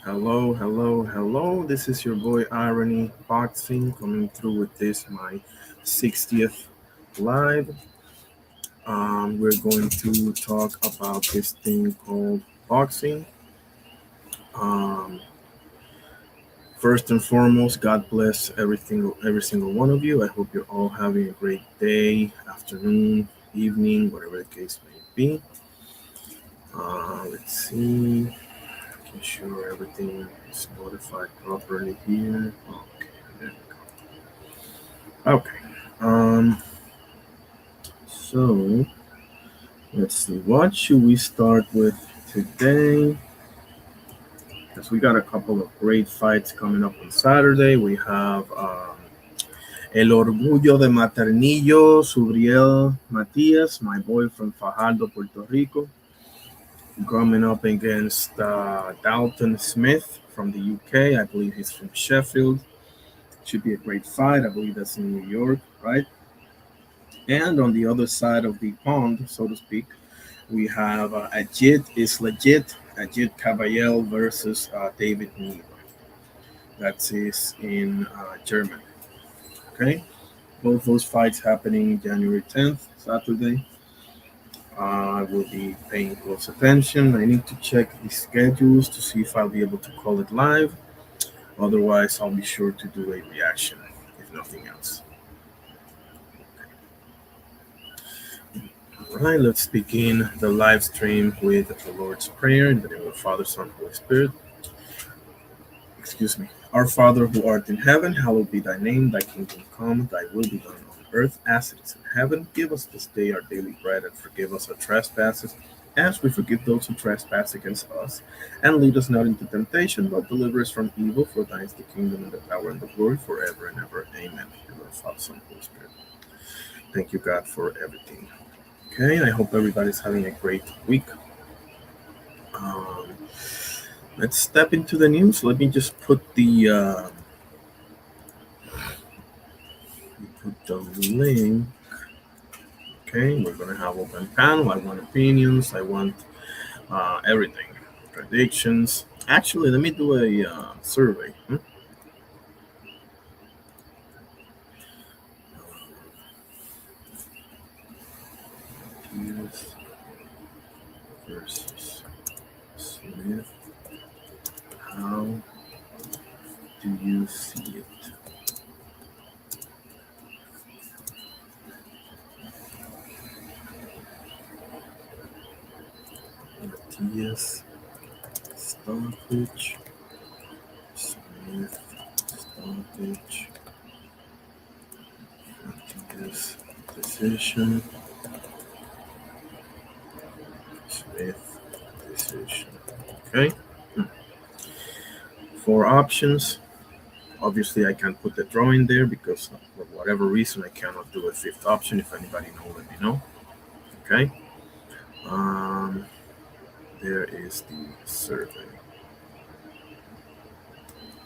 Hello, hello, hello. This is your boy Irony Boxing coming through with this, my 60th live. We're going to talk about this thing called boxing. Um, First and foremost, God bless every single one of you. I hope you're all having a great day, afternoon, evening, whatever the case may be. Let's see. Making sure everything is notified properly here. Okay, there we go. Okay. Um. So let's see. What should we start with today? Because we got a couple of great fights coming up on Saturday. We have El Orgullo de Maternillo, Subriel Matias, my boy from Fajardo, Puerto Rico, coming up against Dalton Smith from the UK. I believe he's from Sheffield. Should be a great fight. I believe that's in New York, right? And on the other side of the pond, so to speak, we have Ajit is legit. Ajit Caballel versus David Neva. That is in Germany. Okay, both those fights happening January 10th, Saturday. I will be paying close attention. I need to check the schedules to see if I'll be able to call it live. Otherwise, I'll be sure to do a reaction, if nothing else. All right, let's begin the live stream with the Lord's Prayer in the name of the Father, Son, and Holy Spirit. Excuse me. Our Father who art in heaven, hallowed be thy name. Thy kingdom come, thy will be done on earth as it is in heaven. Give us this day our daily bread and forgive us our trespasses as we forgive those who trespass against us. And lead us not into temptation, but deliver us from evil. For thine is the kingdom and the power and the glory forever and ever. Amen. In the Father, Son, and Holy Spirit. Thank you, God, for everything. Okay, I hope everybody's having a great week. Um, let's step into the news. Let me just put the link. Okay, we're gonna have open panel. I want opinions. I want everything. Predictions. Actually, let me do a survey. Yes. Versus Smith. How do you see it? Matias stoppage. Smith stoppage. Matias decision. Smith decision. Okay. For options, obviously I can't put the drawing there because for whatever reason I cannot do a fifth option. If anybody knows, let me know. Okay. Um, there is the survey.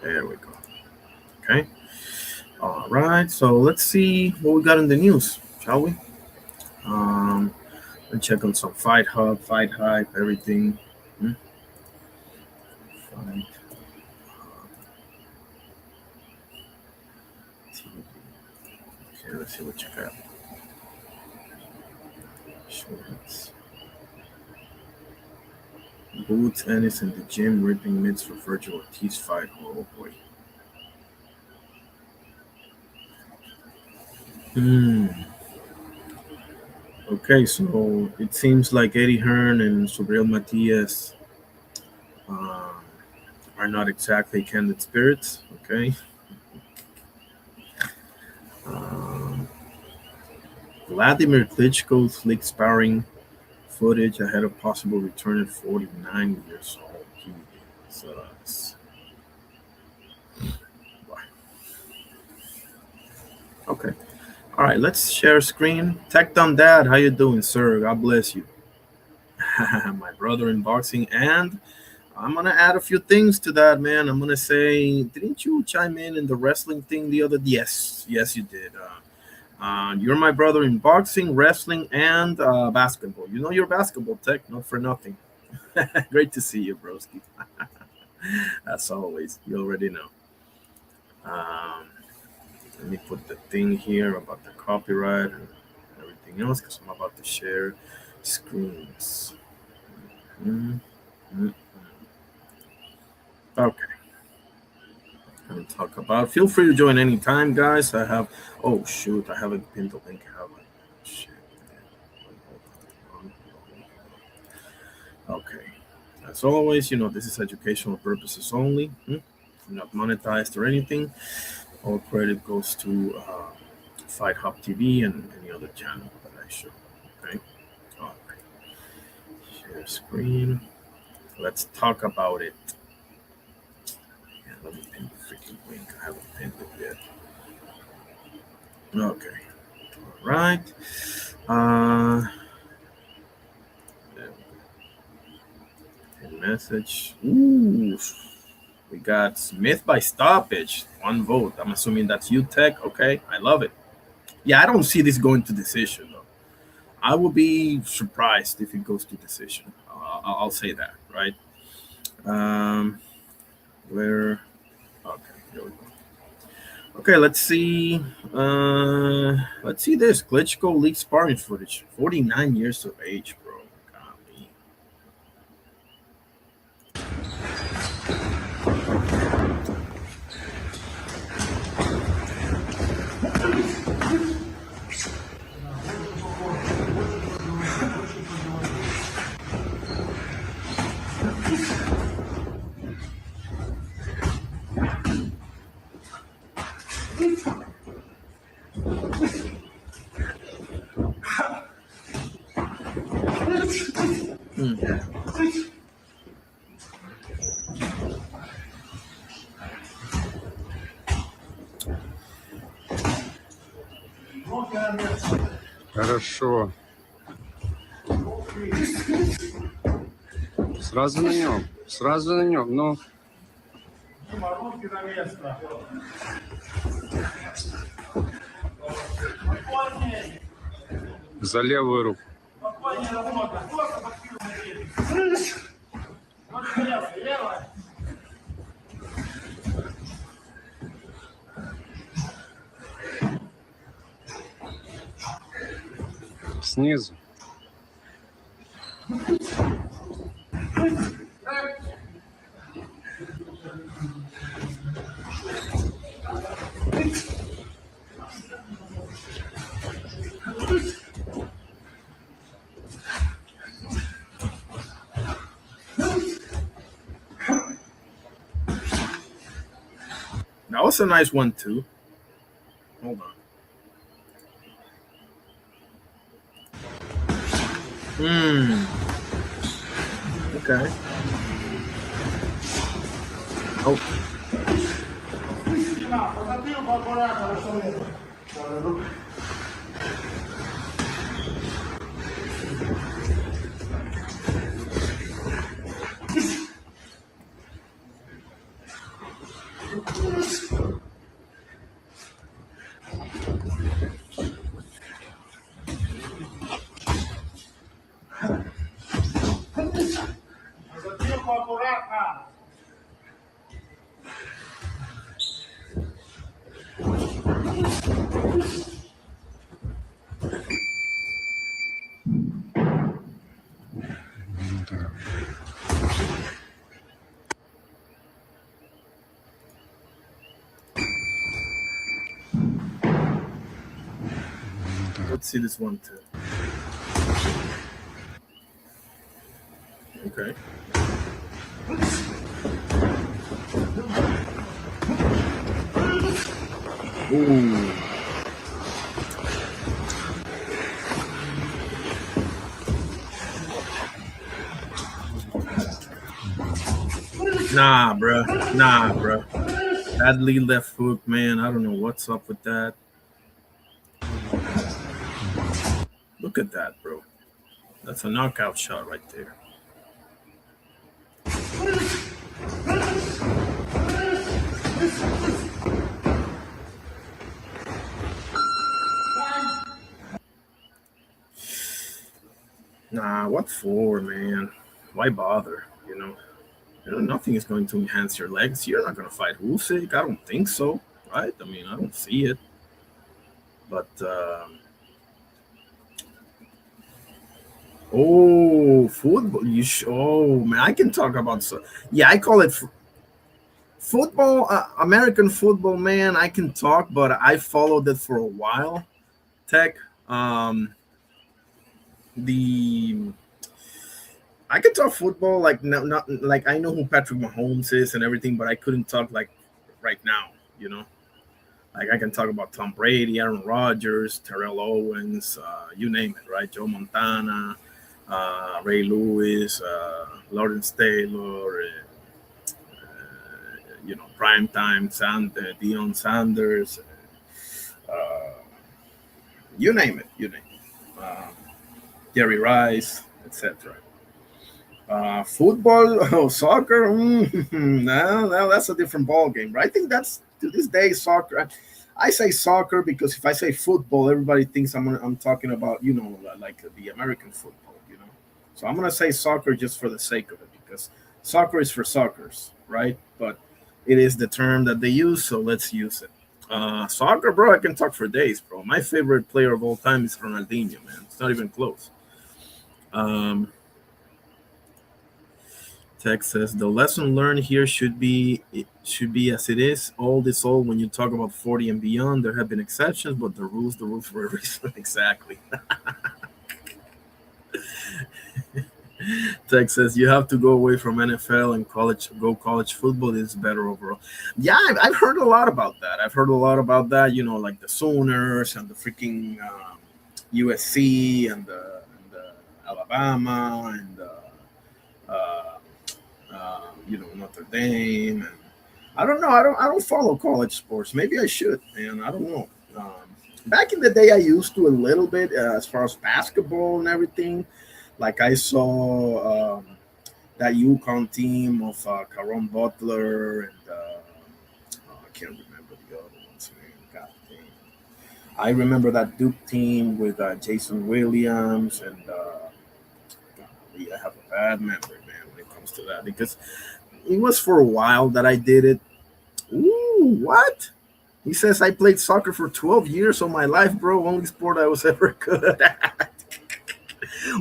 There we go. Okay. All right. So let's see what we got in the news, shall we? Let's check on some Fight Hub, Fight Hype, everything. Fight TV. Okay, let's see what you got. Shorts. Boots Ennis in the gym ripping mitts for virtual tease fight. Oh boy. Okay, so it seems like Eddie Hearn and Subriel Matias um, are not exactly candid spirits. Okay. Um, Vladimir Klitschko's leaked sparring footage ahead of possible return at 49 years old. Jesus. Okay. All right, let's share screen. Tech Down Dad, how you doing, sir? God bless you. My brother in boxing, and I'm gonna add a few things to that, man. I'm gonna say, didn't you chime in the wrestling thing the other? Yes, you did. You're my brother in boxing, wrestling, and basketball. You know your basketball, Tech, not for nothing. Great to see you, broski. As always, you already know. Um, Let me put the thing here about the copyright and everything else because I'm about to share screens. Mm, mm. Okay, I'm gonna talk about. Feel free to join anytime, guys. I have. Oh shoot, I haven't pinned the link. Have I? Shit. Okay. As always, this is educational purposes only. Not monetized or anything. All credit goes to Fight Hub TV and any other channel that I show. Okay. All right. Share screen. Let's talk about it. Yeah, let me pin the freaking link. I haven't pinned it yet. Okay. All right. Uh, there we go. Pin message. Ooh. We got Smith by stoppage. 1 vote. I'm assuming that's you, Tech. Okay. I love it. Yeah, I don't see this going to decision, though. I will be surprised if it goes to decision. I'll say that, right? Um, where? Okay, here we go. Okay, let's see. Let's see this. Klitschko league sparring footage. 49 years of age, bro. Golly. Хорошо. Сразу на нем. Сразу на нем. Ну. За левую руку. Снизу. That was a nice one, too. Hold on. Okay. Oh. Let's see this one, too. Okay. Ooh. Nah, bro. Nah, bro. That lead left hook, man. I don't know what's up with that. Look at that, bro. That's a knockout shot right there. Nah, what for, man? Why bother? Nothing is going to enhance your legs. You're not going to fight Usyk. I don't think so, right? I mean, I don't see it. But oh, football. Oh man, I can talk about so. Yeah, I call it football. American football, man. I can talk, but I followed it for a while. Tech. Um, the I can talk football like not like I know who Patrick Mahomes is and everything, but I couldn't talk like right now. You know, like I can talk about Tom Brady, Aaron Rodgers, Terrell Owens, you name it, right? Joe Montana, Ray Lewis, Lawrence Taylor, prime time Deion Sanders, uh, you name it, Jerry Rice, etc. Football, soccer, no, that's a different ball game, right? I think that's to this day soccer. I say soccer because if I say football, everybody thinks I'm talking about like the American football, So I'm gonna say soccer just for the sake of it because soccer is for suckers, right? But it is the term that they use, so let's use it. Soccer, bro, I can talk for days, bro. My favorite player of all time is Ronaldinho, man. It's not even close. Um, Text says the lesson learned here should be as it is. Old is old. When you talk about 40 and beyond, there have been exceptions, but the rules for a reason. Exactly. Text says you have to go away from NFL and college football is better overall. Yeah, I've heard a lot about that. I've heard a lot about that. Like the Sooners and the freaking USC and the Alabama and uh, Notre Dame. And I don't know. I don't follow college sports. Maybe I should, man. I don't know. Back in the day, I used to a little bit as far as basketball and everything. Like I saw that UConn team of Caron Butler and I can't remember the other ones. Man. God damn. I remember that Duke team with Jason Williams and golly, I have a bad memory, man, when it comes to that because it was for a while that I did it. Ooh, what? He says I played soccer for 12 years of my life, bro. Only sport I was ever good at.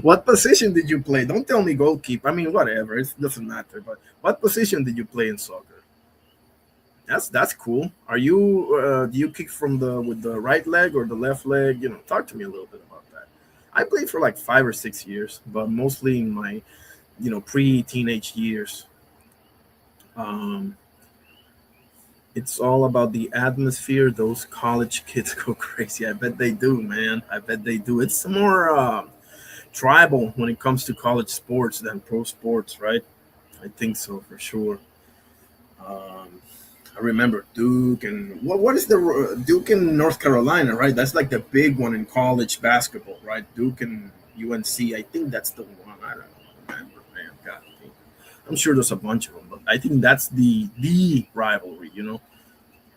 What position did you play? Don't tell me goalkeeper. I mean, whatever. It doesn't matter. But what position did you play in soccer? That's cool. Are you do you kick from the with the right leg or the left leg? Talk to me a little bit about that. I played for like 5 or 6 years, but mostly in my pre-teenage years. Um, it's all about the atmosphere. Those college kids go crazy. I bet they do, man. I bet they do. It's more tribal when it comes to college sports than pro sports, right? I think so for sure. Um, I remember Duke and what is the Duke in North Carolina, right? That's like the big one in college basketball, right? Duke and UNC. I think that's the one. I don't remember, man. God, I'm sure there's a bunch of them, but I think that's the rivalry.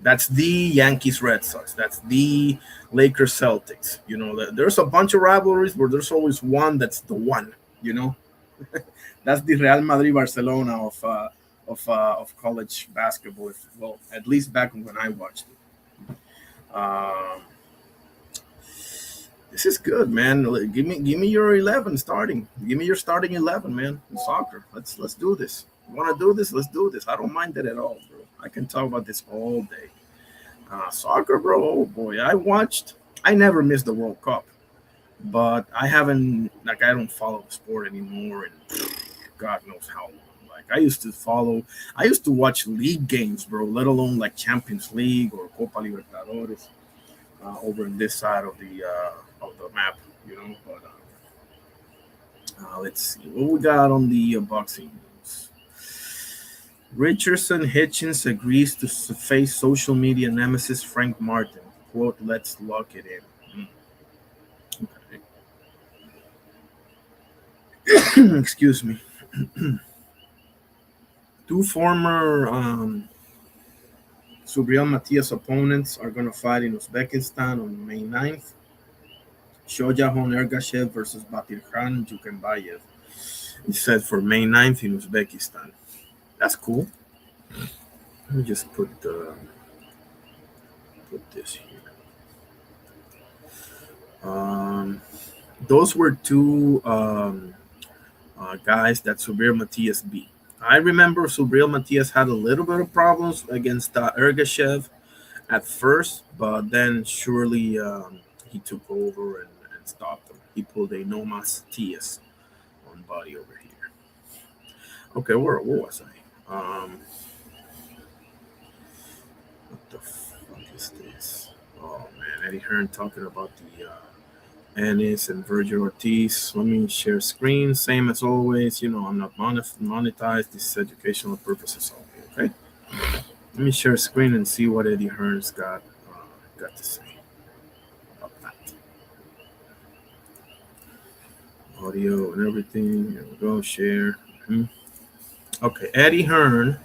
That's the Yankees Red Sox. That's the Lakers Celtics. There's a bunch of rivalries, but there's always one that's the one. You know, that's the Real Madrid Barcelona of college basketball. Well, at least back when I watched it. This is good, man. Give me your 11 starting. Give me your starting 11, man. In soccer. Let's do this. You want to do this? Let's do this. I don't mind it at all, bro. I can talk about this all day. Soccer, bro. Oh boy, I watched. I never missed the World Cup, but I haven't. Like, I don't follow the sport anymore, and God knows how long. Like, I used to follow. I used to watch league games, bro. Let alone like Champions League or Copa Libertadores over in this side of the map, But let's see what we got on the boxing news. Richardson Hitchens agrees to face social media nemesis Frank Martin. Quote, let's lock it in. Okay. Excuse me. Two former Subriel Matias opponents are going to fight in Uzbekistan on May 9th. Shojahon Ergashev versus Batirkhan Jukembayev. He said for May 9th in Uzbekistan. That's cool. Let me just put this here. Those were two guys that Subriel Matias beat. I remember Subriel Matias had a little bit of problems against Ergashev at first, but then surely he took over and stopped him. He pulled a no mas Tias on body over here. Okay, where was I? What the fuck is this? Oh man, Eddie Hearn talking about the Ennis and Virgil Ortiz. Let me share screen. Same as always. You know, I'm not monetized. This is educational purposes only. Okay. Let me share screen and see what Eddie Hearn's got to say about that. Audio and everything. Here we go. Share. Okay, Eddie Hearn.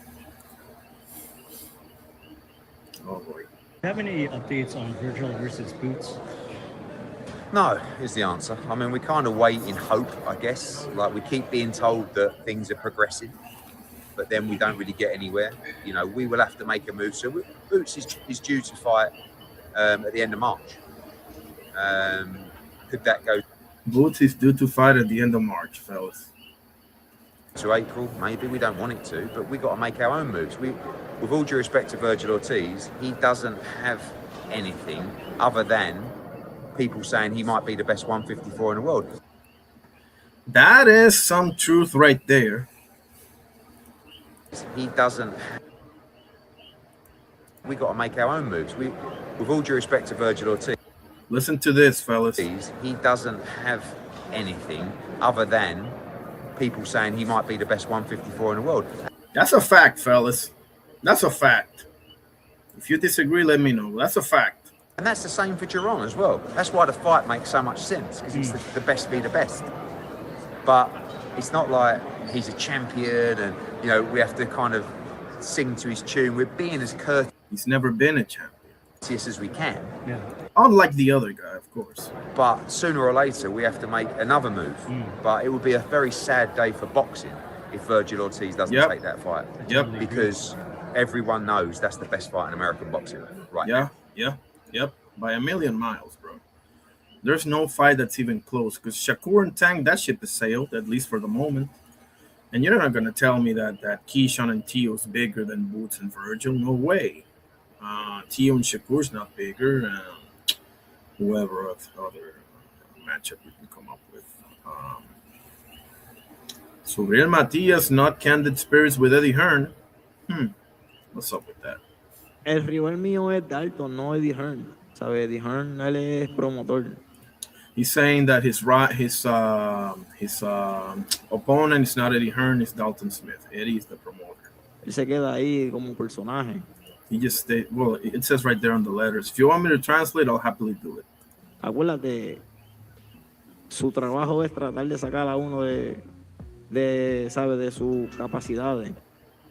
Oh boy. Do you have any updates on Virgil versus Boots? No, is the answer. I mean, we kind of wait in hope, I guess. Like, we keep being told that things are progressing, but then we don't really get anywhere. You know, we will have to make a move. So Boots is due to fight at the end of March. Could that go Boots is due to fight at the end of March, fellas. to April? Maybe. We don't want it to, but we got to make our own moves. With all due respect to Virgil Ortiz, he doesn't have anything other than people saying he might be the best 154 in the world. That is some truth right there. He doesn't. We got to make our own moves. With all due respect to Virgil Ortiz, listen to this, fellas. he doesn't have anything other than people saying he might be the best 154 in the world. That's a fact, fellas. That's a fact. If you disagree, let me know. That's a fact. And that's the same for Giron as well. That's why the fight makes so much sense, because it's the best be the best. But it's not like he's a champion and, you know, we have to kind of sing to his tune. We're being as courteous He's never been a champion. as we can. Yeah. Unlike the other guy, of course. But sooner or later, we have to make another move. But it would be a very sad day for boxing if Virgil Ortiz doesn't take that fight. Yep. Because everyone knows that's the best fight in American boxing right now. Yep. By a million miles, bro. There's no fight that's even close. Because Shakur and Tang, that ship is sailed, at least for the moment. And you're not going to tell me that Keyshawn and Tio is bigger than Boots and Virgil. No way. Tio and Shakur's not bigger. Whoever other matchup we can come up with. Subriel Matias, not candid spirits with Eddie Hearn. What's up with that? El rival mío es Dalton, no Eddie Hearn. ¿Sabe? Eddie Hearn, él es promotor. He's saying that his opponent is not Eddie Hearn, it's Dalton Smith. Eddie is the promoter. Él se queda ahí como personaje. He just well, it says right there on the letters. If you want me to translate, I'll happily do it. Acuérdate, su trabajo es tratar de sacar a uno ¿sabe? De sus capacidades.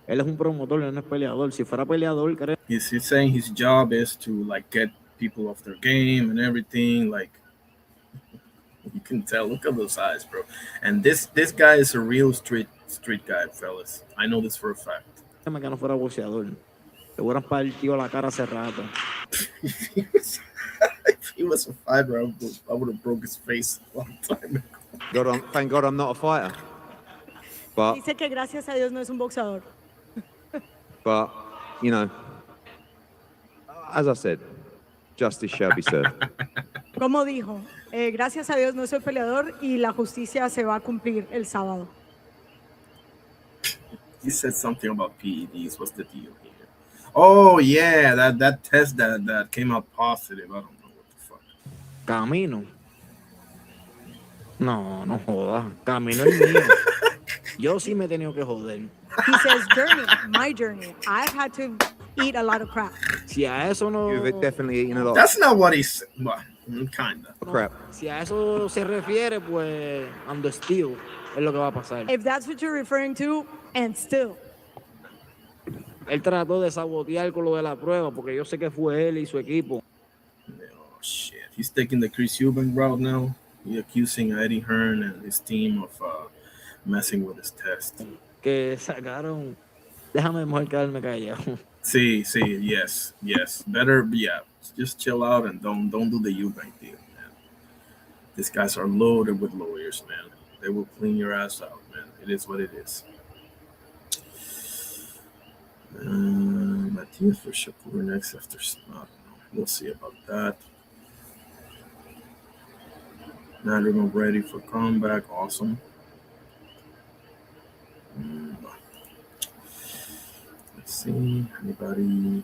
Él es un promotor, él no es peleador. Si fuera peleador, creo. He's saying his job is to like get people off their game and everything. Like you can tell. Look at those eyes, bro. And this guy is a real street guy, fellas. I know this for a fact. Que no fuera boxeador. Te hubieran partido la cara hace rato. If he was a fighter, I would have broke his face a long time ago. Thank God I'm not a fighter. But Dice que gracias a Dios no es un boxeador. But, you know, as I said, justice shall be served. Como dijo, gracias a Dios no soy peleador y la justicia se va a cumplir el sábado. He said something about PEDs. What's the deal here? Oh yeah, that test that came out positive. I don't know what the fuck. Camino. No joda. Camino es mío. Yo sí me he tenido que joder. He says journey, my journey. I've had to eat a lot of crap. Si a eso no. You've definitely eaten a lot That's not what he said. Well, kinda. of crap. Si a eso se refiere, pues ando still es lo que va a pasar. If that's what you're referring to, and still. Él trató de sabotear con lo de la prueba porque yo sé que fue él y su equipo. Oh shit, he's taking the Chris Eubank route now. He's accusing Eddie Hearn and his team of messing with his test. Que sacaron. Déjame mejor quedarme callado. See, yes. Better, yeah. Just chill out and don't do the Eubank deal, man. These guys are loaded with lawyers, man. They will clean your ass out, man. It is what it is. Matthias for Shakur next after. I don't know. We'll see about that. Madrigal ready for comeback. Awesome. Let's see. Anybody?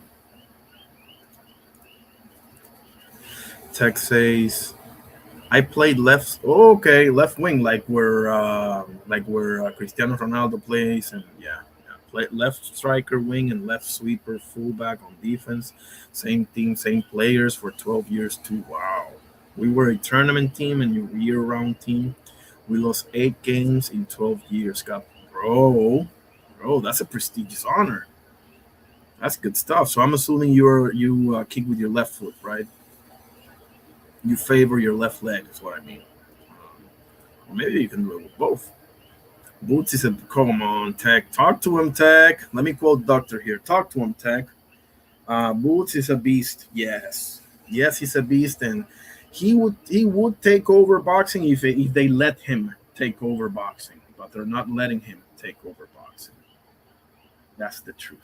Tech says I played left. Oh, okay, left wing, like where Cristiano Ronaldo plays, and yeah, play left striker, wing, and left sweeper, fullback on defense. Same team, same players for 12 years too. Wow, we were a tournament team and a year-round team. We lost 8 games in 12 years. God, bro, that's a prestigious honor. That's good stuff. So I'm assuming you kick with your left foot, right? You favor your left leg, is what I mean. Or maybe you can do it with both. Boots is a come on, Tech. Talk to him, Tech. Let me quote Doctor here. Talk to him, Tech. Boots is a beast. Yes, he's a beast, and he would take over boxing if they let him take over boxing, but they're not letting him take over boxing. That's the truth.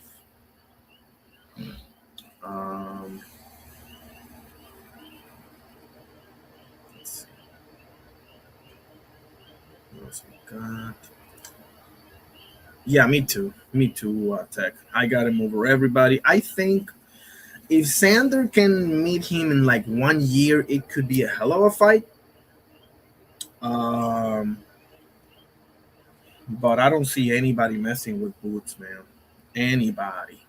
Um, let's see. What else we got? Yeah, me too. Me too, Tech. I got him over everybody. I think if Sander can meet him in like 1 year, it could be a hell of a fight. Um, but I don't see anybody messing with Boots, man. Anybody.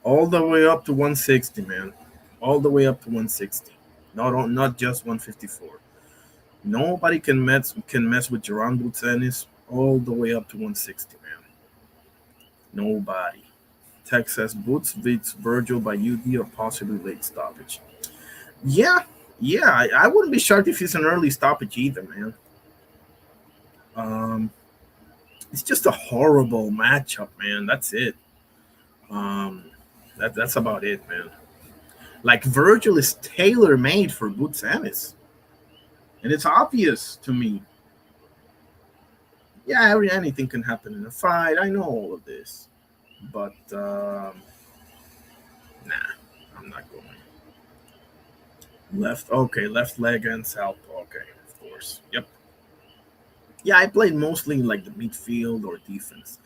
All the way up to 160, man. All the way up to 160. Not just 154. Nobody can mess with Jerron Boots Ennis all the way up to 160, man. Nobody. Texas Boots beats Virgil by UD or possibly late stoppage. Yeah, yeah. I wouldn't be shocked if it's an early stoppage either, man. Um, it's just a horrible matchup, man. That's it. Um, that's about it, man. Like Virgil is tailor made for Boots Ennis, and it's obvious to me. Yeah, anything can happen in a fight. I know all of this, but nah, I'm not going. Left leg and southpaw. Okay, of course. Yep. Yeah, I played mostly in like the midfield or defense.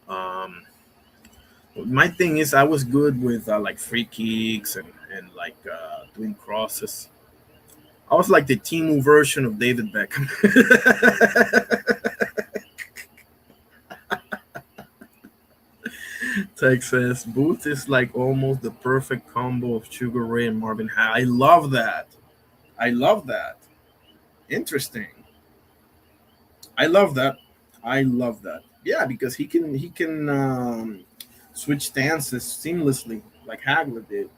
Um, my thing is, I was good with like free kicks and like doing crosses. I was like the Timu version of David Beckham. Texas Booth is like almost the perfect combo of Sugar Ray and Marvin High. I love that. I love that. Interesting. I love that. I love that. Yeah, because he can switch stances seamlessly, like Hagler did,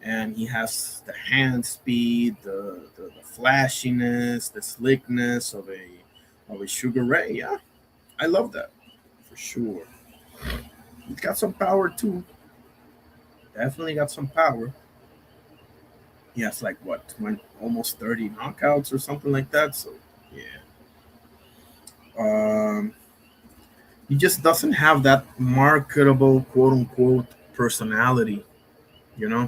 And he has the hand speed, the flashiness, the slickness of a Sugar Ray. Yeah, I love that for sure. He's got some power too. Definitely got some power. He has like what, 20, almost 30 knockouts or something like that. So yeah. Um, he just doesn't have that marketable quote unquote personality, you know.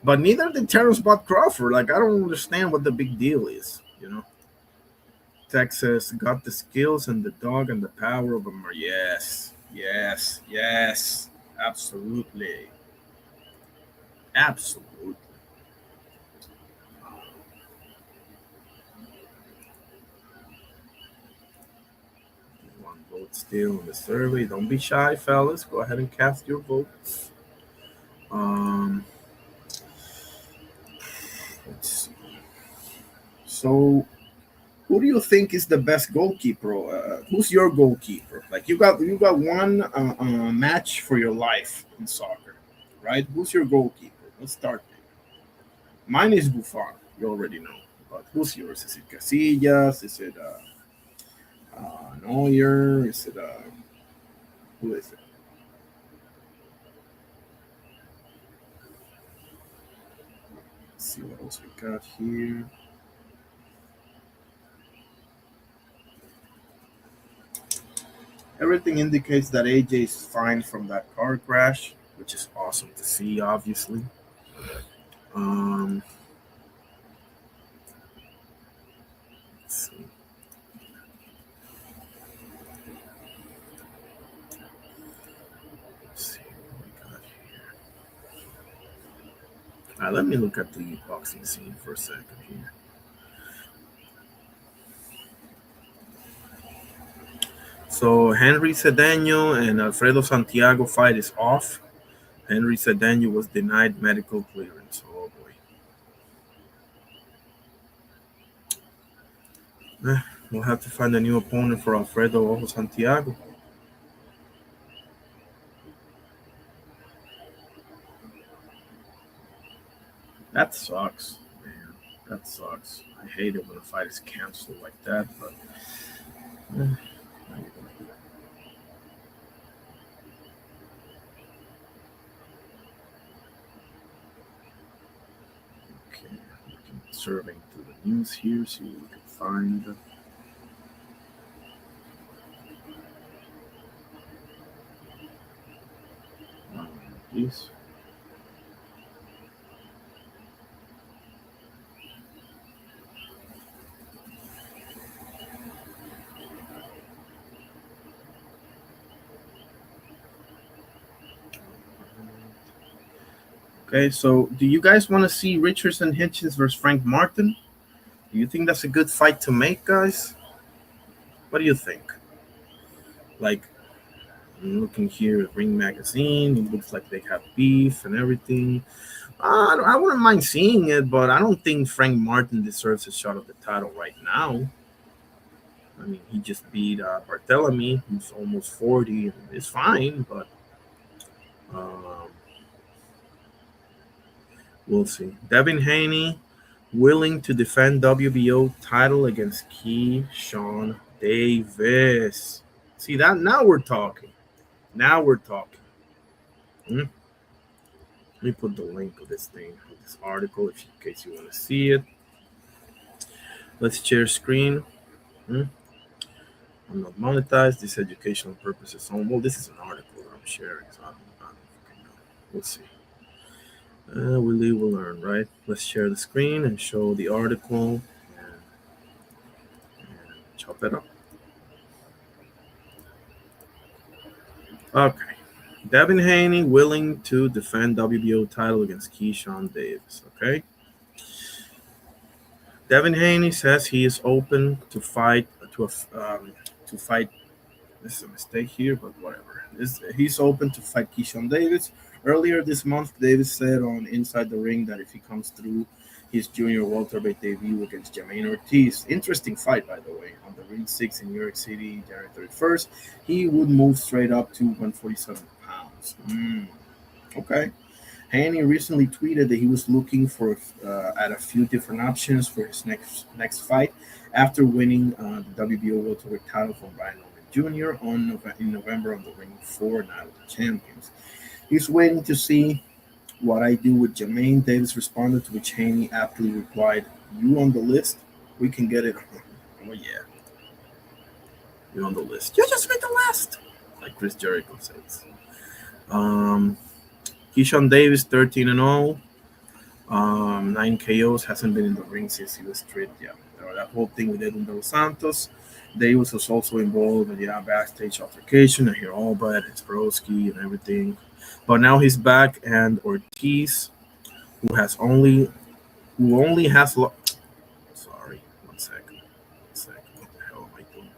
But neither did Terrence Bud Crawford. Like I don't understand what the big deal is. Texas got the skills and the dog and the power of a yes, absolutely, absolutely. One vote still in the survey. Don't be shy, fellas. Go ahead and cast your votes. Um, let's see. So, who do you think is the best goalkeeper? Who's your goalkeeper? Like you got one match for your life in soccer, right? Who's your goalkeeper? Let's start there. Mine is Buffon. You already know. But who's yours? Is it Casillas? Is it Neuer. Is it who is it? Let's see what else we got here. Everything indicates that AJ is fine from that car crash, which is awesome to see, obviously. Um, let's see. Let's see what we got here. Let me look at the boxing scene for a second here. So Henry Cedeno and Alfredo Santiago fight is off. Henry Cedeno was denied medical clearance. Oh boy. We'll have to find a new opponent for Alfredo Santiago. That sucks, man. That sucks. I hate it when a fight is canceled like that, but okay, surveying through the news here, see what we can find. Please. Okay, so do you guys want to see Richardson Hitchens versus Frank Martin? Do you think that's a good fight to make, guys? What do you think? Like, I'm looking here at Ring Magazine. It looks like they have beef and everything. I wouldn't mind seeing it, but I don't think Frank Martin deserves a shot of the title right now. I mean, he just beat Barthélemy, who's almost 40. It's fine, but we'll see. Devin Haney willing to defend WBO title against Keyshawn Davis. See that? Now we're talking. Now we're talking. Let me put the link of this thing, this article, in case you want to see it. Let's share screen. I'm not monetized. This educational purposes only. Well, this is an article that I'm sharing, so I don't know. We'll see. We live, we'll learn, right? Let's share the screen and show the article and chop it up. Okay. Devin Haney willing to defend WBO title against Keyshawn Davis. Okay. Devin Haney says he is open to fight to fight. This is a mistake here, but whatever. He's open to fight Keyshawn Davis. Earlier this month, Davis said on Inside the Ring that if he comes through his junior welterweight debut against Jermaine Ortiz, interesting fight, by the way, on the Ring 6 in New York City, January 31st, he would move straight up to 147 pounds. Okay. Haney recently tweeted that he was looking for at a few different options for his next fight after winning the WBO welterweight title from Brian Jr. in November on the Ring 4 Night of the Champions. He's waiting to see what I do with Jermaine. Davis responded, to which Haney aptly replied, "You on the list? We can get it on." Oh yeah, you're on the list. You just made the list, like Chris Jericho says. Keyshawn Davis, 13-0, 9 KOs, hasn't been in the ring since he was stripped. Yeah, that whole thing with Edwin Dos Santos. Davis was also involved in the backstage altercation. I hear Albright and Swarovski and everything. But now he's back, and Ortiz, who only has sorry, one second. What the hell am I doing?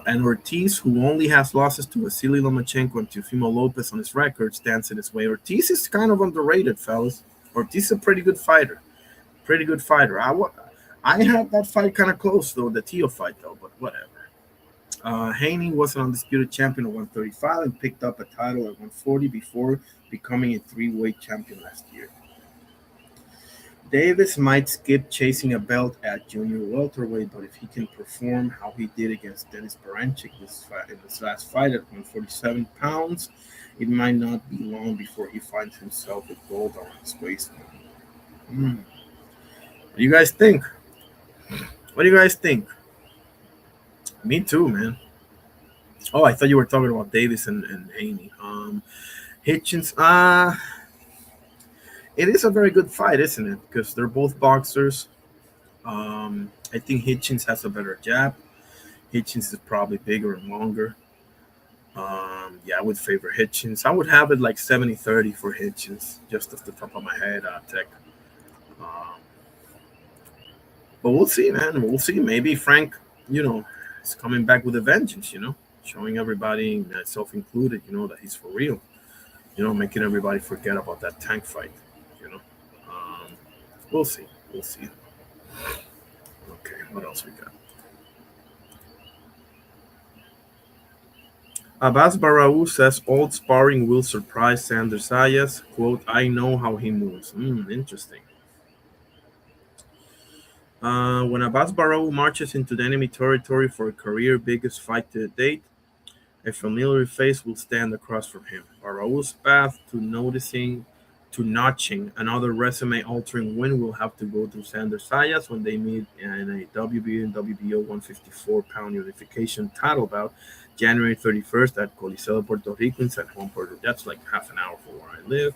And Ortiz, who only has losses to Vasily Lomachenko and Teofimo Lopez on his record, stands in his way. Ortiz is kind of underrated, fellas. Ortiz is a pretty good fighter. I had that fight kind of close, though, the Teo fight, though, but whatever. Haney was an undisputed champion at 135 and picked up a title at 140 before becoming a three-weight champion last year. Davis might skip chasing a belt at junior welterweight, but if he can perform how he did against Denis Baranchyk in this last fight at 147 pounds, it might not be long before he finds himself with gold around his waist. Hmm. What do you guys think? What do you guys think? Me too, man. Oh, I thought you were talking about Davis and Haney. Hitchens, it is a very good fight, isn't it? Because they're both boxers. I think Hitchens has a better jab. Hitchens is probably bigger and longer. Yeah, I would favor Hitchens. I would have it like 70-30 for Hitchens, just off the top of my head, Tech. Um, but we'll see, man. We'll see. Maybe Frank, is coming back with a vengeance, showing everybody, myself included, that he's for real. Making everybody forget about that tank fight, you know. Um, we'll see. We'll see. Okay, what else we got? Abbas Barraou says old sparring will surprise Sanders Sayas. Quote, I know how he moves. Interesting. When Abbas Barraou marches into the enemy territory for a career biggest fight to date, a familiar face will stand across from him. Barraou's path to notching another resume-altering win will have to go through Sanders Sayas when they meet in a WBO and WBO 154-pound unification title bout January 31st at Coliseo de Puerto Rico in San Juan, Puerto Rico. That's like half an hour from where I live.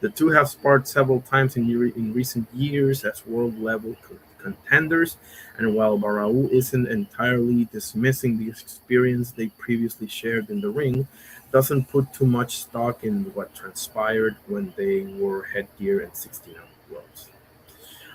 The two have sparred several times in recent years as world-level contenders, and while Barraou isn't entirely dismissing the experience they previously shared in the ring, doesn't put too much stock in what transpired when they wore headgear and 16-ounce gloves.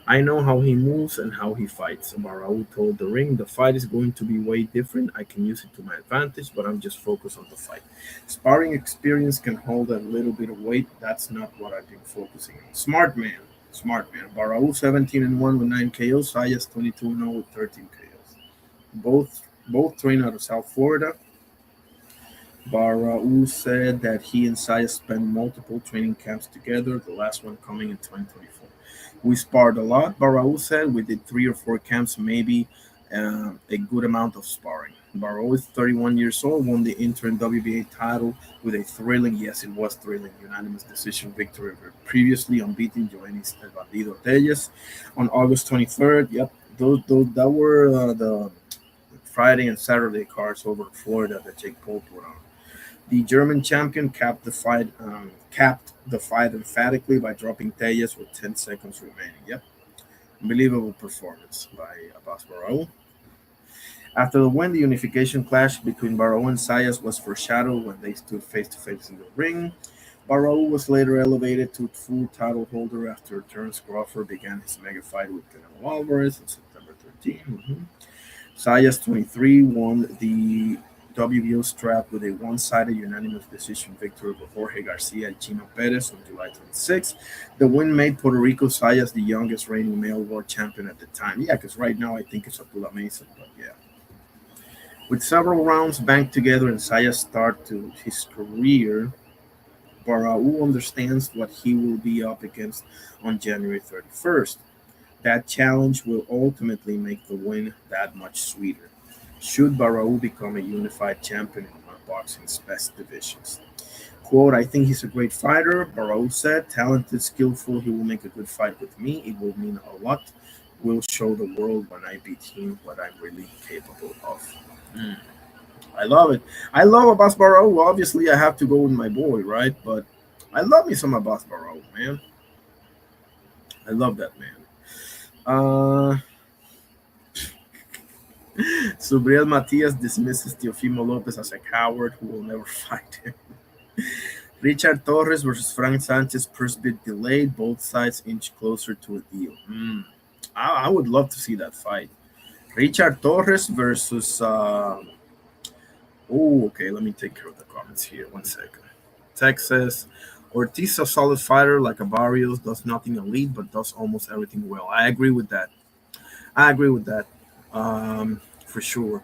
I know how he moves and how he fights. Barraou told the ring, the fight is going to be way different. I can use it to my advantage, but I'm just focused on the fight. Sparring experience can hold a little bit of weight. That's not what I've been focusing on. Smart man. Smart man. Barraou 17-1 with 9 KOs. Sayas 22-0 with 13 KOs. Both train out of South Florida. Barraou said that he and Sayas spent multiple training camps together, the last one coming in 2024. We sparred a lot, Barraou said. We did 3 or 4 camps, maybe a good amount of sparring. Barraou is 31 years old, won the interim WBA title with a thrilling, yes, it was thrilling, unanimous decision victory over previously unbeaten Joannis El Bandido Telles on August 23rd. Yep, those that were the Friday and Saturday cards over in Florida that Jake Paul put on. The German champion capped the fight emphatically by dropping Telles with 10 seconds remaining. Yep, unbelievable performance by Abbas Barraou. After the win, the unification clash between Barraou and Sayas was foreshadowed when they stood face to face in the ring. Barraou was later elevated to full title holder after Terence Crawford began his mega fight with Canelo Alvarez on September 13. Sayas 23 won the WBO strap with a one-sided unanimous decision victory over Jorge Garcia and Chino Perez on July 26. The win made Puerto Rico Sayas the youngest reigning male world champion at the time. Yeah, because right now I think it's Abdullah Mason, but yeah. With several rounds banked together and Sayas' start to his career, Barraou understands what he will be up against on January 31st. That challenge will ultimately make the win that much sweeter. Should Barraou become a unified champion in one of boxing's best divisions? Quote, I think he's a great fighter, Barraou said. Talented, skillful, he will make a good fight with me. It will mean a lot. Will show the world when I beat him what I'm really capable of. I love it. I love Abbas Barraou. Obviously, I have to go with my boy, right? But I love me some Abbas Barraou, man. I love that man. Subriel Matias dismisses Teofimo Lopez as a coward who will never fight him. Richard Torres versus Frank Sanchez first bid delayed. Both sides inch closer to a deal. I would love to see that fight. Richard Torres versus. Okay. Let me take care of the comments here. 1 second. Texas. Ortiz, a solid fighter like a Barrios, does nothing elite, but does almost everything well. I agree with that. For sure.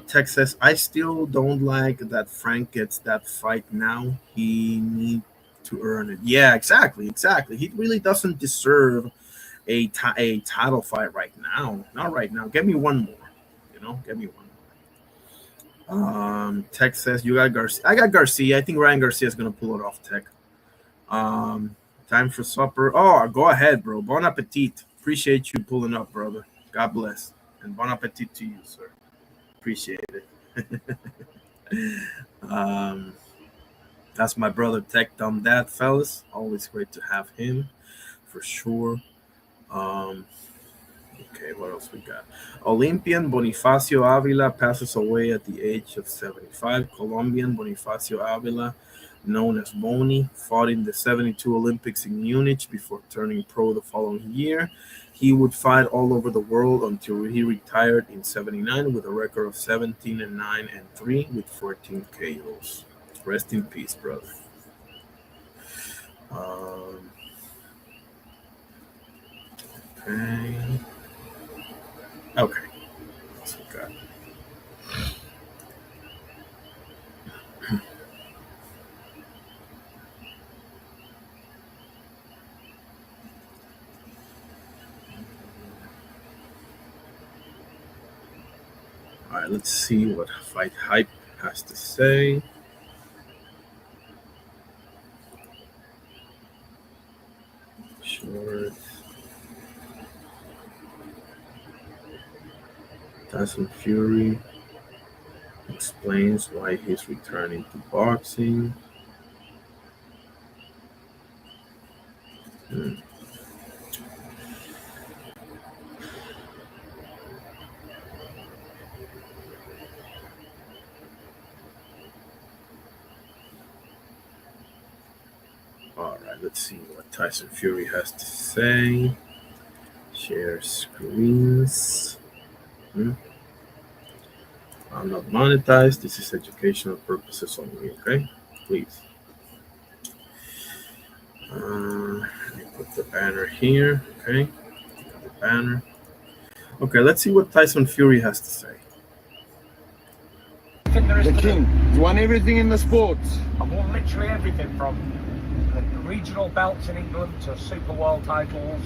Texas, I still don't like that Frank gets that fight now. He need to earn it. Yeah, exactly. He really doesn't deserve a title fight right now. Not right now. Get me one more. Get me one more. Tech says you got Garcia. I got Garcia. I think Ryan Garcia is gonna pull it off. Tech. Time for supper. Oh, go ahead, bro. Bon appetit. Appreciate you pulling up, brother. God bless. And bon appetit to you, sir. Appreciate it. That's my brother Tech Dumb Dad, fellas. Always great to have him, for sure. Okay, what else we got? Olympian Bonifacio Avila passes away at the age of 75. Colombian Bonifacio Avila, known as Boni, fought in the 72 Olympics in Munich before turning pro the following year. He would fight all over the world until he retired in 79 with a record of 17-9-3 with 14 KOs. Rest in peace, brother. Okay. What's we got? All right, let's see what Fight Hype has to say. Short. Tyson Fury explains why he's returning to boxing. All right, let's see what Tyson Fury has to say. Share screens. I'm not monetized. This is educational purposes only, okay? Please. Let me put the banner here, okay? Got the banner. Okay, let's see what Tyson Fury has to say. The king. You won everything in the sports. I've won literally everything from the regional belts in England to Super World titles,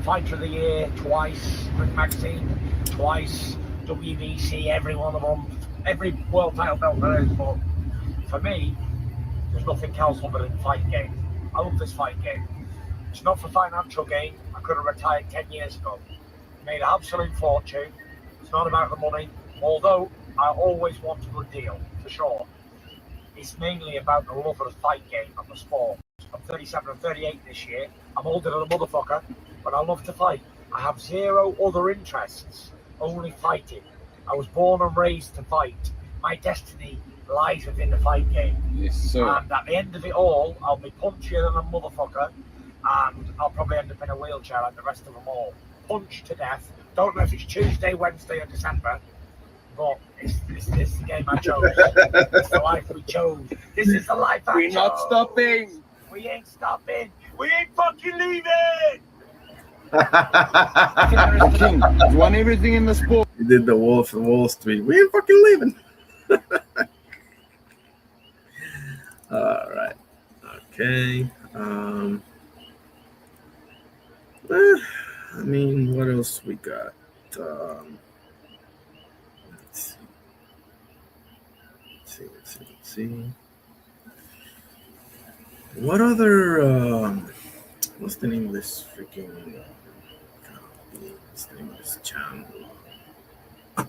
Fighter of the Year twice, Ring Magazine twice, WBC, every one of them, every world title belt there is. But for me, there's nothing else other than fight game. I love this fight game. It's not for financial gain. I could have retired 10 years ago. Made an absolute fortune. It's not about the money, although I always want a good deal, for sure. It's mainly about the love of the fight game and the sport. I'm 37 and 38 this year. I'm older than a motherfucker, but I love to fight. I have zero other interests, only fighting. I was born and raised to fight. My destiny lies within the fight game. Yes, sir. And at the end of it all, I'll be punchier than a motherfucker, and I'll probably end up in a wheelchair like the rest of them all. Punch to death. Don't know if it's Tuesday, Wednesday, or December, but it's the game I chose. It's the life we chose. This is the life I chose. We're not stopping. We ain't stopping. We ain't fucking leaving. The king. You won everything in the sport. He did the Wolf of Wall Street. We ain't fucking leaving. All right. Okay. I mean, what else we got? Let's see. What other? What's the name of this freaking? What's the name of this channel? All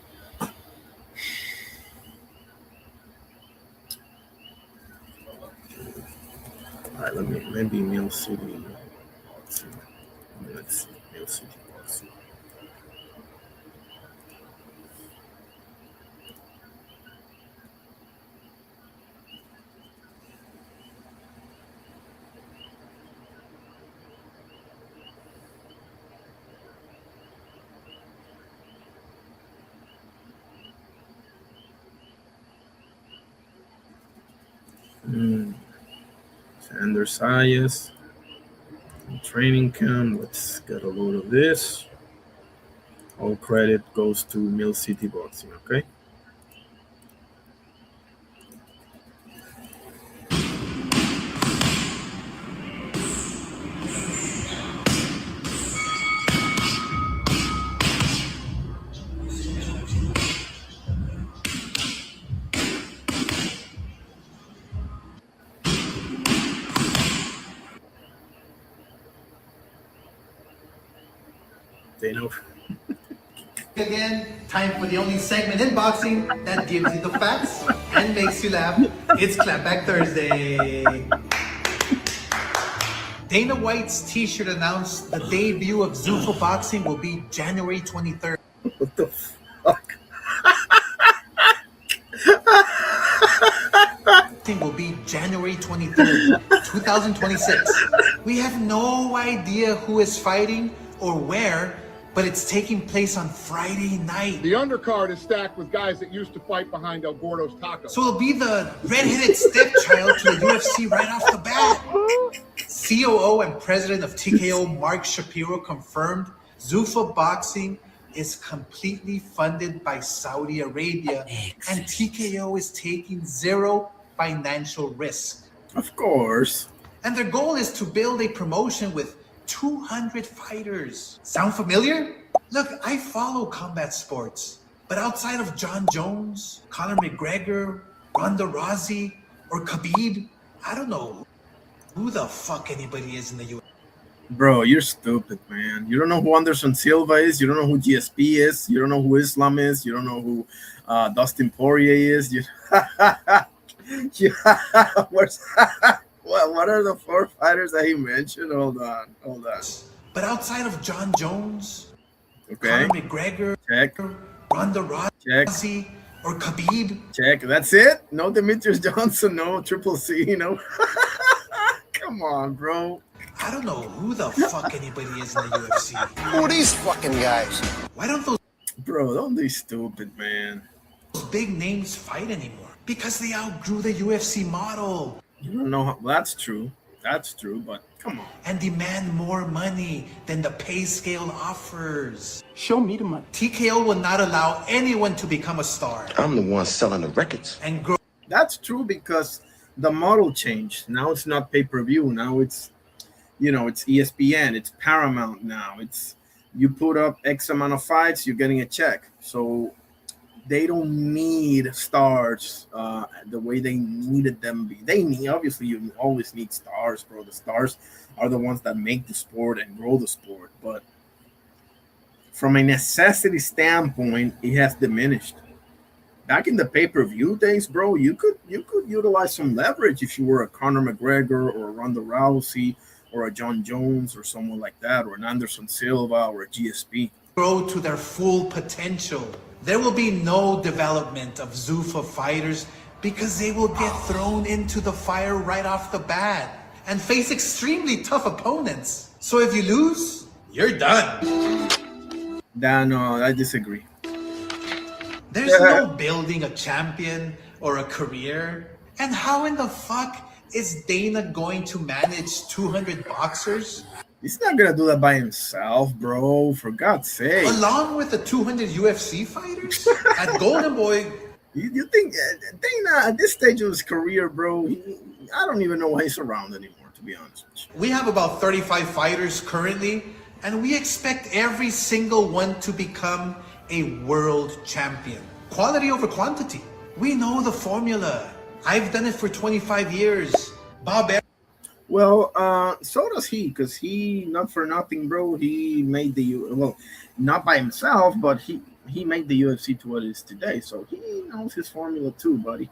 right, maybe Mill City. Let's see, Mill City. Sander Sayas. Training camp. Let's get a load of this. All credit goes to Mill City Boxing, okay? They know. Again, time for the only segment in boxing that gives you the facts and makes you laugh. It's Clapback Thursday. Dana White's t-shirt announced the debut of Zuffa Boxing will be January 23rd. What the fuck? Will be January 23rd, 2026. We have no idea who is fighting or where, but it's taking place on Friday night. The undercard is stacked with guys that used to fight behind El Gordo's Tacos. So it'll be the red-headed stepchild to the UFC right off the bat. COO and president of TKO, Mark Shapiro, confirmed Zuffa Boxing is completely funded by Saudi Arabia, and TKO is taking zero financial risk. Of course. And their goal is to build a promotion with 200 fighters. Sound familiar? Look, I follow combat sports, but outside of John Jones, Conor McGregor, Ronda Rousey, or Khabib, I don't know who the fuck anybody is in the US. Bro, you're stupid, man. You don't know who Anderson Silva is. You don't know who GSP is. You don't know who Islam is. You don't know who Dustin Poirier is. Where's what are the 4 fighters that he mentioned? Hold on. But outside of John Jones, Okay. Conor McGregor, Check. Ronda Rousey, or Khabib, Check. That's it? No Demetrius Johnson. No Triple C. No. Come on, bro. I don't know who the fuck anybody is in the UFC. Who are these fucking guys? Why don't those Bro, don't be stupid, man. big names fight anymore? Because they outgrew the UFC model You don't know how, that's true. That's true, but come on. and demand more money than the pay scale offers. Show me the money. TKO will not allow anyone to become a star I'm the one selling the records. and grow That's true because the model changed. Now it's not pay-per-view. Now it's, it's ESPN. It's Paramount now. It's you put up X amount of fights, you're getting a check. So they don't need stars the way they needed them be. Obviously you always need stars, bro. The stars are the ones that make the sport and grow the sport. But from a necessity standpoint, it has diminished. Back in the pay-per-view days, bro, you could utilize some leverage if you were a Conor McGregor or a Ronda Rousey or a John Jones or someone like that, or an Anderson Silva or a GSP. to their full potential. There will be no development of Zuffa fighters because they will get thrown into the fire right off the bat and face extremely tough opponents. So if you lose, you're done. No, I disagree. There's no building a champion or a career. And how in the fuck is Dana going to manage 200 boxers? He's not gonna do that by himself, bro. For God's sake. Along with the 200 UFC fighters? At Golden Boy, You think Dana, at this stage of his career, bro, I don't even know why he's around anymore, to be honest with you. we have about 35 fighters currently, and we expect every single one to become a world champion. Quality over quantity. We know the formula. I've done it for 25 years. Bob Well, so does he, because he, not for nothing, bro, he made not by himself, but he made the UFC to what it is today. So he knows his formula too, buddy.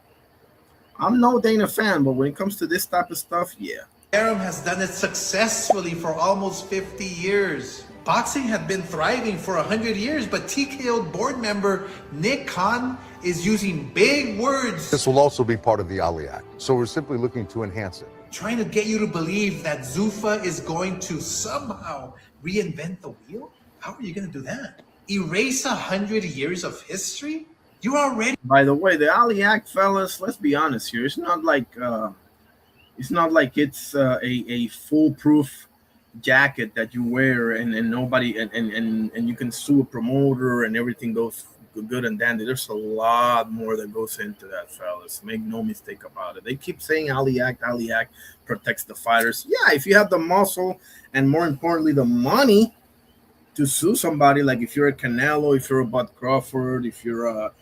I'm no Dana fan, but when it comes to this type of stuff, yeah. Arum has done it successfully for almost 50 years. Boxing had been thriving for 100 years, but TKO board member Nick Khan is using big words. This will also be part of the Ali Act, so we're simply looking to enhance it. Trying to get you to believe that Zuffa is going to somehow reinvent the wheel? How are you going to do that? Erase 100 years of history? You already. By the way, the Ali Act, fellas, let's be honest here. It's not like it's a foolproof jacket that you wear and nobody and you can sue a promoter and everything goes good and dandy. There's a lot more that goes into that, fellas. Make no mistake about it. They keep saying Ali Act protects the fighters. Yeah, if you have the muscle and more importantly the money to sue somebody, like if you're a Canelo, if you're a Bud Crawford, if you're a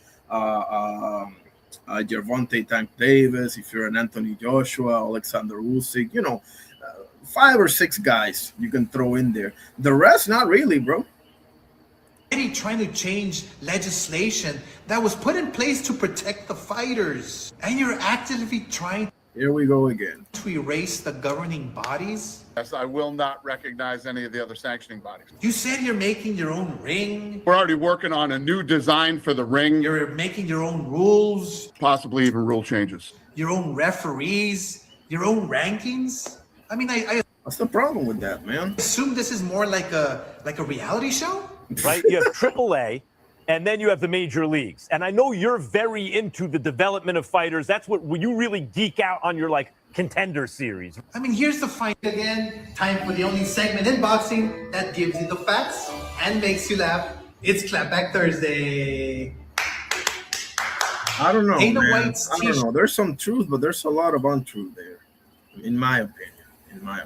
Gervonta Tank Davis, if you're an Anthony Joshua, Alexander Usyk, 5 or 6 guys you can throw in there. The rest, not really, bro. trying to change legislation that was put in place to protect the fighters. And you're actively trying Here we go again. to erase the governing bodies. Yes, I will not recognize any of the other sanctioning bodies. You said you're making your own ring. We're already working on a new design for the ring. You're making your own rules, Possibly even rule changes. your own referees, your own rankings. I mean, I What's the problem with that, man? assume this is more like a reality show. Right? You have AAA, and then you have the major leagues. And I know you're very into the development of fighters. That's what you really geek out on your like contender series. I mean, here's the fight again. Time for the only segment in boxing that gives you the facts and makes you laugh. It's Clapback Thursday. I don't know, Dana man. White's I don't know. There's some truth, but there's a lot of untruth there, in my opinion. You know.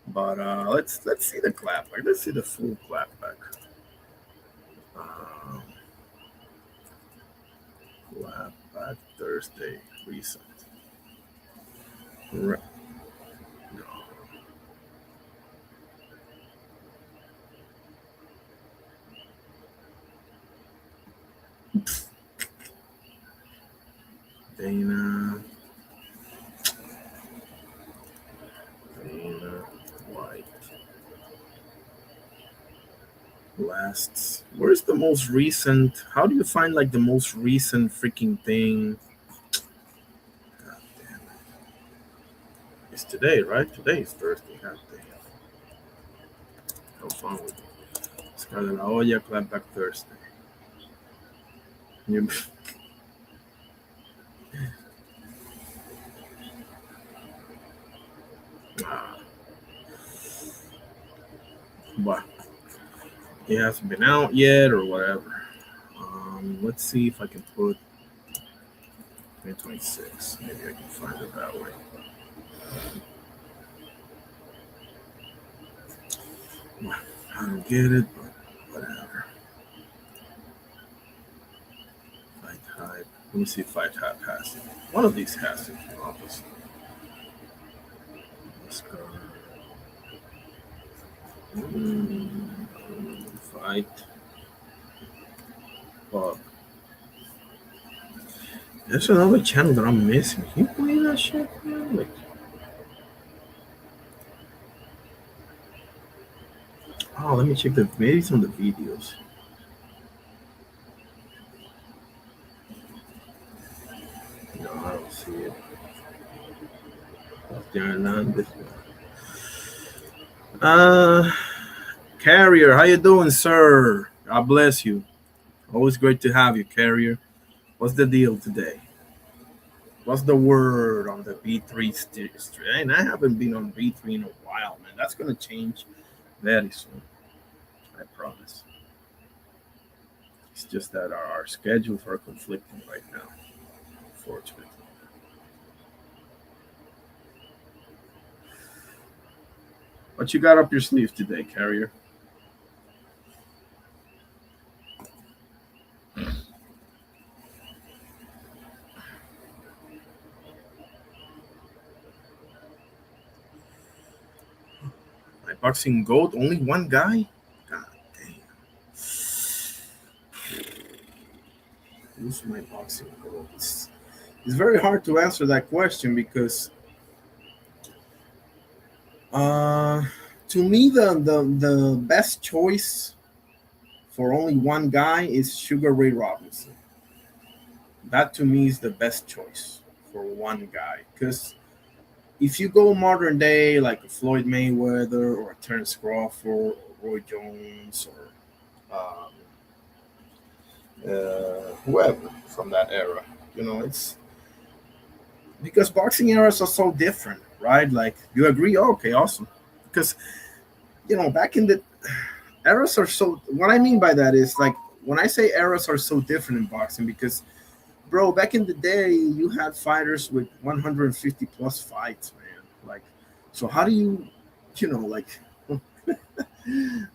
But let's see the clap. Like, let's see the full clapback. Clapback Thursday recent. No. Dana White. Lasts. Where's the most recent? How do you find like the most recent freaking thing? God damn it. It's today, right? Today is Thursday. God damn. How fun with it? Scar de la Hoya, Clapback Thursday. You... But it hasn't been out yet or whatever. Let's see if I can put 2026. Maybe I can find it that way. I don't get it, but whatever. Fight Hype. Let me see if Fight Hype has it. One of these has it, obviously. Let's go. Fight. Fuck. There's another channel that I'm missing. Can you play that shit, man? Like, oh, let me check maybe some of the videos. No, I don't see it. Carrier, how you doing, sir? God bless you. Always great to have you, Carrier. What's the deal today? What's the word on the B3 stream? And I haven't been on B3 in a while, man. That's gonna change very soon. I promise. It's just that our schedules are conflicting right now, unfortunately. What you got up your sleeve today, Carrier? My boxing goat, only one guy? God damn. Who's my boxing goat? It's very hard to answer that question because to me, the best choice for only one guy is Sugar Ray Robinson. That to me is the best choice for one guy. Because if you go modern day, like a Floyd Mayweather or a Terence Crawford or Roy Jones or whoever from that era, you know, it's because boxing eras are so different, right? Like, you agree? Oh, okay, awesome. Because, you know, back in the eras are so, what I mean by that is, like, when I say eras are so different in boxing, because, bro, back in the day, you had fighters with 150 plus fights, man. Like, so how do you, you know, like,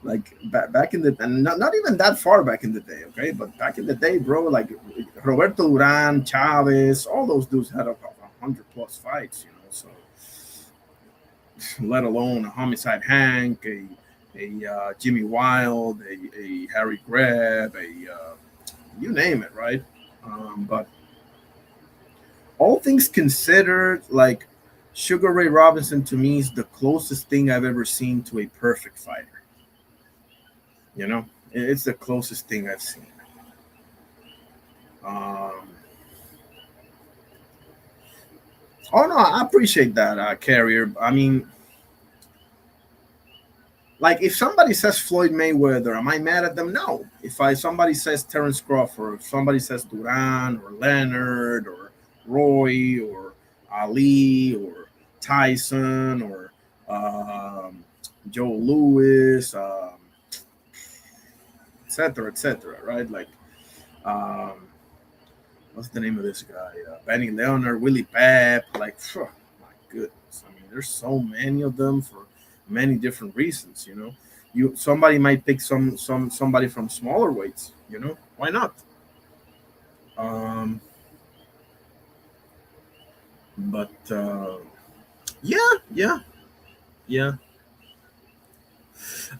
like back in the, and not even that far back in the day, okay? But back in the day, bro, like Roberto Duran, Chavez, all those dudes had 100 plus fights, you know, so let alone a Homicide Hank, a Jimmy Wild, a Harry Greb, you name it, right? But all things considered, like Sugar Ray Robinson to me is the closest thing I've ever seen to a perfect fighter. You know, it's the closest thing I've seen. Oh no, I appreciate that, Carrier. I mean, like if somebody says Floyd Mayweather, am I mad at them? No. If somebody says Terence Crawford, if somebody says Duran or Leonard or Roy or Ali or Tyson or Joe Louis, etc., right? Like, um, what's the name of this guy? Benny Leonard, Willie Pep. Like, phew, my goodness. I mean, there's so many of them for many different reasons. You know, somebody might pick somebody from smaller weights. You know, why not? But yeah.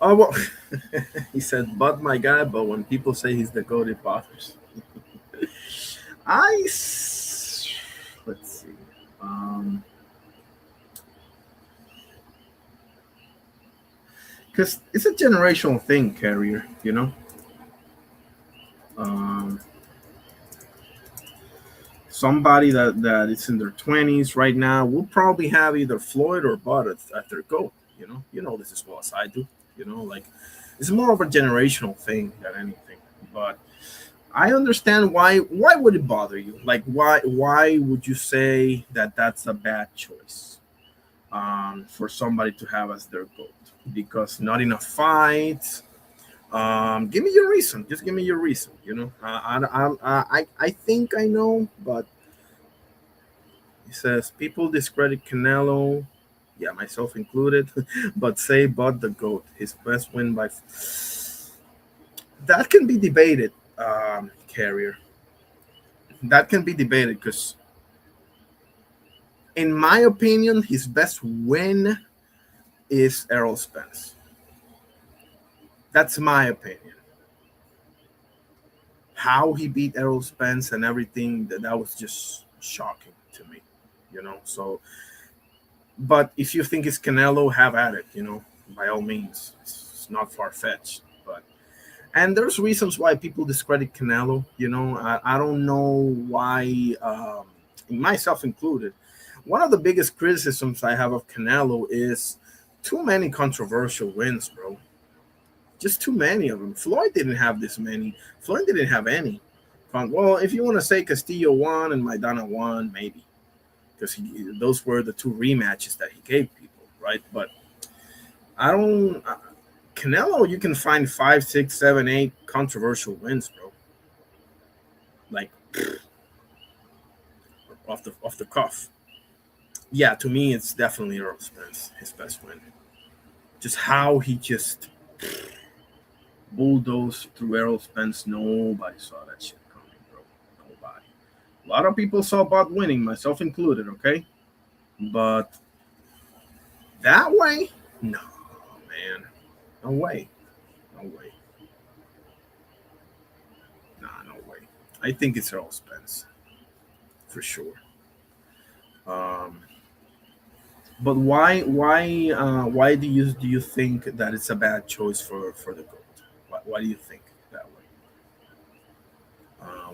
Oh well, he said, "But my guy." But when people say he's the goat, it bothers. Let's see. Because it's a generational thing, Carrier. You know. Somebody that is in their 20s right now will probably have either Floyd or Bud at their goat. You know this as well as I do. You know, like it's more of a generational thing than anything. But I understand why. Why would it bother you? Like, why would you say that that's a bad choice for somebody to have as their goat? Because not enough fights. Give me your reason. Just give me your reason. You know, I think I know, but he says people discredit Canelo, yeah, myself included, but say Bud the goat, his best win by. That can be debated, Carrier. That can be debated because, in my opinion, his best win is Errol Spence. That's my opinion. How he beat Errol Spence and everything, that was just shocking to me, you know. So, but if you think it's Canelo, have at it, you know, by all means. It's not far fetched, but and there's reasons why people discredit Canelo. You know, I don't know why, myself included. One of the biggest criticisms I have of Canelo is too many controversial wins, bro. Just too many of them. Floyd didn't have this many. Floyd didn't have any. Well, if you want to say Castillo won and Maidana won, maybe, because those were the two rematches that he gave people, right? But I don't. Canelo, you can find 5, 6, 7, 8 controversial wins, bro. Like off the cuff. Yeah, to me, it's definitely Earl Spence, his best win. Just how he just bulldozed through Errol Spence. Nobody saw that shit coming, bro. Nobody. A lot of people saw Bud winning, myself included, okay? But that way? No, man. No way. No way. Nah, no way. I think it's Errol Spence. For sure. But why do you think that it's a bad choice for the GOAT? Why do you think that way?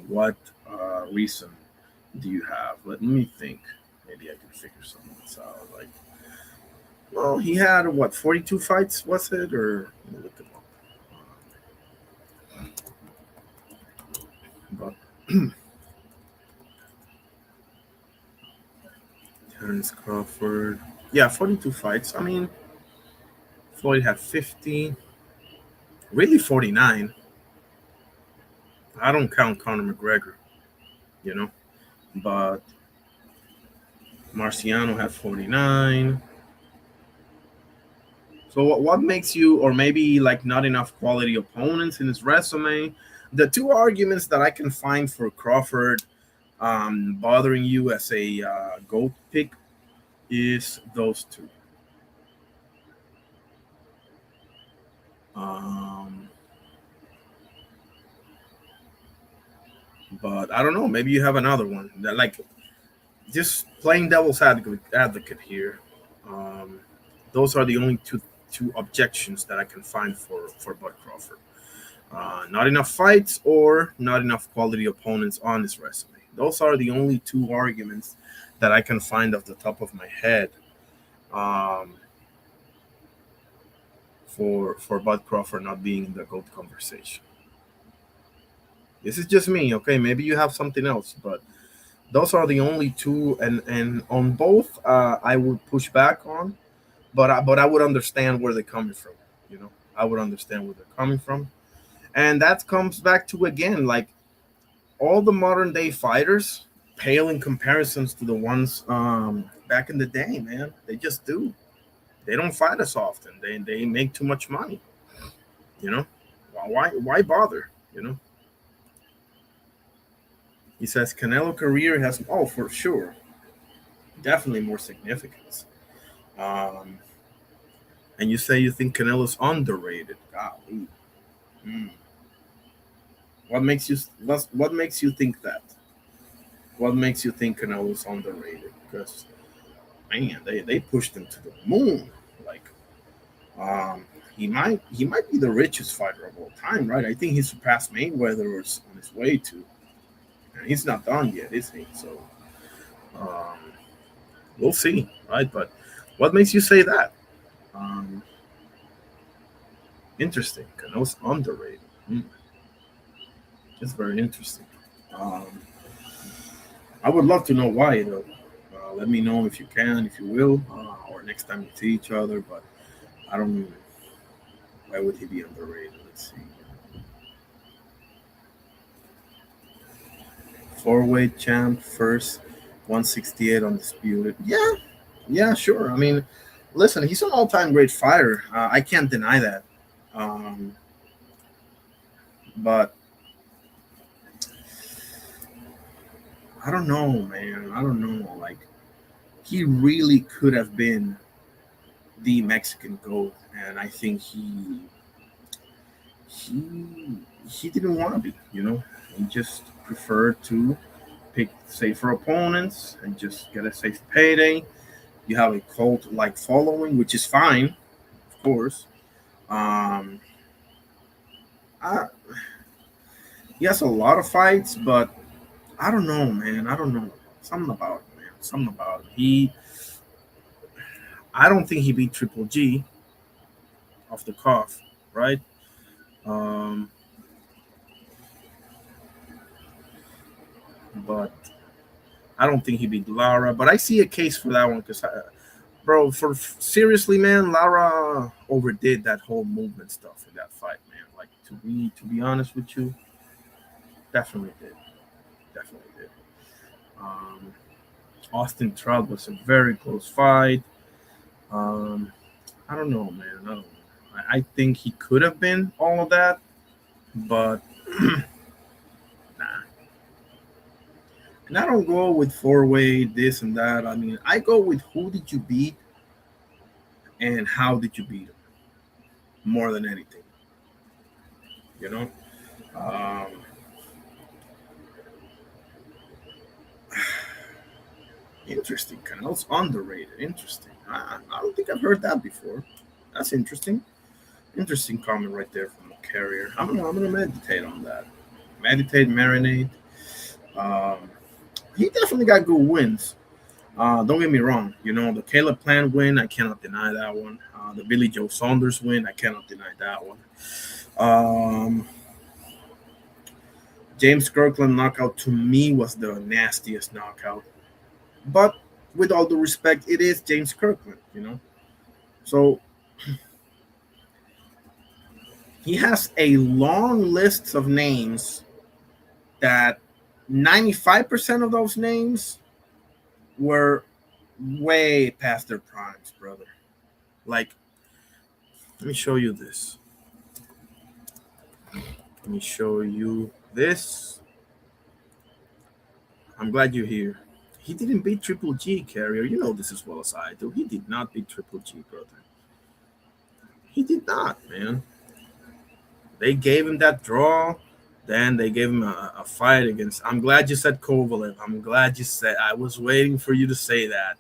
What reason do you have? Let me think. Maybe I can figure something out. Like, well, he had what 42 fights, was it? Or let me look him up. But Terence Crawford, yeah, 42 fights. I mean, Floyd had 50. Really 49. I don't count Conor McGregor, you know, but Marciano had 49. So what makes you, or maybe like not enough quality opponents in his resume? The two arguments that I can find for Crawford bothering you as a GOAT pick is those two. Um, but I don't know. Maybe you have another one that, like, just playing devil's advocate here. Um, those are the only two objections that I can find for Bud Crawford. Not enough fights or not enough quality opponents on his resume. Those are the only two arguments that I can find off the top of my head um, for Bud Crawford not being in the GOAT conversation. This is just me, okay? Maybe you have something else, but those are the only two, and on both, I would push back on, but I would understand where they're coming from. You know, I would understand where they're coming from, and that comes back to, again, like, all the modern day fighters pale in comparisons to the ones back in the day. Man, they just do. They don't fight as often. They make too much money. You know, why bother? You know. He says Canelo career has, oh, for sure, definitely more significance. Um, and you say you think Canelo's underrated. Golly. Mm. What makes you think that? What makes you think Canelo's underrated? Because, man, they pushed him to the moon. Like, he might be the richest fighter of all time, right? I think he surpassed Mayweather, or on his way to. And he's not done yet, is he? So um, we'll see, right? But what makes you say that? Um, Interesting. Canelo's underrated. It's very interesting. Um, I would love to know why, though. Let me know if you can, if you will, or next time you see each other. But I don't. Why would he be underrated? Let's see. Four-weight champ, first 168 undisputed. Yeah, yeah, sure. I mean, listen, he's an all-time great fighter. I can't deny that. Um, but I don't know, man. I don't know. Like, he really could have been the Mexican GOAT, and I think he didn't want to be. You know, he just preferred to pick safer opponents and just get a safe payday. You have a cult-like following, which is fine, of course. Um, I, he has a lot of fights, but I don't know, man. I don't know. Something about him, man. Something about him. I don't think he beat Triple G off the cuff, right? Um, but I don't think he beat Lara. But I see a case for that one because, bro, seriously, man, Lara overdid that whole movement stuff in that fight, man. Like, to be honest with you, definitely did. Definitely did. Um, Austin Trout was a very close fight. Um, I don't know, man. I don't know. I think he could have been all of that, but nah. And I don't go with four-way, this and that. I mean, I go with who did you beat and how did you beat him more than anything. You know? Um, Interesting. Canelo's underrated. Interesting. I don't think I've heard that before. That's interesting. Interesting comment right there from a carrier. I'm gonna meditate on that. Meditate, marinate. Um, he definitely got good wins. Don't get me wrong. You know, the Caleb Plant win, I cannot deny that one. The Billy Joe Saunders win, I cannot deny that one. James Kirkland knockout to me was the nastiest knockout. But with all due respect, it is James Kirkland, you know. So he has a long list of names that 95% of those names were way past their primes, brother. Like, let me show you this. Let me show you this. I'm glad you're here. He didn't beat Triple G, Carrier. You know this as well as I do. He did not beat Triple G, brother. He did not, man. They gave him that draw. Then they gave him a fight against. I'm glad you said Kovalev. I'm glad you said. I was waiting for you to say that.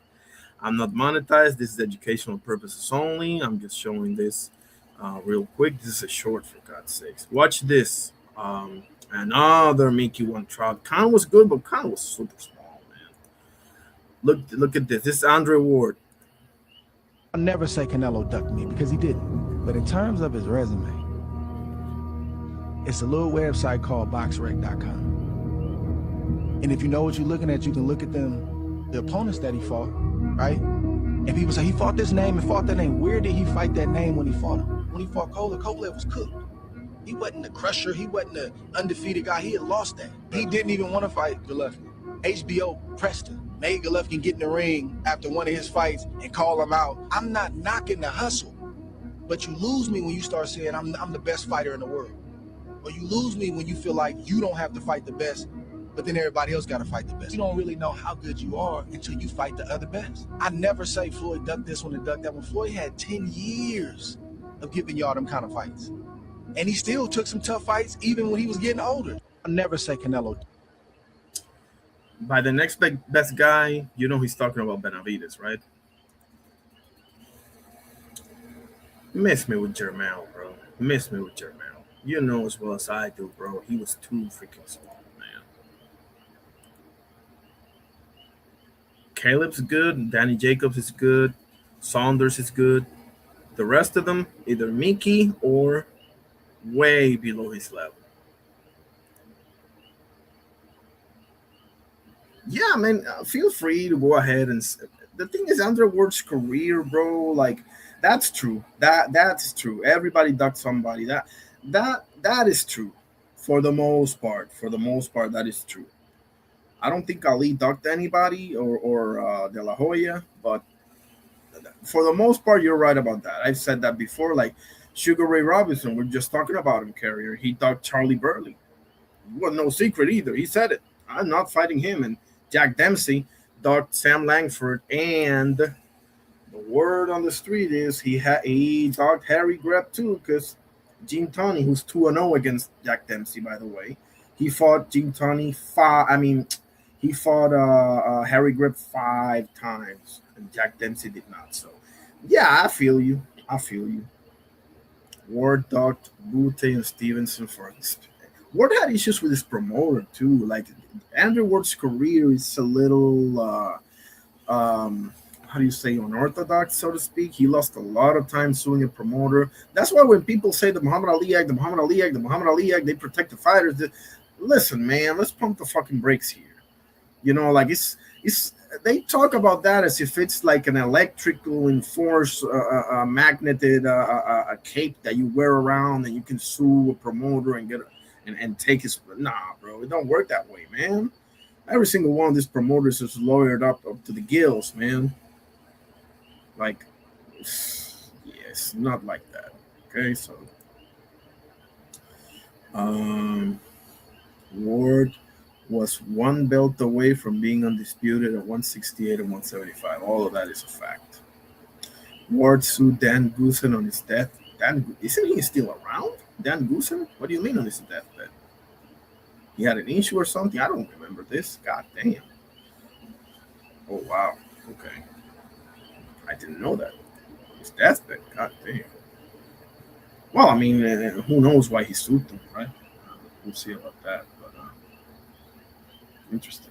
I'm not monetized. This is educational purposes only. I'm just showing this real quick. This is a short, for God's sakes. Watch this. Another Mickey one trout. Khan was good, but Khan was super small, man. Look at this. This is Andre Ward. I'll never say Canelo ducked me because he didn't. But in terms of his resume, it's a little website called boxrec.com. And if you know what you're looking at, you can look at the opponents that he fought, right? And people say he fought this name and fought that name. Where did he fight that name when he fought him? When he fought Kovalev was cooked. He wasn't the crusher. He wasn't the undefeated guy. He had lost that. He didn't even want to fight Golovkin. HBO pressed him. Made Golovkin get in the ring after one of his fights and call him out. I'm not knocking the hustle, but you lose me when you start saying I'm the best fighter in the world. Or you lose me when you feel like you don't have to fight the best, but then everybody else got to fight the best. You don't really know how good you are until you fight the other best. I never say Floyd ducked this one and ducked that one. Floyd had 10 years of giving y'all them kind of fights. And he still took some tough fights even when he was getting older. I never say Canelo. By the next best guy, you know he's talking about Benavidez, right? Miss me with Jermel, bro. Miss me with Jermel. You know as well as I do, bro. He was too freaking small, man. Caleb's good. Danny Jacobs is good. Saunders is good. The rest of them, either Mickey or way below his level. Yeah, man, feel free to go ahead and. The thing is, Andre Ward's career, bro, like that's true. That's true. Everybody ducked somebody. That is true, for the most part. For the most part, that is true. I don't think Ali ducked anybody or De La Hoya, but for the most part, you're right about that. I've said that before. Like Sugar Ray Robinson, we're just talking about him, Carrier. He ducked Charlie Burley. It was no secret either. He said it. I'm not fighting him. And Jack Dempsey ducked Sam Langford, and the word on the street is he ducked Harry Greb too, because Gene Tunney, who's 2-0 against Jack Dempsey, by the way, he fought Gene Tunney he fought Harry Greb 5 times, and Jack Dempsey did not. So, yeah, I feel you. Ward ducked Butte and Stevenson for Ward had issues with his promoter too. Like Andrew Ward's career is a little how do you say, unorthodox, so to speak. He lost a lot of time suing a promoter. That's why when people say the Muhammad Ali Act, they protect the fighters. Listen, man, let's pump the fucking brakes here. You know, like it's they talk about that as if it's like an electrical enforced magneted a cape that you wear around and you can sue a promoter and get and take his. Nah, bro, it don't work that way, man. Every single one of these promoters is lawyered up to the gills, man. Like, yes, not like that. Okay, so Ward was one belt away from being undisputed at 168 and 175. All of that is a fact. Ward sued Dan Goosen on his death. Isn't he still around? Dan Goosen? What do you mean on his deathbed? He had an issue or something? I don't remember this. God damn. Oh, wow. Okay. I didn't know that. His deathbed. God damn. Well, I mean, who knows why he sued them, right? We'll see about that. But interesting.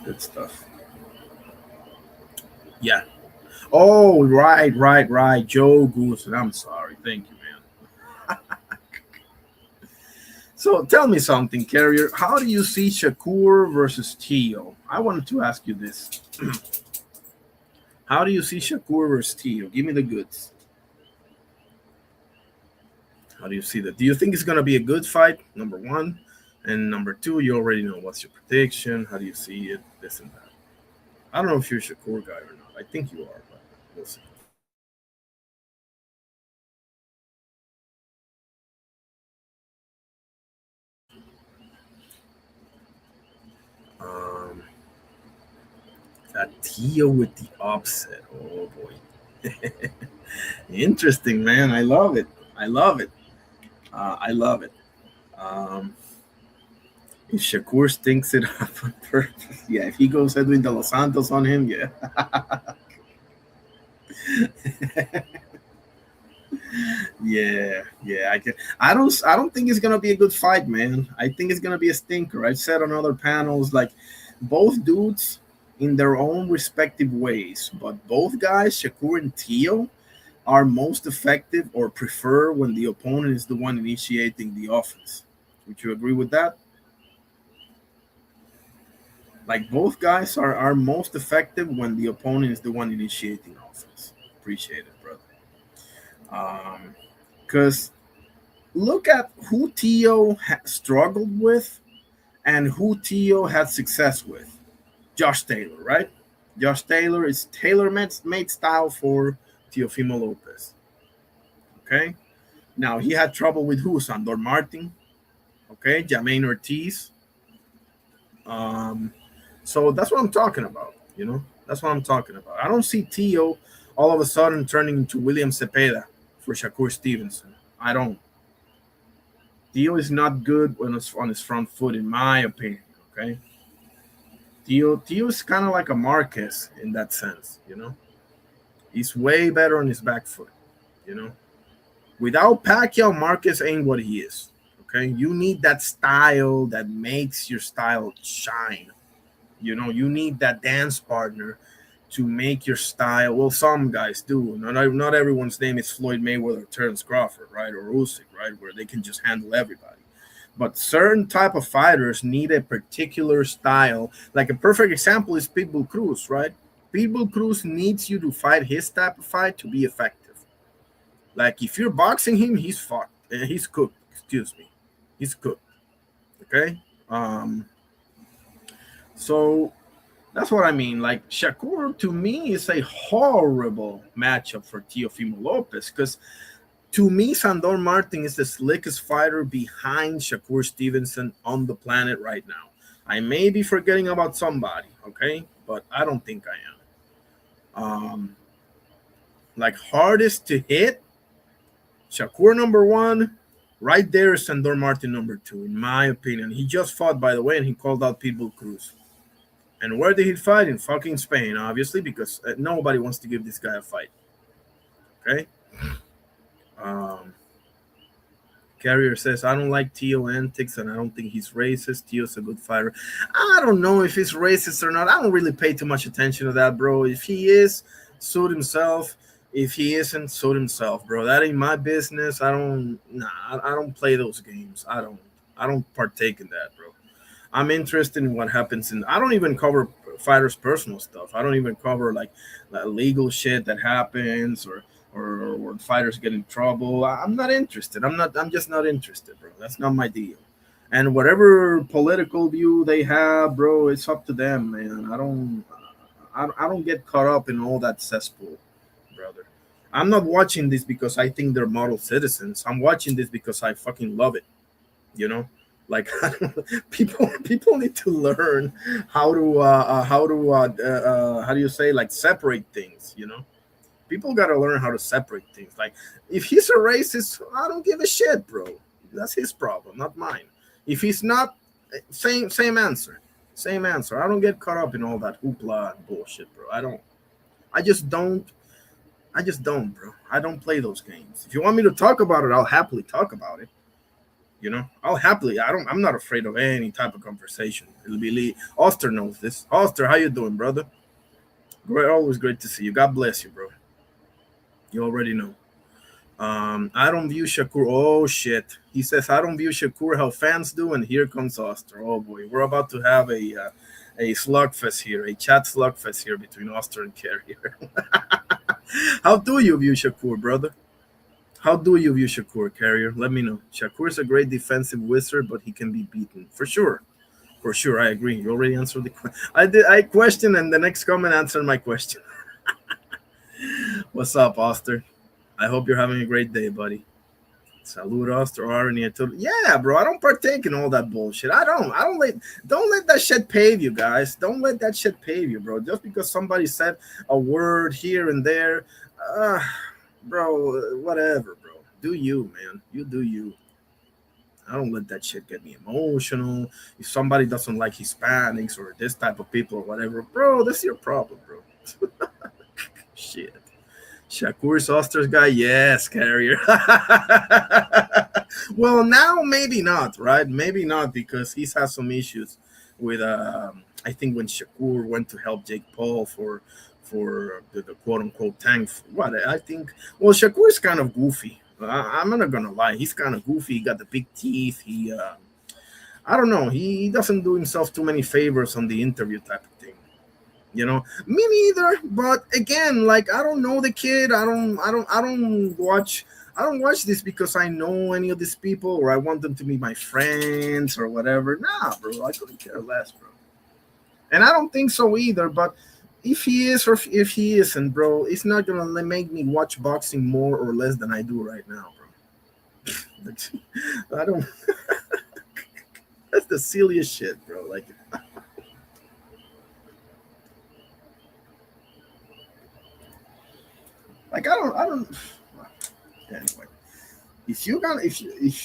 Good stuff. Yeah. Oh, right. Joe Goosen. I'm sorry. Thank you, man. So tell me something, Carrier. How do you see Shakur versus Tio? I wanted to ask you this. How do you see Shakur versus Tio? Give me the goods. How do you see that? Do you think it's going to be a good fight? Number one. And number two, you already know what's your prediction. How do you see it? This and that. I don't know if you're a Shakur guy or not. I think you are, but we'll see. That Tio with the upset. Oh boy. Interesting, man. I love it. I love it. I love it. Um, if Shakur stinks it up on purpose, yeah. If he goes Edwin de los Santos on him, yeah. Yeah. I don't think it's gonna be a good fight, man. I think it's gonna be a stinker. I've said on other panels, like both dudes in their own respective ways, but both guys, Shakur and Tio, are most effective or prefer when the opponent is the one initiating the offense. Would you agree with that? Like both guys are most effective when the opponent is the one initiating offense. Appreciate it, brother. Because look at who Tio struggled with and who Tio had success with. Josh Taylor, right? Josh Taylor is tailor-made style for Teofimo Lopez. Okay? Now, he had trouble with who? Sandor Martin. Okay? Jermaine Ortiz. So that's what I'm talking about, you know? That's what I'm talking about. I don't see Tio all of a sudden turning into William Cepeda for Shakur Stevenson. I don't. Tio is not good when it's on his front foot, in my opinion, okay? Tio is kind of like a Marquez in that sense, you know? He's way better on his back foot, you know? Without Pacquiao, Marquez ain't what he is, okay? You need that style that makes your style shine. You know, you need that dance partner to make your style. Well, some guys do. Not everyone's name is Floyd Mayweather, Terence Crawford, right, or Usyk, right, where they can just handle everybody. But certain type of fighters need a particular style. Like a perfect example is Pitbull Cruz, right? Pitbull Cruz needs you to fight his type of fight to be effective. Like if you're boxing him, he's fucked. He's cooked. Excuse me, he's cooked. Okay. So that's what I mean. Like Shakur, to me, is a horrible matchup for Teofimo Lopez because to me, Sandor Martin is the slickest fighter behind Shakur Stevenson on the planet right now. I may be forgetting about somebody, okay, but I don't think I am. Like hardest to hit, Shakur number one, right there is Sandor Martin number two, in my opinion. He just fought, by the way, and he called out Pitbull Cruz. And where did he fight? In fucking Spain, obviously, because nobody wants to give this guy a fight. Okay? Carrier says, I don't like Tio antics, and I don't think he's racist. Tio's a good fighter. I don't know if he's racist or not. I don't really pay too much attention to that, bro. If he is, suit himself. If he isn't, suit himself, bro. That ain't my business. I don't play those games. I don't partake in that, bro. I'm interested in what happens I don't even cover fighters' personal stuff. I don't even cover like legal shit that happens or fighters get in trouble. I'm not interested. I'm just not interested, bro. That's not my deal. And whatever political view they have, bro, it's up to them, man. I don't get caught up in all that cesspool, brother. I'm not watching this because I think they're model citizens. I'm watching this because I fucking love it. You know? Like people need to learn how do you say, like, separate things, you know? People got to learn how to separate things. Like if he's a racist, I don't give a shit, bro. That's his problem, not mine. If he's not, same answer. I don't get caught up in all that hoopla and bullshit, bro. I just don't, bro. I don't play those games. If you want me to talk about it, I'll happily talk about it. You know, I'm not afraid of any type of conversation. It'll be Lee. Oster knows this. Oster, how you doing, brother? Great, always great to see you. God bless you, bro. You already know. I don't view Shakur. Oh, shit. He says, I don't view Shakur how fans do, and here comes Oster. Oh, boy. We're about to have a slugfest here, a chat slugfest here between Oster and Carrier. How do you view Shakur, brother? How do you view Shakur, Carrier? Let me know. Shakur is a great defensive wizard, but he can be beaten. For sure. I agree. You already answered the question. I questioned, and the next comment answered my question. What's up, Oster? I hope you're having a great day, buddy. Salud, Oster. Yeah, bro. I don't partake in all that bullshit. Don't let that shit pave you, guys. Don't let that shit pave you, bro. Just because somebody said a word here and there. Bro, whatever, bro. Do you, man? You do you. I don't let that shit get me emotional. If somebody doesn't like Hispanics or this type of people or whatever, bro, that's your problem, bro. Shit. Shakur's Oster's guy, yes, Carrier. Well, now maybe not, right? Maybe not because he's had some issues with. I think when Shakur went to help Jake Paul for the quote unquote tank. What I think. Well, Shakur is kind of goofy. I'm not gonna lie. He's kind of goofy. He got the big teeth. I don't know. He doesn't do himself too many favors on the interview type of thing. Me neither. But again, like I don't know the kid. I don't watch this because I know any of these people or I want them to be my friends or whatever. Nah, bro. I couldn't care less, bro. And I don't think so either. But if he is or if he isn't, bro, it's not gonna make me watch boxing more or less than I do right now, bro. I don't. That's the silliest shit, bro. Like. Like I don't. Anyway, if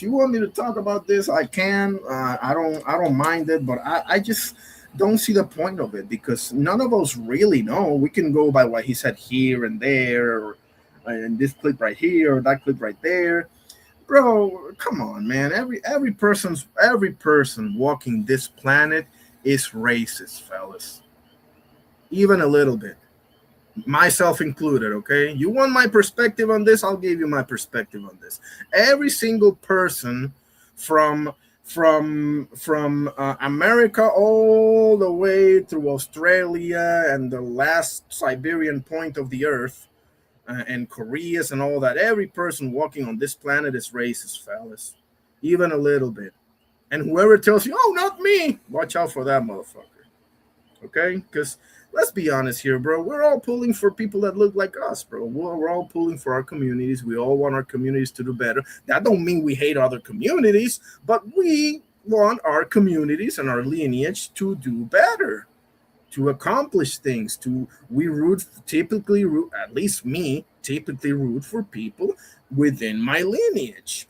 you want me to talk about this, I can. I don't mind it, but I just don't see the point of it because none of us really know. We can go by what he said here and there, or in this clip right here, or that clip right there. Bro, come on, man. Every person walking this planet is racist, fellas. Even a little bit. Myself included, okay? You want my perspective on this? I'll give you my perspective on this. Every single person from America all the way through Australia and the last Siberian point of the earth and Koreas and all that, every person walking on this planet is racist, fellas. Even a little bit. And whoever tells you, oh, not me, watch out for that motherfucker. Okay? Because let's be honest here, bro. We're all pulling for people that look like us, bro. We're all pulling for our communities. We all want our communities to do better. That don't mean we hate other communities, but we want our communities and our lineage to do better, to accomplish things. Typically root, at least me, typically root for people within my lineage.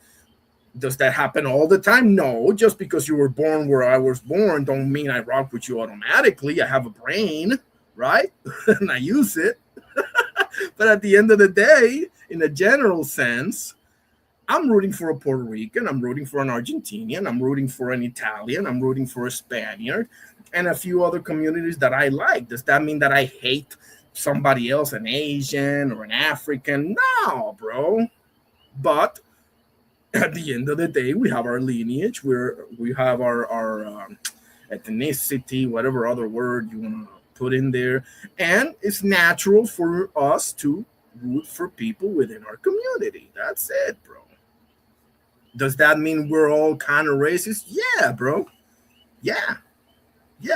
Does that happen all the time? No. Just because you were born where I was born don't mean I rock with you automatically. I have a brain, right? And I use it. But at the end of the day, in a general sense, I'm rooting for a Puerto Rican. I'm rooting for an Argentinian. I'm rooting for an Italian. I'm rooting for a Spaniard and a few other communities that I like. Does that mean that I hate somebody else, an Asian or an African? No, bro. But at the end of the day, we have our lineage, we have our ethnicity, whatever other word you want to put in there, and it's natural for us to root for people within our community. That's it, bro. Does that mean we're all kind of racist? Yeah, bro. Yeah,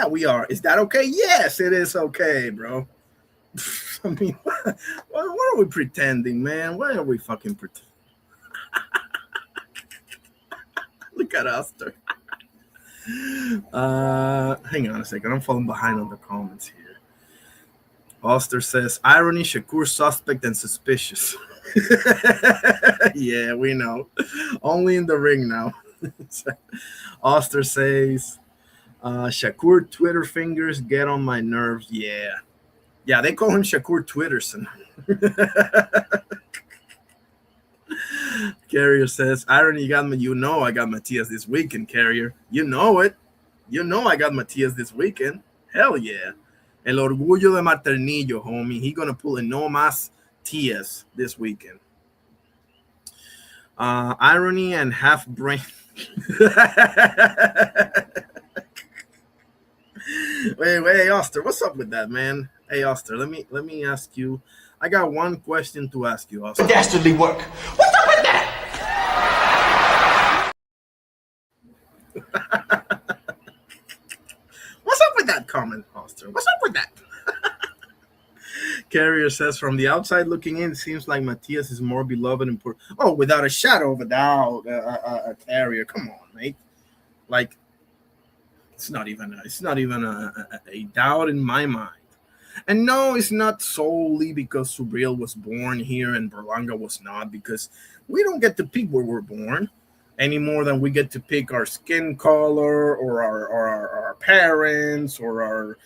we are. Is that okay? Yes, it is okay, bro. I mean, what are we pretending, man? Why are we fucking pretending? Look at Oster. Hang on a second. I'm falling behind on the comments here. Oster says, irony, Shakur suspect and suspicious. Yeah, we know. Only in the ring now. Oster says, Shakur Twitter fingers get on my nerves. Yeah, they call him Shakur Twitterson. Carrier says, irony, you know I got Matias this weekend, Carrier. You know it. You know I got Matias this weekend. Hell yeah. El orgullo de Maternillo, homie. He gonna pull a no más Tias this weekend. Irony and half brain. Wait, Oster, what's up with that, man? Hey, Oster, let me ask you. I got one question to ask you, Oster. Dastardly work. What's up with that? What's up with that comment, Oster? What's up with that? Carrier says, from the outside looking in, it seems like Matias is more beloved and without a shadow of a doubt, Carrier. Come on, mate. Like, it's not even a doubt in my mind. And no, it's not solely because Subriel was born here and Berlanga was not, because we don't get to pick where we're born any more than we get to pick our skin color or our parents or our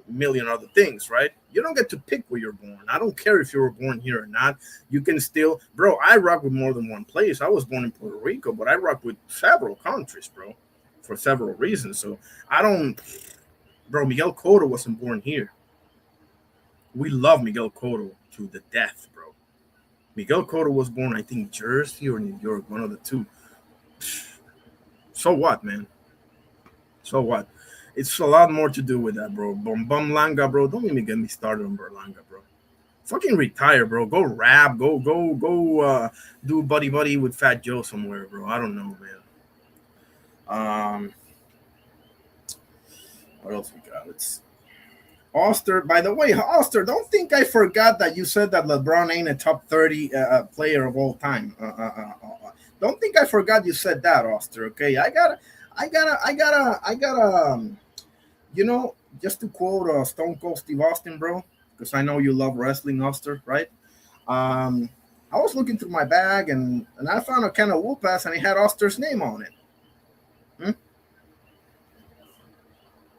million other things, right? You don't get to pick where you're born. I don't care if you were born here or not. You can still, bro, I rock with more than one place. I was born in Puerto Rico, but I rock with several countries, bro, for several reasons. So I don't, bro, Miguel Cotto wasn't born here. We love Miguel Cotto to the death, bro. Miguel Cotto was born, I think, Jersey or New York, one of the two. So what, man? So what? It's a lot more to do with that, bro. Langa, bro. Don't even get me started on Berlanga, bro. Fucking retire, bro. Go rap. Go do buddy with Fat Joe somewhere, bro. I don't know, man. What else we got? Let's Oster. By the way, Oster, don't think I forgot that you said that LeBron ain't a top 30 player of all time. Don't think I forgot you said that, Oster. Okay, I gotta. You know, just to quote Stone Cold Steve Austin, bro, because I know you love wrestling, Oster, right? I was looking through my bag and I found a can of whoop ass and it had Oster's name on it.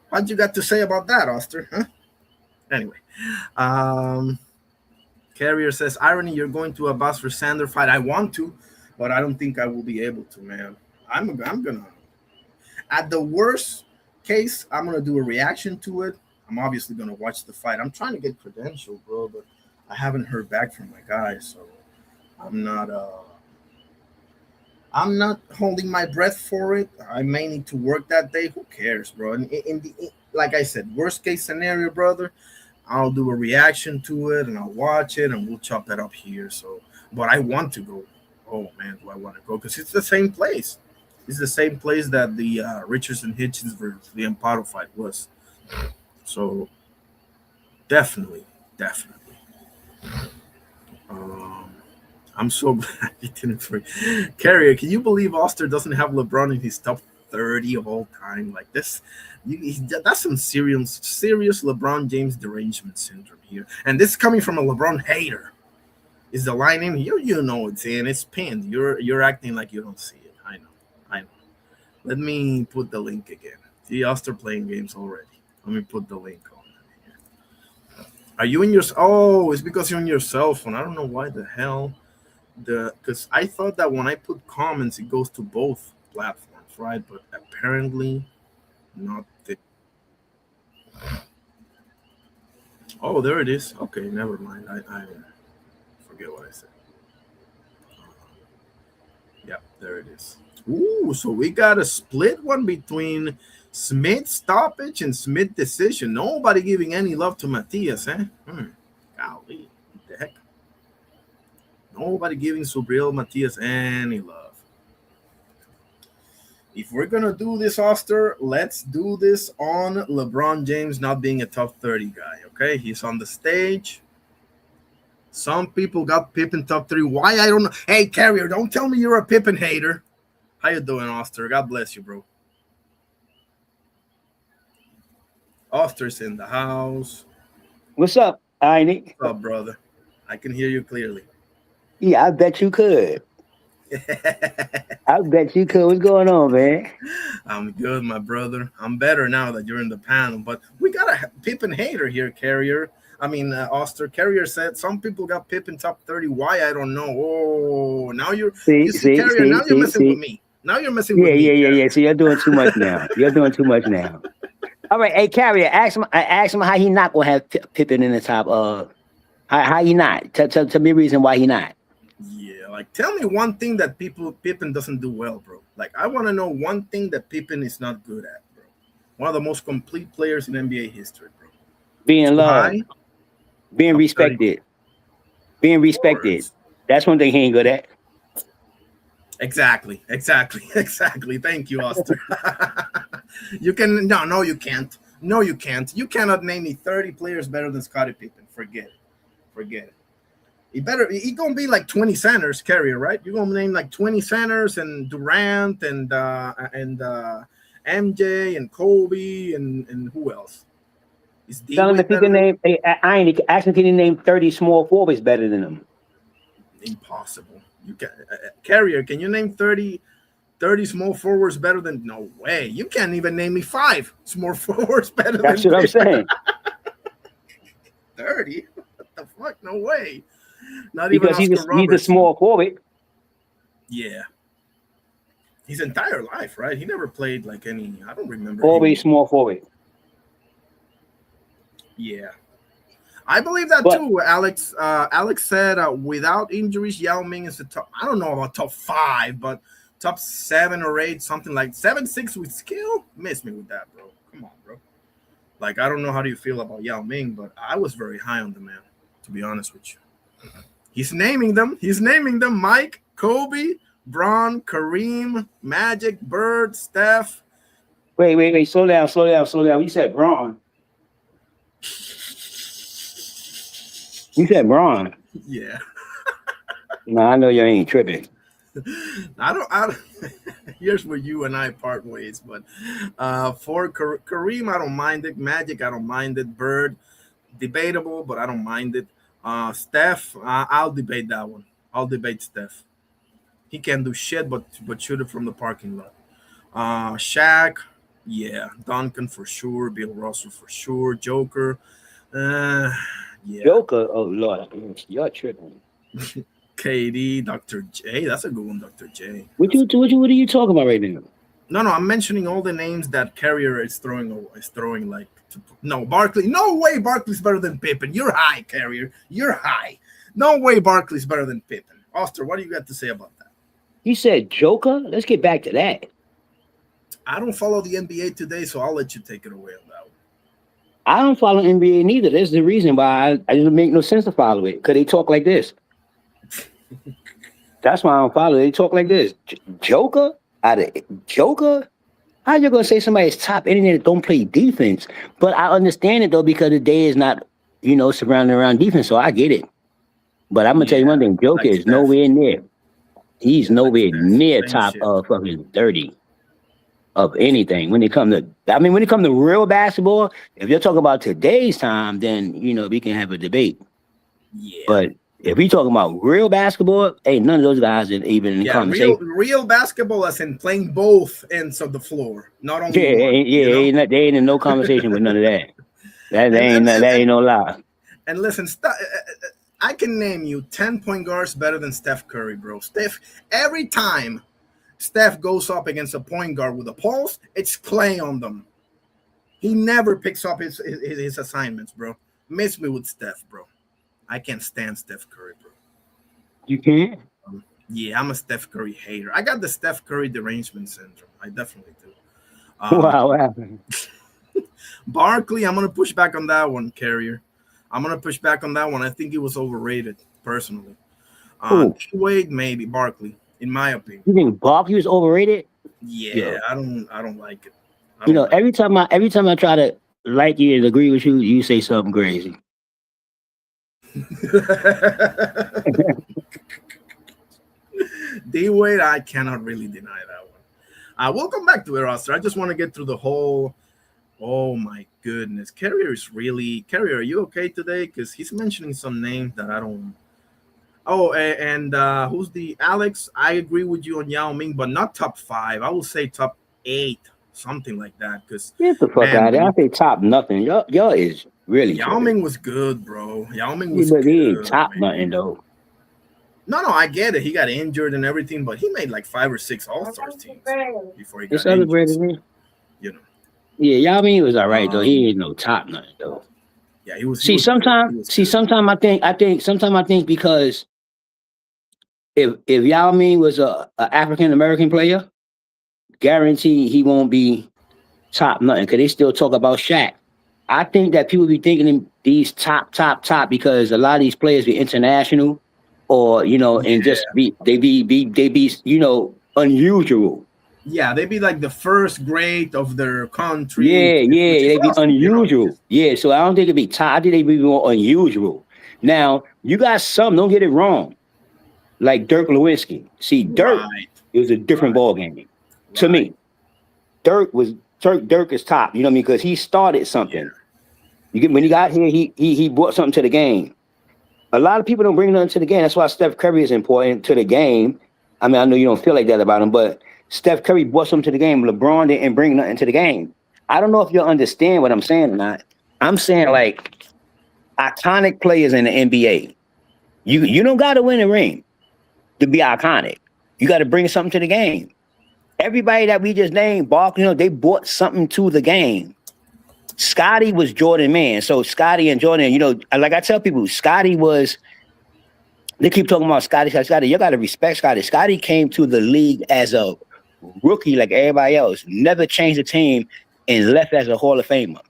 What you got to say about that, Oster? Huh? Anyway, Carrier says, irony, you're going to a Boss for Sander fight. I want to, but I don't think I will be able to, man. I'm gonna, at the worst case, I'm gonna do a reaction to it. I'm obviously gonna watch the fight. I'm trying to get credentialed, bro, but I haven't heard back from my guys, so I'm not holding my breath for it. I may need to work that day. Who cares, bro? And like I said, worst case scenario, brother, I'll do a reaction to it and I'll watch it and we'll chop it up here. So, but I want to go. Oh man, do I want to go? Because it's the same place. It's the same place that the Richardson Hitchens versus the Amparo fight was. So definitely. I'm so glad you didn't forget. Carrier, can you believe Oster doesn't have LeBron in his top 30 of all time? Like this, that's some serious LeBron James derangement syndrome here. And this is coming from a LeBron hater. Is the line in? You know it's in. It's pinned. You're acting like you don't see it. I know. Let me put the link again. See, Oster playing games already. Let me put the link on here. Are you in your? Oh, it's because you're on your cell phone. I don't know why the hell. Because I thought that when I put comments, it goes to both platforms, right? But apparently not. Oh, there it is. Okay, never mind. I forget what I said. Yeah, there it is. Ooh, so we got a split one between Smith stoppage and Smith decision. Nobody giving any love to Matias, eh? Golly, what the heck? Nobody giving Subriel Matias any love. If we're gonna do this, Oster, let's do this on LeBron James not being a top 30 guy. Okay, he's on the stage. Some people got Pippen top 3. Why? I don't know. Hey, Carrier, don't tell me you're a Pippen hater. How you doing, Oster? God bless you, bro. Oster's in the house. What's up, Einie? What's up, brother? I can hear you clearly. Yeah, I bet you could. I bet you could. What's going on, man? I'm good, my brother. I'm better now that you're in the panel. But we got a Pippen hater here, Carrier. Oster. Carrier said some people got Pippen top 30. Why? I don't know. Oh, now you're Carrier. Now you're messing with me. Now you're messing with me. Yeah. So you're doing too much now. All right, hey, Carrier, ask him how he not gonna have Pippen in the top. How he not? Tell me a reason why he not. Yeah, like tell me one thing that Pippen doesn't do well, bro. Like I want to know one thing that Pippen is not good at, bro. One of the most complete players in NBA history, bro. Being loved, being respected. That's one thing he ain't good at. Exactly. Thank you, Oster. You can't. No, you can't. You cannot name me 30 players better than Scottie Pippen. Forget it. He gonna be like 20 centers, Carrier, right? You're gonna name like 20 centers and Durant and MJ and Kobe and who else? Is Tell him D-Wade if he better can than name. Hey, I ain't ask him, can he name 30 small forwards better than him? impossible? You can Carrier. Can you name 30 small forwards better than? No way. You can't even name me 5 small forwards better That's than what I'm Pippen. saying. 30? What the fuck? No way. Not even Because Oscar he's a Robertson. small forward. Yeah. His entire life, right? He never played like any. I don't remember Always him. small forward. Yeah. I believe that But- too, Alex. Alex said without injuries, Yao Ming is the top. I don't know about top 5, but top 7 or 8, something like 7-6 with skill. Miss me with that, bro. Come on, bro. Like, I don't know how do you feel about Yao Ming, but I was very high on the man, to be honest with you. He's naming them. Mike, Kobe, Braun, Kareem, Magic, Bird, Steph. Wait. Slow down. You said Braun. You said Braun. Yeah. No, I know you ain't tripping. I don't here's where you and I part ways, but for Kareem, I don't mind it. Magic, I don't mind it. Bird, debatable, but I don't mind it. Steph, I'll debate that one. I'll debate Steph. He can do shit, but shoot it from the parking lot. Shaq, yeah. Duncan for sure. Bill Russell for sure. Joker, yeah. Joker, oh Lord, you're tripping. KD, Dr. J. That's a good one, Dr. J. What are you talking about right now? No, I'm mentioning all the names that Carrier is throwing like. No, Barkley. No way Barkley's better than Pippen. You're high, Carrier. You're high. No way Barkley's better than Pippen. Oster, what do you got to say about that? You said Joker? Let's get back to that. I don't follow the NBA today, so I'll let you take it away on that one. I don't follow NBA neither. That's the reason why I didn't make no sense to follow it. Because they talk like this. That's why I don't follow it. They talk like this. Joker? Joker? How you going to say somebody's top anything that don't play defense? But I understand it, though, because the day is not, surrounding around defense, so I get it. But I'm going to tell you one thing. Joker is nowhere near. He's nowhere near top fucking 30 of anything. When it comes to real basketball, if you're talking about today's time, then, we can have a debate. Yeah. But if we talking about real basketball, ain't none of those guys even in the conversation. Real basketball as in playing both ends of the floor, not only one. They ain't in no conversation with none of that. That ain't no lie. And listen, I can name you 10 point guards better than Steph Curry, bro. Every time Steph goes up against a point guard with a pulse, it's clay on them. He never picks up his assignments, bro. Miss me with Steph, bro. I can't stand Steph Curry, bro. You can't? Yeah, I'm a Steph Curry hater. I got the Steph Curry derangement syndrome. I definitely do. Wow, what happened? Barkley, I'm going to push back on that one, Carrier. I'm going to push back on that one. I think he was overrated, personally. Wade, maybe. Barkley, in my opinion. You think Barkley was overrated? Yeah. I don't like it. Every time I try to like you and agree with you, you say something crazy. D-Wade, I cannot really deny that one. We'll come back to it, Roster. I just want to get through the whole. Oh my goodness, Carrier, are you okay today? Because he's mentioning some names that I don't. Oh, and who's the Alex? I agree with you on Yao Ming, but not top 5. I will say top 8, something like that. Because get the fuck out of there. I say top nothing. Y'all is really. Yao Ming was good, bro. Yao Ming was good. He ain't top nothing though. No, I get it. He got injured and everything, but he made like 5 or 6 All-Stars teams before he got injured. Yeah, Yao Ming was all right though. He ain't no top nothing though. Yeah, he was. Sometimes I think because if Yao Ming was a African American player, guaranteed he won't be top nothing because they still talk about Shaq. I think that people be thinking these top because a lot of these players be international, or and just be unusual. Yeah, they be like the first grade of their country. Yeah, they be unusual. Yeah, so I don't think it'd be top. I think they be more unusual. Now you got some. Don't get it wrong. Like Dirk Nowitzki. See, Dirk, it was a different ball game to me. Dirk is top. You know what I mean? Because he started something. When he got here, he brought something to the game. A lot of people don't bring nothing to the game. That's why Steph Curry is important to the game. I mean, I know you don't feel like that about him, but Steph Curry brought something to the game. LeBron didn't bring nothing to the game. I don't know if you'll understand what I'm saying or not. I'm saying like iconic players in the NBA. You don't got to win a ring to be iconic. You got to bring something to the game. Everybody that we just named, Barkley, they brought something to the game. Scotty was Jordan man. So Scotty and Jordan, like I tell people, Scotty was, they keep talking about Scotty. You got to respect Scotty. Scotty came to the league as a rookie like everybody else, never changed the team and left as a Hall of Famer.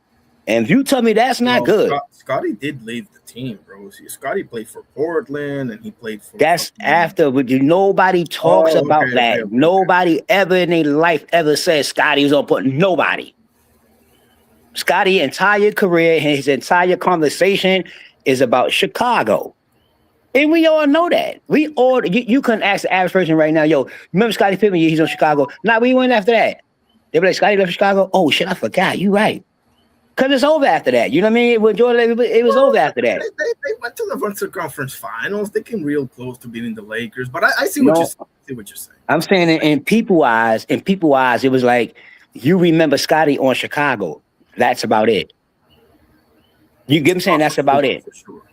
And if you tell me that's not good. Scotty did leave the team, bro. See, Scotty played for Portland and he played for. That's after, but nobody talks about that. Okay. Nobody ever in their life ever says Scotty was on Portland. Nobody. Scotty's entire career, his entire conversation is about Chicago. And we all know that. We all, you couldn't ask the average person right now, yo, remember Scottie Pippen? Yeah, he's on Chicago. Nah, we went after that. They be like, Scotty left Chicago? Oh, shit, I forgot. You right. Because it's over after that. You know what I mean? With Jordan, it was over after that. They went to the Western Conference Finals. They came real close to beating the Lakers. But I see what you're saying. I'm saying in people eyes, it was like, you remember Scotty on Chicago. That's about it. You get what I'm saying? That's about it.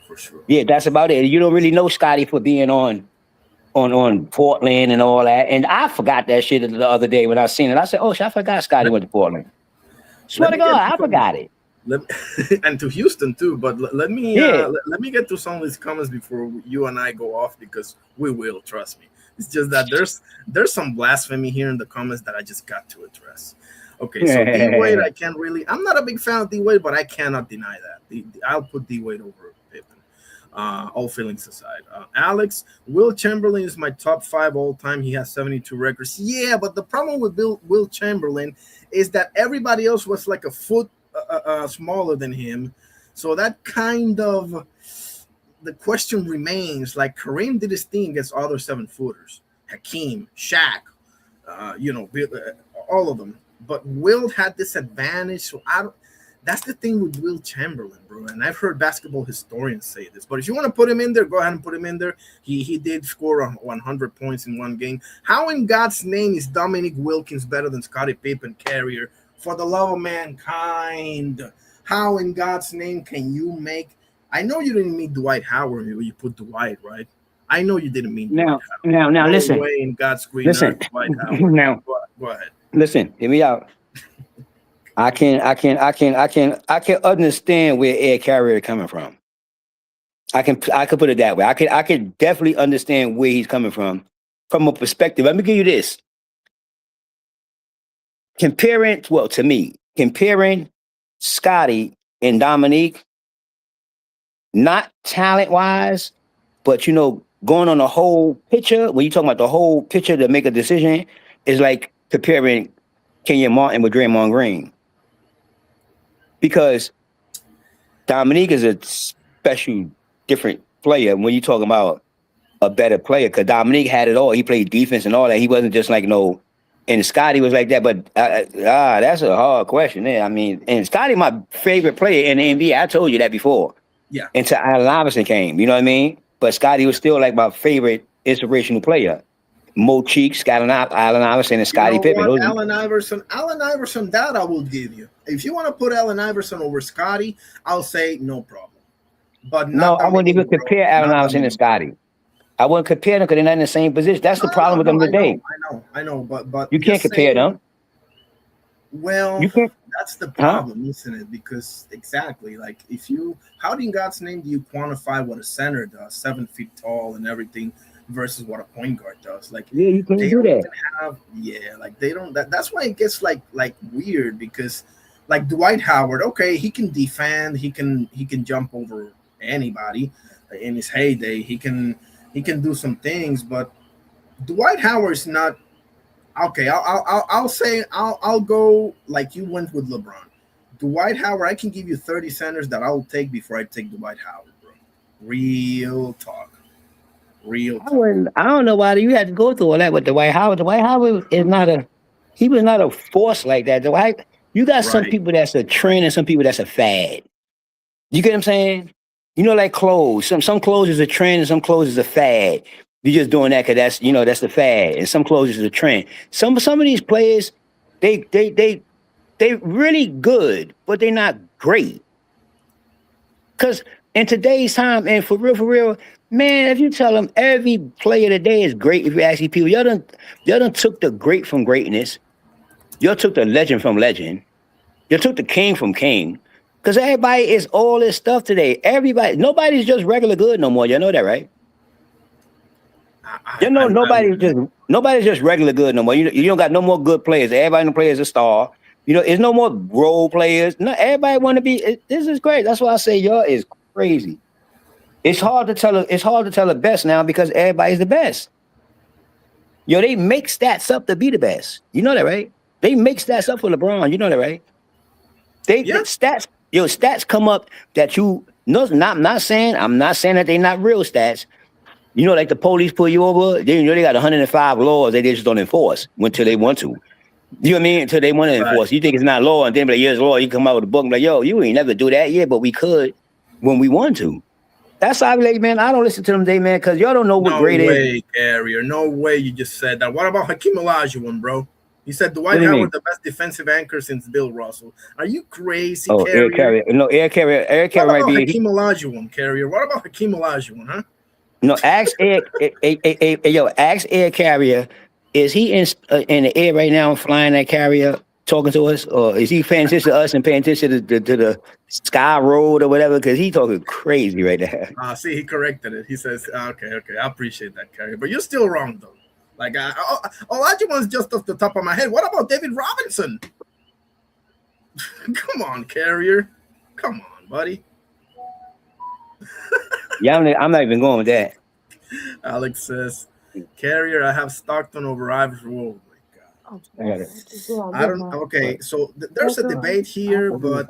For sure. Yeah, that's about it. You don't really know Scotty for being on Portland and all that. And I forgot that shit the other day when I seen it. I said, oh, shit, I forgot Scotty went to Portland. Swear to God, I forgot it. And to Houston too, but let me get to some of these comments before you and I go off, because we will, trust me. It's just that there's some blasphemy here in the comments that I just got to address. Okay, so D-Wade, I'm not a big fan of D-Wade, but I cannot deny that. I'll put D-Wade over Pippen. All feelings aside. Alex, Will Chamberlain is my top 5 all time. He has 72 records. Yeah, but the problem with Will Chamberlain is that everybody else was like a foot smaller than him. So that kind of, the question remains, like Kareem did his thing against other 7-footers. Hakeem, Shaq, all of them. But Will had this advantage. So that's the thing with Will Chamberlain, bro. And I've heard basketball historians say this. But if you want to put him in there, go ahead and put him in there. He did score 100 points in one game. How in God's name is Dominique Wilkins better than Scottie Pippen, Carrier? For the love of mankind. How in God's name can you make... I know you didn't mean Dwight Howard when you put Dwight, right? I know you didn't mean Dwight Howard. Now, no listen. Way in God's green listen. Earth, Dwight Howard. Now, go ahead. Listen, hear me out. I can understand where Ed Carrier coming from. I can put it that way. I can definitely understand where he's coming from a perspective. Let me give you this. Comparing Scotty and Dominique, not talent-wise, but going on the whole picture, when you're talking about the whole picture to make a decision, is like comparing Kenyon Martin with Draymond Green. Because Dominique is a special, different player when you're talking about a better player, because Dominique had it all. He played defense and all that. He wasn't just like and Scotty was like that. But that's a hard question there. I mean, and Scotty, my favorite player in the NBA. I told you that before. Yeah. Until Allen Iverson came, you know what I mean? But Scotty was still like my favorite inspirational player. Mo Cheeks, Allen Iverson, and Scottie Pippen. Allen Iverson, that I will give you. If you want to put Allen Iverson over Scotty, I'll say no problem. But no, I wouldn't even compare Allen Iverson and Scotty. I wouldn't compare them because they're not in the same position. That's the problem with them today. I know, but you can't compare them. Well, that's the problem, isn't it? Because exactly, like how in God's name do you quantify what a center does, 7 feet tall and everything, versus what a point guard does? Like, yeah, you can't do that. They don't. That's why it gets like weird, because like Dwight Howard, okay, he can defend, he can jump over anybody in his heyday, he can do some things, but Dwight Howard's not. Okay, I'll go like you went with LeBron. Dwight Howard, I can give you 30 centers that I'll take before I take Dwight Howard, bro. Real talk. I don't know why you had to go through all that with Dwight Howard. Dwight Howard he was not a force like that. You got some people that's a trend and some people that's a fad. You get what I'm saying? You know, like clothes. Some clothes is a trend, and some clothes is a fad. You're just doing that because that's the fad, and some clothes is a trend. Some of these players, they really good, but they're not great. Because in today's time, and for real, man, if you tell them every player today is great, if you ask these people, y'all done took the great from greatness. Y'all took the legend from legend. You took the king from king. Because everybody is all this stuff today. Nobody's just regular good no more. You know that, right? Nobody's just regular good no more. You don't got no more good players. Everybody in the players is a star. You know, it's no more role players. No, everybody want to be. This is great. That's why I say y'all is crazy. It's hard to tell. It's hard to tell the best now because everybody's the best. Yo, they make stats up to be the best. You know that, right? They make stats up for LeBron. You know that, right? They stats. Yo, stats come up that you. No, I'm not saying that they're not real stats. You know, like the police pull you over, they got 105 laws they just don't enforce until they want to. You know what I mean? Until they want to enforce. You think it's not law, and then like, years law, you come out with a book and like, yo, you ain't never do that. Yeah, but we could when we want to. That's how I be like, man, I don't listen to them day, man, because y'all don't know what great is. No way, Carrier. No way you just said that. What about Hakeem Olajuwon, bro? He said Dwight Howard the best defensive anchor since Bill Russell. Are you crazy, Carrier? Eric Carrier. No, Eric Carrier What might about be. Hakeem Olajuwon, Carrier? What about Hakeem Olajuwon, huh? No, ask Eric. Ask Eric Carrier. Is he in the air right now, flying that carrier, talking to us, or is he paying attention to us and paying attention to the sky road or whatever? Because he talking crazy right now. See, he corrected it. He says, okay, I appreciate that, Carrier, but you're still wrong though. Like, Olajuwon's just off the top of my head. What about David Robinson? Come on, Carrier. Come on, buddy. Yeah, I'm not even going with that. Alex says, Carrier, I have Stockton over Iverson. Oh my God. I don't. Okay, so there's a debate here, but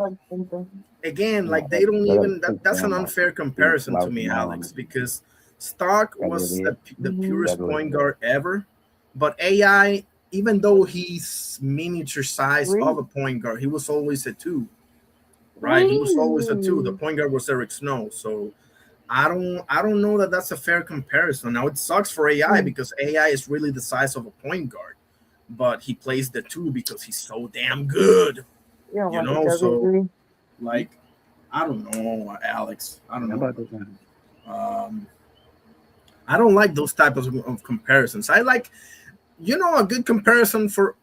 again, like they don't even. That's an unfair comparison to me, Alex, because Stock was the purest point guard ever, but AI, even though he's miniature size of a point guard, he was always a 2, right? He was always a 2. The point guard was Eric Snow, so. I don't know that that's a fair comparison. Now it sucks for AI because AI is really the size of a point guard, but he plays the 2 because he's so damn good. You know, so like I don't know, Alex. I don't know. I don't like those types of comparisons. I like, a good comparison for.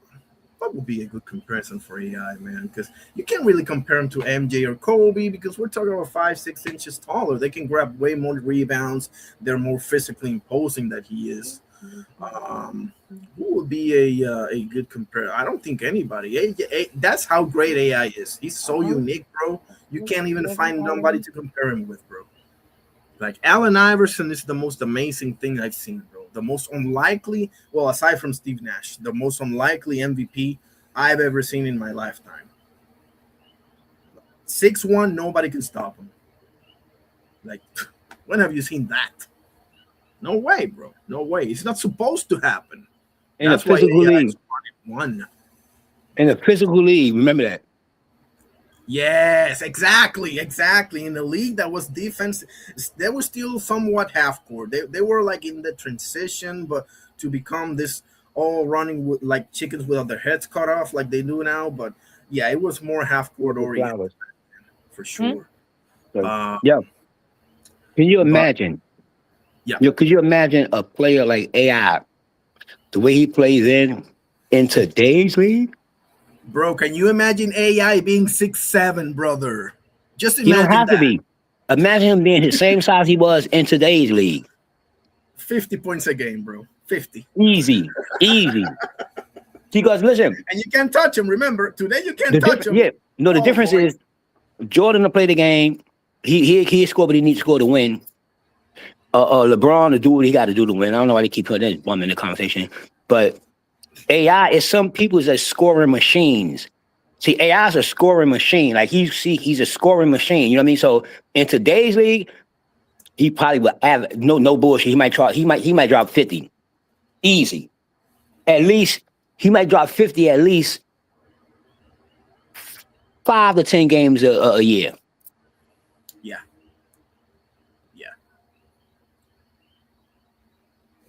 What would be a good comparison for AI, man? Because you can't really compare them to MJ or Kobe because we're talking about 5-6 inches taller. They can grab way more rebounds. They're more physically imposing than he is. Who would be a good comparison? I don't think anybody. That's how great AI is. He's so unique, bro. You can't even find nobody to compare him with, bro. Like Allen Iverson is the most amazing thing I've seen, bro. The most unlikely, well, aside from Steve Nash, the most unlikely MVP I've ever seen in my lifetime. 6'1", nobody can stop him. Like, when have you seen that? No way, bro. No way. It's not supposed to happen. In a physical league. In a physical league, remember that. Yes, exactly. In the league that was defense, they were still somewhat half court. They were like in the transition, but to become this all running with, like chickens without their heads cut off, like they do now. But yeah, it was more half court oriented for sure. Yeah. Can you imagine? Could you imagine a player like AI, the way he plays in today's league? Bro, can you imagine AI being 6'7", brother? Just imagine. You don't have to be. Imagine him being the same size he was in today's league. 50 points a game, bro. 50. Easy. Because listen. And you can't touch him. Remember, today you can't touch him. Yeah. No, the difference is Jordan to play the game. He scored what he needs to score to win. LeBron to do what he got to do to win. I don't know why they keep putting that one in the conversation, but AI is some people's a scoring machines. See, AI is a scoring machine. Like he's a scoring machine. You know what I mean? So in today's league, he probably will have no bullshit. He might drop 50. Easy. At least he might drop 50 at least 5 to 10 games a year.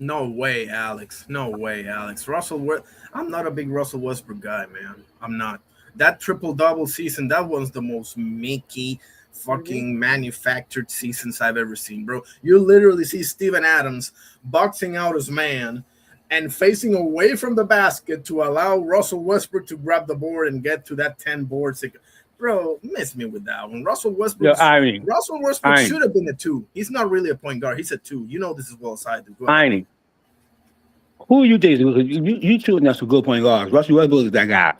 No way, Alex. No way, Alex. I'm not a big Russell Westbrook guy, man. I'm not. That triple double season, that was the most Mickey fucking manufactured seasons I've ever seen, bro. You literally see Steven Adams boxing out his man and facing away from the basket to allow Russell Westbrook to grab the board and get to that 10 board. Bro, miss me with that one. Russell Westbrook should have been a 2. He's not really a point guard. He's a 2. You know this as well as I do. Irony. Who you think? You shooting at some good point guards. Russell Westbrook is that guy.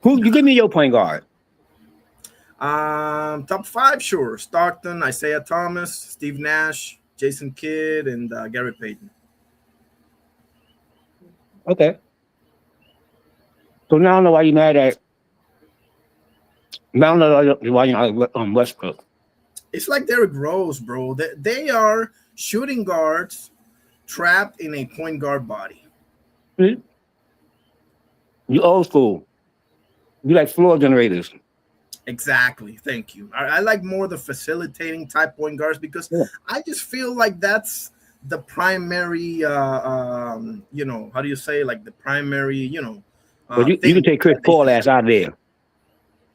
Who you give me your point guard? Top 5, sure. Stockton, Isaiah Thomas, Steve Nash, Jason Kidd, and Gary Payton. Okay. So now I don't know why you're mad at. Now I don't know why you're mad at Westbrook. It's like Derrick Rose, bro. They are shooting guards trapped in a point guard body. You old school. You like floor generators. Exactly. Thank you. I like more the facilitating type point guards because I just feel like that's the primary, how do you say, like the primary, But you can take Chris Paul ass out of there.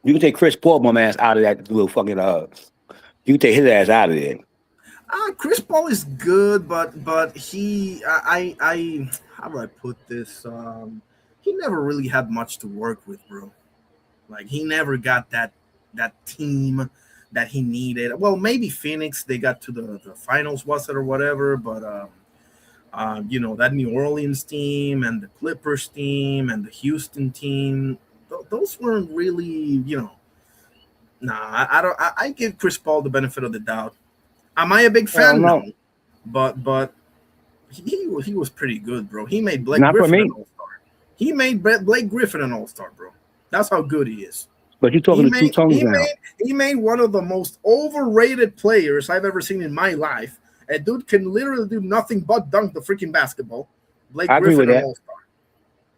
You can take Chris Paul bum ass out of that little fucking you can take his ass out of there. Chris Paul is good, but he how do I put this? He never really had much to work with, bro. Like he never got that team that he needed. Well, maybe Phoenix, they got to the finals, was it or whatever, but that New Orleans team and the Clippers team and the Houston team, those weren't really, I don't. I give Chris Paul the benefit of the doubt. Am I a big fan? No, but he was pretty good, bro. He made Blake Griffin an all-star. He made Blake Griffin an all-star, bro. That's how good he is. But you're talking to two tongues now. He made one of the most overrated players I've ever seen in my life. A dude can literally do nothing but dunk the freaking basketball. Blake Griffin an all-star.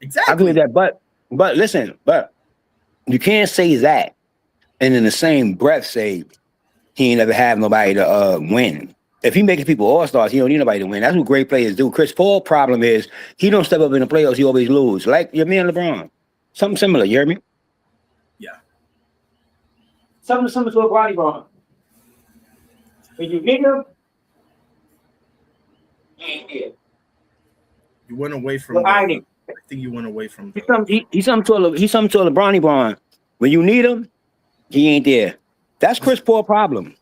Exactly. I agree with that. But listen, you can't say that and in the same breath say he ain't never have nobody to win. If he making people all-stars, he don't need nobody to win. That's what great players do. Chris Paul's problem is he don't step up in the playoffs, he always lose. Like your man LeBron. Something similar, you hear me? Yeah. Something similar to a body bond. When you get him, he ain't there. You went away from I think you went away from he's something to a LeBron Bron. When you need him, he ain't there. That's Chris Paul's problem.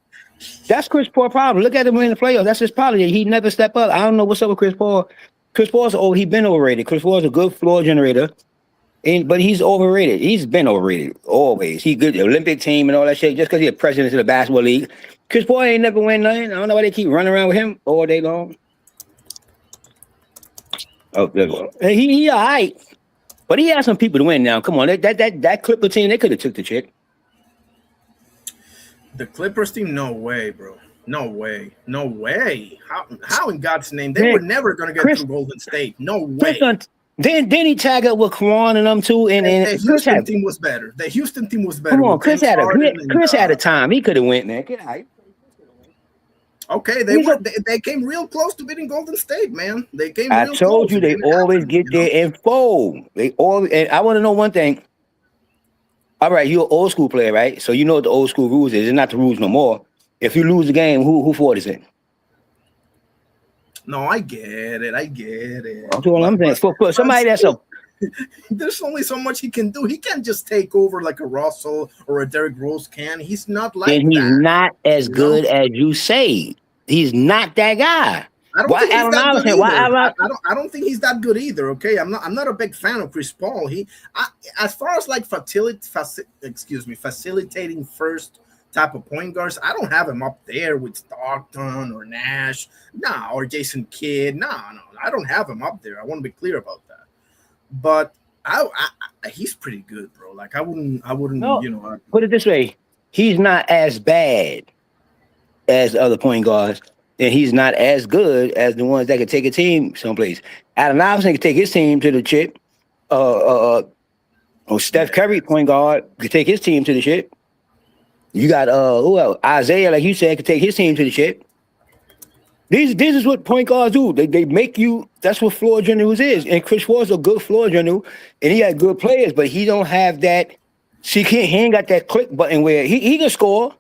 Look at him in the playoffs. That's his problem. He never step up. I don't know what's up with Chris Paul. Chris Paul's he been overrated. Chris Paul's a good floor generator. But he's overrated. He's been overrated always. He good Olympic team and all that shit. Just because he's a president of the basketball league, Chris Paul ain't never win nothing. I don't know why they keep running around with him all day long. Oh, he all right, but he has some people to win now. Come on, that Clipper team, they could have took the chick. The Clippers team, no way, bro. No way. How in God's name they were never gonna get through Golden State? No way. Then he tag up with Kwan and them too, and the Houston team was better. The Houston team was better. Come on, Chris had a time. He could have went, man. Get out. Okay, they came real close to beating Golden State, man. They came. I told you they always get their info. And I want to know one thing. All right, you're an old school player, right? So you know what the old school rules is. It's not the rules no more. If you lose the game, who fault is it? No, I get it. That's all I'm saying. For somebody that's there's only so much he can do. He can't just take over like a Russell or a Derrick Rose can. He's not like and he's that. Not as good as you say. He's not that guy. I don't think he's that good either. Okay, I'm not a big fan of Chris Paul. As far as like facilitating first type of point guards, I don't have him up there with Stockton or Nash, or Jason Kidd. No, I don't have him up there. I want to be clear about that. But he's pretty good, bro. Like I wouldn't. Put it this way: he's not as bad as other point guards, and he's not as good as the ones that could take a team someplace. Allen Iverson could take his team to the chip. Steph Curry, point guard, could take his team to the chip. You got who else? Isaiah, like you said, could take his team to the chip. This is what point guards do. They make you. That's what floor generals is. And Chris Paul's a good floor general, and he had good players, but he don't have that. See, he ain't got that click button where he can score,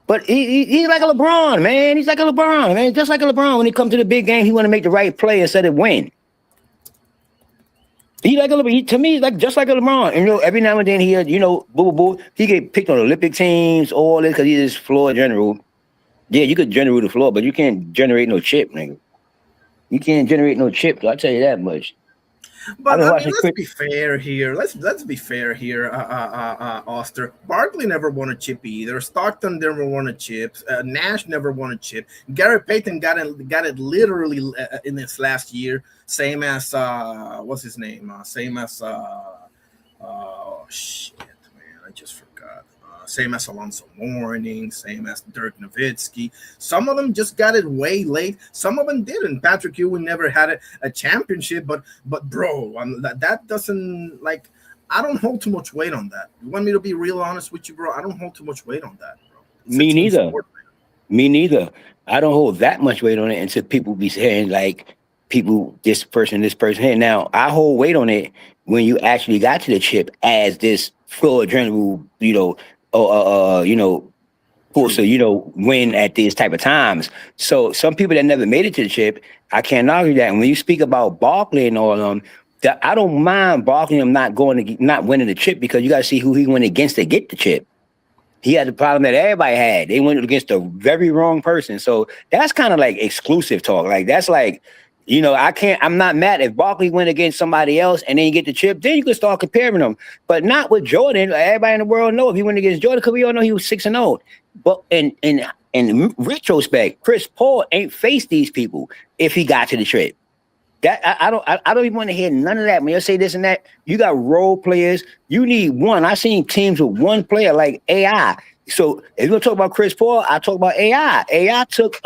but he's like a LeBron, man. He's like a LeBron, man. Just like a LeBron. When he comes to the big game, he want to make the right play instead of win. He like a LeBron. To me, he's like just like a LeBron. And every now and then he get picked on Olympic teams, all this because he's floor general. Yeah, you could generate the floor, but you can't generate no chip, nigga. You can't generate no chip. I'll tell you that much. But let's be fair here. Let's be fair here, Oster. Barkley never won a chip either. Stockton never won a chip. Nash never won a chip. Gary Payton got it literally in this last year. Same as what's his name? Same as shit, man. I just forgot. Same as Alonzo Mourning, same as Dirk Nowitzki. Some of them just got it way late. Some of them didn't. Patrick Ewing never had a championship, but bro, that doesn't like. I don't hold too much weight on that. You want me to be real honest with you, bro? I don't hold too much weight on that, bro. Me neither. Me neither. I don't hold that much weight on it until people be saying like this person. Hey, now I hold weight on it when you actually got to the chip as this floor general, supposed to, win at these type of times. So some people that never made it to the chip, I can't argue that. And when you speak about Barkley and all of them, I don't mind Barkley not winning the chip because you got to see who he went against to get the chip. He had the problem that everybody had. They went against the very wrong person. So that's kind of like exclusive talk. Like that's like, I'm not mad if Barkley went against somebody else and then you get the chip, then you can start comparing them. But not with Jordan. Everybody in the world know if he went against Jordan, because we all know he was 6-0. But in retrospect, Chris Paul ain't faced these people if he got to the trip. That I don't even want to hear none of that. When you say this and that, you got role players. You need one. I've seen teams with one player like AI. So if you're gonna talk about Chris Paul, I talk about AI. AI took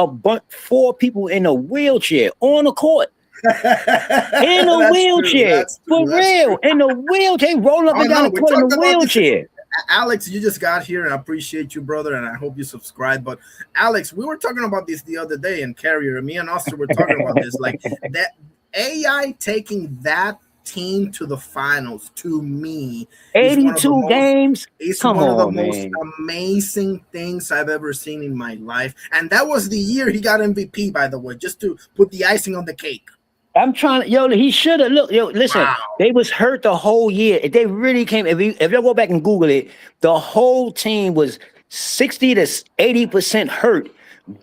4 people in a wheelchair on the court. In a wheelchair. For real. In a wheelchair. Rolling up and down the court in a wheelchair. Alex, you just got here and I appreciate you, brother, and I hope you subscribe. But Alex, we were talking about this the other day in Carrier. Me and Oster were talking about this. Like that AI taking that team to the finals, to me, 82 games. It's one of the most amazing things I've ever seen in my life. And that was the year he got MVP, by the way, just to put the icing on the cake. I'm trying to, he should have listen, They was hurt the whole year. If they really came, if you go back and Google it, the whole team was 60 to 80% hurt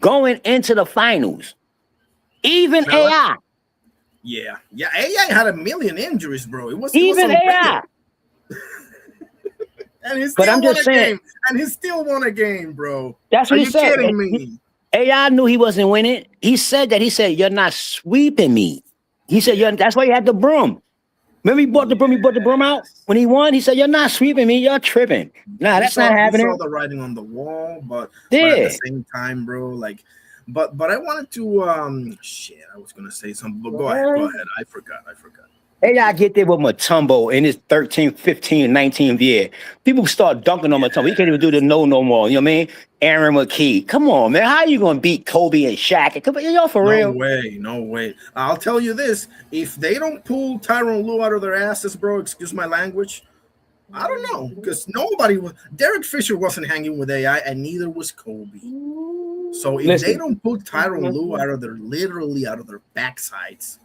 going into the finals. Even AI. Yeah, AI had a million injuries, bro. It was even AI. And he still won a game. And he still won a game, bro. That's what he said. Are you kidding me? AI knew he wasn't winning. He said that. He said, "You're not sweeping me." He said, that's why he had the broom. Remember he bought the broom. He brought the broom out when he won. He said, "You're not sweeping me. You're tripping." Nah, that's not happening. I saw the writing on the wall, but at the same time, bro, like. But I wanted to I was gonna say something, but go ahead. I forgot. AI get there with Mutombo in his 13th, 15th, 19th year. People start dunking on Mutombo. He can't even do the no more. You know what I mean? Aaron McKee. Come on, man. How are you gonna beat Kobe and Shaq? Come on, y'all for real? No way. I'll tell you this: if they don't pull Tyronn Lue out of their asses, bro, excuse my language, I don't know, because Derek Fisher wasn't hanging with AI, and neither was Kobe. So if they don't put Tyronn Lue out of their backsides,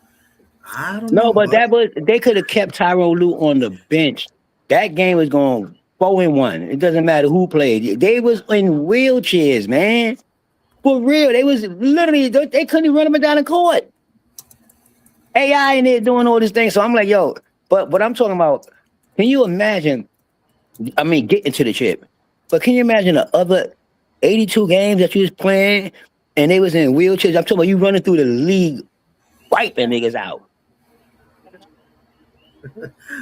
I don't know. No, but they could have kept Tyronn Lue on the bench. That game was going 4-1. It doesn't matter who played. They was in wheelchairs, man. For real. They was literally, they couldn't even run them down the court. AI in there doing all these things. So I'm like, but what I'm talking about, can you imagine, getting to the chip, but can you imagine the other 82 games that you was playing and they was in wheelchairs? I'm talking about you running through the league, wiping niggas out.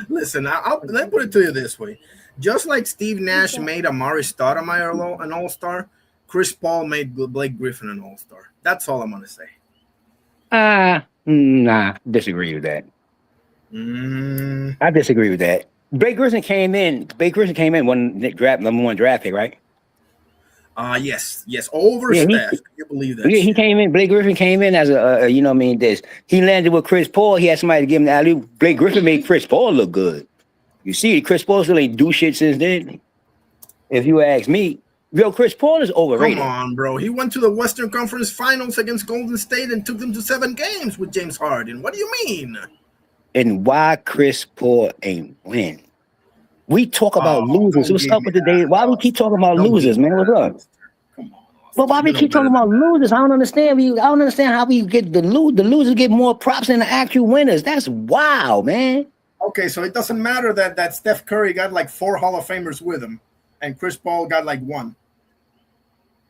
Listen, let me put it to you this way. Just like Steve Nash made Amari Stoudemire an all-star, Chris Paul made Blake Griffin an all-star. That's all I'm going to say. Nah, disagree with that. I disagree with that. Blake Griffin came in, number 1 draft pick, right? Yes, over Yeah, Steph. Can you believe that? he shit? came in. Blake Griffin came in as a you know what I mean. This he landed with Chris Paul. He had somebody to give him the alley. Blake Griffin made Chris Paul look good. You see, Chris Paul still ain't do shit since then. If you ask me, yo, Chris Paul is overrated. Come on, bro. He went to the Western Conference Finals against Golden State and took them to 7 games with James Harden. What do you mean? And why Chris Paul ain't win? We talk about losers. What's up with the day? Why we keep talking about losers, man? What's up? But why we keep talking about losers? I don't understand. I don't understand how we get the losers get more props than the actual winners. That's wild, man. Okay, so it doesn't matter that Steph Curry got like 4 Hall of Famers with him, and Chris Paul got like 1.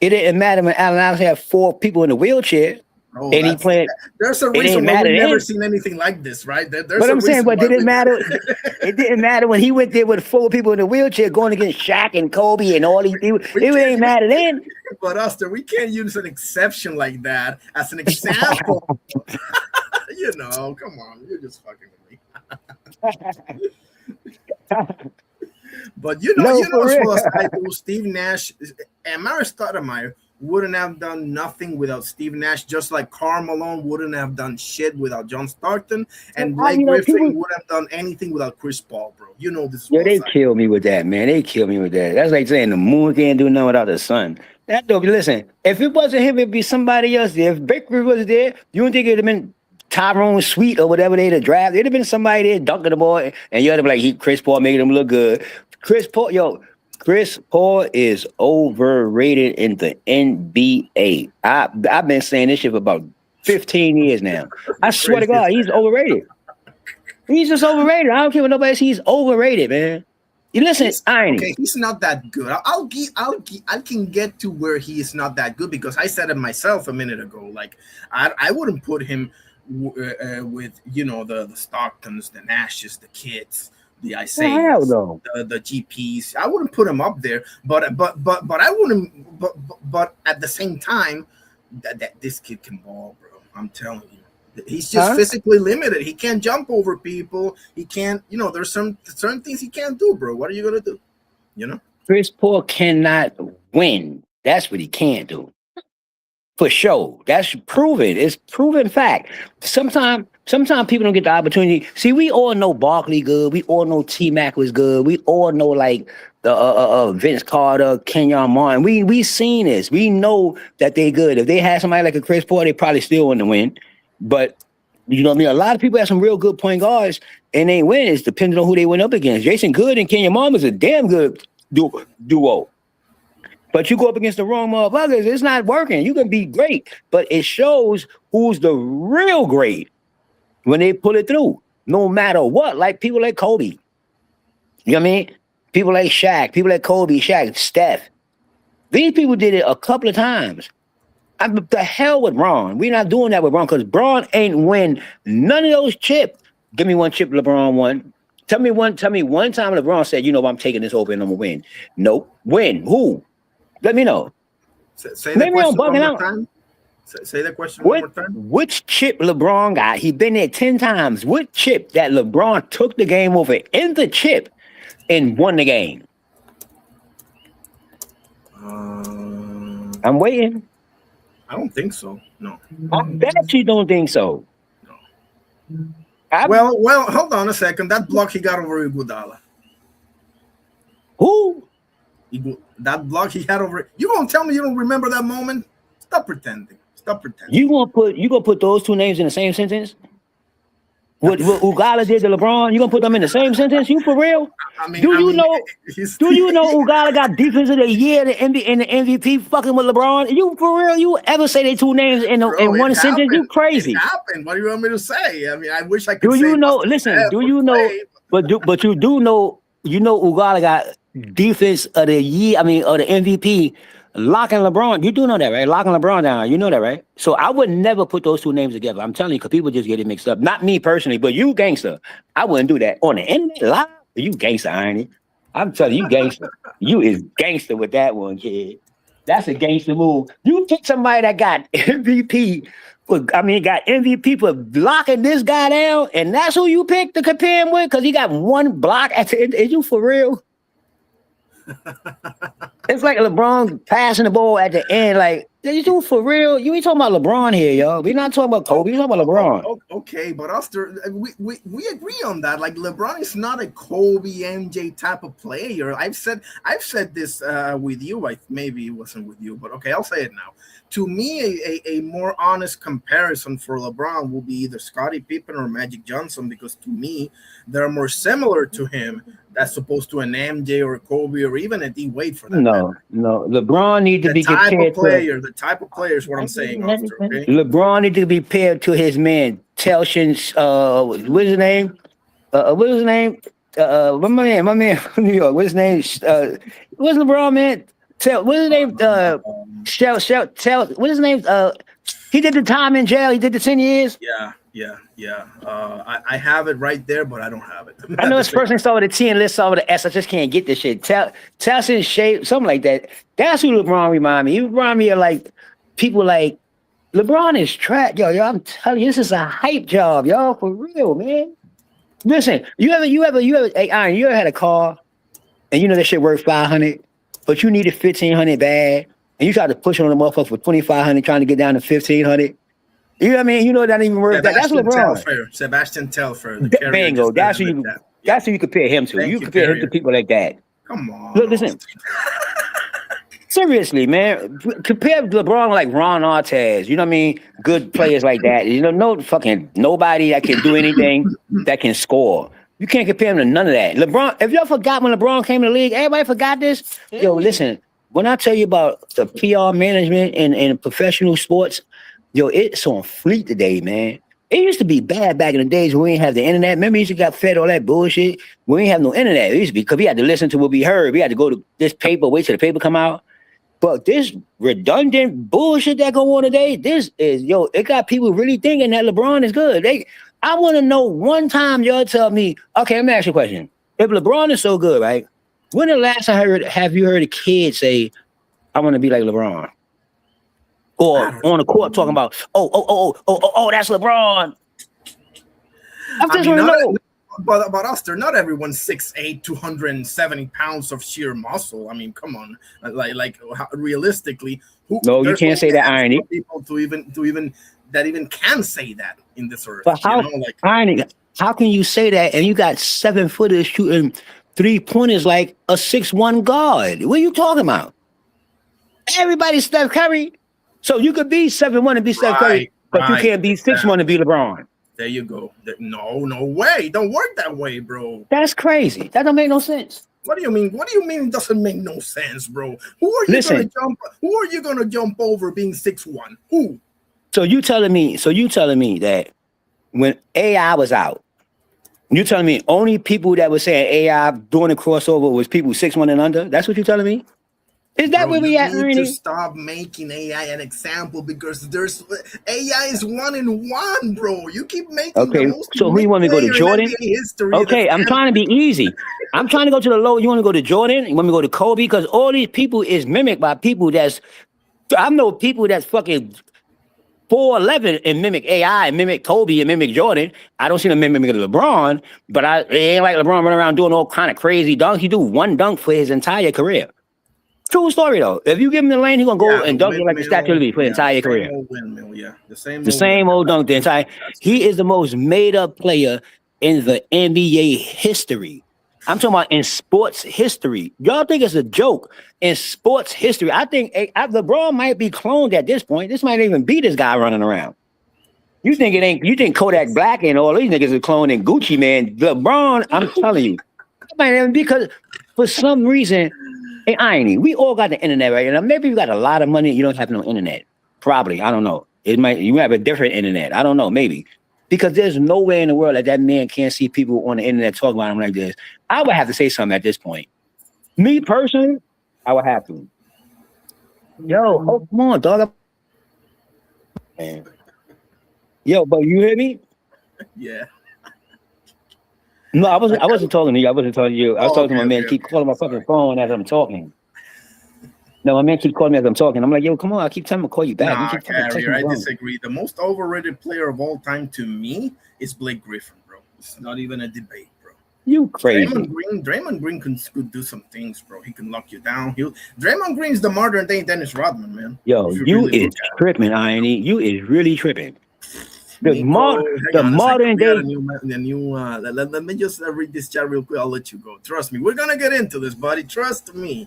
It didn't matter when Allen Iverson had 4 people in the wheelchair, and he played. There's a reason why we've never seen anything like this, right? But I'm saying, but did it matter? It didn't matter when he went there with 4 people in the wheelchair going against Shaq and Kobe and all these people. It ain't matter then. But Austin, we can't use an exception like that as an example. You know, come on, you're just fucking with me. But you know as well as I do, Steve Nash and Maris Stoudemire wouldn't have done nothing without Steve Nash, just like Karl Malone wouldn't have done shit without John Stockton, and Blake Griffin wouldn't have done anything without Chris Paul, bro. You know this. Yeah, they kill me with that, man. They kill me with that. That's like saying the moon can't do nothing without the sun. That though, listen, if it wasn't him, it'd be somebody else there. If Baker was there, you don't think it'd have been Tyrone Sweet or whatever they'd have drafted? It'd have been somebody there dunking the ball, and you'd have been like, Chris Paul making him look good. Chris Paul is overrated in the NBA. I've been saying this shit for about 15 years now. I swear to God, he's overrated. He's just overrated. I don't care what nobody says. He's overrated, man. You listen, okay, he's not that good. I can get to where he is not that good because I said it myself a minute ago. Like I wouldn't put him with the Stocktons, the Nashes, the Kids, the Isaiahs, the GPs. I wouldn't put him up there, but I wouldn't. But at the same time, that this kid can ball, bro. I'm telling you. He's just physically limited. He can't jump over people. He can't, there's certain things he can't do, bro. What are you gonna do? Chris Paul cannot win. That's what he can't do. For sure. That's proven. It's proven fact. Sometimes people don't get the opportunity. See, we all know Barkley good. We all know T-Mac was good. We all know like the Vince Carter, Kenyon Martin. We seen this. We know that they good. If they had somebody like a Chris Paul, they probably still wouldn't win. But you know what I mean? A lot of people have some real good point guards and they win. It's depending on who they went up against. Jason Good and Kenyon Martin is a damn good duo. But you go up against the wrong motherfuckers, it's not working. You can be great, but it shows who's the real great when they pull it through, no matter what. Like people like Kobe. You know what I mean? People like Shaq, people like Kobe, Shaq, Steph. These people did it a couple of times. The hell with Bron. We're not doing that with Bron because Bron ain't win none of those chips. Give me one chip LeBron won. Tell me one time LeBron said, I'm taking this over and I'm gonna win. Nope. Win. Who? Let me know. Say the question one more time. Say the question one more time. Which chip LeBron got? He been there 10 times. What chip that LeBron took the game over in the chip and won the game? I'm waiting. I don't think so. No. I bet you don't think so. No. Well, hold on a second. That block he got over Iguodala. Who? That block he had over. You gonna tell me you don't remember that moment? Stop pretending. You gonna put those two names in the same sentence? What Iguodala did to LeBron? You gonna put them in the same sentence? You for real? Do you know Iguodala got Defense of the Year and the MVP fucking with LeBron? You for real? You ever say they two names in one sentence? You crazy? It happened. What do you want me to say? I mean, I wish I could. Do you know? Listen. Do you know? But you do know. You know Iguodala got Defense of the Year. I mean, or the MVP. Locking LeBron, you do know that, right? Locking LeBron down, you know that, right? So I would never put those two names together. I'm telling you, because people just get it mixed up. Not me personally, but you gangster. I wouldn't do that on the internet live. You gangster, Irony. I'm telling you, gangster. You is gangster with that one, kid. That's a gangster move. You pick somebody that got MVP for blocking this guy down, and that's who you pick to compare him with because he got one block at the end. Is you for real? It's like LeBron passing the ball at the end. Like, you do for real? You ain't talking about LeBron here, y'all. We're not talking about Kobe. We're talking about LeBron. Okay, but we agree on that. Like LeBron is not a Kobe MJ type of player. I've said this with you. Maybe it wasn't with you, but okay, I'll say it now. To me, a more honest comparison for LeBron will be either Scottie Pippen or Magic Johnson, because to me, they're more similar to him as opposed to an MJ or a Kobe or even a D Wade for that matter. No. LeBron need to be compared to the type of player is what I'm saying, Oscar, okay? LeBron need to be paired to his man Telshin. What's his name? What's his name? My man from New York. What's his name? What's LeBron man? What's his name? What's his name? He did the time in jail. He did the 10 years. Yeah. I have it right there, but I don't have it. I know his first name started with a T and list started with an S. I just can't get this shit. Towson shape, something like that. That's who LeBron remind me. He remind me of like people like LeBron is trash. Yo, I'm telling you, this is a hype job, y'all, for real, man. Listen, you ever, hey, Iron, you ever had a car and you know that shit worth $500, but you needed $1,500 bad, and you tried to push it on the motherfucker for $2,500, trying to get down to $1,500. You know what I mean? You know that even worth that. That's LeBron. Sebastian Telfair. Bingo. That's who you compare him to. You compare him to people like that. Come on. Look, listen. Seriously, man. Compare LeBron like Ron Artest. You know what I mean? Good players like that. You know, no fucking nobody that can do anything that can score. You can't compare him to none of that. LeBron, if y'all forgot when LeBron came in the league, everybody forgot this. Yo, listen, when I tell you about the PR management in professional sports, yo, it's on fleek today, man. It used to be bad back in the days when we didn't have the internet. Remember, we used to got fed all that bullshit. We didn't have no internet. It used to be because we had to listen to what we heard. We had to go to this paper, wait till the paper come out. But this redundant bullshit that go on today, this is, yo, it got people really thinking that LeBron is good. I want to know one time y'all tell me, okay, let me ask you a question. If LeBron is so good, right? When the last time have you heard a kid say, I want to be like LeBron? Or on the court talking about, that's LeBron. I just want to know. But Oster, not everyone's 6'8", 270 pounds of sheer muscle. I mean, come on. Like realistically, you can't say that, Irony. People to even can say that in this earth. But how, Irony, how can you say that and you got 7-footers shooting 3-pointers like a 6'1" guard? What are you talking about? Everybody's Steph Curry. So you could be 7'1" and be Steph Curry, but you can't be 6'1" and be LeBron. There you go. No way. Don't work that way, bro. That's crazy. That don't make no sense. What do you mean? What do you mean it doesn't make no sense, bro? Who are you gonna jump over being 6'1"? Who? So you telling me that when AI was out, you telling me only people that were saying AI doing the crossover was people 6'1" and under? That's what you're telling me? Is that where we at, Ernie? Ernie? To stop making AI an example because there's AI is 1 in 1, bro. You keep making the most. So who you want me to go to, Jordan? Okay, I'm trying to be easy. I'm trying to go to the low. You want to go to Jordan? You want me to go to Kobe? Because all these people is mimicked by people I know people that's fucking 4'11" and mimic AI and mimic Kobe and mimic Jordan. I don't see them mimic LeBron, but it ain't like LeBron running around doing all kind of crazy dunks. He do one dunk for his entire career. True story though. If you give him the lane, he's gonna go and dunk it like a Statue of Liberty for the entire career. The same old dunk the entire. He is the most made up player in the NBA history. I'm talking about in sports history. Y'all think it's a joke in sports history? I think LeBron might be cloned at this point. This might even be this guy running around. You think it ain't? You think Kodak Black and all these niggas are cloning Gucci, man? LeBron, I'm telling you, man, because for some reason. Hey, Irony, we all got the internet right now. Maybe you got a lot of money, you don't have no internet. Probably, I don't know. You have a different internet. I don't know, maybe. Because there's no way in the world that man can't see people on the internet talk about him like this. I would have to say something at this point. Me personally, I would have to. Yo, come on, dog. Man. Yo, but you hear me? Yeah. No, I wasn't talking to you. I wasn't talking to you. I was talking to my man. Keep calling my fucking phone as I'm talking. No, my man keeps calling me as I'm talking. I'm like, yo, come on. I keep telling him to call you back. Nah, Carrier, I disagree. The most overrated player of all time to me is Blake Griffin, bro. It's not even a debate, bro. You crazy. Draymond Green could do some things, bro. He can lock you down. Draymond Green's the modern day Dennis Rodman, man. Yo, If you really is tripping, Iron. You is really tripping. The Nico, hang on a second. modern We got day. a new let me just read this chat real quick. I'll let you go. Trust me. We're gonna get into this, buddy. Trust me.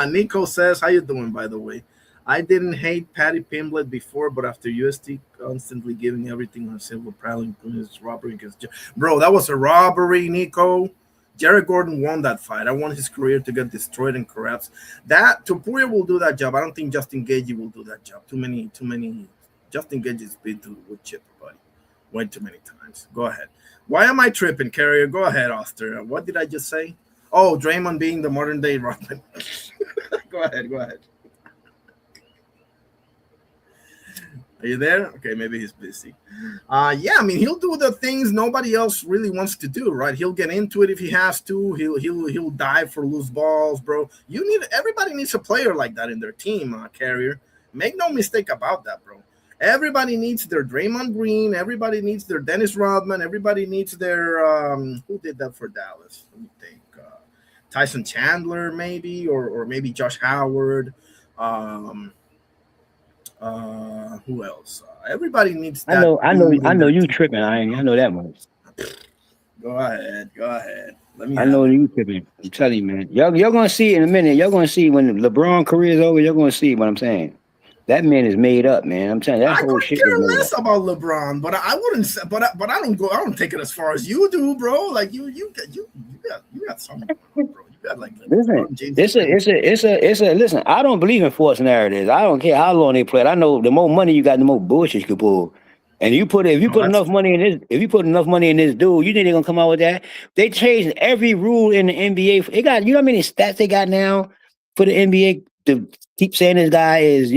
Nico says, how you doing, by the way? I didn't hate Patty Pimblett before, but after UST constantly giving everything on Silver Prowling, his robbery against bro, that was a robbery, Nico. Jared Gordon won that fight. I want his career to get destroyed and collapse. That Topuria will do that job. I don't think Justin Gagey will do that job. Too many. Justin Gagey's been to the wood chipper, buddy. Way too many times. Go ahead. Why am I tripping, Carrier? Go ahead, Oster. What did I just say? Oh, Draymond being the modern day Rodman. Go ahead. Are you there? Okay, maybe he's busy. Yeah, I mean, he'll do the things nobody else really wants to do, right? He'll get into it if he has to. He'll dive for loose balls, bro. Everybody needs a player like that in their team, Carrier. Make no mistake about that, bro. Everybody needs their Draymond Green. Everybody needs their Dennis Rodman. Everybody needs their who did that for Dallas? Let me think. Tyson Chandler, maybe, or maybe Josh Howard. Who else? Everybody needs that. I know you tripping, Iron. I know that much. Go ahead. I know you tripping. I'm telling you, man. Y'all gonna see in a minute. Y'all gonna see when the LeBron career is over. You're gonna see what I'm saying. That man is made up, man. I'm telling you, that whole shit. I couldn't care less about LeBron, but I wouldn't say, but I don't take it as far as you do, bro. Like you got something, bro. You got like listen, it's a listen. I don't believe in false narratives. I don't care how long they play it. I know the more money you got, the more bullshit you can pull. And if you put enough money in this dude, you think they're gonna come out with that? They changed every rule in the NBA. They got, you know how many stats they got now for the NBA to keep saying this guy is,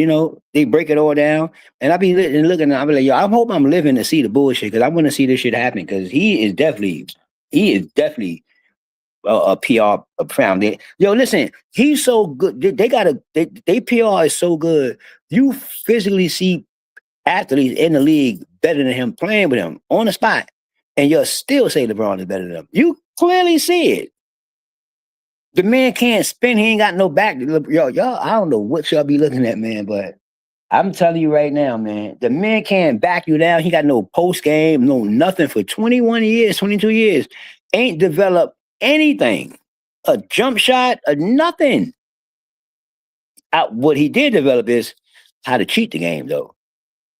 they break it all down. And I be looking, I be like, yo, I hope I'm living to see the bullshit because I want to see this shit happen because he is definitely a PR founder. Yo, listen, he's so good. They PR is so good. You physically see athletes in the league better than him playing with him on the spot, and you'll still say LeBron is better than him. You clearly see it. The man can't spin. He ain't got no back. Y'all, I don't know what y'all be looking at, man, but I'm telling you right now, man, the man can't back you down. He got no post game, no nothing for 21 years, 22 years. Ain't developed anything. A jump shot, nothing. What he did develop is how to cheat the game, though.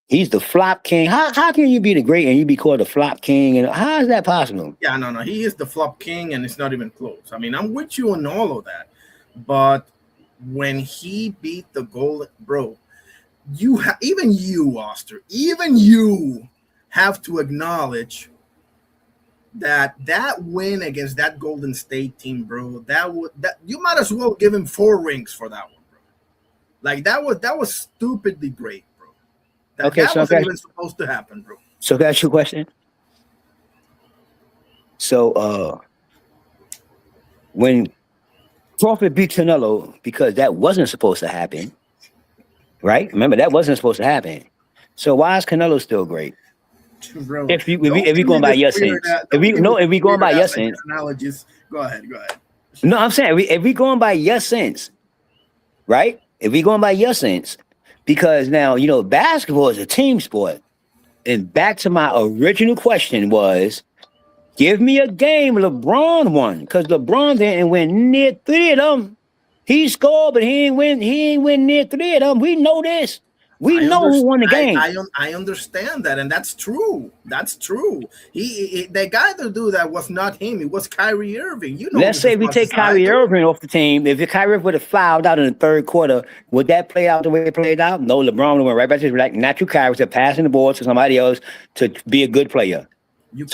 He's the flop king. How can you be the great and you be called the flop king? And how is that possible? Yeah, no. He is the flop king, and it's not even close. I mean, I'm with you on all of that, but when he beat the goal, bro, even you, Oster, even you have to acknowledge that win against that Golden State team, bro. That you might as well give him 4 rings for that one, bro. Like that was stupidly great. That wasn't even supposed to happen, bro. So can I ask you a question? So when Crawford beat Canelo, because that wasn't supposed to happen, right? Remember, that wasn't supposed to happen. So why is Canelo still great? Bro, if we going by your sense. If we going by your sense. Analogies. Go ahead. No, I'm saying if we going by your sense, right? If we going by your sense, because now, basketball is a team sport. And back to my original question was, give me a game LeBron won. Because LeBron didn't win near 3 of them. He scored, but he ain't win near 3 of them. We know this. We know who won the game. I understand that, and that's true. That's true. The guy to do that was not him. It was Kyrie Irving. Let's say we take Kyrie Irving off the team. If Kyrie Irving would have fouled out in the 3rd quarter, would that play out the way it played out? No, LeBron went right back to his natural Kyrie to passing the ball to somebody else to be a good player.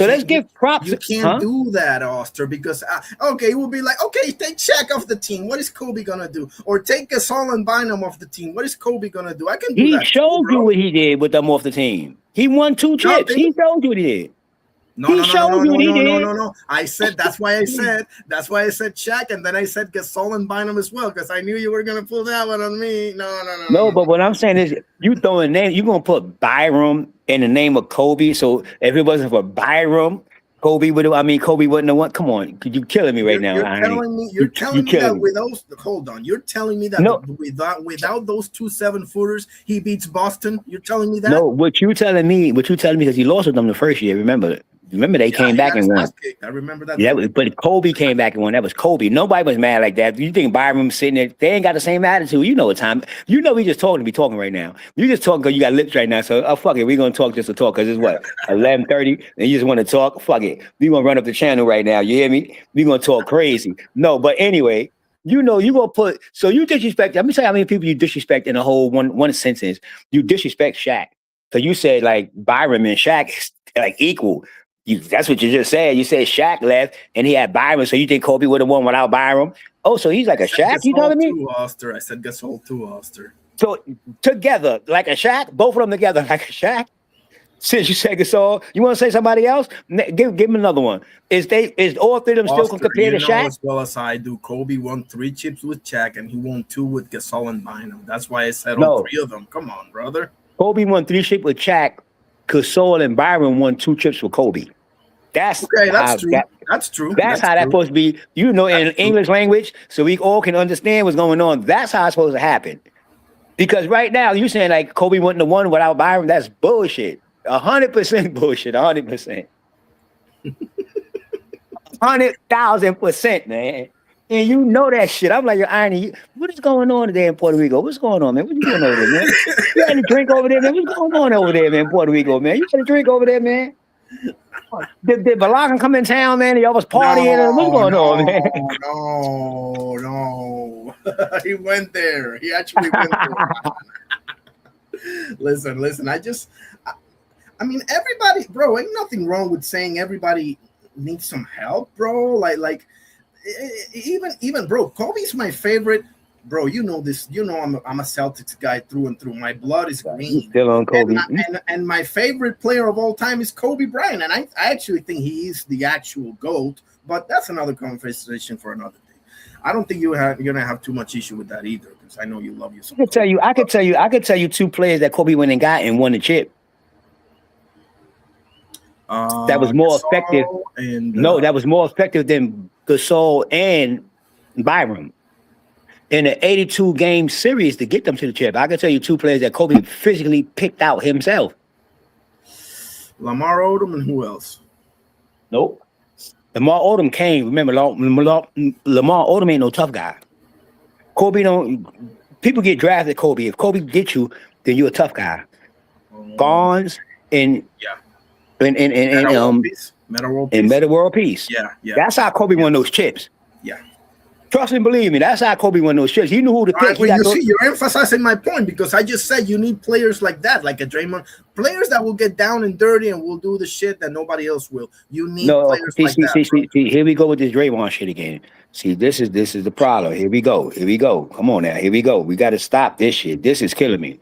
Let's give props. You can't do that, Oster, because it will be like, okay, take Shaq off the team. What is Kobe gonna do? Or take Gasol and Bynum off the team. What is Kobe gonna do? I can do that. He showed you what he did with them off the team. He won 2 chips. He showed you what he did. No. I said that's why I said Shaq, and then I said Gasol and Bynum as well, because I knew you were gonna pull that one on me. No. But what I'm saying is, you throwing names. You gonna put Byram in the name of Kobe. So if it wasn't for Byram, Kobe would. I mean, Kobe wouldn't have won. Come on, you're killing me right now. You're Irony. telling me. You're telling me killing that me. with those. Hold on. You're telling me that No. without those 2 7-footers, he beats Boston. You're telling me that? No, what you telling me? Because he lost with them the first year. Remember they came he back got and his won. ass kicked. I remember that. Yeah, but Kobe came back and won. That was Kobe. Nobody was mad like that. You think Byron sitting there? They ain't got the same attitude. You know what time? You know we just talking to be talking right now. You just talking because you got lips right now. So fuck it, we gonna talk just to talk because it's what 11:30 and you just want to talk. Fuck it, we gonna run up the channel right now. You hear me? We gonna talk crazy. No, but anyway, you know you gonna put. So you disrespect. Let me tell you how many people you disrespect in a whole one sentence. You disrespect Shaq. So you said like Byron and Shaq is like equal. That's what you just said. You said Shaq left and he had Byron. So you think Kobe would have won without Byron? Oh, so he's like a Shaq? You telling me? Oster. I said Gasol to Oster. So together, like a Shaq? Both of them together like a Shaq? Since you said Gasol, you want to say somebody else? Give him another one. Is all three of them still compared to Shaq? As well as I do. Kobe won 3 chips with Shaq and he won 2 with Gasol and Bynum. That's why I said all 3 of them. Come on, brother. Kobe won 3 chips with Shaq. Gasol and Byron won 2 chips with Kobe. That's okay. That's true. That's true. That's how that's supposed to be. You know, in English language, so we all can understand what's going on. That's how it's supposed to happen. Because right now, you saying like Kobe wouldn't have won without Byron. That's bullshit. 100% bullshit. 100%. 100,000%, man. And you know that shit. I'm like, Irony, what is going on today in Puerto Rico? What's going on, man? What you doing over there, man? You had a drink over there, man? What's going on over there, man, Puerto Rico, man? You had a drink over there, man? Did Balagan come in town, man? Y'all was partying? What's going on, man? No. He went there. He actually went there. Listen. I mean, everybody, bro, ain't nothing wrong with saying everybody needs some help, bro. Like, even, bro, Kobe's my favorite. Bro, you know this. You know I'm a Celtics guy through and through. My blood is green. Still on Kobe. And my favorite player of all time is Kobe Bryant. And I actually think he is the actual GOAT. But that's another conversation for another day. I don't think you're gonna have too much issue with that either, because I know you love your. I could tell you 2 players that Kobe went and got and won the chip. That was more effective. That was more effective than Gasol and Byron in an 82-game series to get them to the chip. I can tell you 2 players that Kobe physically picked out himself. Lamar Odom and who else? Nope. Lamar Odom came. Remember, Lamar Odom ain't no tough guy. Kobe don't. People get drafted. Kobe. If Kobe get you, then you're a tough guy. Bonds and Meta World Peace. Yeah. That's how Kobe won those chips. Yeah. Trust and believe me, that's how Kobe won those chips. He knew who to pick. You're emphasizing my point, because I just said you need players like that, like a Draymond, players that will get down and dirty and will do the shit that nobody else will. You need players like that. See, here we go with this Draymond shit again. See, this is the problem. Here we go. Come on now. Here we go. We got to stop this shit. This is killing me.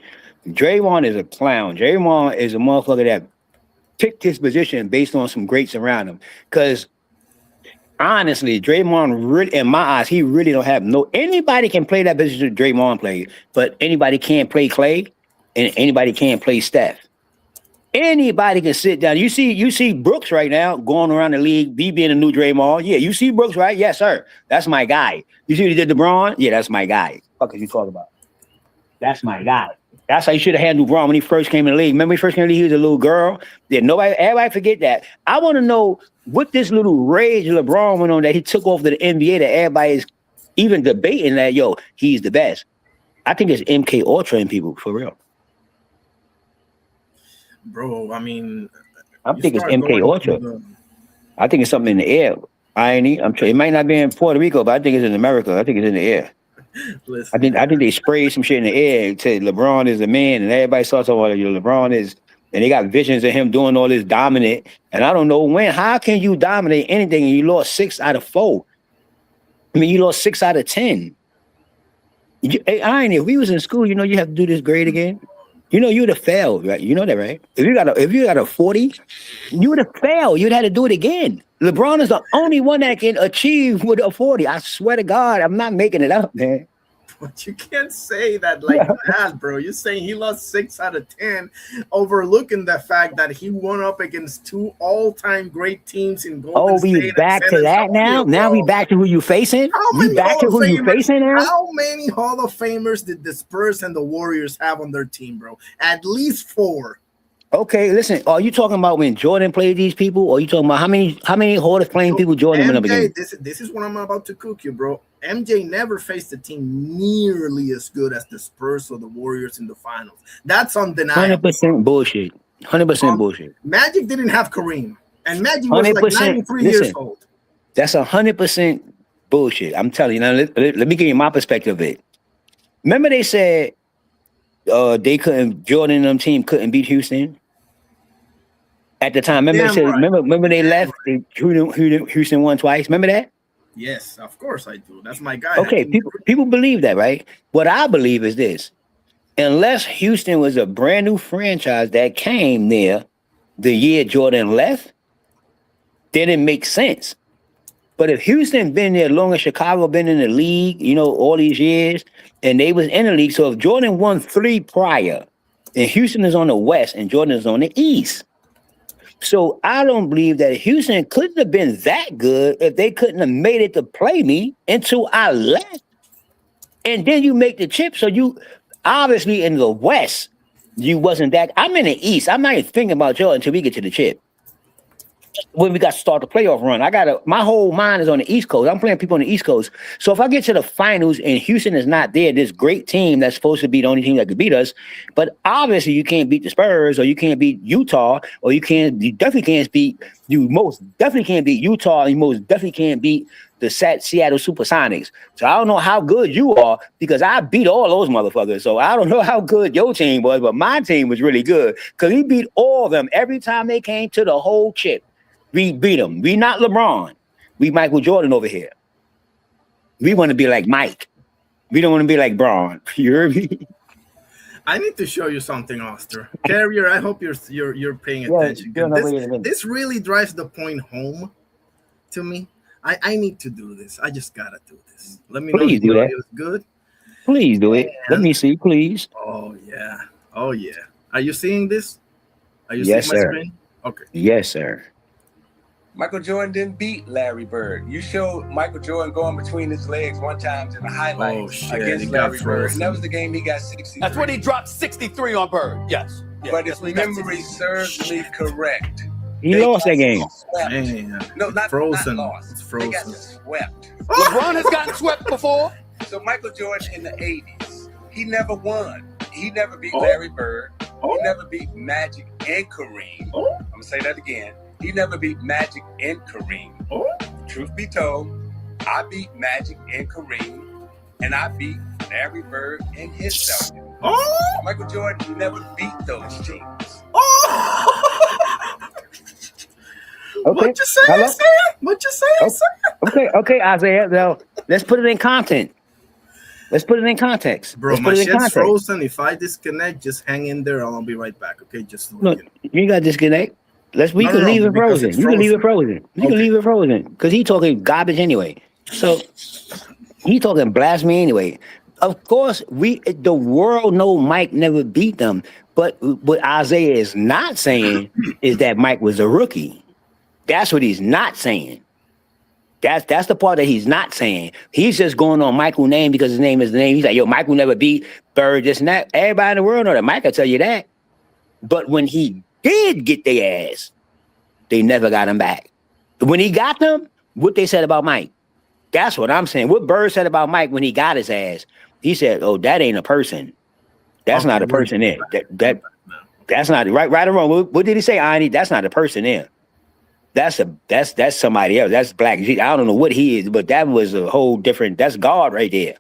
Draymond is a clown. Draymond is a motherfucker that picked his position based on some greats around him. Because honestly, Draymond really, in my eyes, he really don't have anybody can play that position Draymond played, but anybody can't play Clay and anybody can't play Steph. Anybody can sit down. You see Brooks right now going around the league, being a new Draymond. Yeah, you see Brooks, right? Yes, sir. That's my guy. You see what he did to LeBron? Yeah, that's my guy. What the fuck are you talking about? That's my guy. That's how you should have handled LeBron when he first came in the league. Remember he first came in the league, he was a little girl. Yeah, everybody forget that. I want to know what this little rage LeBron went on that he took off to the NBA that everybody is even debating that, he's the best. I think it's MK Ultra in people, for real. Bro, I mean, I think it's MK Ultra. I think it's something in the air. I'm sure it might not be in Puerto Rico, but I think it's in America. I think it's in the air. Listen, I think they sprayed some shit in the air and said LeBron is the man, and everybody starts talking about LeBron is, and they got visions of him doing all this dominant. And I don't know how can you dominate anything and you lost 6 out of 4? I mean, you lost 6 out of 10. If we was in school, you have to do this grade again. You would have failed, right? You know that, right? If you got a 40, you would have failed. You'd have to do it again. LeBron is the only one that can achieve with a 40. I swear to God, I'm not making it up, man. But you can't say that like that, bro. You're saying he lost 6 out of 10, overlooking the fact that he won up against 2 all-time great teams in Golden Oh, we State and back San to that now? Antonio, Now we bro. back to who you facing? How You many back Hall to of who you Famers? facing now? How many Hall of Famers did the Spurs and the Warriors have on their team, bro? At least 4. Okay, listen. Are you talking about when Jordan played these people, or are you talking about how many Hall of Fame people Jordan went up MJ, against? this is what I'm about to cook you, bro. MJ never faced a team nearly as good as the Spurs or the Warriors in the finals. That's undeniable. 100% bullshit. 100% bullshit. Magic didn't have Kareem, and Magic was like 100%. 93 years Listen, old. that's 100% bullshit. I'm telling you. Now, let me give you my perspective of it. Remember they said they couldn't, Jordan and them team couldn't beat Houston at the time. Remember they Damn said, right. remember they left, Houston won twice. Remember that? Yes, of course I do. That's my guy. Okay, Hakeem. people believe that, right? What I believe is this. Unless Houston was a brand new franchise that came there the year Jordan left, then it makes sense. But if Houston been there long as Chicago been in the league, all these years, and they was in the league, so if Jordan won 3 prior, and Houston is on the West and Jordan is on the East. So I don't believe that Houston couldn't have been that good if they couldn't have made it to play me until I left. And then you make the chip. So you obviously in the West, you wasn't that. I'm in the East. I'm not even thinking about Jordan until we get to the chip. When we got to start the playoff run, my whole mind is on the East Coast. I'm playing people on the East Coast. So if I get to the finals and Houston is not there, this great team that's supposed to be the only team that could beat us, but obviously you can't beat the Spurs, or you can't beat Utah, or you most definitely can't beat Utah, and you most definitely can't beat the Seattle Supersonics. So I don't know how good you are, because I beat all those motherfuckers. So I don't know how good your team was, but my team was really good, because we beat all of them every time they came to the whole chip. We beat them. We not LeBron. We Michael Jordan over here. We want to be like Mike. We don't want to be like Braun. You heard me? I need to show you something, Oster. Carrier, I hope you're paying attention. This really drives the point home to me. I need to do this. I just gotta do this. Let me Please know do if that. it's good. Please do it. Let me see, please. Oh yeah. Are you seeing this? Are you Yes, seeing my sir. screen? Okay. Yes, sir. Michael Jordan didn't beat Larry Bird. You showed Michael Jordan going between his legs one time in the highlights against Larry Bird. And that was the game he got 63. That's when he dropped 63 on Bird. Yes. But if memory serves me correct, He lost that game. Man, no, not frozen. Not lost. It's frozen. They got swept. LeBron has gotten swept before. So Michael Jordan in the 80s, he never won. He never beat Larry Bird. He never beat Magic and Kareem. I'm going to say that again. He never beat Magic and Kareem. Truth be told, I beat Magic and Kareem, and I beat Larry Bird and his Celtics. Michael Jordan never beat those teams. Okay. What you saying, sir? What you saying, sir? Okay, Isaiah. Now let's put it in content. Let's put it in context. Bro, let's my put it in shit's context. frozen. If I disconnect, just hang in there. I'll be right back. Okay, just Look, you ain't got to disconnect. We can leave it frozen. You can leave it frozen. You can leave it frozen, because he talking garbage anyway. So he talking blasphemy anyway. Of course, the world know Mike never beat them. But what Isaiah is not saying is that Mike was a rookie. That's what he's not saying. That's the part that he's not saying. He's just going on Michael's name because his name is the name. He's like, yo, Michael never beat Bird, this and that. Everybody in the world know that. Mike will tell you that. But when he did get their ass, they never got him back. When he got them, what they said about Mike. That's what I'm saying. What Bird said about Mike when he got his ass. He said, oh, that ain't a person. That's not a person there. That's not right or wrong. What did he say, Ani? That's not a person there. That's somebody else. That's Black G. I don't know what he is, but that was a whole different. That's God right there.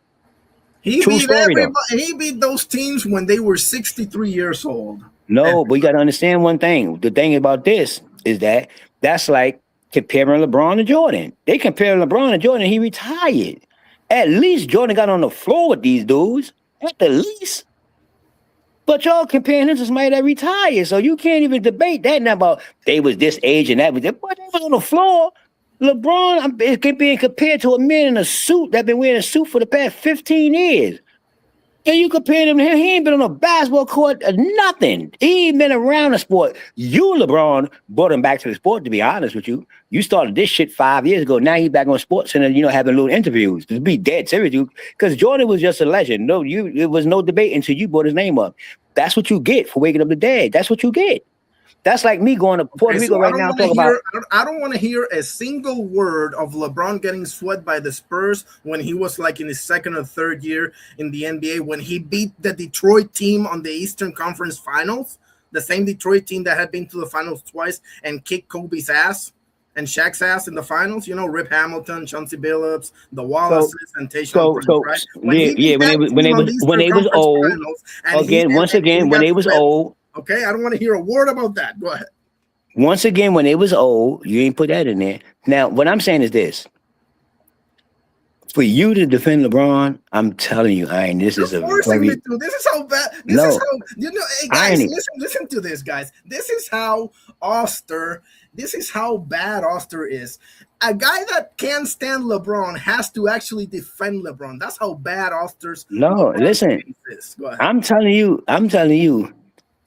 He beat those teams when they were 63 years old. No, but you got to understand one thing. The thing about this is that that's like comparing LeBron to Jordan. They compare LeBron to Jordan. He retired. At least Jordan got on the floor with these dudes. At the least. But y'all comparing him to somebody that retired. So you can't even debate that now about they was this age and that was that. But they was on the floor. LeBron is being compared to a man in a suit that been wearing a suit for the past 15 years. And you compare him to him, he ain't been on a basketball court, nothing. He ain't been around the sport. You, LeBron, brought him back to the sport, to be honest with you. You started this shit 5 years ago. Now he's back on Sports Center, having little interviews. To be dead serious, because Jordan was just a legend. No, it was no debate until you brought his name up. That's what you get for waking up the dead. That's what you get. That's like me going to Puerto Rico right now. I don't want to hear a single word of LeBron getting swept by the Spurs when he was like in his second or third year in the NBA, when he beat the Detroit team on the Eastern Conference Finals, the same Detroit team that had been to the finals twice and kicked Kobe's ass and Shaq's ass in the finals. Rip Hamilton, Chauncey Billups, the Wallaces, and Tayshaun Prince, right? When they was old. Again, when they was old. Okay, I don't want to hear a word about that. Go ahead. Once again, when they was old, you ain't put that in there. Now, what I'm saying is this. For you to defend LeBron, I'm telling you, this is a very... This is how bad... This is how... Hey, guys, listen to this, guys. This is how Oster... This is how bad Oster is. A guy that can't stand LeBron has to actually defend LeBron. That's how bad Oster's... No, listen. I'm telling you,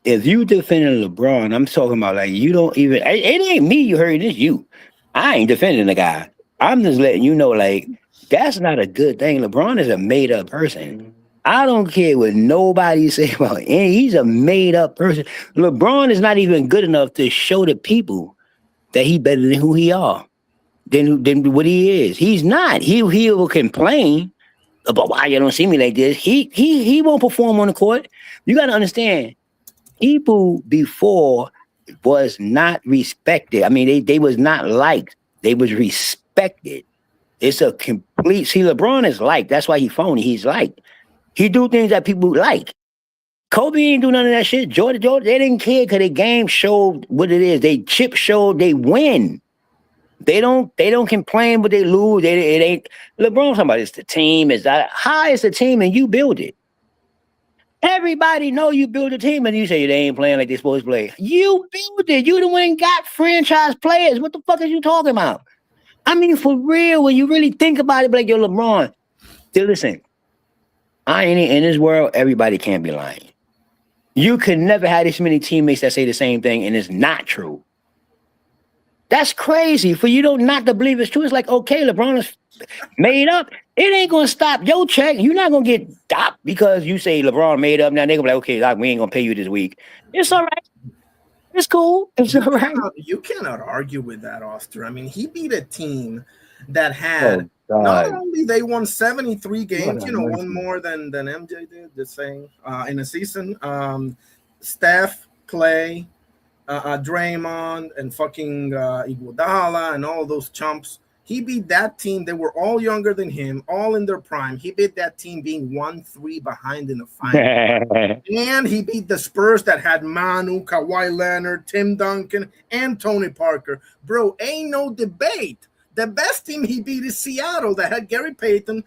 if you defending LeBron, I'm talking about like you don't even. It ain't me you heard, it's you. I ain't defending the guy. I'm just letting you know, like, that's not a good thing. LeBron is a made up person. I don't care what nobody say about him. He's a made up person. LeBron is not even good enough to show the people that he better than who he are, than what he is. He's not. He will complain about why you don't see me like this. He won't perform on the court. You got to understand. People before was not respected. I mean, they was not liked. They was respected. It's a complete... See, LeBron is liked. That's why he phony. He's liked. He do things that people like. Kobe ain't do none of that shit. Jordan, they didn't care because the game showed what it is. They chip showed they win. They don't complain, but they lose. It ain't... LeBron talking about it's the team. How is the team and you build it? Everybody know you build a team and you say they ain't playing like they're supposed to play. You build it. You the one got franchise players. What the fuck are you talking about? I mean, for real, when you really think about it, like, yo, LeBron, listen, I ain't in this world, everybody can't be lying. You could never have this many teammates that say the same thing and it's not true. That's crazy. For you not to believe it's true. It's like, okay, LeBron is made up. It ain't gonna stop your check. You're not gonna get stopped because you say LeBron made up. Now they gonna be like, okay, we ain't gonna pay you this week. It's all right. It's cool. It's all right. You cannot argue with that, Oster. I mean, he beat a team that had not only they won 73 games, one more than MJ did, the same in a season. Steph, Clay, Draymond, and fucking Iguodala, and all those chumps. He beat that team. They were all younger than him, all in their prime. He beat that team being 1-3 behind in the final. And he beat the Spurs that had Manu, Kawhi Leonard, Tim Duncan, and Tony Parker. Bro, ain't no debate. The best team he beat is Seattle that had Gary Payton,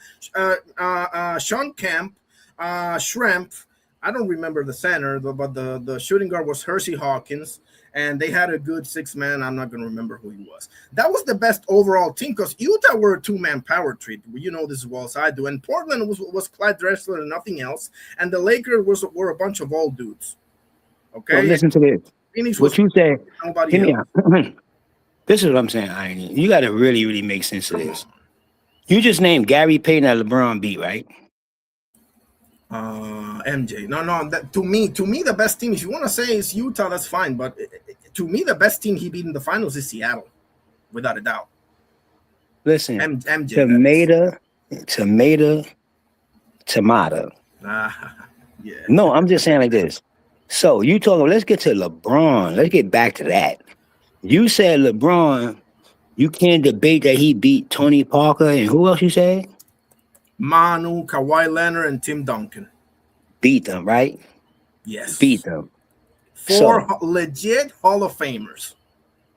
Sean Kemp, Schrempf. I don't remember the center, but the shooting guard was Hersey Hawkins. And they had a good six-man. I'm not going to remember who he was. That was the best overall team because Utah were a two-man power trip. You know this as well as I do. And Portland was Clyde Drexler and nothing else. And the Lakers were a bunch of old dudes. Okay? Well, listen to this. Phoenix what you say. Nobody else. This is what I'm saying. You got to really, really make sense of this. You just named Gary Payton that LeBron beat, right? MJ. No. To me, the best team, if you want to say it's Utah, that's fine. But to me, the best team he beat in the finals is Seattle, without a doubt. Listen, MJ. Tomato. Yeah. No, I'm just saying like this. So you talking? Let's get to LeBron. Let's get back to that. You said LeBron. You can't debate that he beat Tony Parker and who else you said? Manu, Kawhi Leonard, and Tim Duncan. Beat them, right? Yes. Beat them. Four legit Hall of Famers.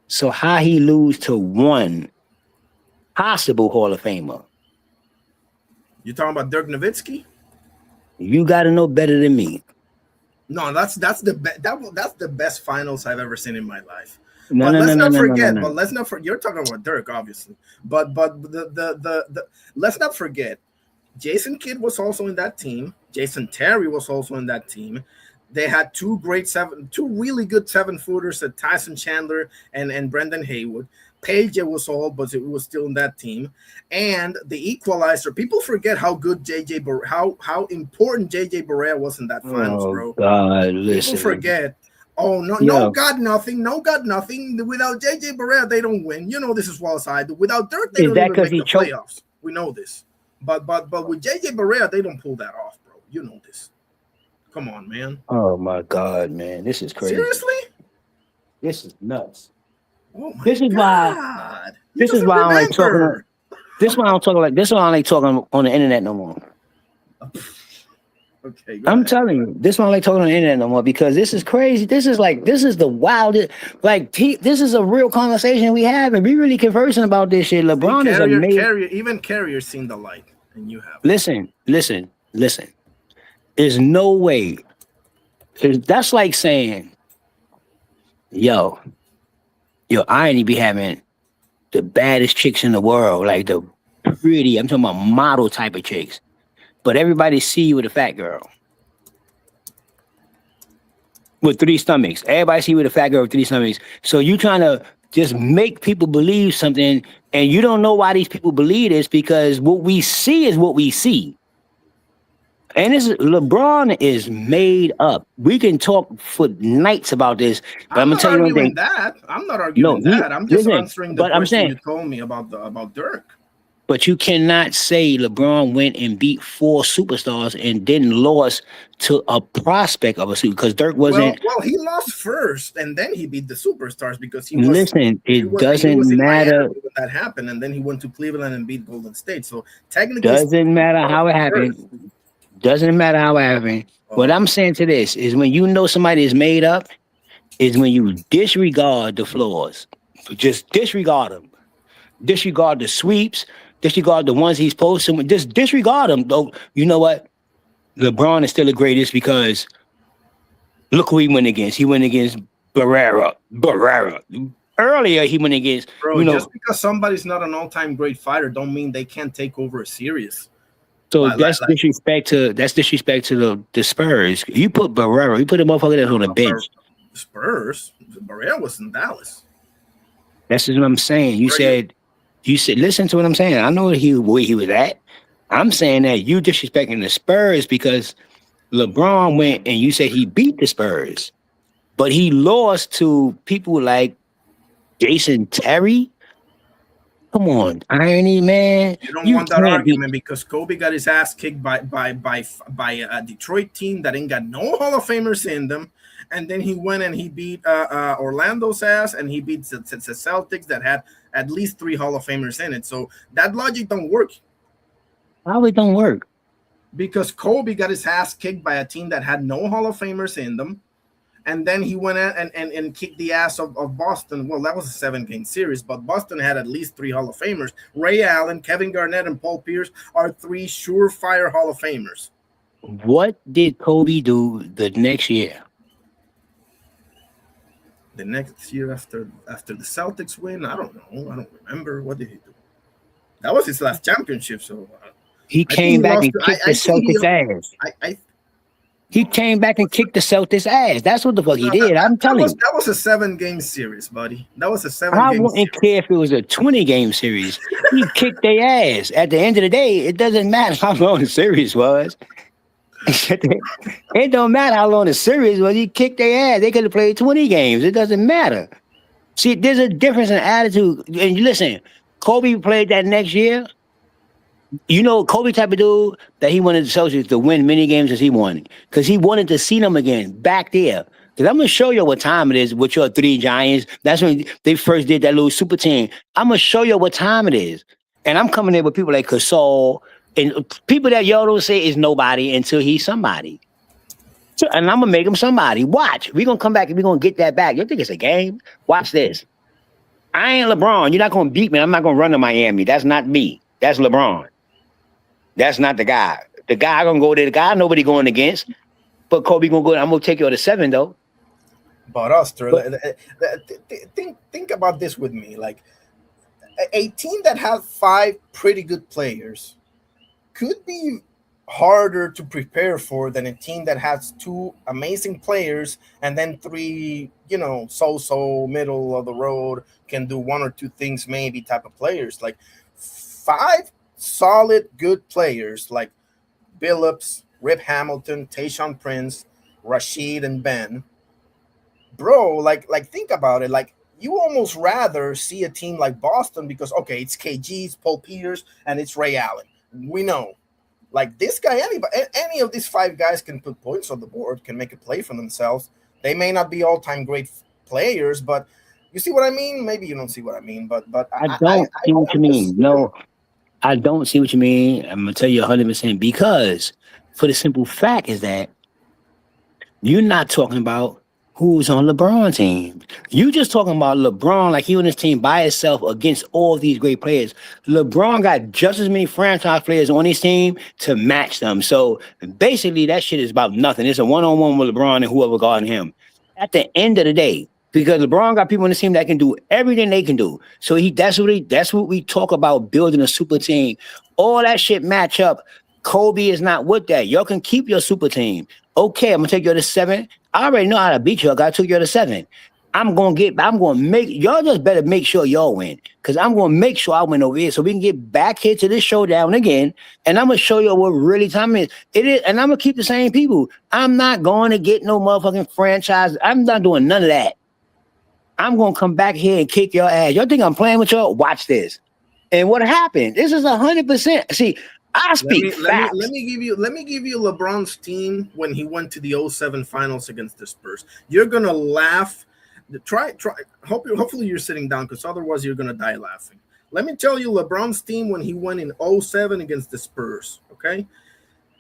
So how he lose to one possible Hall of Famer? You talking about Dirk Nowitzki? You got to know better than me. No, that's the best finals I've ever seen in my life. No, But no, no, let's no, not no, no, no, forget. no. But let's not forget. You're talking about Dirk, obviously. But the let's not forget. Jason Kidd was also in that team. Jason Terry was also in that team. They had two really good 7-footers, Tyson Chandler and Brendan Haywood. Page was old, but it was still in that team. And the equalizer. People forget how good how important JJ Barea was in that finals, Oh bro. God, People listen. forget. Oh no, Yo. got nothing. Without JJ Barea, they don't win. You know this as well as I do. Without Dirk, they Is don't that even because make he the choked? playoffs. We know this. But with JJ Barea, they don't pull that off, bro. You know this. Come on, man. Oh my God, man, this is crazy. Seriously? This is nuts. Oh my This is God. why. He This is doesn't why I don't like talking. remember. This is why I don't talk like. This is why I don't like talking on the internet no more. Okay, I'm telling you, this is why I don't like talking on the internet no more because this is crazy. This is the wildest. Like this is a real conversation we have, and we really conversing about this shit. LeBron is amazing. Even Carrier's seen the light, and you have. Listen. There's no way. That's like saying, yo, I ain't be having the baddest chicks in the world, like the pretty, I'm talking about model type of chicks. But everybody see you with a fat girl. With 3 stomachs. Everybody see you with a fat girl with 3 stomachs. So you trying to just make people believe something, and you don't know why these people believe this because what we see is what we see. And LeBron is made up. We can talk for nights about this, but I'm gonna tell you one thing. I'm not arguing that. I'm just answering the but I'm question saying, you told me about Dirk. But you cannot say LeBron went and beat 4 superstars and then lost to a prospect of a super because Dirk wasn't. Well, he lost first, and then he beat the superstars because he was. Listen, it doesn't in matter. Miami when that happened, and then he went to Cleveland and beat Golden State. So technically, Doesn't matter how it happened. Doesn't matter how it happened. What I'm saying to this is when you know somebody is made up, is when you disregard the flaws. Just disregard them. Disregard the sweeps. Disregard the ones he's posting. Just disregard them. Though you know what? LeBron is still the greatest because look who he went against. He went against Barrera. Earlier he went against. Bro, just because somebody's not an all-time great fighter, don't mean they can't take over a series. So that's disrespect to the Spurs. You put Barrera, you put a motherfucker that's on the bench. Spurs. Barrera was in Dallas. That's what I'm saying. You said, listen to what I'm saying. I know where he was at. I'm saying that you disrespecting the Spurs because LeBron went and you said he beat the Spurs, but he lost to people like Jason Terry. Come on, irony, man. You don't want that argument because Kobe got his ass kicked by a Detroit team that ain't got no Hall of Famers in them, and then he went and he beat Orlando's ass, and he beat the Celtics that had at least 3 Hall of Famers in it. So that logic don't work. How it don't work? Because Kobe got his ass kicked by a team that had no Hall of Famers in them. And then he went out and kicked the ass of Boston. Well, that was a 7-game series, but Boston had at least 3 Hall of Famers. Ray Allen, Kevin Garnett, and Paul Pierce are 3 surefire Hall of Famers. What did Kobe do the next year? The next year after the Celtics win, I don't know. I don't remember. What did he do? That was his last championship. So he came back and kicked the Celtics' ass. He came back and kicked the Celtics' ass. That's what the fuck he did. I'm telling you. That was a 7-game series, buddy. That was a 7-game I series. wouldn't care if it was a 20-game series. He kicked their ass. At the end of the day, it doesn't matter how long the series was. It don't matter how long the series was. He kicked their ass. They could have played 20 games. It doesn't matter. See, there's a difference in attitude. And listen, Kobe played that next year. You know, Kobe type of dude that he wanted the Celtics to win many games as he wanted. Because he wanted to see them again back there. Because I'm going to show you what time it is with your 3 Giants. That's when they first did that little super team. I'm going to show you what time it is. And I'm coming in with people like Gasol and people that y'all don't say is nobody until he's somebody. So, and I'm going to make him somebody. Watch. We're going to come back and we're going to get that back. You think it's a game? Watch this. I ain't LeBron. You're not going to beat me. I'm not going to run to Miami. That's not me. That's LeBron. That's not the guy. The guy gonna go there. The guy nobody going against. But Kobe gonna go. I'm gonna take you to 7 though. But Oster, But think about this with me. Like a team that has five pretty good players could be harder to prepare for than a team that has two amazing players and then three, so middle of the road, can do one or two things maybe type of players. Like five solid good players like Billups, Rip Hamilton, Tayshaun Prince, Rashid, and Ben. Bro, like think about it. Like you almost rather see a team like Boston because okay, it's KG's, Paul Pierce, and it's Ray Allen. We know. Like this guy, any of these five guys can put points on the board, can make a play for themselves. They may not be all-time great players, but you see what I mean? Maybe you don't see what I mean, but I don't see what you I'm mean. just, No, I don't see what you mean. I'm gonna tell you 100% because for the simple fact is that you're not talking about who's on LeBron's team. You just talking about LeBron like he on his team by himself against all these great players. LeBron got just as many franchise players on his team to match them. So basically, that shit is about nothing. It's a one-on-one with LeBron and whoever guarding him. At the end of the day, because LeBron got people on the team that can do everything they can do. So that's what we talk about building a super team. All that shit match up. Kobe is not with that. Y'all can keep your super team. Okay, I'm gonna take you to 7. I already know how to beat you. I took you to 7. I'm gonna make y'all just better make sure y'all win. Cause I'm gonna make sure I win over here so we can get back here to this showdown again. And I'm gonna show you what really time is. It is, and I'm gonna keep the same people. I'm not going to get no motherfucking franchise. I'm not doing none of that. I'm gonna come back here and kick your ass. Y'all think I'm playing with y'all? Watch this. And what happened? This is 100%. See, I speak facts. let me give you LeBron's team when he went to the '07 finals against the Spurs. You're gonna laugh. Try. Hopefully you're sitting down because otherwise you're gonna die laughing. Let me tell you LeBron's team when he went in '07 against the Spurs. Okay,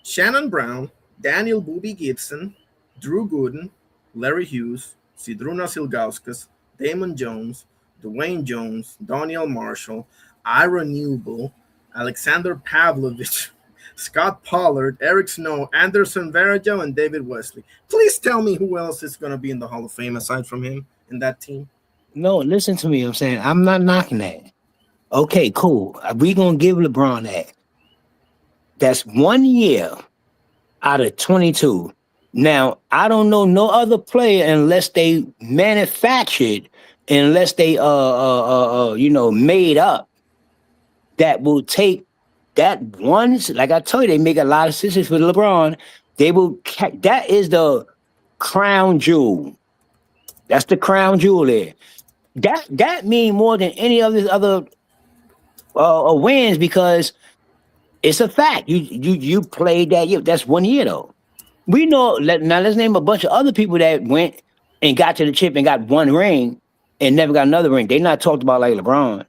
Shannon Brown, Daniel Boobie Gibson, Drew Gooden, Larry Hughes, Zydrunas Ilgauskas, Damon Jones, Dwayne Jones, Doniel Marshall, Ira Newell, Alexander Pavlovich, Scott Pollard, Eric Snow, Anderson Varejao, and David Wesley. Please tell me who else is going to be in the Hall of Fame aside from him in that team. No, listen to me. I'm saying I'm not knocking that. Okay, cool. We gonna give LeBron that. That's 1 year out of 22. Now, I don't know no other player unless they manufactured, unless they made up that will take that ones. Like I told you, they make a lot of decisions for LeBron. They will. That is the crown jewel. That's the crown jewel there. That mean more than any of these other wins because it's a fact. You played that year. That's 1 year though. We know. Now let's name a bunch of other people that went and got to the chip and got one ring and never got another ring. They not talked about like LeBron.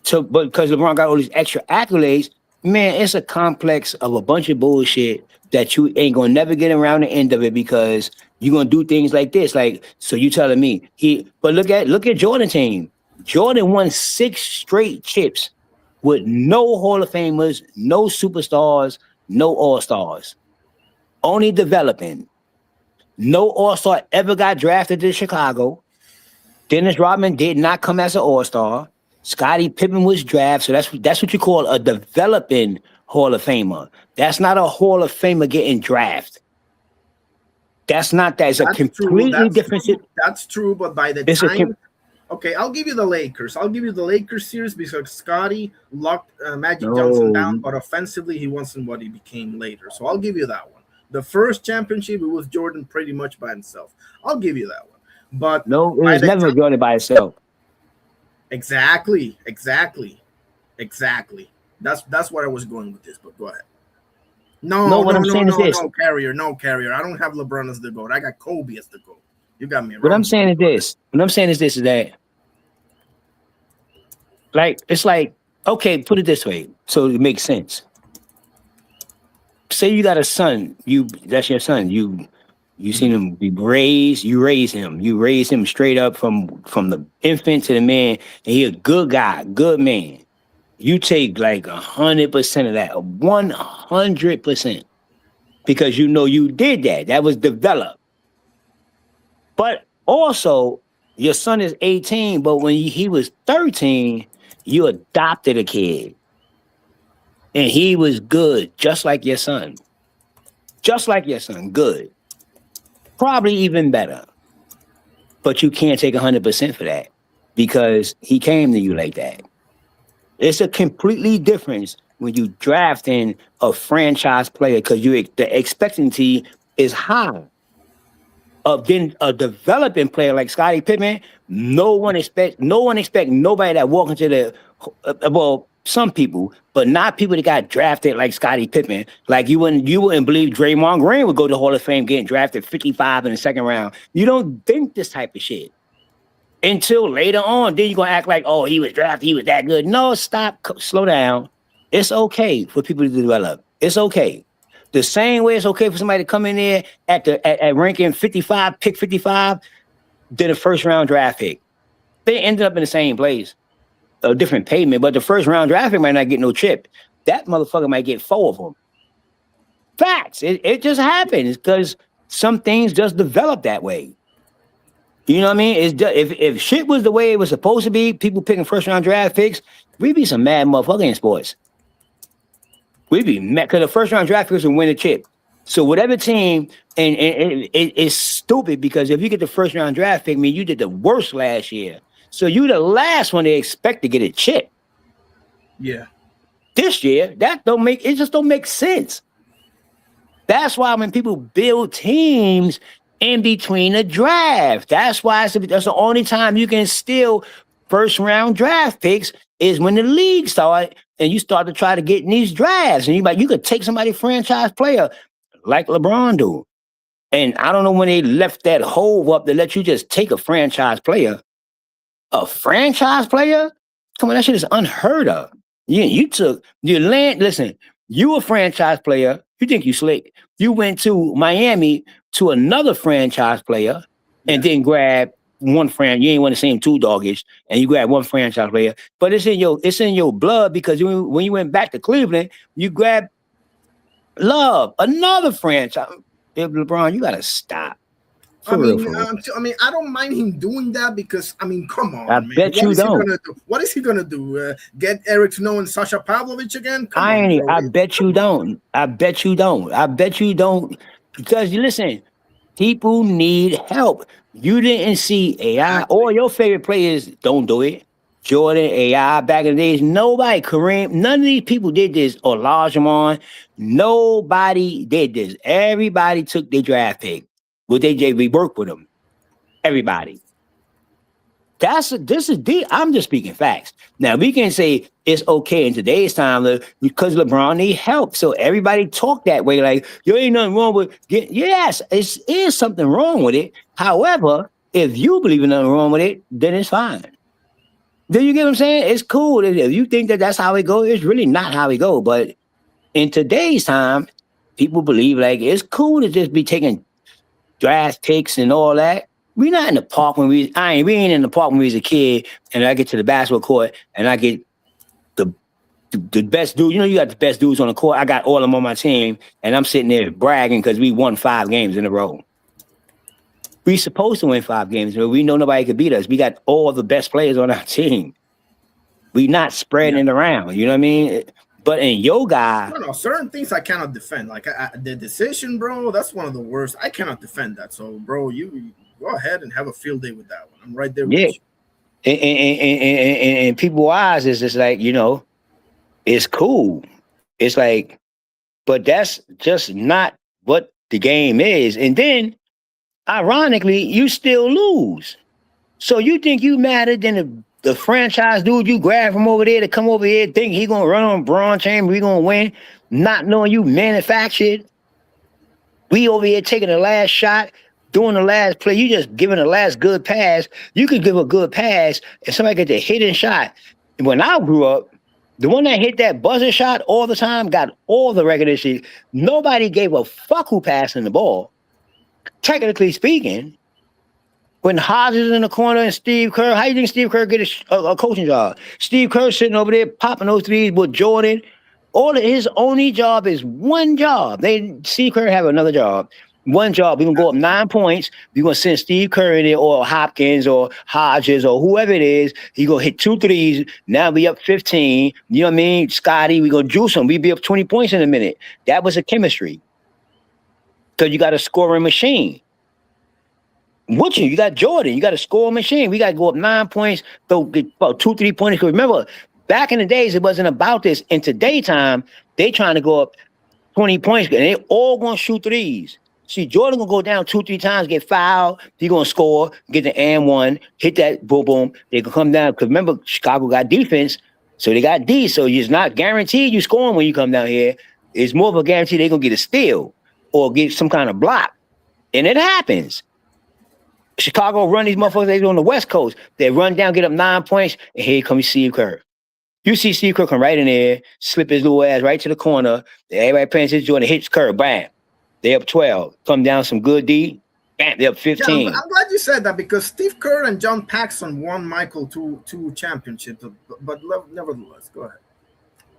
So, but because LeBron got all these extra accolades, man, it's a complex of a bunch of bullshit that you ain't gonna never get around the end of it because you're gonna do things like this. Like, so you telling me but look at Jordan team. Jordan won 6 straight chips with no Hall of Famers, no superstars, no all-stars. Only developing. No all-star ever got drafted to Chicago. Dennis Rodman did not come as an all-star. Scottie Pippen was drafted, so that's what you call a developing Hall of Famer. That's not a Hall of Famer getting drafted. That's not that. It's a completely different. That's true, but by the time, okay, I'll give you the Lakers. I'll give you the Lakers series because Scottie locked Magic Johnson down, but offensively he wasn't what he became later. So I'll give you that one. The first championship, it was Jordan pretty much by himself. I'll give you that one. But no, it was never Jordan by himself. Exactly. That's where I was going with this, but go ahead. No, Carrier. I don't have LeBron as the GOAT. I got Kobe as the GOAT. You got me wrong. What I'm saying is this is that, like, it's like, okay, put it this way so it makes sense. Say you got a son, that's your son. You seen him be raised, you raise him straight up from the infant to the man, and he a good guy, good man. You take like 100% of that, 100%, because you know you did that. That was developed. But also, your son is 18, but when he was 13, you adopted a kid. And he was good, just like your son. Just like your son, good. Probably even better. But you can't take 100% for that because he came to you like that. It's a completely difference when you draft in a franchise player because the expectancy is high. Of then a developing player like Scottie Pippen, no one expect nobody that walk into well, some people, but not people that got drafted like Scottie Pippen. Like you wouldn't believe Draymond Green would go to Hall of Fame getting drafted 55 in the second round. You don't think this type of shit until later on. Then you're gonna act like, oh, he was drafted, he was that good. No, stop, slow down. It's okay for people to develop. It's okay. The same way it's okay for somebody to come in there at ranking 55, pick 55, than a first round draft pick. They ended up in the same place, a different payment, but the first round draft pick might not get no chip. That motherfucker might get 4 of them. Facts. It just happens because some things just develop that way. You know what I mean? If shit was the way it was supposed to be, people picking first round draft picks, we'd be some mad motherfucker in sports. We'd be mad because the first round draft picks would win a chip. So whatever team, and it's stupid because if you get the first round draft pick, I mean you did the worst last year. So you the last one they expect to get a chip. Yeah. This year, it just don't make sense. That's why when people build teams in between the draft, that's why that's the only time you can steal first round draft picks is when the league started and you start to try to get in these drafts. And you could take somebody franchise player like LeBron do. And I don't know when they left that hole up to let you just take a franchise player. A franchise player? Come on, that shit is unheard of. Listen, you a franchise player, you think you slick. You went to Miami to another franchise player and then grab one friend. You ain't want to see him too doggish, and you grab one franchise player. But it's in your blood because when you went back to Cleveland, you grabbed Love, another franchise. LeBron, you gotta stop. I mean, I don't mind him doing that because, I mean, come on, man. Bet you don't. What is he gonna do? Get Eric Snow and Sasha Pavlovich again? I bet you don't. I bet you don't. I bet you don't. Because listen, people need help. You didn't see AI. All your favorite players don't do it. Jordan, AI, back in the days, nobody, Kareem, none of these people did this, or Olajuwon. Nobody did this. Everybody took their draft pick. With AJ, we work with them. Everybody. This is deep. I'm just speaking facts. Now we can say it's okay in today's time because LeBron need help. So everybody talk that way, like you ain't nothing wrong with yes, it is something wrong with it. However, if you believe in nothing wrong with it, then it's fine. Do you get what I'm saying? It's cool. If you think that that's how it goes, it's really not how it goes. But in today's time, people believe like it's cool to just be taking draft picks and all that. We not in the park when we ain't in the park when we was a kid, and I get to the basketball court and I get the best dude. You know, you got the best dudes on the court. I got all of them on my team, and I'm sitting there bragging because we won 5 games in a row. We supposed to win 5 games, but we know nobody could beat us. We got all the best players on our team. We not spreading it around. You know what I mean? But in your guy, no, certain things I cannot defend. Like the decision, bro, that's one of the worst. I cannot defend that. So, bro, you go ahead and have a field day with that one. I'm right there with you. And people's eyes is just like, you know, it's cool. It's like, but that's just not what the game is. And then, ironically, you still lose. So you think you madder than the franchise dude you grab from over there to come over here, think he gonna run on Braun Chamber, we gonna win, not knowing you manufactured. We over here taking the last shot, doing the last play. You just giving the last good pass. You could give a good pass and somebody get the hidden shot. When I grew up, the one that hit that buzzer shot all the time got all the recognition. Nobody gave a fuck who passing the ball. Technically speaking, when Hodges is in the corner and Steve Kerr, how you think Steve Kerr get a coaching job? Steve Kerr sitting over there popping those threes with Jordan. All of his only job is one job. Steve Kerr have another job. One job. We're gonna go up 9 points. We're gonna send Steve Kerr in there or Hopkins or Hodges or whoever it is. He gonna hit 2 threes. Now we up 15. You know what I mean? Scotty, we gonna juice him. We be up 20 points in a minute. That was a chemistry. Because you got a scoring machine. Woodson, you got Jordan. You got a scoring machine. We got to go up 9 points, go get about 2, 3 points. Because remember, back in the days, it wasn't about this. In today's time, they trying to go up 20 points, and they all gonna shoot threes. See, Jordan gonna go down 2, 3 times, get fouled. He gonna score, get the and one, hit that boom, boom. They can come down because remember, Chicago got defense, so they got D. So it's not guaranteed you scoring when you come down here. It's more of a guarantee they're gonna get a steal or get some kind of block, and it happens. Chicago run these motherfuckers. They on the West Coast. They run down, get up 9 points, and here comes Steve Kerr. You see Steve Kerr come right in there, slip his little ass right to the corner. Everybody paying attention to it, and hits Kerr, bam. They up 12. Come down some good D, bam, they up 15. Yeah, I'm glad you said that because Steve Kerr and John Paxson won Michael two championships, but nevertheless, go ahead.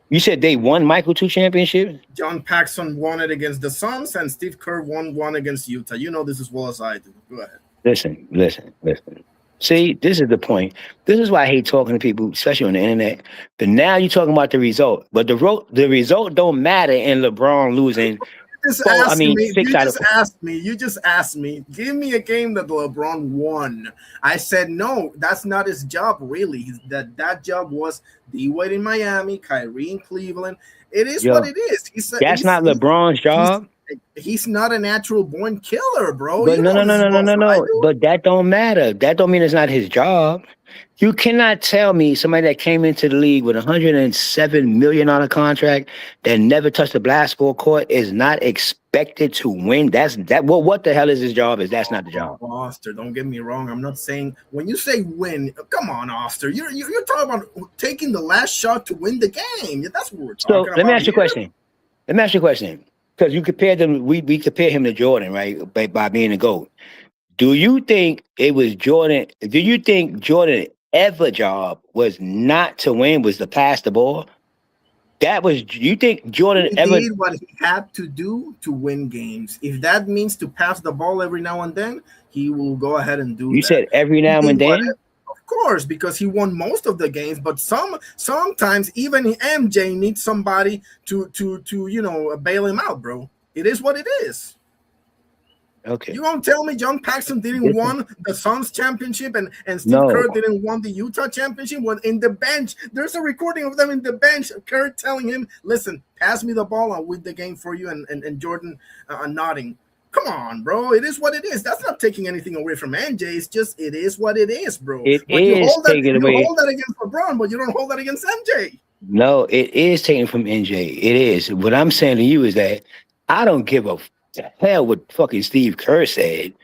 You said they won Michael 2 championships? John Paxson won it against the Suns, and Steve Kerr won one against Utah. You know this as well as I do. Go ahead. Listen. See, this is the point. This is why I hate talking to people, especially on the internet. But now you're talking about the result. But the result don't matter in LeBron losing. You just asked me, give me a game that LeBron won. I said, no, that's not his job, really. That job was D-Wade in Miami, Kyrie in Cleveland. It is what it is. That's not LeBron's job. He's not a natural born killer, bro. But no. But that don't matter. That don't mean it's not his job. You cannot tell me somebody that came into the league with $107 million contract that never touched a basketball court is not expected to win. What the hell is his job? That's not the job. Oster, don't get me wrong. I'm not saying when you say win. Come on, Oster. You're talking about taking the last shot to win the game. That's what we're talking about. So let me ask you a question. Because you compare them, we compare him to Jordan, right? By being a GOAT. Do you think it was Jordan? Do you think Jordan ever job was not to win, was to pass the ball? You think Jordan ever did what he had to do to win games? If that means to pass the ball every now and then, he will go ahead and do that. You said every now and then? Of course, because he won most of the games, but sometimes even MJ needs somebody to bail him out, bro. It is what it is. Okay. You won't tell me John Paxson didn't won the Suns championship and Steve Kerr didn't won the Utah championship? When in the bench, there's a recording of them in the bench, Kerr telling him, listen, pass me the ball, I'll win the game for you, and Jordan nodding. Come on, bro. It is what it is. That's not taking anything away from MJ. It's just it is what it is, bro. You hold that against LeBron, but you don't hold that against MJ. No, it is taken from MJ. It is. What I'm saying to you is that I don't give a hell what fucking Steve Kerr said.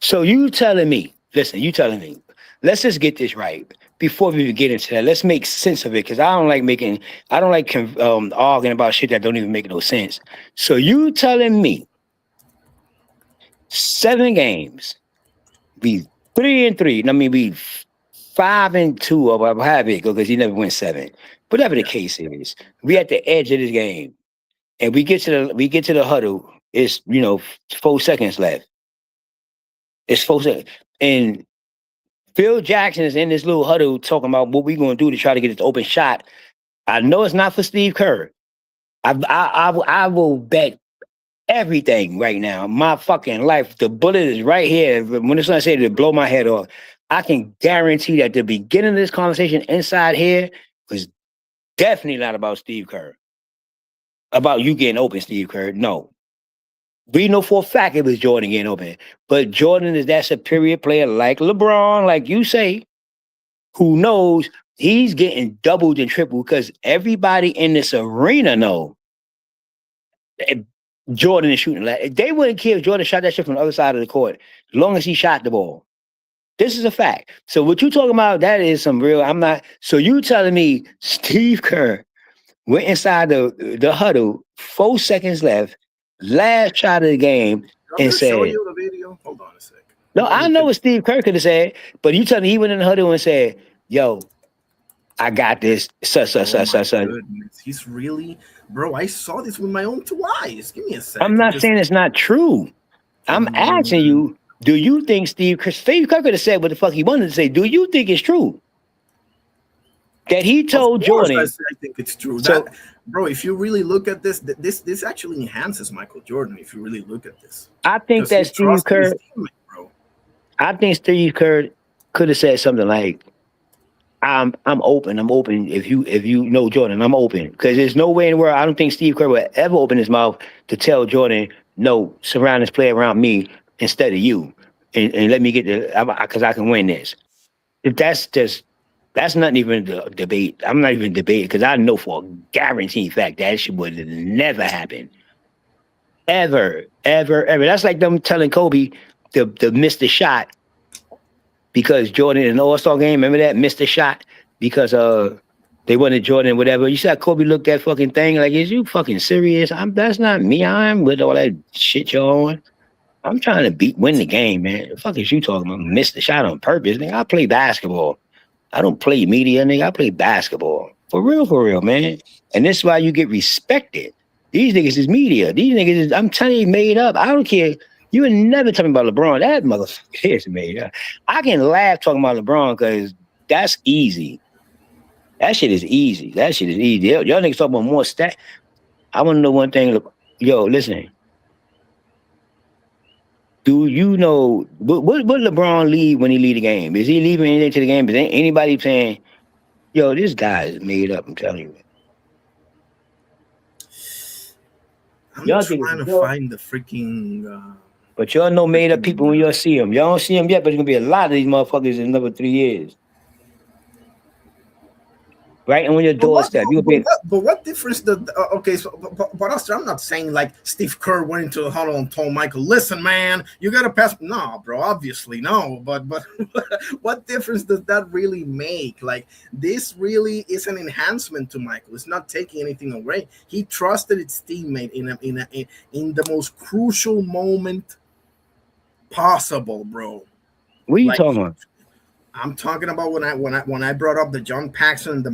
So you telling me, let's just get this right before we even get into that. Let's make sense of it, because I don't like arguing about shit that don't even make no sense. So you telling me 7 games, be 3-3. I mean, be 5-2 or however it go, because he never went 7. Whatever the case is, we at the edge of this game, and we get to the huddle. It's 4 seconds left. It's 4 seconds, and Phil Jackson is in this little huddle talking about what we're going to do to try to get this open shot. I know it's not for Steve Kerr. I will bet everything right now, my fucking life. The bullet is right here. When it's say to blow my head off, I can guarantee that the beginning of this conversation inside here was definitely not about Steve Kerr. About you getting open, Steve Kerr. No. We know for a fact it was Jordan getting open. But Jordan is that superior player like LeBron, like you say, who knows he's getting doubled and tripled because everybody in this arena know Jordan is shooting. They wouldn't care if Jordan shot that shit from the other side of the court, as long as he shot the ball. This is a fact. So what you talking about, that is some real, so you telling me Steve Kerr went inside the huddle, 4 seconds left, last shot of the game, and said, show you the video? Hold on a second. No, I know what Steve Kerr could have said, but you telling me he went in the huddle and said, yo, I got this. Goodness. He's really, bro, I saw this with my own 2 eyes. Give me a second. I'm not saying it's not true. I'm asking you, do you think Steve Kerr could have said what the fuck he wanted to say? Do you think it's true that he told Of course, Jordan? I think it's true. So, That, bro, if you really look at this, this actually enhances Michael Jordan. If you really look at this, I think because he that Steve trusted his Kerr, teammate, bro. I think Steve Kerr could have said something like, I'm open. I'm open. If you know Jordan, I'm open. Because there's no way in the world I don't think Steve Kerr would ever open his mouth to tell Jordan, no, surround this play around me instead of you. And let me get the because I can win this. If that's not even a debate. I'm not even debating because I know for a guaranteed fact that shit would have never happened. Ever, ever, ever. That's like them telling Kobe to miss the shot because Jordan in the All-Star game, remember that? Missed the shot because they wanted Jordan, whatever. You saw Kobe look that fucking thing like, is you fucking serious? That's not me. I'm with all that shit y'all on. I'm trying to win the game, man. The fuck is you talking about? Missed the shot on purpose, nigga. I play basketball. I don't play media, nigga. I play basketball. For real, man. And this is why you get respected. These niggas is media. These niggas is, I'm telling you, made up. I don't care. You would never tell me about LeBron. That motherfucker is made up. I can laugh talking about LeBron because that's easy. That shit is easy. Y'all niggas talk about more stat. I want to know one thing. Yo, listen. Do you know what LeBron leave when he leave the game? Is he leaving anything to the game? Is anybody saying, yo, this guy is made up? I'm telling you. I'm trying to find the freaking. But y'all know made up people when y'all see them. Y'all don't see them yet, but there's gonna be a lot of these motherfuckers in another 3 years. Right on your doorstep. But what difference does okay? So, but Oscar, I'm not saying like Steve Kerr went into the huddle and told Michael, "Listen, man, you gotta pass." No, bro, obviously no. But what difference does that really make? Like this really is an enhancement to Michael. It's not taking anything away. He trusted his teammate in the most crucial moment possible, bro. What are you talking about? I'm talking about when I brought up the John Paxson and the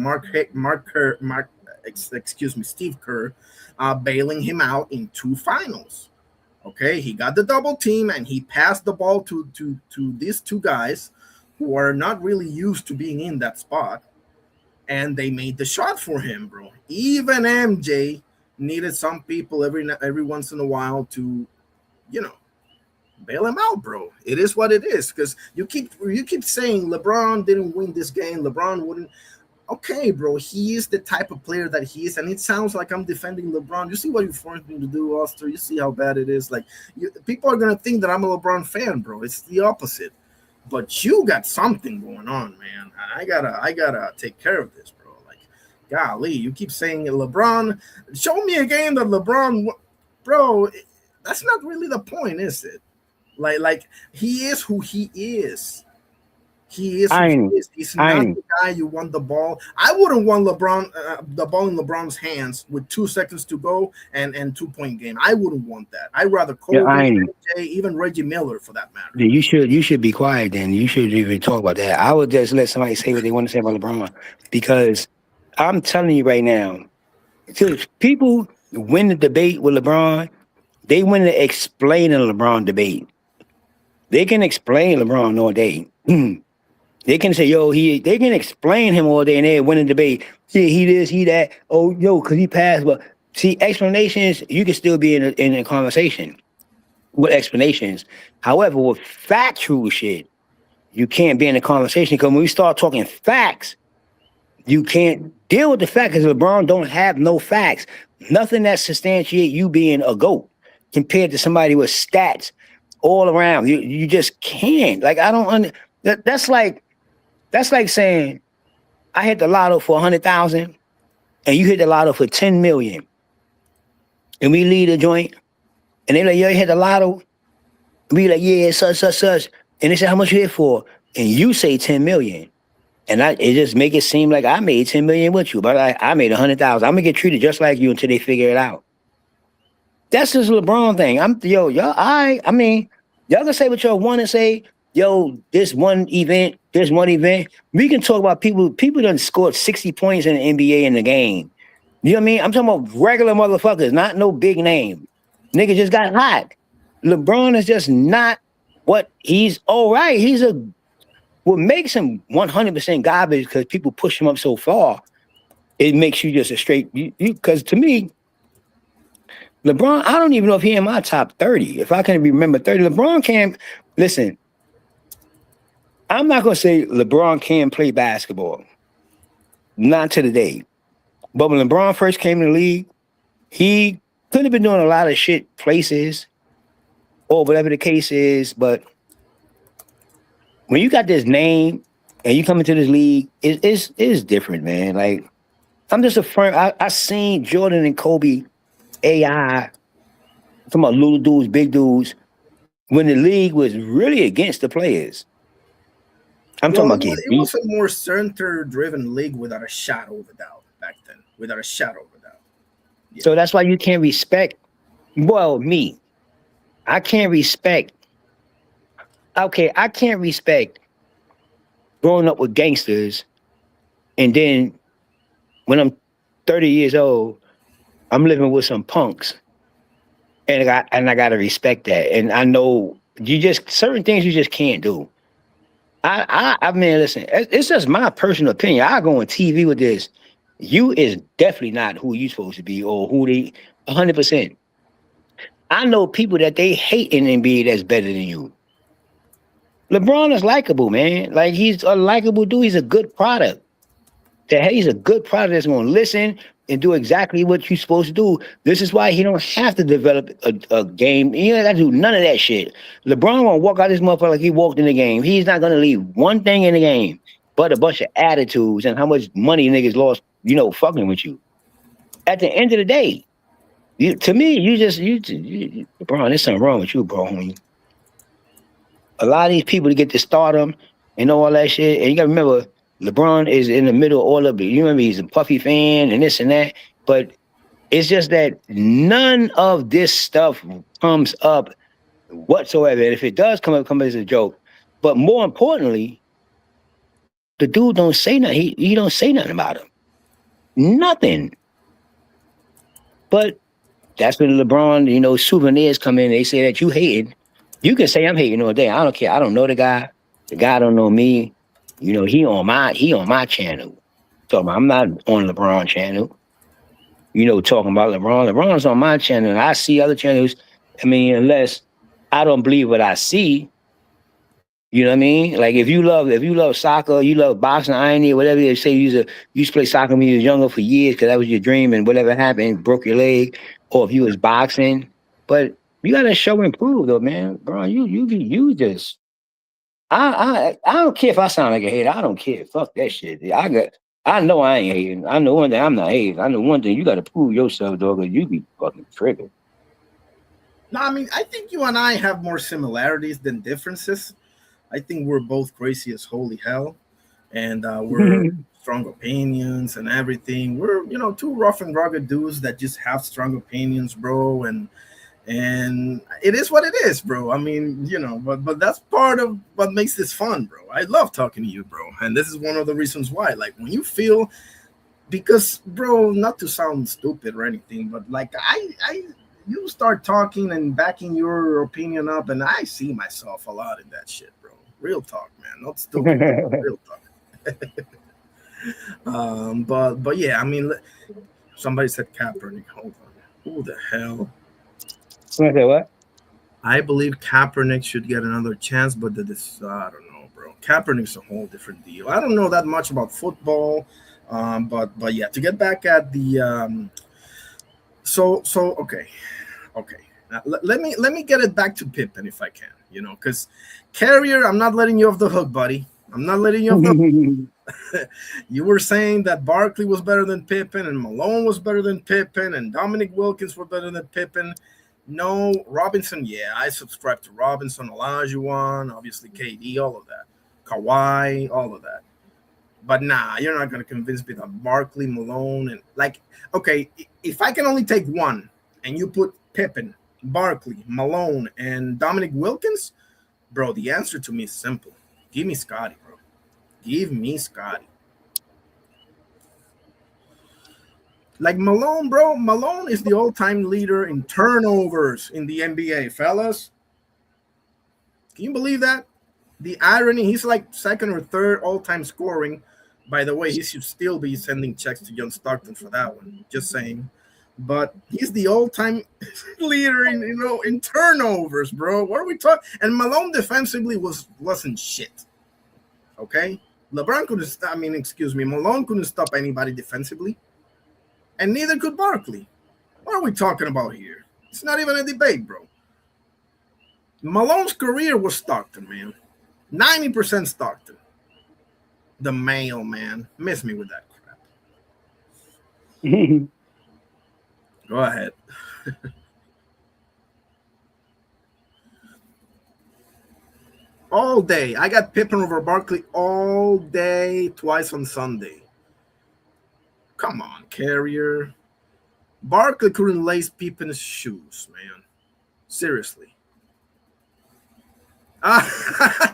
Steve Kerr, bailing him out in 2 finals. Okay, he got the double team and he passed the ball to these 2 guys who are not really used to being in that spot, and they made the shot for him, bro. Even MJ needed some people every once in a while to, bail him out, bro. It is what it is. Because you keep saying LeBron didn't win this game. LeBron wouldn't. Okay, bro. He is the type of player that he is, and it sounds like I'm defending LeBron. You see what you forced me to do, Oster? You see how bad it is. Like people are gonna think that I'm a LeBron fan, bro. It's the opposite. But you got something going on, man. I gotta take care of this, bro. Like, golly, you keep saying LeBron. Show me a game that LeBron, bro. That's not really the point, is it? Like he is who he is. He is who he is. He's not the guy you want the ball. I wouldn't want the ball in LeBron's hands with 2 seconds to go and 2-point game. I wouldn't want that. I'd rather Kobe, MJ, even Reggie Miller for that matter. You should be quiet then. You shouldn't even talk about that. I would just let somebody say what they want to say about LeBron, because I'm telling you right now, people win the debate with LeBron, they win the explaining LeBron debate. They can explain LeBron all day. They can say, yo, they can explain him all day and they win a debate. See, he this, he that. Oh, yo, because he passed. But see, explanations, you can still be in a conversation with explanations. However, with factual shit, you can't be in a conversation, because when we start talking facts, you can't deal with the fact, because LeBron don't have no facts. Nothing that substantiate you being a GOAT compared to somebody with stats all around. You just can't. Like, I don't that's like saying I hit the lotto for 100,000 and you hit the lotto for 10 million. And we leave the joint and they like, yo, you hit the lotto. And we like, yeah, such. And they say, how much you hit for? And you say 10 million. And it just make it seem like I made 10 million with you, but I made 100,000. I'm gonna get treated just like you until they figure it out. That's just a LeBron thing. I mean, y'all can say what y'all want to say. Yo, this one event. We can talk about people done scored 60 points in the NBA in the game. You know what I mean? I'm talking about regular motherfuckers, not no big name. Nigga just got hot. LeBron is just not what he's all right. What makes him 100% garbage because people push him up so far. It makes you just a straight because to me, LeBron, I don't even know if he in my top 30. If I can remember 30, LeBron can't listen. I'm not gonna say LeBron can play basketball. Not to the day. But when LeBron first came in the league, he could have been doing a lot of shit places or whatever the case is. But when you got this name and you come into this league, it's different, man. Like I'm just a friend. I seen Jordan and Kobe AI talking about little dudes, big dudes, when the league was really against the players. I'm talking about getting it beat. was a more center-driven league without a shadow of a doubt back then. Without a shadow of a doubt. Yeah. So that's why you can't respect. Well, me, I can't respect. Okay, I can't respect growing up with gangsters, and then when I'm 30 years old, I'm living with some punks, and I gotta respect that. And I know you just certain things you just can't do. I mean, listen, it's just my personal opinion. I go on TV with this. You is definitely not who you supposed to be or who they 100%. I know people that they hate in NBA that's better than you. LeBron is likable, man. Like he's a likable dude. He's a good product. He's a good product that's going to listen and do exactly what you're supposed to do. This is why he don't have to develop a game. He don't got to do none of that shit. LeBron won't walk out this motherfucker like he walked in the game. He's not going to leave one thing in the game but a bunch of attitudes and how much money niggas lost, fucking with you. At the end of the day, to me, LeBron, there's something wrong with you, bro, homie. A lot of these people to get to stardom and all that shit. And you gotta remember, LeBron is in the middle of all of it. You remember he's a Puffy fan and this and that. But it's just that none of this stuff comes up whatsoever. And if it does come up as a joke. But more importantly, the dude don't say nothing. He don't say nothing about him. Nothing. But that's when LeBron, souvenirs come in. They say that you hating. You can say I'm hating all day. I don't care. I don't know the guy. The guy don't know me. He on my channel. So I'm not on LeBron channel. Talking about LeBron. LeBron's on my channel. And I see other channels. I mean, unless I don't believe what I see. You know what I mean? Like if you love soccer, you love boxing, ironing, whatever they say, you used to play soccer when you was younger for years because that was your dream, and whatever happened, broke your leg, or if you was boxing. But you gotta show and prove though, man. Bro, you just I don't care if I sound like a hater. I don't care. Fuck that shit. I know I ain't hating. I know one thing, I'm not hating. I know one thing, you gotta prove yourself, dog, or you be fucking triggered. No, I mean, I think you and I have more similarities than differences. I think we're both crazy as holy hell, and we're strong opinions and everything. We're two rough and rugged dudes that just have strong opinions, bro. And it is what it is, bro. I mean, but that's part of what makes this fun, bro. I love talking to you, bro, and this is one of the reasons why. Like when you feel, because, bro, not to sound stupid or anything, but like you start talking and backing your opinion up, and I see myself a lot in that shit, bro. Real talk, man. Not stupid. Real talk. But yeah, I mean, somebody said Kaepernick. Hold on. Who the hell? Somebody said what? I believe Kaepernick should get another chance, but I don't know, bro. Kaepernick's a whole different deal. I don't know that much about football, but yeah. To get back at the so okay. Now, let me get it back to Pippen if I can, because Carrier, I'm not letting you off the hook, buddy. I'm not letting you off the hook. You were saying that Barkley was better than Pippen and Malone was better than Pippen and Dominic Wilkins were better than Pippen. No, Robinson, yeah, I subscribe to Robinson, Olajuwon, obviously KD, all of that. Kawhi, all of that. But nah, you're not going to convince me that Barkley, Malone, and okay, if I can only take one and you put Pippen, Barkley, Malone, and Dominic Wilkins, bro, the answer to me is simple. Give me Scotty, bro. Give me Scotty. Like Malone, bro. Malone is the all-time leader in turnovers in the NBA, fellas. Can you believe that? The irony, he's like second or third all-time scoring. By the way, he should still be sending checks to John Stockton for that one. Just saying. But he's the all-time leader in turnovers, bro. What are we talking? And Malone defensively wasn't shit. Okay? LeBron couldn't stop. Malone couldn't stop anybody defensively. And neither could Barkley. What are we talking about here? It's not even a debate, bro. Malone's career was Stockton, man. 90% Stockton. The male, man. Miss me with that crap. Go ahead. All day. I got Pippen over Barkley all day, twice on Sunday. Come on, Carrier. Barkley couldn't lace Pippen's shoes, man. Seriously.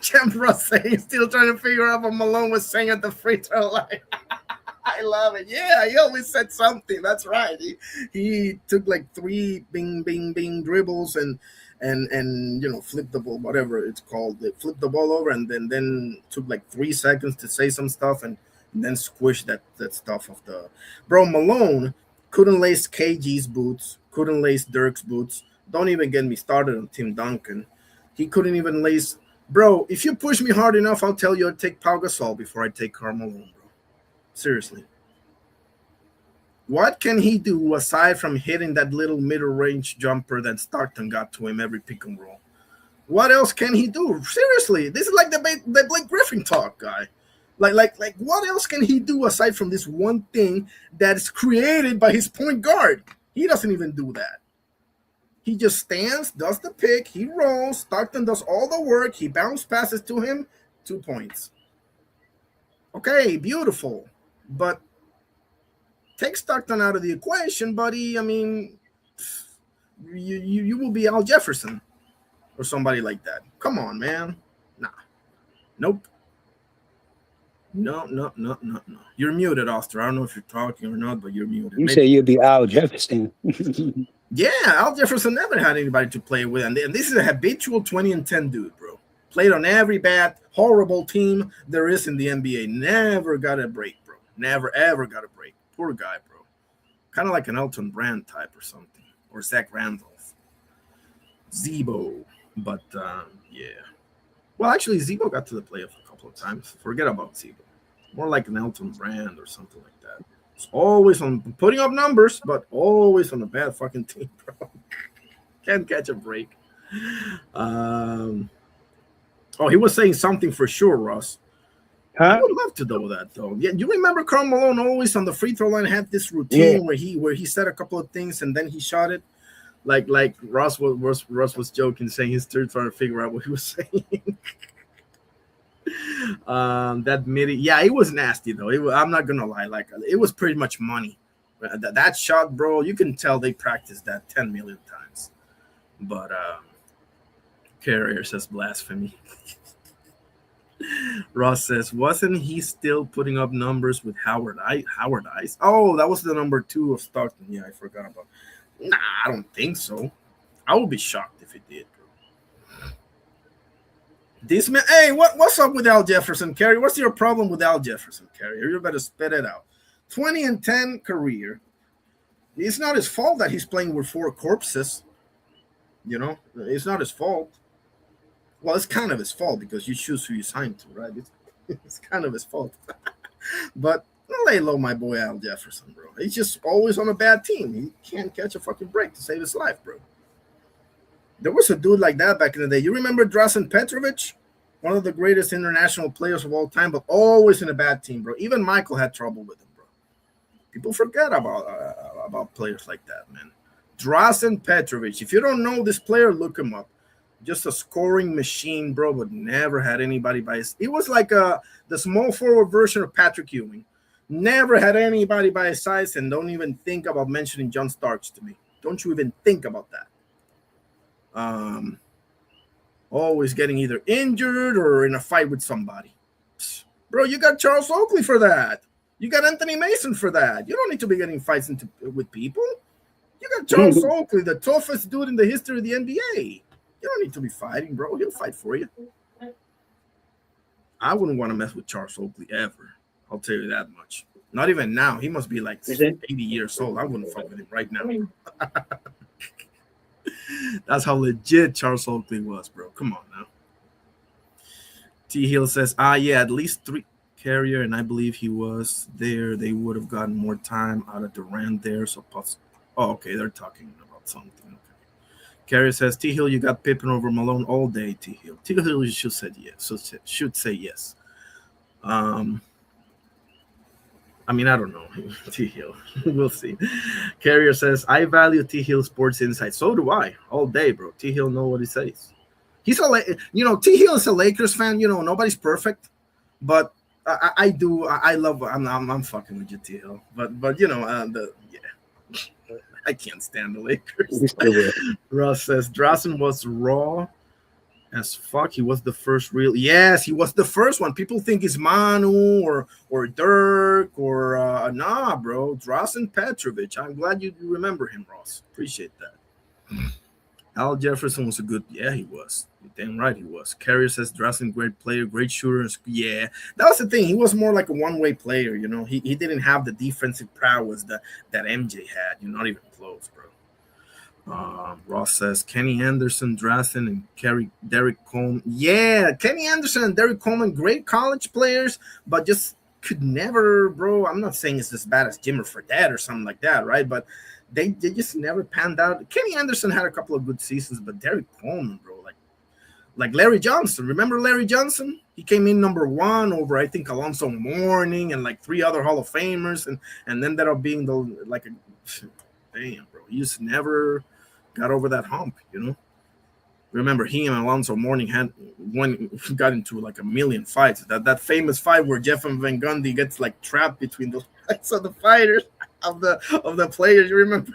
Champ Ross saying still trying to figure out what Malone was saying at the free throw line. I love it. Yeah, he always said something. That's right. He took like 3 bing bing bing dribbles and flipped the ball, whatever it's called. They flipped the ball over and then took like 3 seconds to say some stuff and then squished that stuff off the bro. Malone couldn't lace KG's boots, couldn't lace Dirk's boots. Don't even get me started on Tim Duncan. He couldn't even lace. Bro, if you push me hard enough, I'll tell you I'd take Pau Gasol before I take Karl Malone, bro. Seriously. What can he do aside from hitting that little middle-range jumper that Stockton got to him every pick and roll? What else can he do? Seriously, this is like the Blake Griffin talk, guy. Like, what else can he do aside from this one thing that is created by his point guard? He doesn't even do that. He just stands, does the pick, he rolls, Stockton does all the work, he bounce passes to him, 2 points. Okay, beautiful. But take Stockton out of the equation, buddy. I mean, you will be Al Jefferson or somebody like that. Come on, man. Nah. Nope. No. You're muted, Oster. I don't know if you're talking or not, but you're muted. You say you'll be Al Jefferson. Yeah, Al Jefferson never had anybody to play with. And this is a habitual 20-10 dude, bro. Played on every bad, horrible team there is in the NBA. Never got a break, bro. Never, ever got a break. Poor guy, bro. Kind of like an Elton Brand type or something. Or Zach Randolph. Zebo. But, yeah. Well, actually, Zebo got to the playoff a couple of times. Forget about Zebo. More like an Elton Brand or something like that. It's always on putting up numbers, but always on a bad fucking team, bro. Can't catch a break. Oh, he was saying something for sure, Ross. Huh? I would love to know that, though. Yeah, you remember Karl Malone always on the free throw line had this routine where he said a couple of things and then he shot it. Like Ross was joking, saying he's still trying to figure out what he was saying. That midi, yeah, it was nasty though. I'm not gonna lie, like it was pretty much money. That shot, bro, you can tell they practiced that 10 million times. But Carrier says blasphemy. Ross says, wasn't he still putting up numbers with Howard Ice? Oh, that was the number 2 of Stockton. Yeah, I forgot about. Nah, I don't think so. I would be shocked if it did, bro. This man, hey, what's up with Al Jefferson, Kerry? What's your problem with Al Jefferson, Kerry? You better spit it out. 20-10 career. It's not his fault that he's playing with 4 corpses. You know, it's not his fault. Well, it's kind of his fault because you choose who you sign to, right? It's kind of his fault. But lay low, my boy Al Jefferson, bro. He's just always on a bad team. He can't catch a fucking break to save his life, bro. There was a dude like that back in the day. You remember Drazen Petrovic? One of the greatest international players of all time, but always in a bad team, bro. Even Michael had trouble with him, bro. People forget about players like that, man. Drazen Petrovic. If you don't know this player, look him up. Just a scoring machine, bro, but never had anybody by his. It was like the small forward version of Patrick Ewing. Never had anybody by his size, and don't even think about mentioning John Starks to me. Don't you even think about that. Always getting either injured or in a fight with somebody. Bro, you got Charles Oakley for that. You got Anthony Mason for that. You don't need to be getting fights with people. You got Charles Oakley, the toughest dude in the history of the NBA. You don't need to be fighting, bro. He'll fight for you. I wouldn't want to mess with Charles Oakley ever. I'll tell you that much. Not even now. He must be like 80 years old. I wouldn't fuck with him right now. That's how legit Charles Oakley was, bro. Come on now. T Hill says, yeah, at least 3 Carrier, and I believe he was there. They would have gotten more time out of Durant there. So, okay, they're talking about something. Okay. Carrier says, T Hill, you got Pippen over Malone all day. T Hill, you should say yes. So should say yes. I mean, I don't know. T Hill, we'll see. Carrier says, I value T Hill sports insight. So do I, all day, bro. T Hill know what he says. He's T Hill is a Lakers fan. Nobody's perfect, but I do. I love. I'm fucking with you, T Hill. But I can't stand the Lakers. Ross says Drazen was raw as fuck. He was the first real. Yes, he was the first one. People think it's Manu or Dirk or nah, bro. Drazen Petrovic. I'm glad you remember him, Ross. Appreciate that. Al Jefferson was a good. Yeah, he was. You're damn right he was. Carrier says Drazen, great player, great shooter. Yeah, that was the thing. He was more like a one-way player. He didn't have the defensive prowess that MJ had. You're not even close, bro. Ross says Kenny Anderson, Drazen, and Derek Coleman. Yeah, Kenny Anderson and Derek Coleman, great college players, but just could never, bro. I'm not saying it's as bad as Jimmer Fredette or something like that, right? But they just never panned out. Kenny Anderson had a couple of good seasons, but Derek Coleman, bro, like Larry Johnson. Remember Larry Johnson? He came in number 1 over, I think, Alonzo Mourning and like 3 other Hall of Famers, and ended up being damn, bro. He just never got over that hump, Remember, he and Alonzo Mourning got into like a million fights. That famous fight where Jeff Van Gundy gets like trapped between those fights of the fighters of the players. You remember?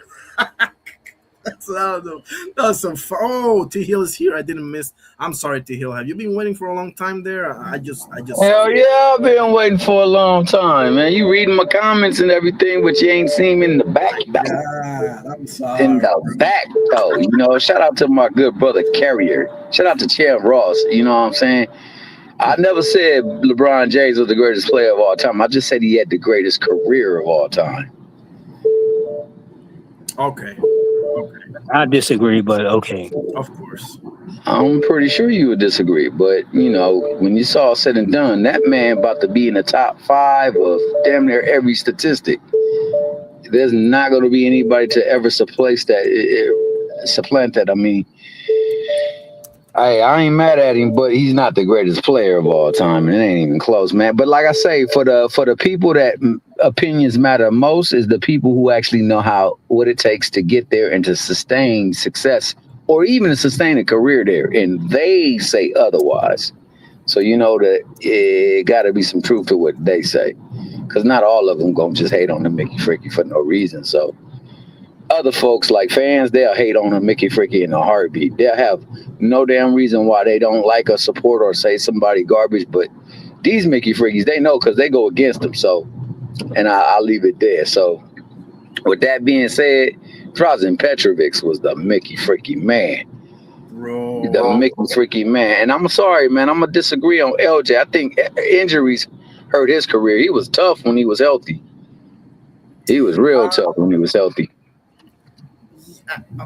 That was some fun. Oh, T Hill is here. I didn't miss. I'm sorry, T Hill. Have you been waiting for a long time there? I just. Hell yeah, I've been waiting for a long time, man. You reading my comments and everything, but you ain't seen me in the back. I'm sorry. In the back, though. Shout out to my good brother Carrier. Shout out to Chad Ross. You know what I'm saying? I never said LeBron James was the greatest player of all time. I just said he had the greatest career of all time. Okay. I disagree, but okay. Of course. I'm pretty sure you would disagree, but when it's all said and done, that man about to be in the top 5 of damn near every statistic. There's not going to be anybody to ever supplant that. I mean, I ain't mad at him, but he's not the greatest player of all time. It ain't even close, man. But like I say, for the people that opinions matter most is the people who actually know what it takes to get there and to sustain success or even to sustain a career there. And they say otherwise. So that it got to be some truth to what they say. Because not all of them going to just hate on the Mickey Fricky for no reason. So other folks, like fans, they'll hate on a Mickey Fricky in a heartbeat. They'll have no damn reason why they don't like or support or say somebody garbage. But these Mickey Frickies, they know because they go against them. So, and I'll leave it there. So, with that being said, Drazen Petrovic was the Mickey Fricky man. Bro. The Mickey Fricky man. And I'm sorry, man. I'm going to disagree on LJ. I think injuries hurt his career. He was tough when he was healthy. He was real tough when he was healthy.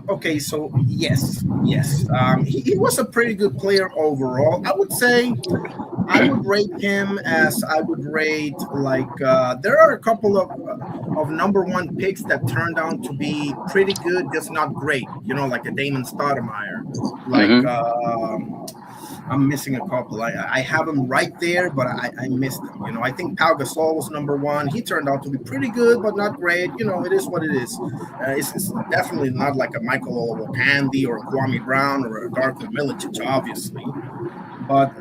Okay, so yes. He was a pretty good player overall. I would say I would rate him as I would rate there are a couple of number 1 picks that turned out to be pretty good, just not great. Like a Damon Stoudemire. I'm missing a couple. I have him right there, but I missed him. I think Pau Gasol was number 1. He turned out to be pretty good, but not great. It is what it is. It's definitely not like a Michael Olowokandi or a Kwame Brown or a Darko Milicic, obviously. But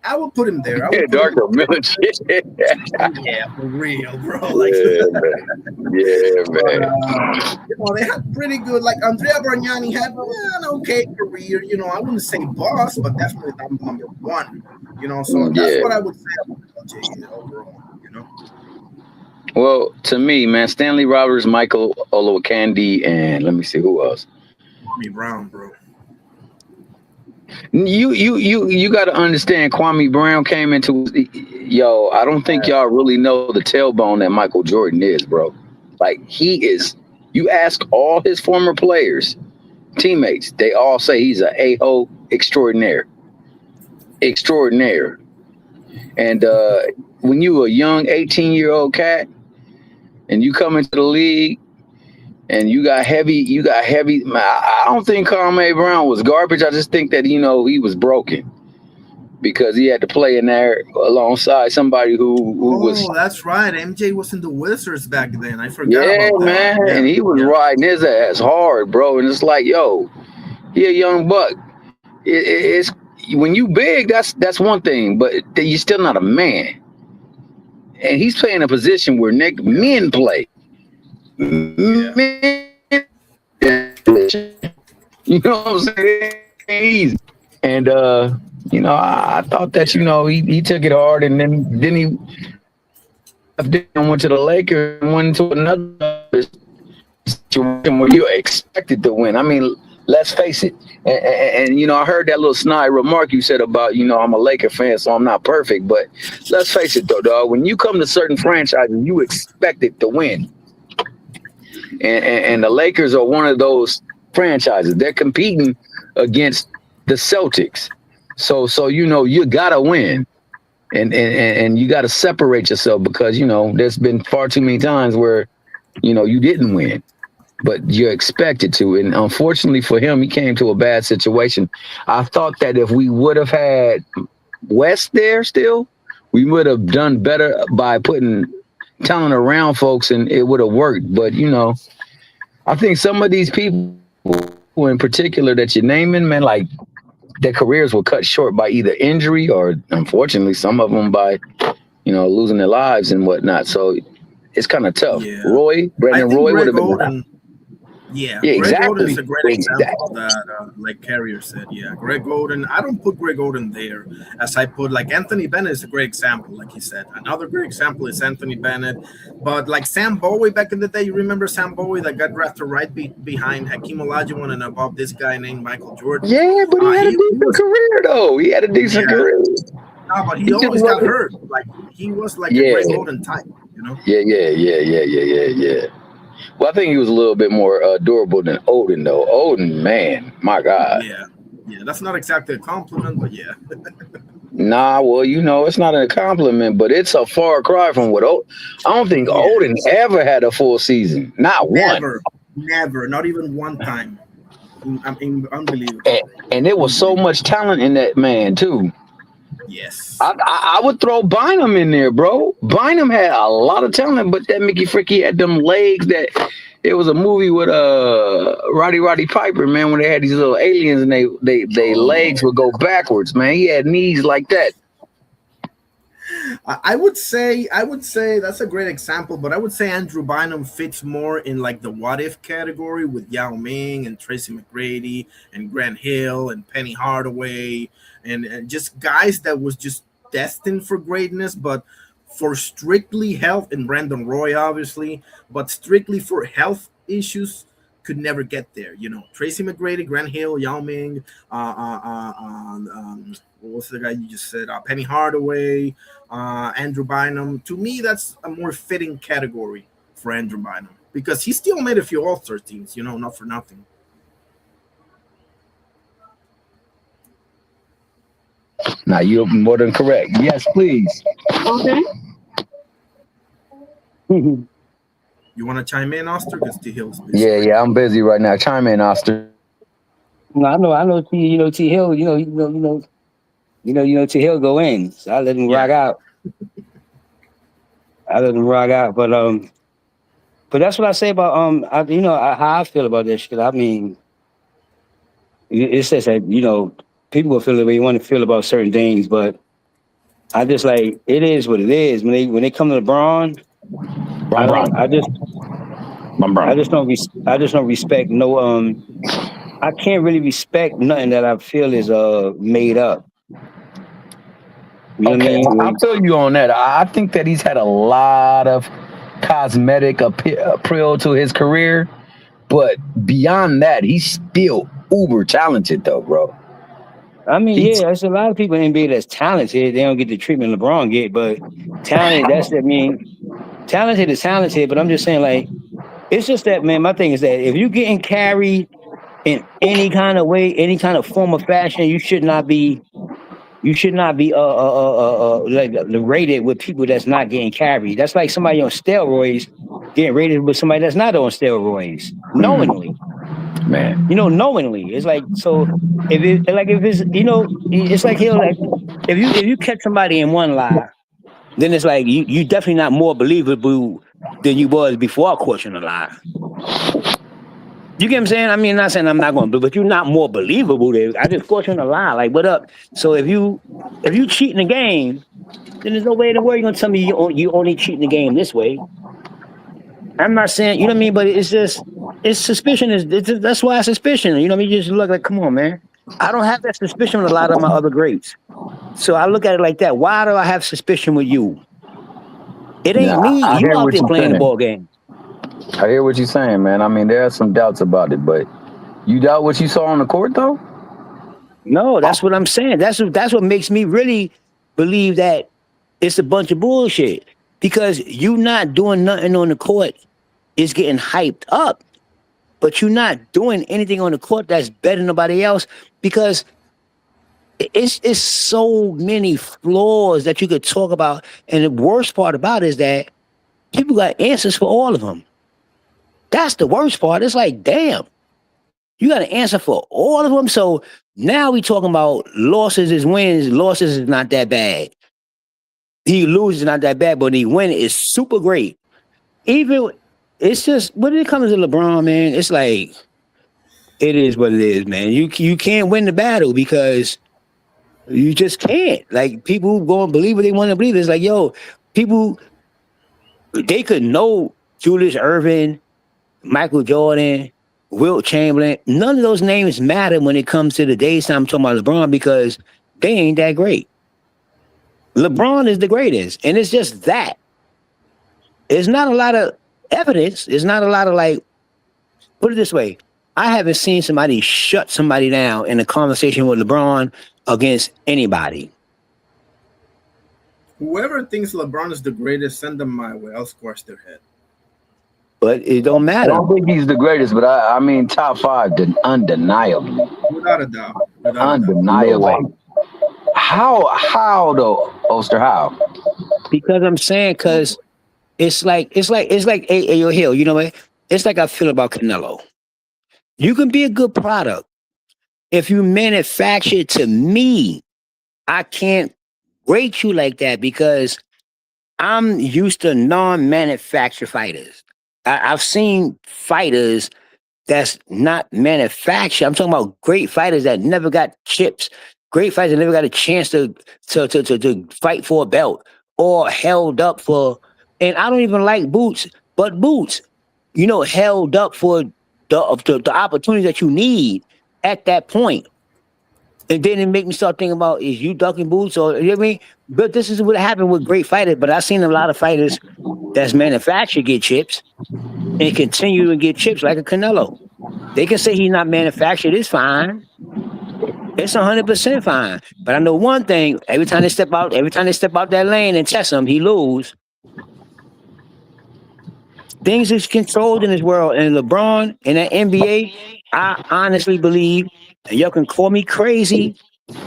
I will put him there. Darko Milicic. Yeah, for real, bro. Man. They had pretty good. Like Andrea Bargnani had an okay career. I wouldn't say boss, but definitely number 1. So that's what I would say about LJ overall. Well, to me, man, Stanley Roberts, Michael Olowokandi, and let me see who else. Kwame Brown, bro. You got to understand. Kwame Brown came into yo. I don't think y'all really know the tailbone that Michael Jordan is, bro. Like he is. You ask all his former players, teammates, they all say he's an a-hole extraordinaire, extraordinaire. And when you a young 18-year-old cat and you come into the league and you got heavy. I don't think Kwame Brown was garbage. I just think that he was broken because he had to play in there alongside somebody who was. Oh, that's right. MJ was in the Wizards back then. I forgot Yeah, about that. man, Yeah. and he was riding his ass hard, bro. And it's like, yo, he a young buck. It's when you big, that's one thing, but you're still not a man. And he's playing a position where men play. Men, you know what I'm saying? It ain't easy. And I thought that he took it hard, and then he went to the Lakers and went into another situation where you're expected to win. I mean, let's face it. And I heard that little snide remark you said about, I'm a Laker fan, so I'm not perfect. But let's face it, though, dog. When you come to certain franchises, you expect it to win. And the Lakers are one of those franchises. They're competing against the Celtics. So you gotta win. And you gotta separate yourself because, there's been far too many times where, you didn't win. But you're expected to. And unfortunately for him, he came to a bad situation. I thought that if we would have had West there still, we would have done better by putting talent around folks and it would have worked. But, I think some of these people in particular that you're naming, man, like their careers were cut short by either injury or, unfortunately, some of them by, losing their lives and whatnot. So it's kind of tough. Yeah. Brandon Roy would have been. Yeah, Yeah, Greg exactly. Oden is a great example of that, like Carrier said. Yeah, Greg Oden. I don't put Greg Oden there as I put like Anthony Bennett is a great example, like he said. Another great example is Anthony Bennett. But like Sam Bowie back in the day, you remember Sam Bowie that got drafted right behind Hakeem Olajuwon and above this guy named Michael Jordan. Yeah, but he had a decent carear though. He had a decent career. No, but he always got hurt. Like he was like a Greg Oden type, Yeah. Well, I think he was a little bit more durable than Oden, though. Oden, man, my God. Yeah, that's not exactly a compliment, but yeah. Nah, well, it's not a compliment, but it's a far cry from what I don't think Oden ever had a full season. Not one. Never, not even one time. I mean, unbelievable. And there was so much talent in that man, too. Yes. I would throw Bynum in there, bro. Bynum had a lot of talent, but that Mickey Fricky had them legs that it was a movie with Roddy Piper, man, when they had these little aliens and they legs would go backwards, man. He had knees like that. I would say that's a great example, but I would say Andrew Bynum fits more in like the what if category with Yao Ming and Tracy McGrady and Grant Hill and Penny Hardaway and just guys that was just destined for greatness, but for strictly health, and Brandon Roy obviously, but strictly for health issues could never get there. Tracy McGrady, Grant Hill, Yao Ming, what was the guy you just said? Penny Hardaway, Andrew Bynum. To me, that's a more fitting category for Andrew Bynum because he still made a few All-Star teams, not for nothing. Now, you're more than correct. Yes, please. Okay. You want to chime in, Oster? Because T Hill's busy. Yeah, I'm busy right now. Chime in, Oster. No, I know. T Hill. T Hill go in. So I let him rock out. But that's what I say about how I feel about this shit. I mean, it says that people will feel the way you want to feel about certain things, but I just like it is what it is. When they come to LeBron, I just don't respect no I can't really respect nothing that I feel is made up. You know what I mean? I'll tell you on that. I think that he's had a lot of cosmetic appeal to his career, but beyond that, he's still uber talented though, bro. I mean, He's yeah, there's a lot of people in NBA that's talented. They don't get the treatment LeBron get, but talent, I mean, talented is talented, but I'm just saying, like, it's just that, man, my thing is that if you're getting carried in any kind of way, any kind of form of fashion, you should not be like rated with people that's not getting carried. That's like somebody on steroids getting rated with somebody that's not on steroids knowingly. man. Knowingly. It's like, so if it's it's like he'll like if you catch somebody in one lie, then it's like you definitely not more believable than you was before I caught you in a lie. You get what I'm saying? I mean, not saying I'm not going to, but you're not more believable. I just caught you in a lie. Like, what up? So if you cheat in the game, then there's no way in the world you're going to tell me you only cheat in the game this way. I'm not saying, you know what I mean? But it's just, it's suspicion. That's why it's suspicion. You know what I mean? You just look like, come on, man. I don't have that suspicion with a lot of my other greats. So I look at it like that. Why do I have suspicion with you? It ain't me. I You hear out what there you're playing the saying. ball game. I hear what you're saying, man. I mean, there are some doubts about it, but you doubt what you saw on the court, though? No, that's what I'm saying. That's what makes me really believe that it's a bunch of bullshit. Because you not doing nothing on the court is getting hyped up, but you're not doing anything on the court that's better than nobody else. Because it's so many flaws that you could talk about, and the worst part about it is that people got answers for all of them. That's the worst part. It's like, damn, you got an answer for all of them. So now we talking about losses is wins. Losses is not that bad. He loses not that bad, but he win is super great. Even it's just when it comes to LeBron, man, it's like it is what it is, man. You can't win the battle because you just can't. Like people go and believe what they want to believe. It's like, yo, people they could know Julius Irvin, Michael Jordan, Wilt Chamberlain. None of those names matter when it comes to the days time I'm talking about LeBron because they ain't that great. LeBron is the greatest, and it's just that. It's not a lot of evidence. It's not a lot of like. Put it this way: I haven't seen somebody shut somebody down in a conversation with LeBron against anybody. Whoever thinks LeBron is the greatest, send them my way. I'll squash their head. But it don't I matter. don't think he's the greatest, but I mean, top five, undeniably. Without a doubt. Undeniably. How though, Oster? How? Because I'm saying, because it's like hey, yo, Hill, you know what? It's like I feel about Canelo. You can be a good product. If you manufacture it to me, I can't rate you like that because I'm used to non-manufactured fighters. I've seen fighters that's not manufactured. I'm talking about great fighters that never got chips, great fighters that never got a chance to fight for a belt or held up for. And I don't even like Boots, but Boots, held up for the opportunity that you need at that point. And then it make me start thinking about is you ducking Boots or you know what I mean? But this is what happened with great fighters. But I've seen a lot of fighters that's manufactured get chips and continue to get chips like a Canelo. They can say he's not manufactured. It's fine. It's 100% fine. But I know one thing: every time they step out that lane and test him, he lose. Things is controlled in this world, and LeBron in that NBA, I honestly believe, and y'all can call me crazy,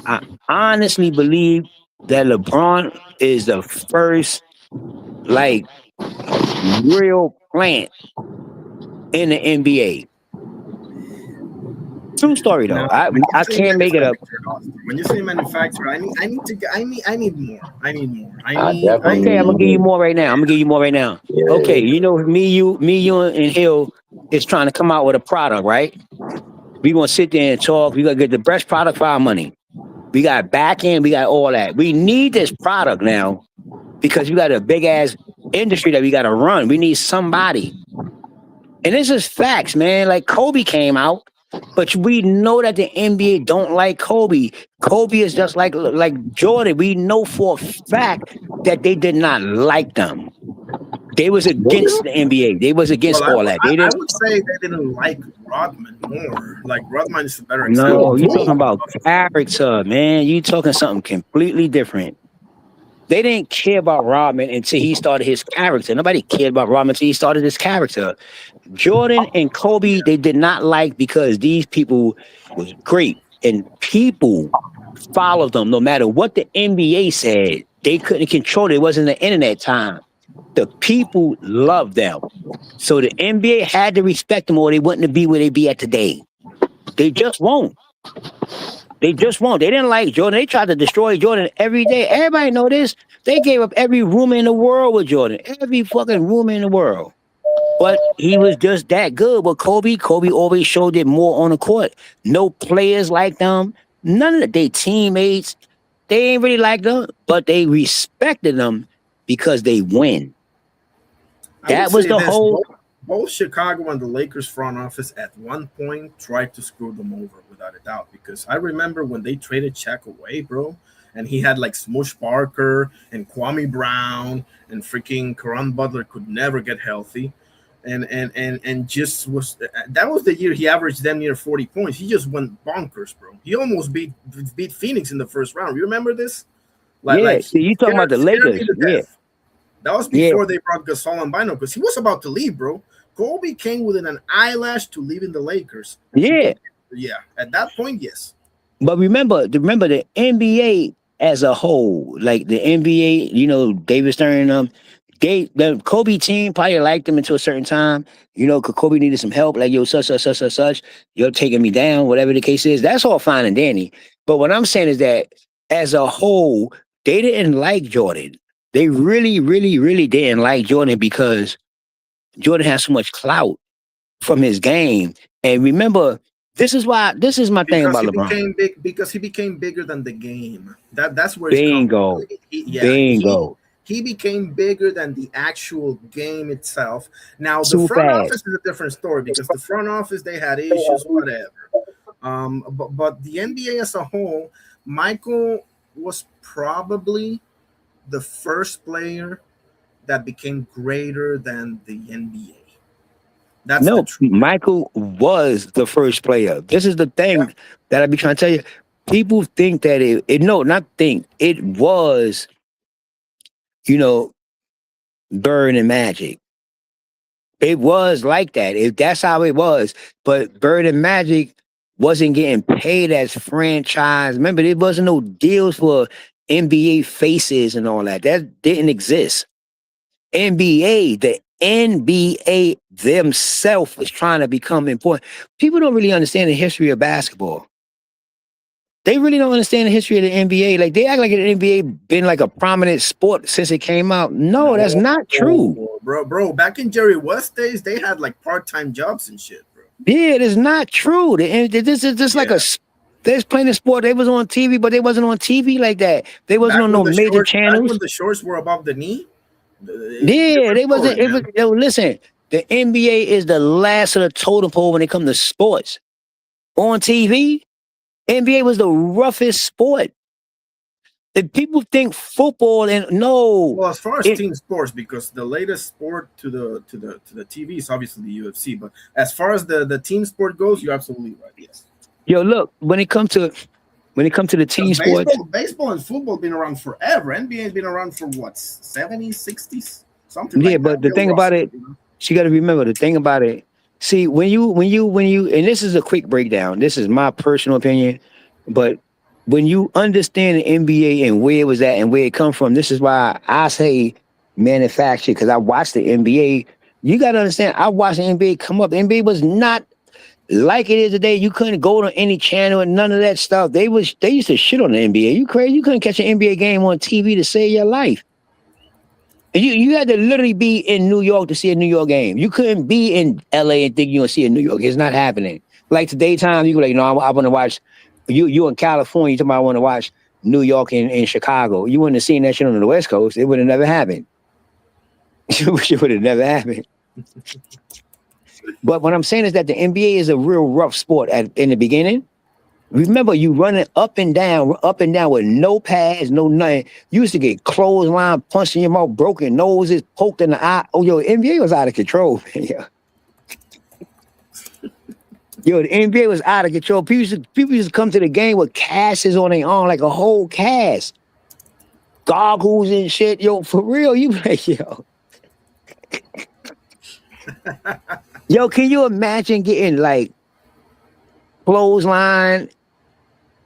I honestly believe that LeBron is the first, like, real plant in the NBA. True story though. I can't make it up. When you say manufacturer, I need more. I need Okay, I'm gonna give you more right now. Okay, me, you, and Hill is trying to come out with a product, right? We gonna sit there and talk. We gotta get the best product for our money. We got back end, we got all that. We need this product now because we got a big ass industry that we gotta run. We need somebody. And this is facts, man. Like Kobe came out, but we know that the NBA don't like Kobe. Kobe is just like Jordan. We know for a fact that they did not like them. They was against the NBA. They was against Well, all that. They I didn't. would say they didn't like Rodman more. Like Rodman is a better No, example. you talking about character, man. You talking something completely different. They didn't care about Rodman until he started his character. Nobody cared about Rodman until he started his character. Jordan and Kobe, they did not like because these people was great and people followed them no matter what the NBA said. They couldn't control it. It wasn't the internet time. The people loved them. So the NBA had to respect them or they wouldn't be where they be at today. They just won't. They just won't. They didn't like Jordan. They tried to destroy Jordan every day. Everybody know this. They gave up every room in the world with Jordan. Every fucking room in the world. But he was just that good. But Kobe always showed it more on the court. No players like them. None of their teammates. They ain't really like them, but they respected them because they win. That was the whole. Both Chicago and the Lakers front office at one point tried to screw them over without a doubt. Because I remember when they traded Shaq away, bro, and he had like Smush Parker and Kwame Brown and freaking Caron Butler could never get healthy. And just was that was the year he averaged them near 40 points. He just went bonkers, bro. He almost beat Phoenix in the first round. You remember this? See, you talking about the Lakers? Yeah. That was before they brought Gasol and Bino because he was about to leave, bro. Kobe came within an eyelash to leaving the Lakers. Yeah. At that point, yes. But remember the NBA as a whole, like the NBA, David Stern, the Kobe team probably liked them until a certain time, because Kobe needed some help, like, yo, such, you're taking me down, whatever the case is. That's all fine and dandy. But what I'm saying is that as a whole, they didn't like Jordan. They really, really, really didn't like Jordan because Jordan has so much clout from his game. And remember, this is my thing about LeBron. Because he became bigger than the game. That's where Bingo. Bingo. He became bigger than the actual game itself. Now the front office is a different story because the front office, they had issues, whatever. But the NBA as a whole, Michael was probably the first player that became greater than the NBA. Michael was the first player. This is the thing that I be trying to tell you. People think that it was, Bird and Magic. It was like that. That's how it was. But Bird and Magic wasn't getting paid as franchise. Remember, there wasn't no deals for NBA faces and all that. That didn't exist. The NBA themselves was trying to become important. People don't really understand the history of basketball. They really don't understand the history of the NBA. Like, they act like the NBA been like a prominent sport since it came out. No, that's not true. Bro, back in Jerry West days, they had like part-time jobs and shit, bro. Yeah, it is not true. This is just like they're playing the sport. They was on TV, but they wasn't on TV like that. They wasn't on no major channels. Back when the shorts were above the knee. They wasn't. Listen, the NBA is the last of the totem pole when it comes to sports. On TV, NBA was the roughest sport. If people think football well, as far as team sports, because the latest sport to the TV is obviously the UFC. But as far as the team sport goes, you're absolutely right. Yes. Yo, look, when it comes to the team sports, baseball and football been around forever. NBA has been around for what, 70s, 60s, something. Yeah, but the thing about it, you got to remember the thing about it. See, when you, and this is a quick breakdown. This is my personal opinion, but when you understand the NBA and where it was at and where it come from, this is why I say manufactured, because I watched the NBA. You got to understand, I watched the NBA come up. The NBA was not like it is today. You couldn't go to any channel and none of that stuff. They used to shit on the NBA. You crazy? You couldn't catch an NBA game on TV to save your life. And you had to literally be in New York to see a New York game. You couldn't be in LA and think you're gonna see a New York. It's not happening. Like today time, you go like, I want to watch. You in California, you talking about I want to watch New York and Chicago. You wouldn't have seen that shit on the West Coast. It would have never happened. It would have never happened. But what I'm saying is that the NBA is a real rough sport in the beginning. Remember, you running up and down with no pads, no nothing. You used to get clothesline, punched in your mouth, broken noses, poked in the eye. Oh, yo, NBA was out of control, man. Yo, the NBA was out of control. People used to come to the game with casts on their arm, like a whole cast. Goggles and shit. Yo, for real, you like, yo. Yo, can you imagine getting like clothesline,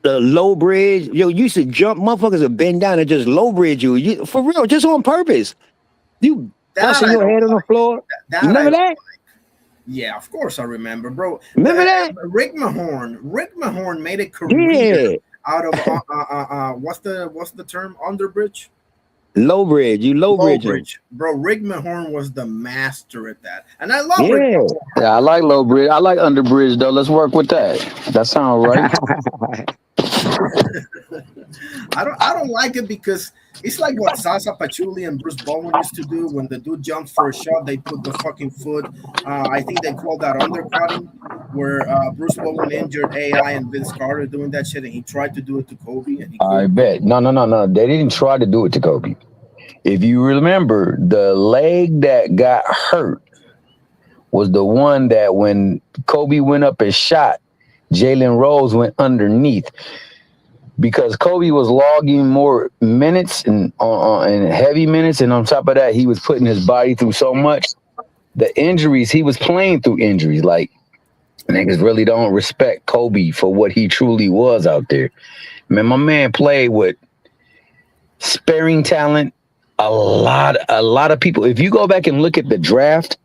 the low bridge? Yo, you used to jump, motherfuckers would bend down and just low bridge you. For real, just on purpose. You busting your head on the floor. You remember that? Yeah, of course I remember, bro. Remember that? Rick Mahorn made a career out of what's the term? Underbridge? Low bridge. You low bridge. Bro, Rick Mahorn was the master at that. And I love Rick Mahorn. Yeah, I like low bridge. I like underbridge though. Let's work with that. That sounds right. I don't like it because it's like what Sasa Pachulia and Bruce Bowen used to do. When the dude jumps for a shot, they put the fucking foot. I think they call that undercutting, where Bruce Bowen injured AI and Vince Carter doing that shit, and he tried to do it to Kobe. And I bet. No. They didn't try to do it to Kobe. If you remember, the leg that got hurt was the one that when Kobe went up and shot, Jalen Rose went underneath. Because Kobe was logging more minutes and heavy minutes, and on top of that, he was putting his body through so much. The injuries, he was playing through injuries. Like, niggas really don't respect Kobe for what he truly was out there. Man, my man played with sparing talent. A lot of people. If you go back and look at the draft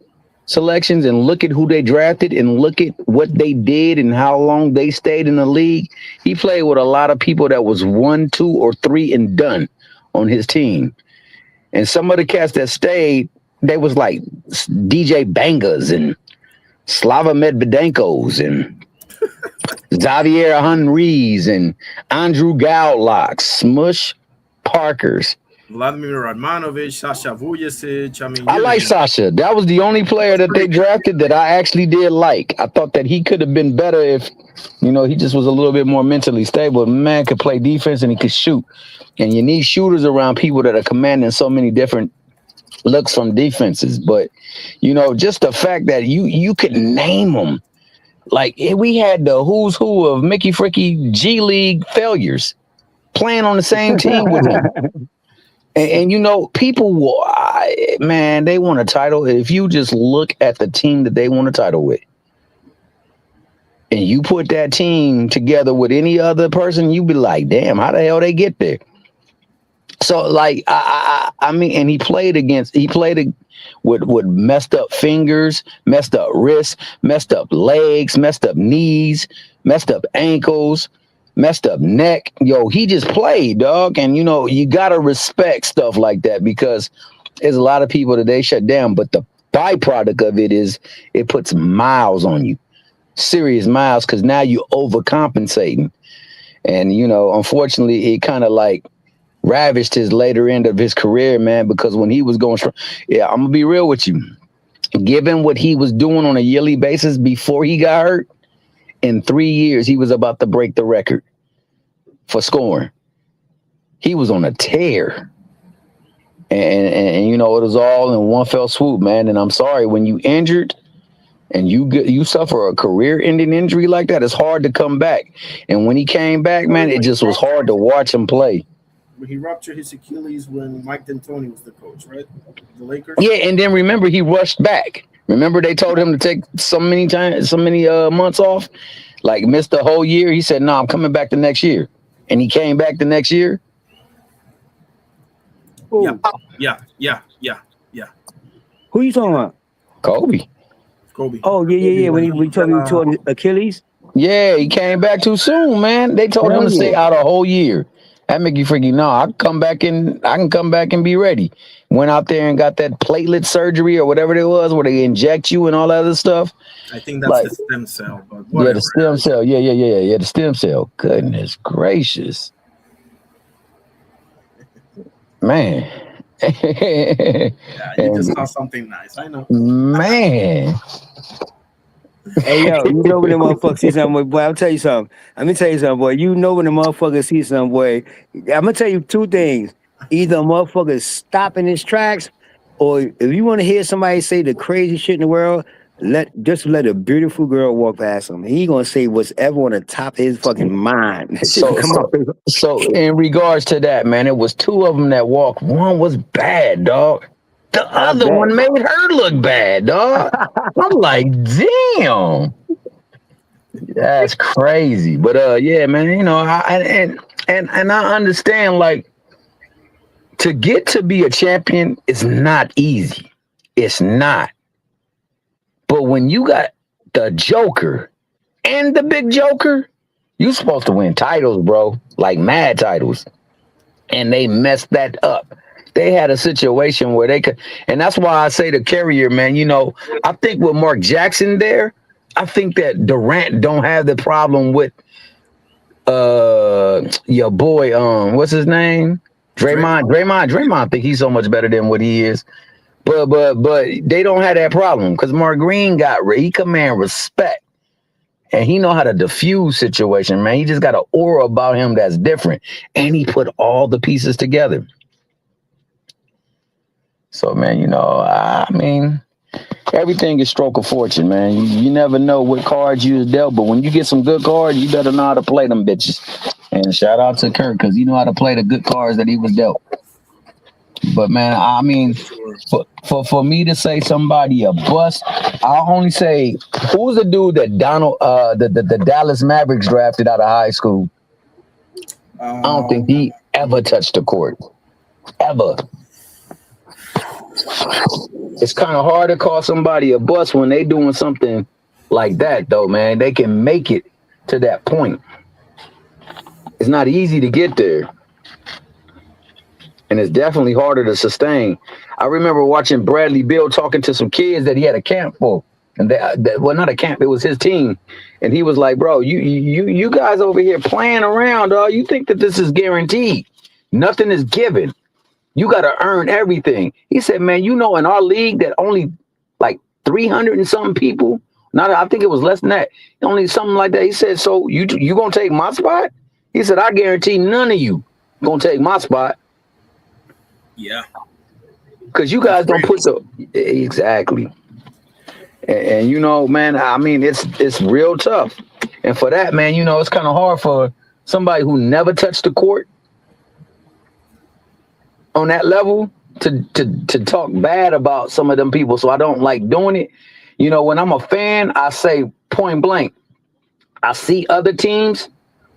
selections and look at who they drafted and look at what they did and how long they stayed in the league, he played with a lot of people that was 1, 2, or 3 and done on his team. And some of the cats that stayed, they was like DJ Bangas and Slava Medvedenkos and Xavier Henrys and Andrew Gowlocks, Smush Parkers. Vladimir Radmanovic, Sasha Vujicic. I like Sasha. That was the only player that they drafted that I actually did like. I thought that he could have been better if, he just was a little bit more mentally stable. Man could play defense and he could shoot. And you need shooters around people that are commanding so many different looks from defenses. But, just the fact that you could name them. Like, we had the who's who of Mickey Fricky G League failures playing on the same team with him. And people will, they want a title. If you just look at the team that they want a title with, and you put that team together with any other person, you be like, damn, how the hell they get there? So, like, and he played with messed up fingers, messed up wrists, messed up legs, messed up knees, messed up ankles, messed up neck. Yo, he just played, dog. And, you got to respect stuff like that because there's a lot of people that they shut down. But the byproduct of it is it puts miles on you, serious miles, because now you're overcompensating. And, unfortunately, it kind of like ravaged his later end of his career, man, because when he was going strong, I'm going to be real with you. Given what he was doing on a yearly basis before he got hurt, in 3 years, he was about to break the record for scoring. He was on a tear. And it was all in one fell swoop, man. And I'm sorry, when you injured and you suffer a career-ending injury like that, it's hard to come back. And when he came back, man, it just was hard to watch him play. He ruptured his Achilles when Mike D'Antoni was the coach, right? The Lakers? Yeah, and then remember, he rushed back. Remember, they told him to take so many months off, like missed the whole year. He said, "No, I'm coming back the next year," and he came back the next year. Yeah. Who you talking about? Kobe. Oh yeah. When he told me tore Achilles. Yeah, he came back too soon, man. They told him to stay out a whole year. That make you freaking no. I can come back and be ready. Went out there and got that platelet surgery or whatever it was, where they inject you and all that other stuff. I think that's the stem cell. But whatever. Yeah, the stem cell. Yeah, the stem cell. Goodness gracious, man. You just saw something nice. I know, man. Hey yo, you know when the motherfucker see something, boy. I'll tell you something. Let me tell you something, boy. You know when the motherfucker see something, boy. I'm gonna tell you two things. Either a motherfucker stop in his tracks, or if you want to hear somebody say the crazy shit in the world, let a beautiful girl walk past him. He gonna say whatever on the top of his fucking mind. That shit So, come so, up. so in regards to that, man, it was two of them that walked. One was bad, dog. The I other bet. one made her look bad, dog. I'm like, damn, that's crazy. But yeah, man, you know, and I understand, like, to get to be a champion is not easy. It's not. But when you got the Joker and the big Joker, you supposed to win titles, bro, like mad titles. And they messed that up. They had a situation where they could, and that's why I say the carrier, man. You know, I think with Mark Jackson there, I think that Durant don't have the problem with your boy, what's his name? Draymond. I think he's so much better than what he is. But they don't have that problem because Mark Green he command respect. And he know how to diffuse situation, man. He just got an aura about him that's different. And he put all the pieces together. So, man, you know, I mean, everything is stroke of fortune, man. You never know what cards you was dealt, but when you get some good cards, you better know how to play them bitches. And shout out to Kirk, because he know how to play the good cards that he was dealt. But, man, I mean, for me to say somebody a bust, I'll only say, who's the dude that the Dallas Mavericks drafted out of high school? I don't think he ever touched the court. Ever. It's kind of hard to call somebody a bust when they doing something like that, though, man. They can make it to that point. It's not easy to get there. And it's definitely harder to sustain. I remember watching Bradley Beal talking to some kids that he had a camp for. And well, not a camp, it was his team. And he was like, bro, you guys over here playing around, dog. You think that this is guaranteed. Nothing is given. You got to earn everything. He said, man, you know, in our league that only like 300 and something people, I think it was less than that, only something like that. He said, so you going to take my spot? He said, I guarantee none of you going to take my spot. Yeah. Because you guys don't put exactly. And you know, man, I mean, it's real tough. And for that, man, you know, it's kind of hard for somebody who never touched the court on that level to talk bad about some of them people. So I don't like doing it. You know, when I'm a fan, I say point blank, I see other teams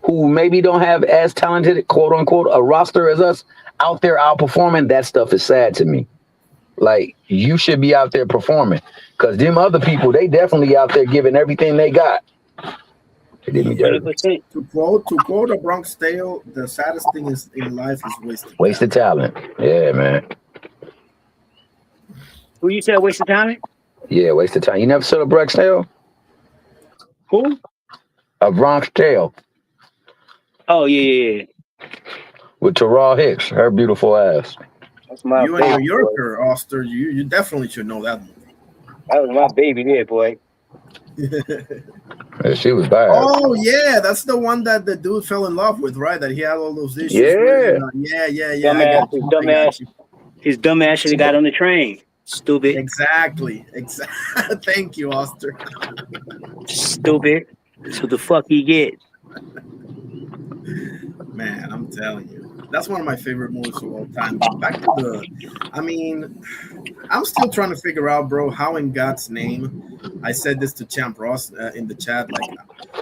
who maybe don't have as talented, quote unquote, a roster as us out there outperforming. That stuff is sad to me. Like, you should be out there performing, because them other people, they definitely out there giving everything they got. To quote a Bronx Tale, the saddest thing is in life is wasted talent. Yeah, man. Who you said wasted talent? Yeah, wasted time. You never saw a Bronx Tale? Who? A Bronx Tale. Oh yeah. With Terrell Hicks, her beautiful ass. That's my you baby, a New Yorker, Oster. You definitely should know that movie. That was my baby there, boy. Yeah, she was bad. Oh yeah, that's the one that the dude fell in love with, right? That he had all those issues. Yeah. Dumbass. His dumb ass should have got on the train. Stupid. Exactly. Thank you, Oster. Stupid. So the fuck he get? Man, I'm telling you. That's one of my favorite movies of all time. But back to I'm still trying to figure out, bro, how in God's name, I said this to Champ Ross in the chat, like,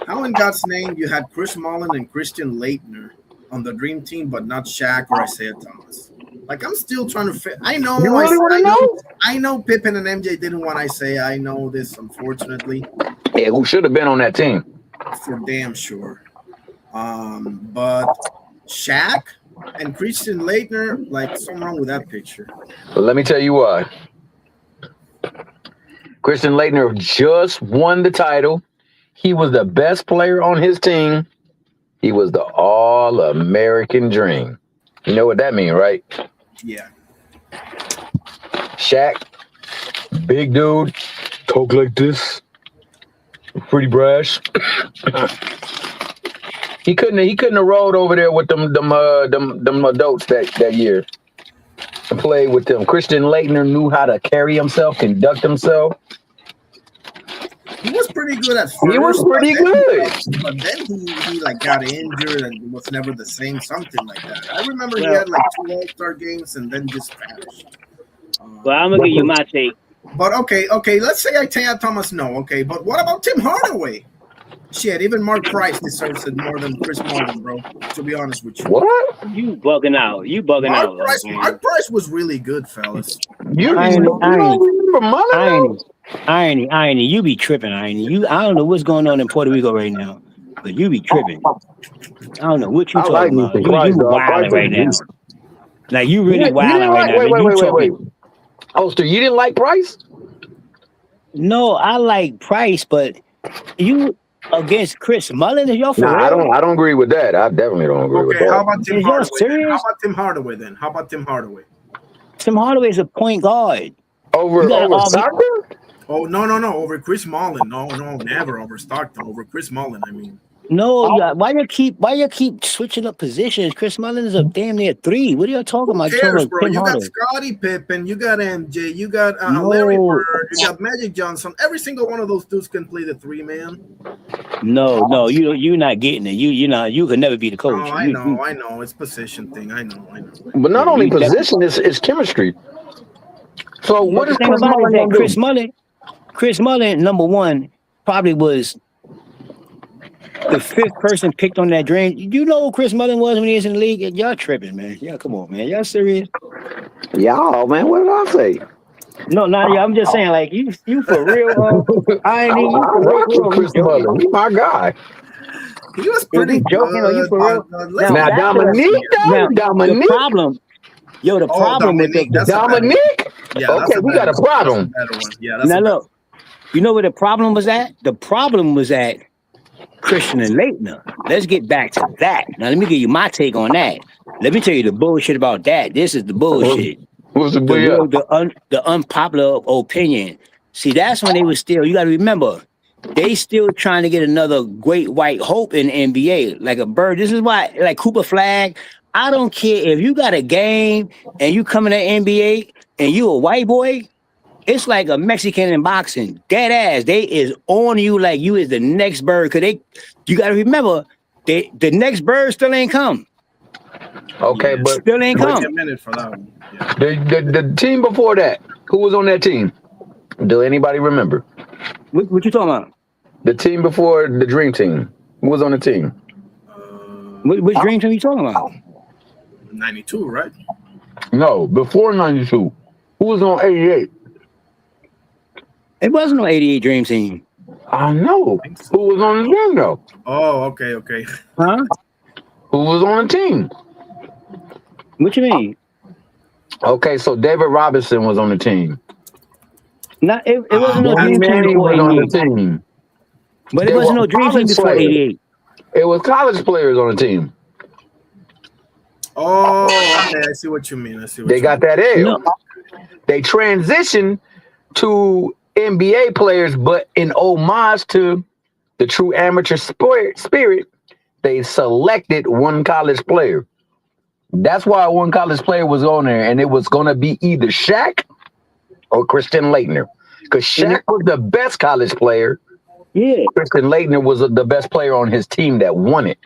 how in God's name you had Chris Mullin and Christian Laettner on the Dream Team, but not Shaq or Isaiah Thomas. Like, I'm still trying to I know. You really want to know? I know Pippen and MJ didn't want Isaiah. I know this, unfortunately. Yeah, who should have been on that team? For damn sure. But Shaq and Christian Laettner, like, something wrong with that picture. But let me tell you why. Christian Laettner just won the title. He was the best player on his team. He was the All-American Dream. You know what that means, right? Yeah. Shaq, big dude, talk like this. Pretty brash. He couldn't have rolled over there with them adults that year and played with them. Christian Leitner knew how to carry himself, conduct himself. He was pretty good at first. He was pretty good. But then he like got injured and was never the same, something like that. I remember he had like 2 All-Star games and then just vanished. Well, I'm gonna give you my take. But okay, let's say Isaiah Thomas, no, okay. But what about Tim Hardaway? Shit, even Mark Price deserves it more than Chris Mullin, bro. To be honest with you. What? You bugging out. Mark Price was really good, fellas. Irony. You be tripping, Irony. I don't know what's going on in Puerto Rico right now, but you be tripping. I don't know what you talking about. You wilding right now. Like you really wilding right now. Wait. Oster, you didn't like Price? No, I like Price, but you against Chris Mullin is your fault. Nah, I don't agree with that. I definitely don't agree with that. How about Tim Hardaway then? How about Tim Hardaway? Tim Hardaway is a point guard. Over Stockton? Oh no! Over Chris Mullin. No, never over Stockton. Over Chris Mullin, I mean. No, why you keep switching up positions? Chris Mullin is a damn near 3. What are you talking about? Who cares, bro? You got Scottie Pippen, you got MJ, you got Larry Bird, you got Magic Johnson. Every single one of those dudes can play the 3, man. No, you're not getting it. You could never be the coach. Oh, I know. It's position thing. I know. But not only position, it's chemistry. So what is Chris Mullin that Chris Mullin, number one, probably was the 5th person picked on that dream. You know who Chris Mullin was when he was in the league? Y'all tripping, man. Y'all, come on, man. Y'all serious? Y'all, man. What did I say? No, I'm just saying, like you for real. I ain't even for real. Chris Mullin, he's my guy. He was pretty joking. Are you for real? Now Dominique. The problem. The problem with Dominique. Yeah, okay, we got a problem. Now look, you know where the problem was at? The problem was at Christian and Leitner. Let's get back to that. Now let me give you my take on that. Let me tell you the bullshit about that. This is the bullshit. What's the unpopular opinion? See, that's when they were still. You got to remember, they still trying to get another great white hope in the NBA, like a bird. This is why, like Cooper Flag. I don't care if you got a game and you come in the NBA and you a white boy. It's like a Mexican in boxing. Dead ass. They is on you like you is the next bird. Cause you gotta remember, the next bird still ain't come. Okay, but still ain't come. A minute for that one. Yeah. The team before that, who was on that team? Do anybody remember? What you talking about? The team before the Dream Team. Who was on the team? Which Dream Team are you talking about? 92, right? No, before 92. Who was on 88? It wasn't no 88 Dream Team. I know. Who was on the team though? Oh, okay. Huh? Who was on the team? What you mean? Okay, so David Robinson was on the team. No, it wasn't no Dream Team before 88. But it wasn't no Dream Team before 88. It was college players on the team. Oh, okay. I see what you mean. They got that L. No. They transitioned to NBA players, but in homage to the true amateur spirit, they selected one college player. That's why one college player was on there, and it was going to be either Shaq or Christian Leitner, because Shaq was the best college player. Yeah, Christian Leitner was the best player on his team that won it,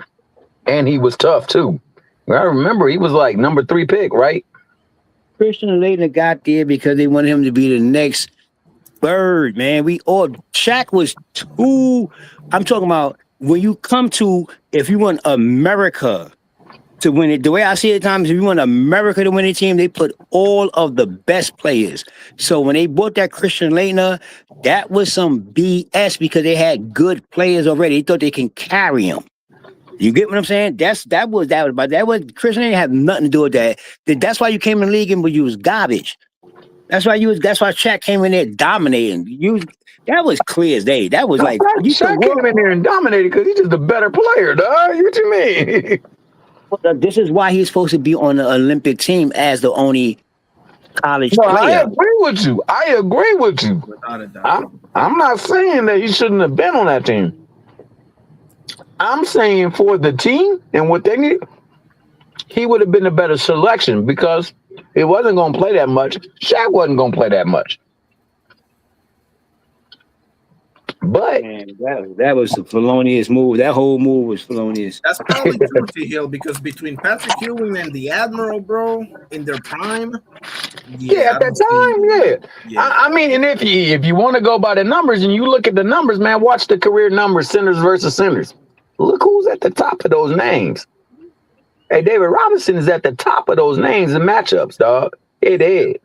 and he was tough too. I remember he was like number 3 pick, right? Christian Leitner got there because they wanted him to be the next bird, man. Shaq was too. I'm talking about when you come to, if you want America to win it, the way I see it at times, if you want America to win a team, they put all of the best players. So when they bought that Christian Leitner, that was some BS because they had good players already. They thought they can carry them. You get what I'm saying? That was Christian ain't have nothing to do with that. That's why you came in the league and you was garbage. That's why Shaq came in there dominating. That was clear as day. That was like Shaq came in there and dominated because he's just a better player, dog. What you mean? This is why he's supposed to be on the Olympic team as the only college No, I player. agree with you. I agree with you. Without a doubt. I'm not saying that he shouldn't have been on that team. I'm saying for the team and what they need, he would have been a better selection because he wasn't going to play that much. Shaq wasn't going to play that much. But Man, that was a felonious move. That whole move was felonious. That's probably true, T Hill, because between Patrick Ewing and the Admiral, bro, in their prime, yeah, at that time, yeah. I mean, and if you want to go by the numbers and you look at the numbers, man, watch the career numbers, centers versus centers. Look who's at the top of those names. Hey, David Robinson is at the top of those names and matchups, dog. It is.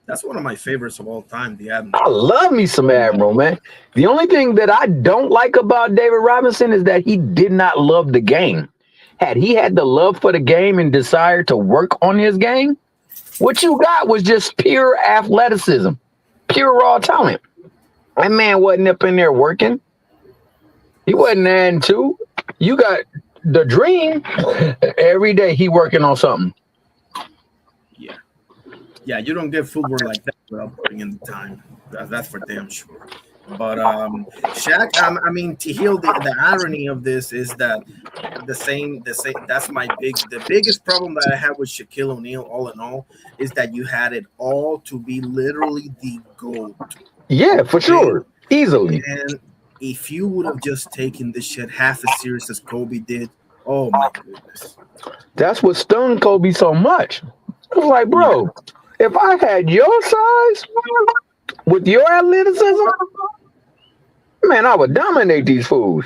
That's one of my favorites of all time, the Admiral. I love me some Admiral, man. The only thing that I don't like about David Robinson is that he did not love the game. Had he had the love for the game and desire to work on his game, what you got was just pure athleticism, pure raw talent. That man wasn't up in there working. He wasn't adding to. You got the dream. Every day he working on something. Yeah, you don't get footwork like that without putting in the time. That's for damn sure. But Shaq, I mean, to heal the irony of this is that the same. That's the biggest problem that I have with Shaquille O'Neal. All in all, is that you had it all to be literally the GOAT. Yeah, for sure, easily. And if you would have just taken this shit half as serious as Kobe did, oh my goodness, that's what stung Kobe so much. I was like, bro, if I had your size with your athleticism, man, I would dominate these fools.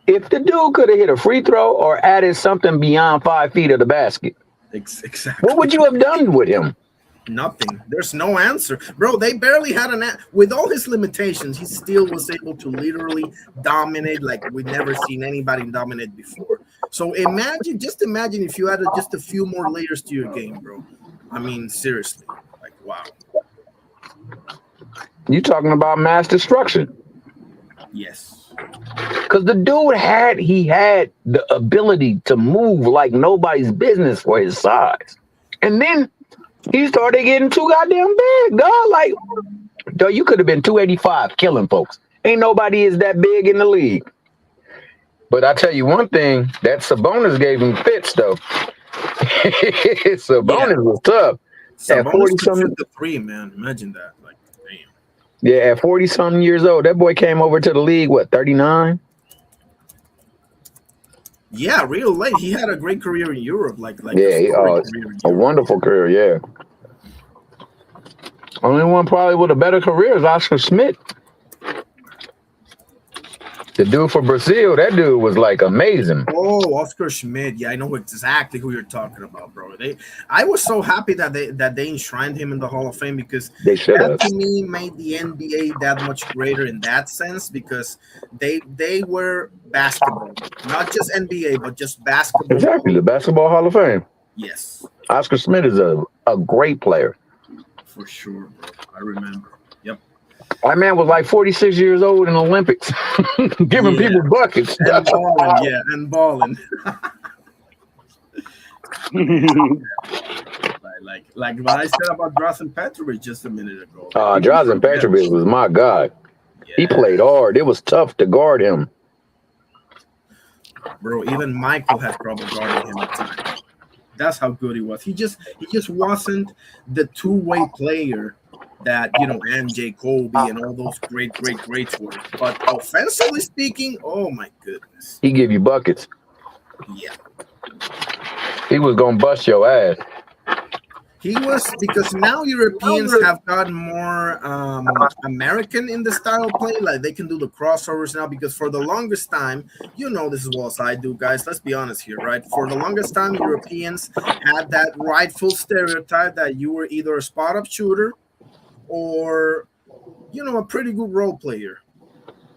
If the dude could have hit a free throw or added something beyond 5 feet of the basket, exactly, what would you have done with him? Nothing. There's no answer, bro. They barely had with all his limitations. He still was able to literally dominate like we've never seen anybody dominate before. So imagine if you added just a few more layers to your game, bro. I mean, seriously, like wow. You talking about mass destruction? Yes. Because the dude had the ability to move like nobody's business for his size, and then he started getting too goddamn big, dog. Like, dog, you could have been 285 killing folks. Ain't nobody is that big in the league. But I tell you one thing, that Sabonis gave him fits though. Sabonis was tough. Sabonis at 40 could something, shoot the three, man. Imagine that. Like, damn. yeah, at 40 something years old, that boy came over to the league. What, 39? Yeah, real late. He had a great career in Europe. Like Yeah, a wonderful career. Yeah. Only one probably with a better career is Oscar Schmidt. The dude for Brazil, that dude was like amazing. Oh, Oscar Schmidt. Yeah, I know exactly who you're talking about, bro. I was so happy that they enshrined him in the Hall of Fame because they should have. That to me made the NBA that much greater in that sense because they were basketball, not just NBA, but just basketball. Exactly, the Basketball Hall of Fame. Yes. Oscar Schmidt is a great player. For sure, bro. I remember. Yep. That man was like 46 years old in the Olympics, giving people buckets. And balling, and balling. like what I said about Drazen Petrovic just a minute ago. Drazen Petrovic was my guy. Yeah. He played hard. It was tough to guard him. Bro, even Michael had trouble guarding him at times. That's how good he was. He just wasn't the two-way player that, MJ, Kobe, and all those greats were. But offensively speaking, oh my goodness. He give you buckets. Yeah. He was going to bust your ass. He was, because now Europeans have gotten more American in the style of play. Like they can do the crossovers now because for the longest time, this as well as I do, guys. Let's be honest here, right? For the longest time, Europeans had that rightful stereotype that you were either a spot-up shooter or, a pretty good role player.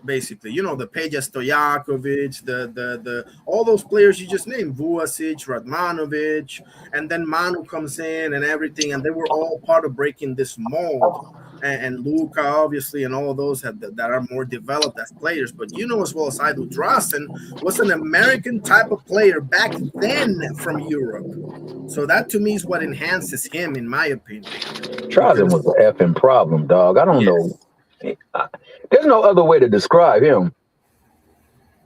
Basically, the Peja Stojakovic, the all those players you just named, Vuasic, Radmanovic, and then Manu comes in and everything, and they were all part of breaking this mold and Luka, obviously, and all of those that are more developed as players. But you know as well as I do, Drazen was an American type of player back then from Europe. So that to me is what enhances him, in my opinion. Drazen was an effing problem, dog. I don't know. There's no other way to describe him.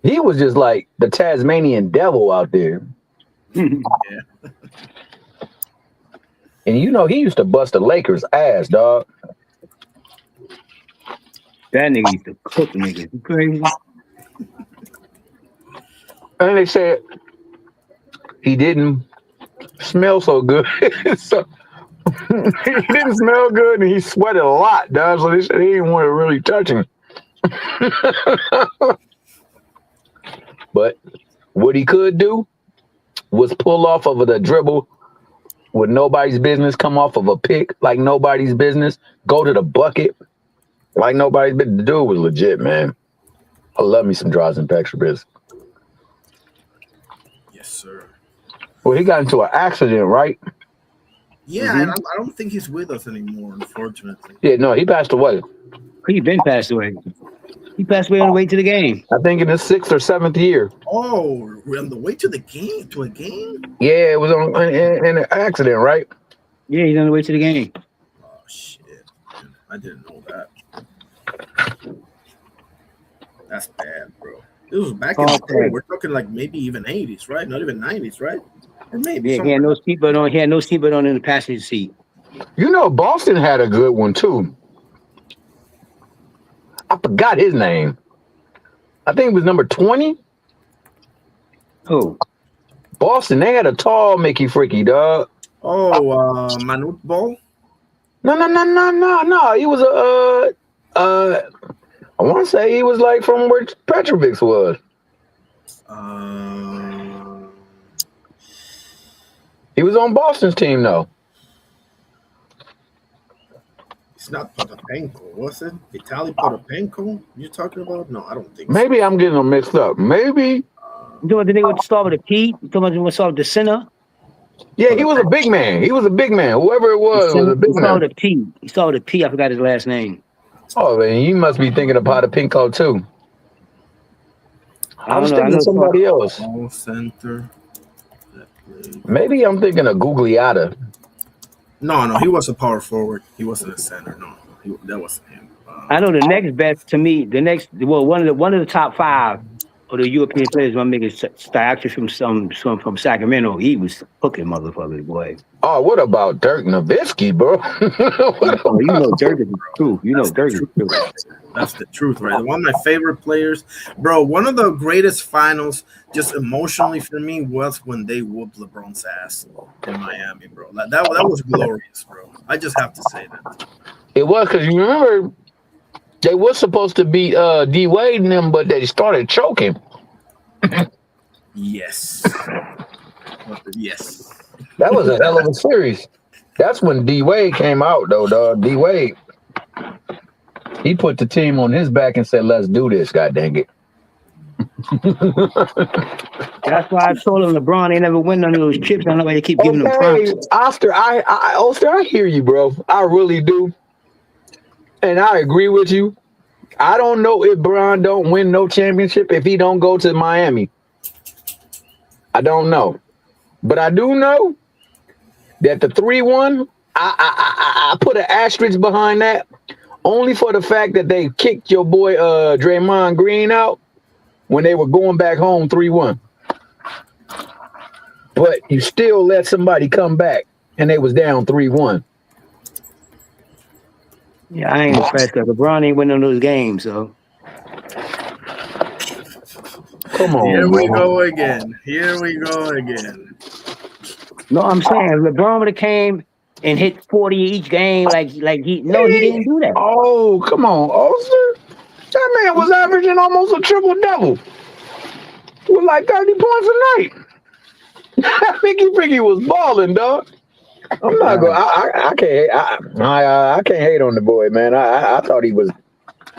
He was just like the Tasmanian devil out there. Yeah. And you know, he used to bust the Lakers' ass, dog. That nigga used to cook niggas. You crazy? And they said he didn't smell so good. So he didn't smell good and he sweated a lot, dog. So they said he didn't want to really touch him. But what he could do was pull off of the dribble with nobody's business, come off of a pick like nobody's business, go to the bucket like nobody's business. The dude was legit, man. I love me some Drazen Petrovic. Yes, sir. Well, he got into an accident, right? Yeah, and I don't think he's with us anymore, unfortunately. Yeah, no, he passed away. He been passed away. He passed away on the way to the game. I think in his 6th or 7th year. Oh, we're on the way to the game, to a game? Yeah, it was in an accident, right? Yeah, he's on the way to the game. Oh, shit. I didn't know that. That's bad, bro. This was back in the day. We're talking like maybe even 80s, right? Not even 90s, right? Or maybe. Yeah, he had no seatbelt on. He had no seatbelt on in the passenger seat. You know, Boston had a good one, too. I forgot his name. I think it was number 20. Oh. Boston, they had a tall Mickey Freaky, dog. Oh, Manute Ball? No. He was I want to say he was like from where Petrovic was. He was on Boston's team, though. It's not Potapenko, was it? Vitaly Potapenko? You talking about? No, I don't think so. Maybe I'm getting them mixed up. Maybe. You know what the nigga with the start with a P? You talking about the one start with the center? Yeah, he was a big man. He was a big man. Whoever it was a big man. He started with a P. He started with a P. I forgot his last name. Oh, man, you must be thinking of Potapenko, too. I was thinking of somebody else. Center. Maybe I'm thinking of Gugliotta. No, he was a power forward. He wasn't a center. No, that wasn't him. I know the next best to me. One of the top 5 of the European players. My nigga actually from Sacramento. He was hooking motherfuckers, boy. Oh, what about Dirk Nowitzki, bro? Oh, you know Dirk is the truth. You know Dirk is the truth. That's the truth, right? One of my favorite players, bro. One of the greatest finals, just emotionally for me, was when they whooped LeBron's ass in Miami, bro. Like, that was glorious, bro. I just have to say that. It was, because you remember they were supposed to beat D Wade and them, but they started choking. Yes. Yes. That was a hell of a series. That's when D Wade came out, though, dog. D Wade. He put the team on his back and said, "Let's do this, god dang it." That's why I told him LeBron ain't never win none of those chips. I don't know why they keep giving them props. Oster, I hear you, bro. I really do. And I agree with you. I don't know if Bron don't win no championship if he don't go to Miami. I don't know. But I do know that the 3-1, I put an asterisk behind that only for the fact that they kicked your boy Draymond Green out when they were going back home 3-1. But you still let somebody come back and they was down 3-1. Yeah, I ain't impressed because LeBron ain't winning those games, so. Come on. Here we go again. No, I'm saying LeBron would have came and hit 40 each game he didn't do that. Oh, come on, Oster. That man was averaging almost a triple-double with like 30 points a night. Mickey Freaky was balling, dog. I'm not going. I can't hate on the boy, man. I thought he was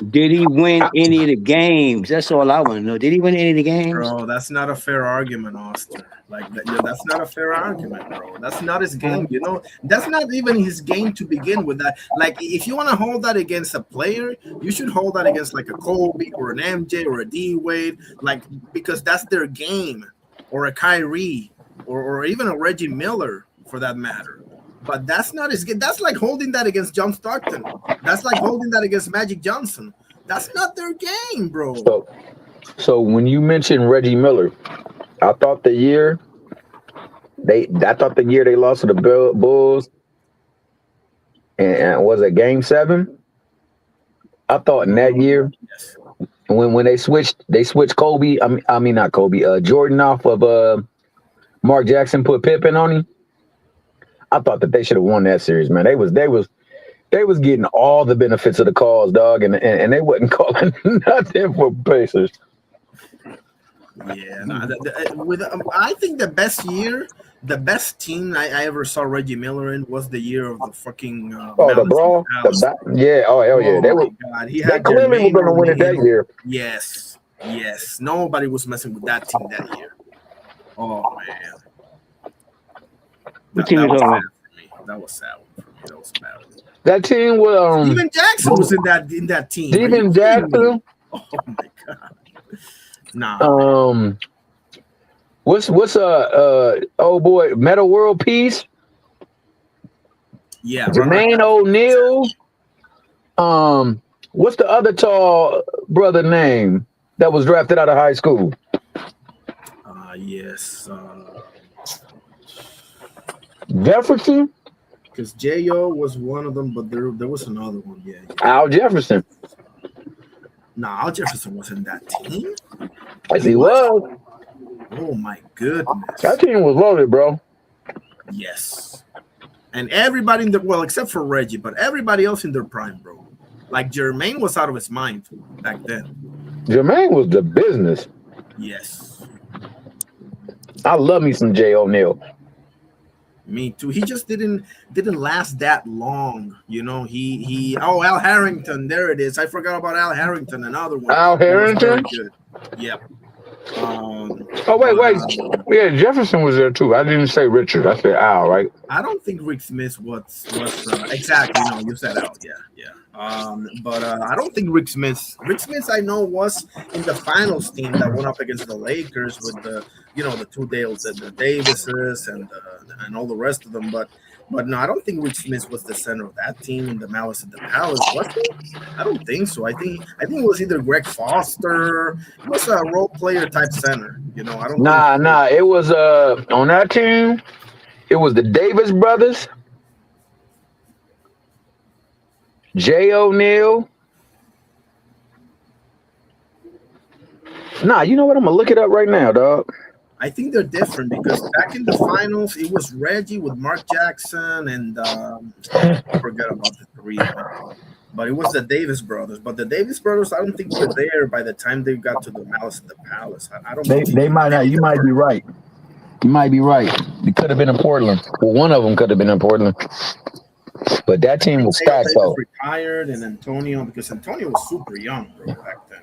Did he win any of the games? That's all I want to know. Did he win any of the games? Bro, that's not a fair argument, Austin. Like that's not a fair argument, bro. That's not his game. You know, that's not even his game to begin with. That, like, if you want to hold that against a player, you should hold that against like a Kobe or an MJ or a D Wade, like, because that's their game, or a Kyrie, or even a Reggie Miller for that matter. But that's not his game. That's like holding that against John Stockton. That's like holding that against Magic Johnson. That's not their game, bro. So when you mentioned Reggie Miller, I thought the year they lost to the Bulls, and was it Game 7? I thought in that year when they switched Kobe. I mean not Kobe. Jordan off of Mark Jackson, put Pippen on him. I thought that they should have won that series, man. They was getting all the benefits of the calls, dog, and they wasn't calling nothing for Pacers. Yeah, no, I think the best team I ever saw Reggie Miller in was the year of the fucking the brawl, yeah, oh hell yeah, they were. God, he they had clearly were going to win it that year. Yes, nobody was messing with that team that year. Oh man, that was sad for me. That was sad for me. That was bad. That team was Steven Jackson was in that team. Steven Jackson. Oh my god. Nah. What's oh boy, Metta World Peace? Yeah. Jermaine O'Neal. What's the other tall brother name that was drafted out of high school? Yes. Jefferson? Because J.O. was one of them, but there was another one. Yeah. Al Jefferson. Al Jefferson was in that team. Yes, he was. Oh my goodness. That team was loaded, bro. Yes. And everybody except for Reggie, but everybody else in their prime, bro. Like Jermaine was out of his mind back then. Jermaine was the business. Yes. I love me some J. O'Neal. Me too. He just didn't last that long, you know. Al Harrington, there it is. I forgot about Al Harrington, another one. Al Harrington? Good. Yep. Wait. Yeah, Jefferson was there too. I didn't say Richard. I said Al, right? I don't think Rick Smith was exactly. No, you said Al. Yeah. But I don't think Rick Smith. I know was in the finals team that went up against the Lakers with the two the Davises and all the rest of them. But no, I don't think Rick Smith was the center of that team in the Malice at the Palace, was he? I don't think so. I think it was either Greg Foster. It was a role player type center. You know, I don't. Nah. It was on that team. It was the Davis brothers, J. O'Neal. Nah, you know what? I'm gonna look it up right now, dog. I think they're different because back in the finals, it was Reggie with Mark Jackson and I forget about the three. But it was the Davis brothers. But the Davis brothers, I don't think were there by the time they got to the Malice at the Palace. I don't. They might not. You might be right. You might be right. It could have been in Portland. Well, one of them could have been in Portland. But that team was stacked though. Retired and Antonio, because Antonio was super young, bro, back then.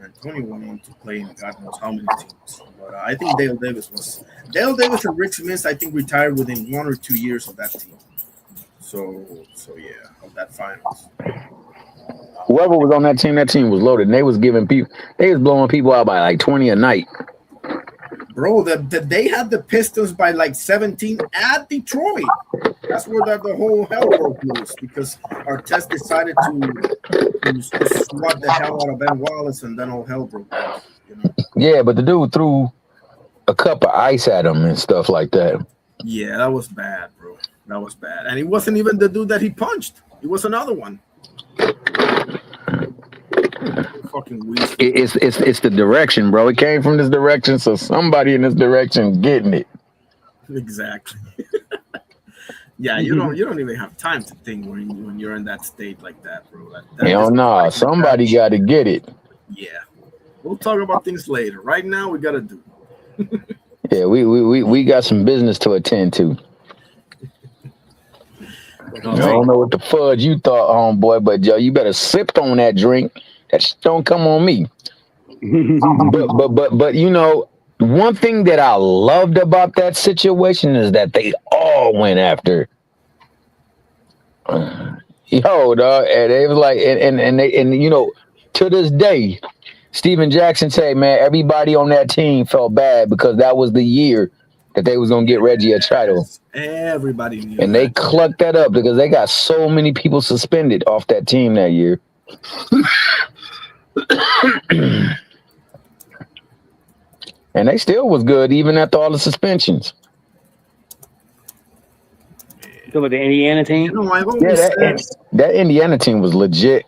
Antonio went on to play in God knows how many teams. But I think Dale Davis and Rick Smith, I think, retired within 1 or 2 years of that team. So yeah, of that finals. Whoever was on that team was loaded. And they was blowing people out by like 20 a night. Bro, they had the Pistons by like 17 at Detroit. That's where the whole hell broke loose because Artest decided to swat the hell out of Ben Wallace, and then all hell broke loose. You know? Yeah, but the dude threw a cup of ice at him and stuff like that. Yeah, that was bad, bro. That was bad. And it wasn't even the dude that he punched. It was another one. Fucking weak. It's the direction, bro. It came from this direction, so somebody in this direction getting it. Exactly. Yeah, you don't even have time to think when you're in that state like that, bro. Hell no, somebody got to get it. Yeah, we'll talk about things later. Right now, we gotta do. Yeah, we got some business to attend to. I don't know what the fudge you thought, homeboy, but yo, you better sip on that drink. That shit don't come on me. but you know, one thing that I loved about that situation is that they all went after. Yo, dog, and they was like, and you know, to this day, Steven Jackson said, man, everybody on that team felt bad because that was the year that they was gonna get Reggie a title. Everybody knew And they clucked that up because they got so many people suspended off that team that year. And they still was good even after all the suspensions. So with the Indiana team? You know, I've always said that Indiana team was legit.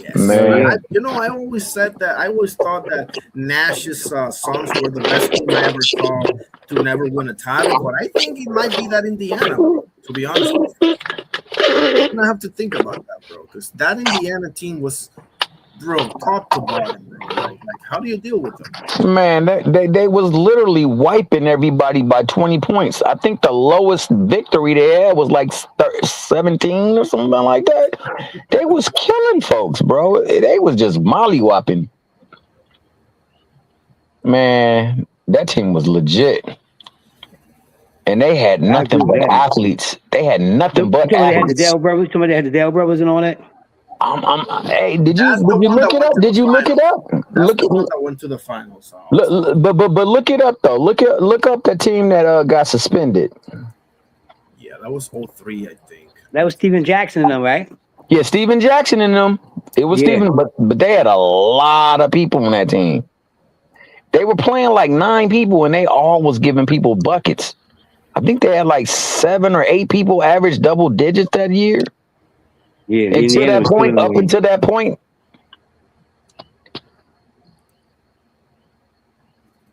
yes. Man. I always said that. I always thought that Nash's Suns were the best team I ever saw to never win a title, but I think it might be that Indiana, bro, to be honest with you. I have to think about that, bro, because that Indiana team was, bro, top to bottom, bro. Like how do you deal with them? Man, they was literally wiping everybody by 20 points. I think the lowest victory they had was like 17 or something like that. They was killing folks, bro. They was just mollywopping. Man, that team was legit. And they had nothing but athletes. They had nothing but athletes. Somebody had the Dell brothers and all that. Hey, did you look it up? Did you look it up? That's the one that went to the finals. But look it up though. Look up the team that got suspended. Yeah, that was 03, I think. That was Steven Jackson and them, right? Yeah, Steven Jackson and them. It was Steven, but they had a lot of people on that team. They were playing like 9 people, and they all was giving people buckets. I think they had like 7 or 8 people average double digits that year. Yeah, until that point, up until that point.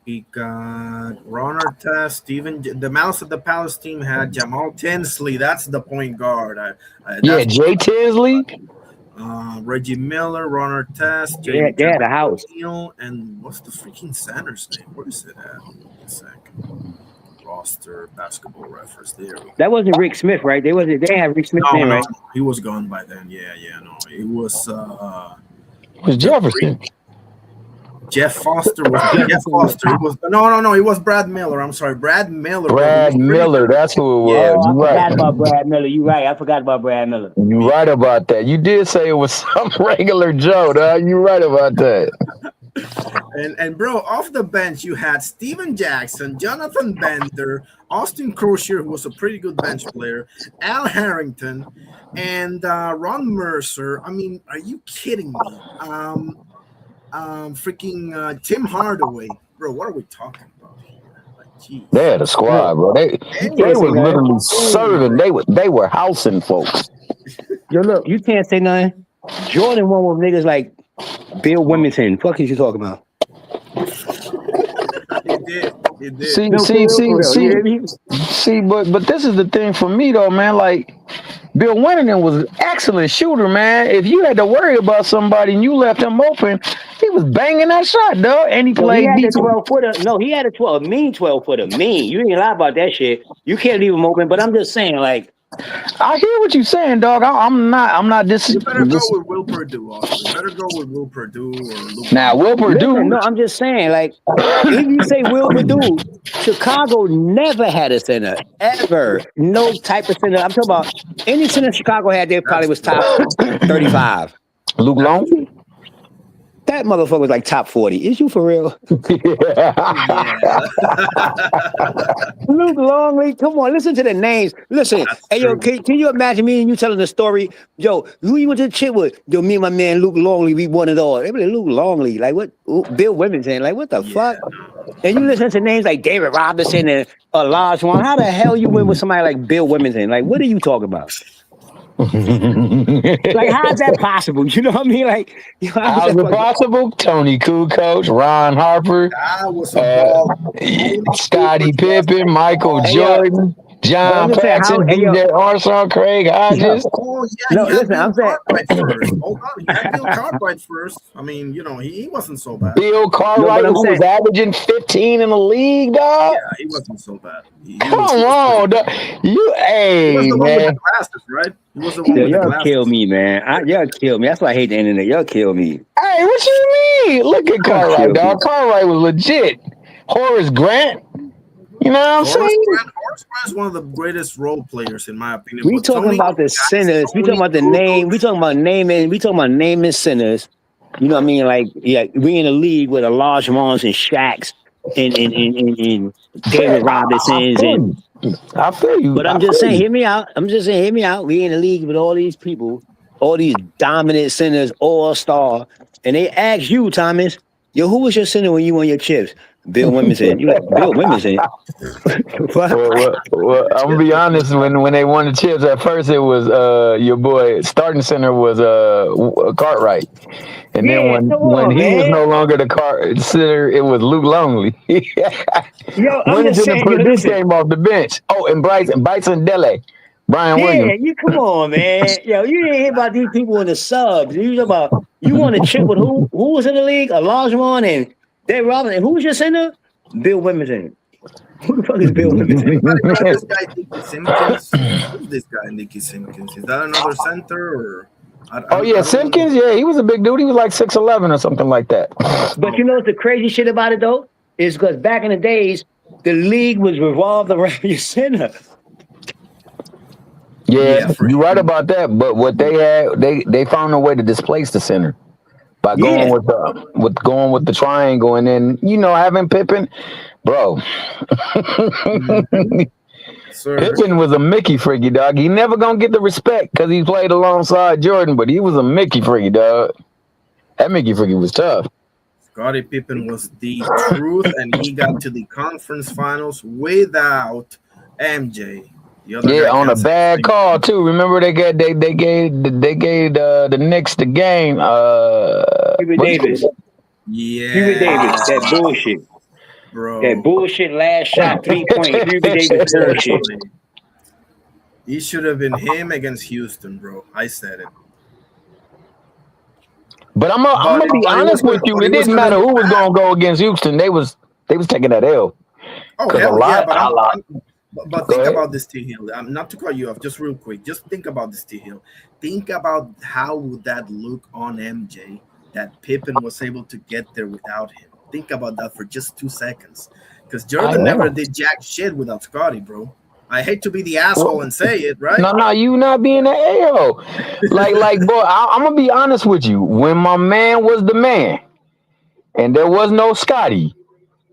We got Ron Artest, Steven. The Mouse of the Palace team had Jamal Tinsley. That's the point guard. Jay Tinsley. Reggie Miller, Ron Artest. They had a house. And what's the freaking center's name? Where is it at? Wait a second. Roster basketball reference there. That wasn't Rick Smith, right? They had Rick Smith name, right? He was gone by then. Yeah, no. It was it was Jefferson. Jeff Foster was Jeff Foster. He was no. It was Brad Miller. I'm sorry, Brad Miller. Brad Miller. That's who it was. I forgot about Brad Miller. You right. I forgot about Brad Miller. You right about that. You did say it was some regular Joe, dog. You right about that. And bro, off the bench you had Steven Jackson, Jonathan Bender, Austin Crozier, who was a pretty good bench player, Al Harrington, and Ron Mercer. I mean, are you kidding me? Freaking Tim Hardaway, bro. What are we talking about here? Like, geez. They had a squad, bro. They were literally serving. They were housing folks. Yo, look, you can't say nothing. Jordan won with niggas like Bill Wilmington. Fuck is you talking about? It did. See, but this is the thing for me though, man. Like Bill Wilmington was an excellent shooter, man. If you had to worry about somebody and you left him open, he was banging that shot, dog. And he played. He had a 12-footer. No, he had a 12-footer. Mean. You ain't lie about that shit. You can't leave him open. But I'm just saying, like. I hear what you're saying, dog. I'm not this. You better go with Will Perdue. Also. You better go with Will Perdue or Luke. Now, Will Perdue. Listen, no, I'm just saying, like, if you say Will Perdue, Chicago never had a center ever. No type of center. I'm talking about any center Chicago had. They probably was top 35. Luke Long. That motherfucker was like top 40. Is you for real? Luke Longley, come on, listen to the names. Listen, hey, yo, can you imagine me and you telling the story? Yo, who you went to the chip with? Yo, me and my man Luke Longley, we won it all. They be like, Luke Longley, like what? Bill Wilmington, like what the fuck? And you listen to names like David Robinson and Olajuwon. How the hell you win with somebody like Bill Wilmington? Like, what are you talking about? Like, how is that possible? You know what I mean? Like, how's it possible? Tony Kukoc, Ron Harper, That was a ball. Scottie Pippen, Michael Jordan. But I'm John just saying how. Paxson, Hey, yo, DJ Armstrong, Craig Hodges. Oh yeah, no, he had listen. Bill I'm saying. Cartwright first. Hold on, he had Bill Cartwright first. I mean, he wasn't so bad. Bill No, but Cartwright, I'm who was saying. averaging 15 in the league, dog. Yeah, he wasn't so bad. Come He was pretty on, good. dog. You, He was hey, the one with the man. glasses, right? He was the one Yo, with the y'all kill glasses. me, man. Y'all kill me. That's why I hate the internet. Y'all kill me. Hey, what you mean? Look at Y'all Cartwright, kill me. dog. Cartwright was legit. Horace Grant. You know what I'm saying? Horace Grant is one of the greatest role players in my opinion. We But talking about the sinners. We talking about the name. We talking about naming. We talking about naming sinners. You know what I mean? Like, yeah, we in a league with Olajuwons and Shaqs and David Robinsons and. I feel you. But I'm just saying, hear me out. I'm just saying, hear me out. We in a league with all these people, all these dominant sinners, all star, and they ask you, Thomas, yo, who was your sinner when you won your chips? Bill Wimington. You like Bill Wimington? What? Well, I'm gonna be honest. When they won the chips, at first it was your boy starting center was Cartwright, and then Yeah, come when on, he was man. no longer the center, it was Luke Longley. Yo, I'm just Wimington and saying, yo, Purdue listen. came off the bench. Oh, and Bryson Dele, Brian Yeah, Williams. you come on, man. Yo, you didn't hear about these people in the subs. You talking about you want to chip with who? Who was in the league? Olajuwon and Dave Robinson. Who was your center? Bill Wimington. Who the fuck is Bill Wimington? This guy Nicky Simpkins. Who's this guy Nicky Simpkins? Is that another center or? Oh yeah, Simpkins. Yeah, he was a big dude. He was like 6'11" or something like that. But you know what's the crazy shit about it though? Is because back in the days, the league was revolved around your center. Yeah, you're right about that. But what they had, they found a way to displace the center by going with the triangle, and then having Pippen, bro. Pippen was a Mickey freaky dog. He never gonna get the respect because he played alongside Jordan, but he was a Mickey freaky dog. That Mickey freaky was tough. Scottie Pippen was the truth, and he got to the conference finals without MJ. Yeah, on a bad call too. Remember they gave the Knicks the game. Hubert Davis. Yeah. Hubert Davis. That bullshit. Bro. That bullshit last shot 3-point. Hubert Davis bullshit. He should have been him against Houston, bro. I said it. But I'm gonna be honest with you. It didn't matter who was gonna go against Houston. They was taking that L. Oh hell yeah! But think ahead. about this, T Hill. Not to cut you off, just real quick. Just think about this, T Hill. Think about how would that look on MJ that Pippen was able to get there without him. Think about that for just 2 seconds, because Jordan never did jack shit without Scottie, bro. I hate to be the asshole and say it, right? No, you not being an a-hole. Like, boy, I'm gonna be honest with you. When my man was the man, and there was no Scottie,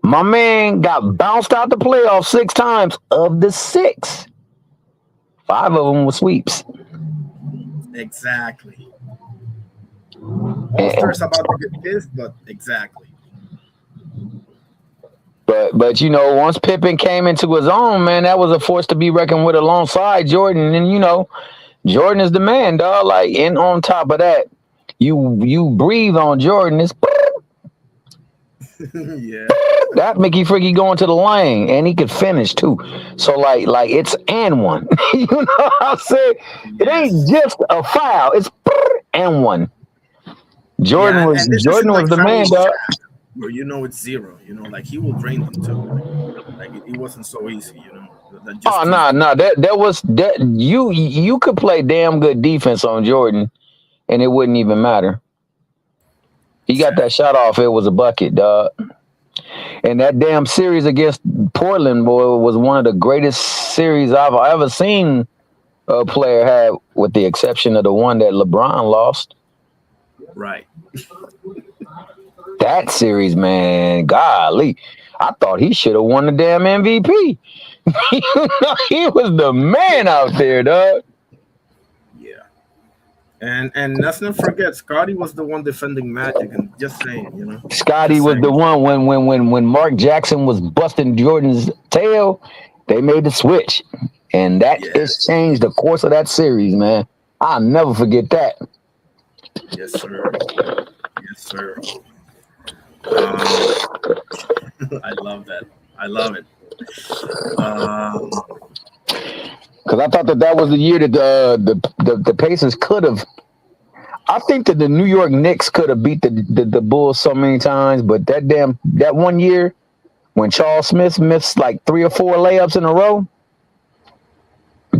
my man got bounced out the playoffs 6 times. Of the 6, 5 of them were sweeps. Exactly. Monsters about to get pissed, but exactly. But once Pippen came into his own, man, that was a force to be reckoned with alongside Jordan. And Jordan is the man, dog. Like, and on top of that, you breathe on Jordan. It's yeah. That Mickey Freaky going to the lane, and he could finish too. So like it's and one. You know what I'm saying? It ain't just a foul. It's and one. Jordan was the man, dog. Where it's 0, like he will drain them too. Like it wasn't so easy, That was that you could play damn good defense on Jordan, and it wouldn't even matter. He got that shot off. It was a bucket, dog. And that damn series against Portland, boy, was one of the greatest series I've ever seen a player have, with the exception of the one that LeBron lost. Right. That series, man, golly, I thought he should have won the damn MVP. He was the man out there, dog. Yeah. And let's not forget, Scottie was the one defending Magic, and just saying, Scottie was the one when Mark Jackson was busting Jordan's tail, they made the switch. And that just changed the course of that series, man. I'll never forget that. Yes, sir. Yes, sir. I love that. I love it. Because I thought that was the year that the Pacers could have. I think that the New York Knicks could have beat the Bulls so many times, but that one year when Charles Smith missed like 3 or 4 layups in a row,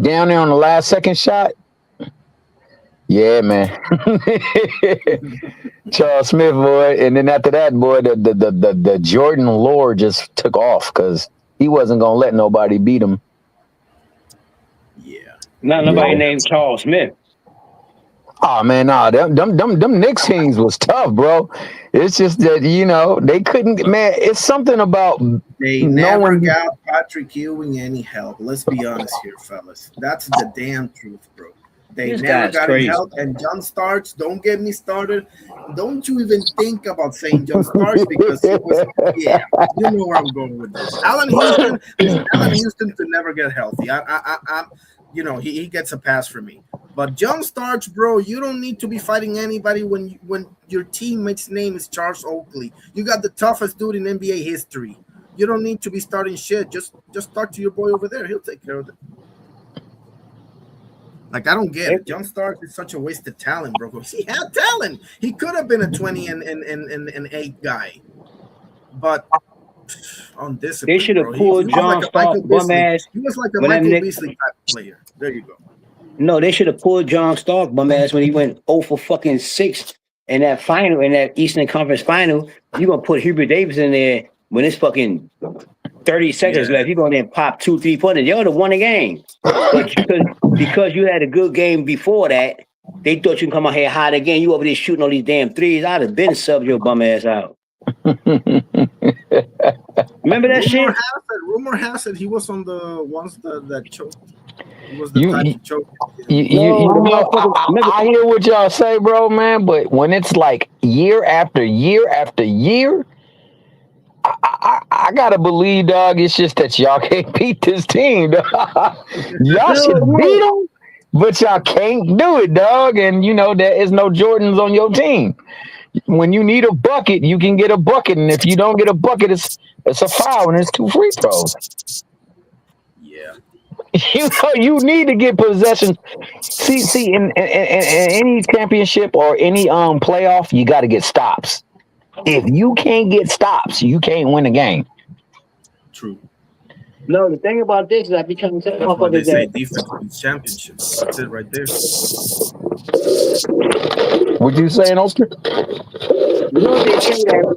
down there on the last second shot. Yeah, man. Charles Smith, boy, and then after that, boy, the Jordan lore just took off because he wasn't gonna let nobody beat him. Not nobody named Charles Smith. Oh man, nah, them Knicks teams was tough, bro. It's just that they couldn't. Man, it's something about they never got Patrick Ewing any help. Let's be honest here, fellas. That's the damn truth, bro. They never got any help. And John Starks, don't get me started. Don't you even think about saying John Starks because he was, you know where I'm going with this. Allen Houston could never get healthy. I'm he gets a pass from me. But John Starks, bro, you don't need to be fighting anybody when your teammate's name is Charles Oakley. You got the toughest dude in NBA history. You don't need to be starting shit. Just talk to your boy over there. He'll take care of it. Like, I don't get it. John Starks is such a wasted talent, bro. He had talent. He could have been a 20 and 8 guy. But on this, they should have pulled John Starks, bum ass. He was like a Michael Beasley type player. There you go. No, they should have pulled John Stark, bum ass, when he went 0 for fucking 6 in that final, in that Eastern Conference final. You gonna put Hubert Davis in there when it's fucking 30 seconds left. You gonna then pop 2 3-pointers. They would have won the game. But because you had a good game before that, they thought you can come out here hot again. You over there shooting all these damn threes. I'd have been subbed your bum ass out. Remember that shit? Rumor has it he was on the ones that choked. He was the type to choke. I hear what y'all say, bro, man, but when it's like year after year after year, I gotta believe, dog. It's just that y'all can't beat this team, dog. Y'all should beat them, but y'all can't do it, dog. And there is no Jordans on your team. When you need a bucket, you can get a bucket, and if you don't get a bucket, it's a foul and it's 2 free throws. Yeah. You need to get possession. See, in any championship or any playoff, you got to get stops. If you can't get stops, you can't win a game. True. No, the thing about this is I become they say defense wins championships. That's it right there. What you saying, Ulster? They say that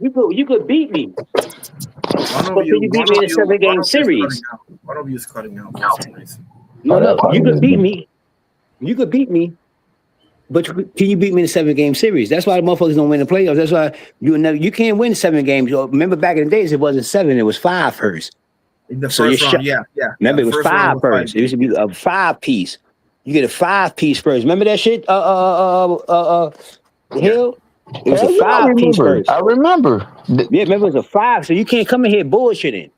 you could beat me. One of you beat me in a 7-game series. One of you is cutting out for some reason. No, you could beat me. You could beat me. But can you beat me in a 7-game series? That's why the motherfuckers don't win the playoffs. That's why you can't win 7 games. Remember back in the days, it wasn't 7, it was 5 first. In the first round, yeah. Remember, it was 5 first. It used to be a 5-piece. You get a 5-piece first. Remember that shit? Hill? It was a 5-piece first. I remember. Yeah, remember it was a 5, so you can't come in here bullshitting.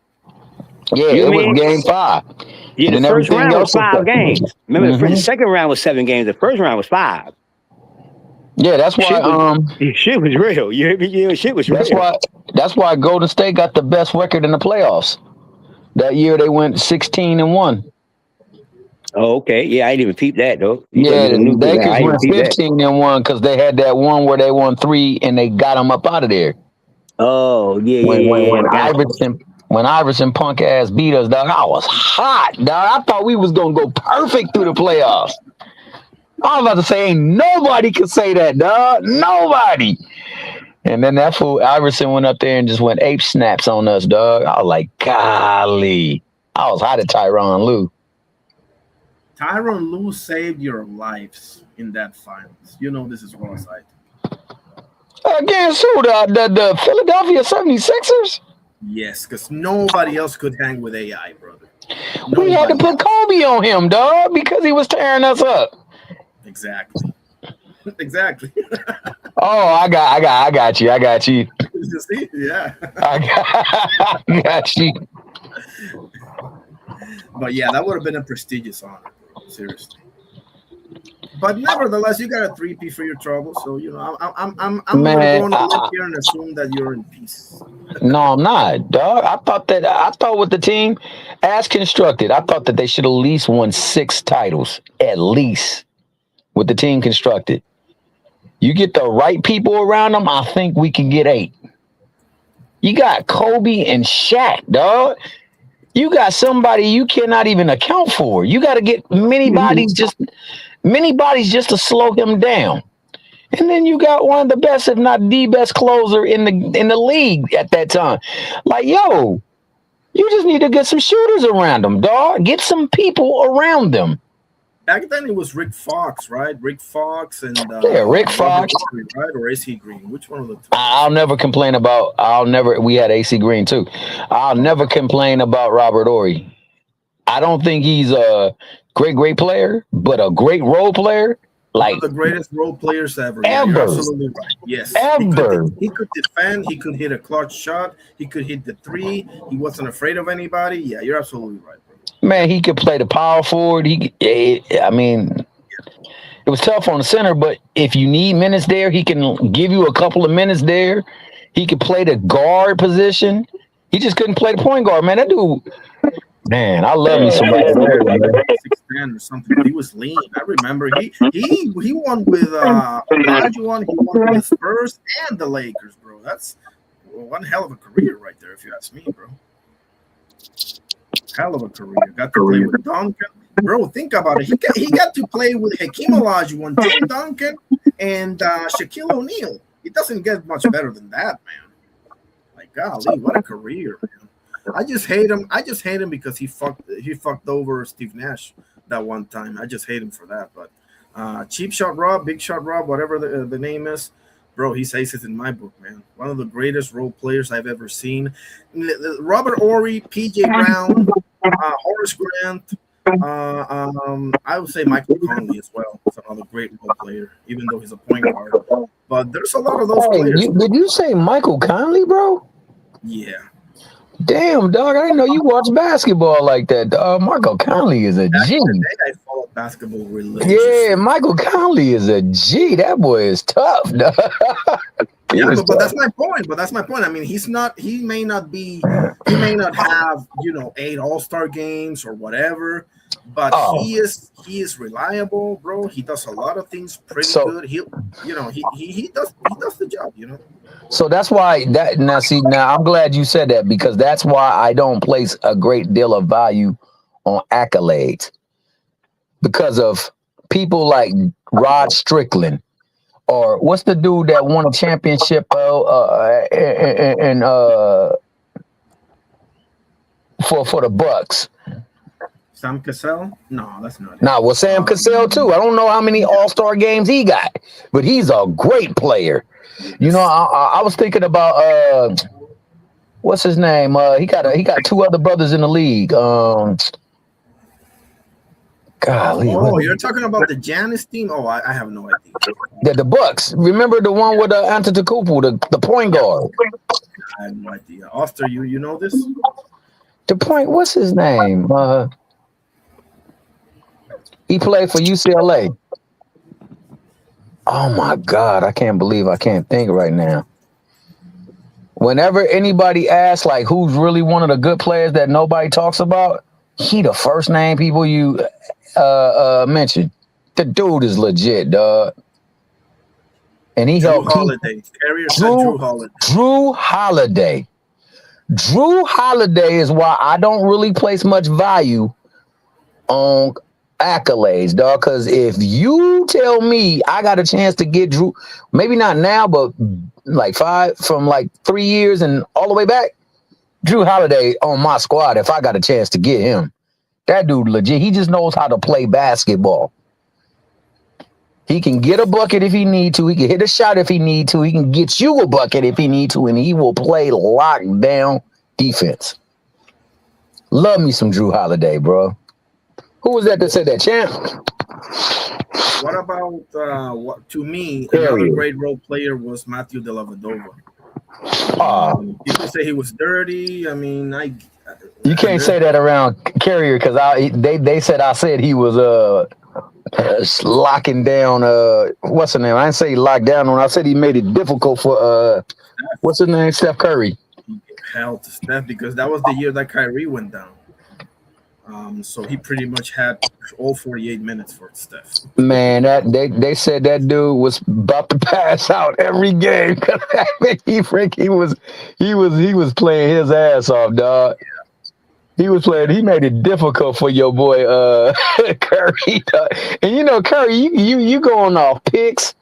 Yeah, it was game 5. Yeah, the first round was 5 games. Remember, the second round was 7 games. The first round was 5. Yeah, that's why shit was real. You hear me? Shit was real. That's why Golden State got the best record in the playoffs. That year they went 16-1. Oh, okay. Yeah, I didn't even peep that though. The Lakers went 15-1 because they had that one where they won 3 and they got them up out of there. Oh, When Iverson punk ass beat us, dog, I was hot, dog. I thought we was gonna go perfect through the playoffs. I was about to say, ain't nobody could say that, dog. Nobody. And then that fool Iverson went up there and just went ape snaps on us, dog. I was like, golly. I was hot at Tyronn Lue. Tyronn Lue saved your lives in that finals. You know this is raw side. Against who? The Philadelphia 76ers? Yes, because nobody else could hang with AI, brother. We had to put Kobe on him, dog, because he was tearing us up. Exactly. Exactly. Oh, I got you. You see? Yeah. I got you. But yeah, that would have been a prestigious honor, bro. Seriously. But nevertheless, you got a 3P for your trouble. So I'm gonna Man, go on a limb here and assume that you're in peace. no, I'm not, dog. I thought with the team as constructed, I thought that they should at least won 6 titles, at least with the team constructed. You get the right people around them, I think we can get 8. You got Kobe and Shaq, dog. You got somebody you cannot even account for. You got to get many bodies just to slow him down. And then you got one of the best, if not the best closer in the league at that time. Like, yo, you just need to get some shooters around them, dog. Get some people around them. Back then it was Rick Fox, right? Rick Fox and Rick Fox, Green, right? Or AC Green? Which one of the two? I'll never complain about. We had AC Green too. I'll never complain about Robert Horry. I don't think he's a great player, but a great role player. Like one of the greatest role players ever. Yeah, you're absolutely right. Yes. Ever. He could defend. He could hit a clutch shot. He could hit the 3. He wasn't afraid of anybody. Yeah, you're absolutely right, bro. Man, he could play the power forward. I mean, it was tough on the center, but if you need minutes there, he can give you a couple of minutes there. He could play the guard position. He just couldn't play the point guard, man. That dude, man, I love me some Robert Horry, man. 6'10" or something. But he was lean. I remember he won with Olajuwon. He won with Spurs and the Lakers, bro. That's one hell of a career right there, if you ask me, bro. Hell of a career. Got to play with Duncan. Bro, think about it. He got to play with Hakeem Olajuwon, Tim Duncan, and Shaquille O'Neal. It doesn't get much better than that, man. Like, golly, what a career, man. I just hate him because he fucked over Steve Nash that one time. I just hate him for that. But Cheap Shot Rob, Big Shot Rob, whatever the name is, bro, he's aces in my book, man. One of the greatest role players I've ever seen. Robert Horry, PJ Brown, Horace Grant. I would say Michael Conley as well. He's another great role player, even though he's a point guard. But there's a lot of those players. Did you say Michael Conley, bro? Yeah. Damn, dog! I didn't know you watch basketball like that. Michael Conley is a G. I follow basketball religiously. Yeah, Michael Conley is a G. That boy is tough, dog. Yeah, but that's my point. I mean, he may not have 8 All-Star games or whatever, but he is reliable, bro. He does a lot of things pretty good. He does the job, So that's why now I'm glad you said that, because that's why I don't place a great deal of value on accolades, because of people like Rod Strickland, or what's the dude that won a championship and for the Bucks? Sam Cassell? No, that's not it. Nah, well, Sam Cassell too. I don't know how many All-Star games he got, but he's a great player. I was thinking about what's his name? He got 2 other brothers in the league. Golly, you're talking about the Giannis team? Oh, I have no idea. The Bucks. Remember the one with Antetokounmpo, the point guard? I have no idea. Oster, you know this? The point. What's his name? He played for UCLA. Oh my God, I can't believe I can't think right now. Whenever anybody asks like who's really one of the good players that nobody talks about, he the first name people you mention. The dude is legit, dog. And he helped Holiday. Drew Holiday. Drew Holiday. Drew Holiday is why I don't really place much value on accolades, dog. Because if you tell me I got a chance to get Drew, maybe not now, but like 3 years and all the way back, Drew Holiday on my squad, if I got a chance to get him. That dude legit. He just knows how to play basketball. He can get a bucket if he need to. He can hit a shot if he need to. He can get you a bucket if he need to, and he will play lockdown defense. Love me some Drew Holiday, bro. Who was that said that, champ? What about to me, another great role player was Matthew Dellavedova. People say he was dirty. I mean, you can't say that around Carrier, because they said I said he was locking down. What's the name? I didn't say he locked down on. I said he made it difficult for what's his name? Steph Curry. He gave hell to Steph because that was the year that Kyrie went down. So he pretty much had all 48 minutes for Steph. Man, that they said that dude was about to pass out every game because he was playing his ass off, dog. He was playing. He made it difficult for your boy Curry, dog. And you know Curry, you going off picks.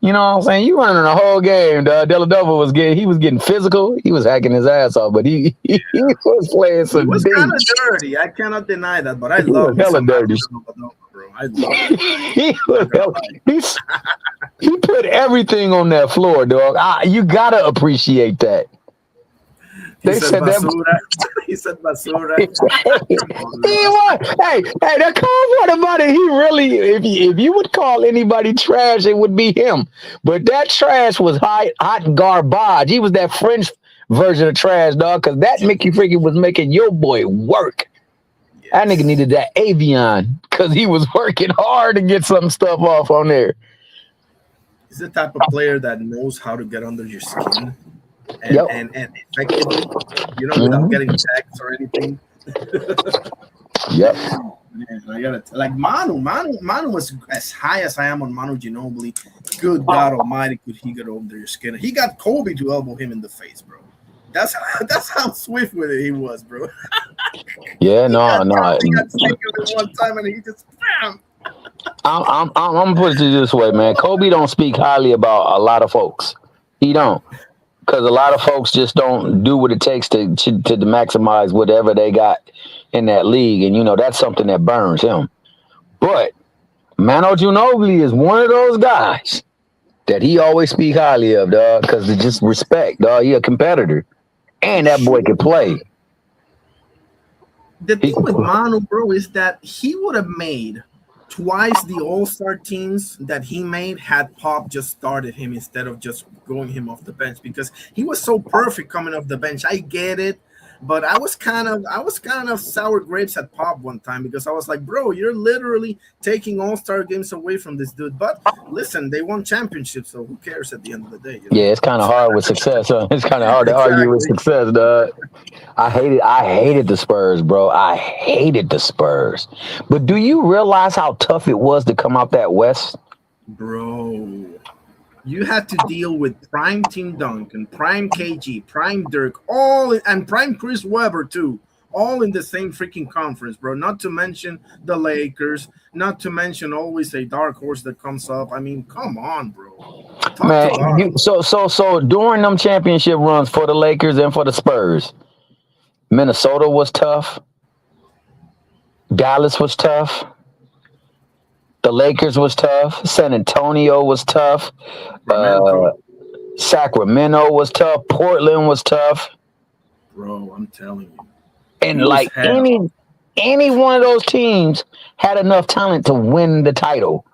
You know what I'm saying? You running the whole game, dog. Dellavedova was getting physical. He was hacking his ass off, but he was playing some. He was kind of dirty. I cannot deny that, but I love hella dirty. Bro. I love he put everything on that floor, dog. You gotta appreciate that. He said basura. He said basura. Hey, that cold water buddy. He really, if you would call anybody trash, it would be him. But that trash was hot garbage. He was that French version of trash, dog. Because that Mickey freaking was making your boy work. Yes. That nigga needed that Avion because he was working hard to get some stuff off on there. He's the type of player that knows how to get under your skin. And effectively, you know, without getting tagged or anything. Yep. Man, I gotta like Manu was as high as I am on Manu Ginobili. Good God Almighty, could he get over your skin? He got Kobe to elbow him in the face, bro. That's how swift with it he was, bro. Yeah, no. He got sick of it one time and he just bam. I'm gonna put it this way, man. Kobe don't speak highly about a lot of folks. He don't. Because a lot of folks just don't do what it takes to maximize whatever they got in that league. And, you know, that's something that burns him. But Manu Ginobili is one of those guys that he always speak highly of, dog, because of just respect, dog. He a competitor. And that boy can play. The thing with Manu, bro, is that he would have made twice the all-star teams that he made had Pop just started him instead of just going him off the bench because he was so perfect coming off the bench. I get it, but I was kind of sour grapes at Pop one time because I was like, bro, you're literally taking all-star games away from this dude. But listen, they won championships, so who cares at the end of the day? You know? Yeah, it's kind of hard with success. Huh? It's kind of hard to argue with success, dog. I hated the Spurs, bro. I hated the Spurs. But do you realize how tough it was to come out that West? Bro, you had to deal with prime Tim Duncan, prime KG, prime Dirk, and prime Chris Webber too, all in the same freaking conference, bro. Not to mention the Lakers, not to mention always a dark horse that comes up. I mean, come on, bro. Man, so during them championship runs for the Lakers and for the Spurs, Minnesota was tough. Dallas was tough. The Lakers was tough. San Antonio was tough. Sacramento was tough. Portland was tough. Bro, I'm telling you. And like any one of those teams had enough talent to win the title.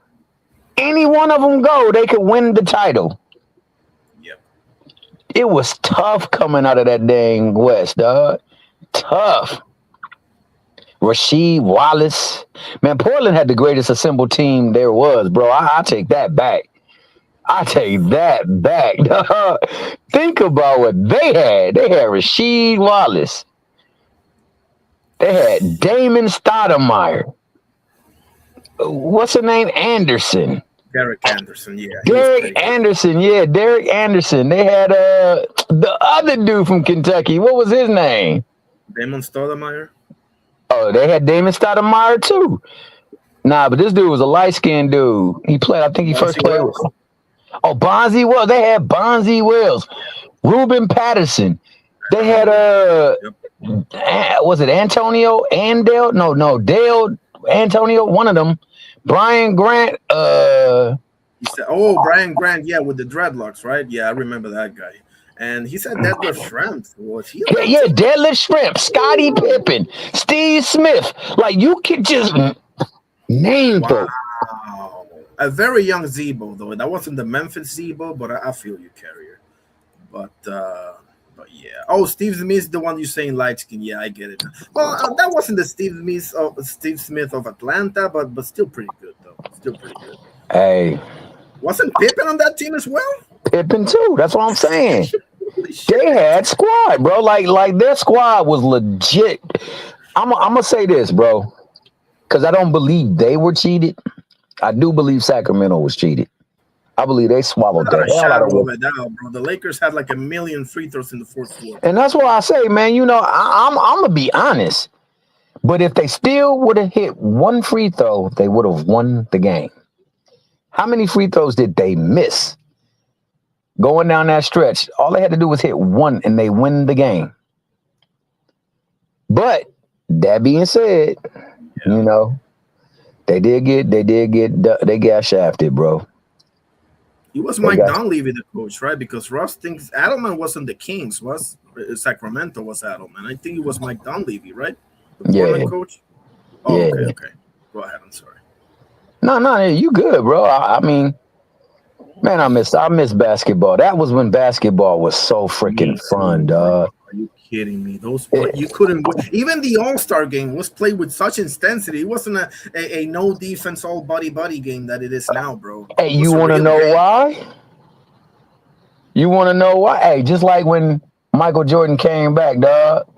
Any one of them they could win the title. Yep. It was tough coming out of that dang West, dog. Tough. Rasheed Wallace. Man, Portland had the greatest assembled team there was, bro. I take that back. I take that back. Dog. Think about what they had. They had Rasheed Wallace. They had Damon Stoudemire. What's her name? Anderson. Derek Anderson, yeah. Derek Anderson. They had the other dude from Kentucky. What was his name? Damon Stoudemire. Oh, they had Damon Stoudemire too. Nah, but this dude was a light-skinned dude. He played, I think he first played with. Oh, Bonzi Wells. They had Bonzi Wells. Ruben Patterson. They had was it Antonio Andale? No, Dale Antonio, one of them. Brian Grant. He said, Brian Grant, yeah, with the dreadlocks, right? Yeah, I remember that guy. And he said Deadlift Shrimp. Was he? Yeah, Deadlift Shrimp, Scottie Pippen, Steve Smith. Like, you could just name them. Wow. A very young Zebo, though. That wasn't the Memphis Zebo, but I feel you, Carrier. But yeah. Oh, Steve Smith, the one you're saying light skin. Yeah, I get it. Well, that wasn't the Steve Smith of Atlanta, but still pretty good, though. Still pretty good. Hey, Wasn't Pippen on that team as well? Pippen too. That's what I'm saying. They had squad, bro. Like their squad was legit. I'm gonna say this, bro, because I don't believe they were cheated. I do believe Sacramento was cheated. I believe they swallowed the Not a hell out of shadow of it. a doubt, bro. The Lakers had like a million free throws in the fourth quarter. And that's why I say, man, you know, I'm gonna be honest. But if they still would have hit one free throw, they would have won the game. How many free throws did they miss going down that stretch? All they had to do was hit one and they win the game. But that being said, you know, they got shafted, bro. It was Mike Dunleavy, the coach, right? Because Russ thinks Adelman wasn't the Kings, was Sacramento was Adelman. I think it was Mike Dunleavy, right? The Portland coach. Oh, yeah. Okay. Go ahead. I'm sorry. No, you good, bro. I mean, man, I miss basketball. That was when basketball was so freaking fun, dog. Are you kidding me? You couldn't even the All-Star game was played with such intensity. It wasn't a no defense, all buddy game that it is now, bro. Hey, you want to know why? You want to know why? Hey, just like when Michael Jordan came back, dog.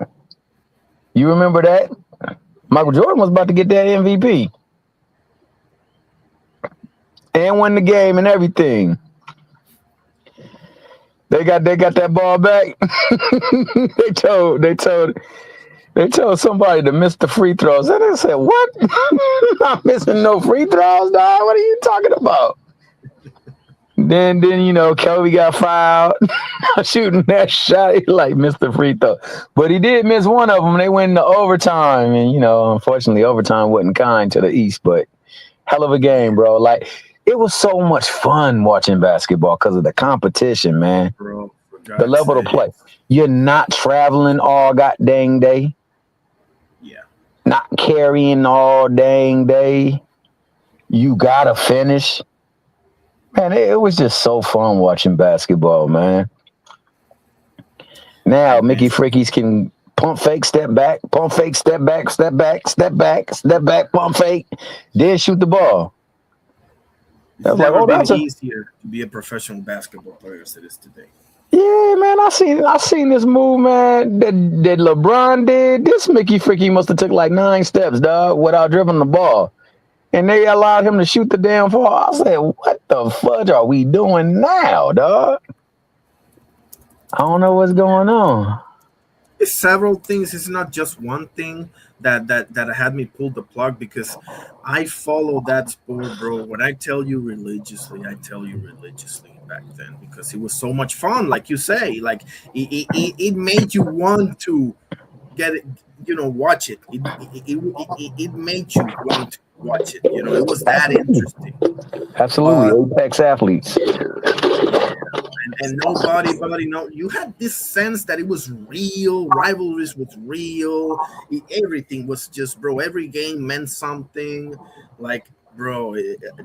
You remember that? Michael Jordan was about to get that MVP and win the game and everything. They got that ball back. they told somebody to miss the free throws, and they said, "What? Not missing no free throws, dog? What are you talking about?" Then you know, Kobe got fouled shooting that shot. He like missed the free throw, but he did miss one of them. They went into overtime, and you know, unfortunately, overtime wasn't kind to the East. But hell of a game, bro. Like it was so much fun watching basketball because of the competition, man. Bro, the level of play. You're not traveling all goddamn day. Yeah. Not carrying all dang day. You gotta finish. Man, it was just so fun watching basketball, man. Now Mickey Frickies can pump fake, step back, pump fake, step back, step back, step back, step back, pump fake, then shoot the ball. It's never been easier to be a professional basketball player as it is today. Yeah, man, I seen this move, man, that LeBron did. This Mickey Fricky must have took like 9 steps, dog, without dribbling the ball. And they allowed him to shoot the damn ball. I said, what the fudge are we doing now, dog? I don't know what's going on. It's several things. It's not just one thing that had me pull the plug because I follow that sport, bro. When I tell you religiously, I tell you religiously back then because it was so much fun. Like you say, like it made you want to get it, you know, watch it. It made you want to watch it. You know, it was that interesting. Absolutely, apex athletes. And nobody, you had this sense that it was real. Rivalries was real. Everything was just, bro. Every game meant something. Like, bro,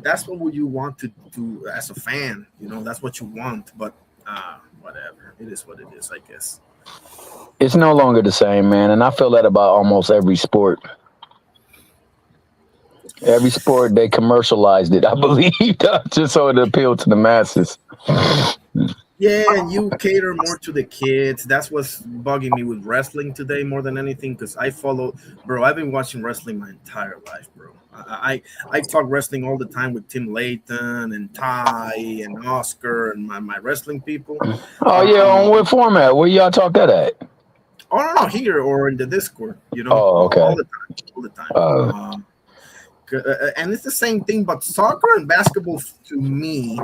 that's what would you want to do as a fan. You know, that's what you want. But whatever. It is what it is, I guess. It's no longer the same, man. And I feel that about almost every sport. Every sport, they commercialized it, I believe, just so it appealed to the masses. Yeah, and you cater more to the kids. That's what's bugging me with wrestling today more than anything because I've been watching wrestling my entire life, bro. I talk wrestling all the time with Tim Layton and Ty and Oscar and my wrestling people. Oh, yeah, on what format? Where y'all talk that at? Oh, no, here or in the Discord, you know. Oh, okay. All the time. And it's the same thing, but soccer and basketball to me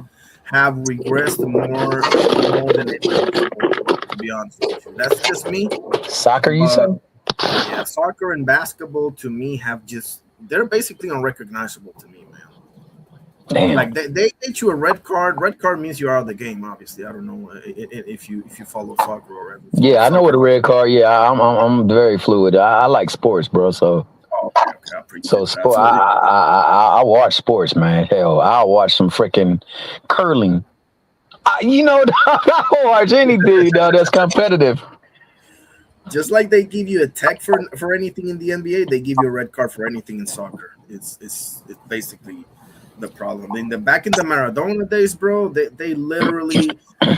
have regressed more than anything, to be honest with you. That's just me. Soccer, you said? Yeah, soccer and basketball to me they're basically unrecognizable to me, man. Damn. Like they get you a red card. Red card means you're out of the game, obviously. I don't know if you follow soccer or whatever. Yeah, I know what a red card. Yeah, I'm very fluid. I like sports, bro. So so sport. I watch sports, man. Hell, I'll watch some freaking curling. I'll watch anything that's competitive. Just like they give you a tech for anything in the NBA, they give you a red card for anything in soccer. It's basically the problem. Back in the Maradona days, bro, they literally,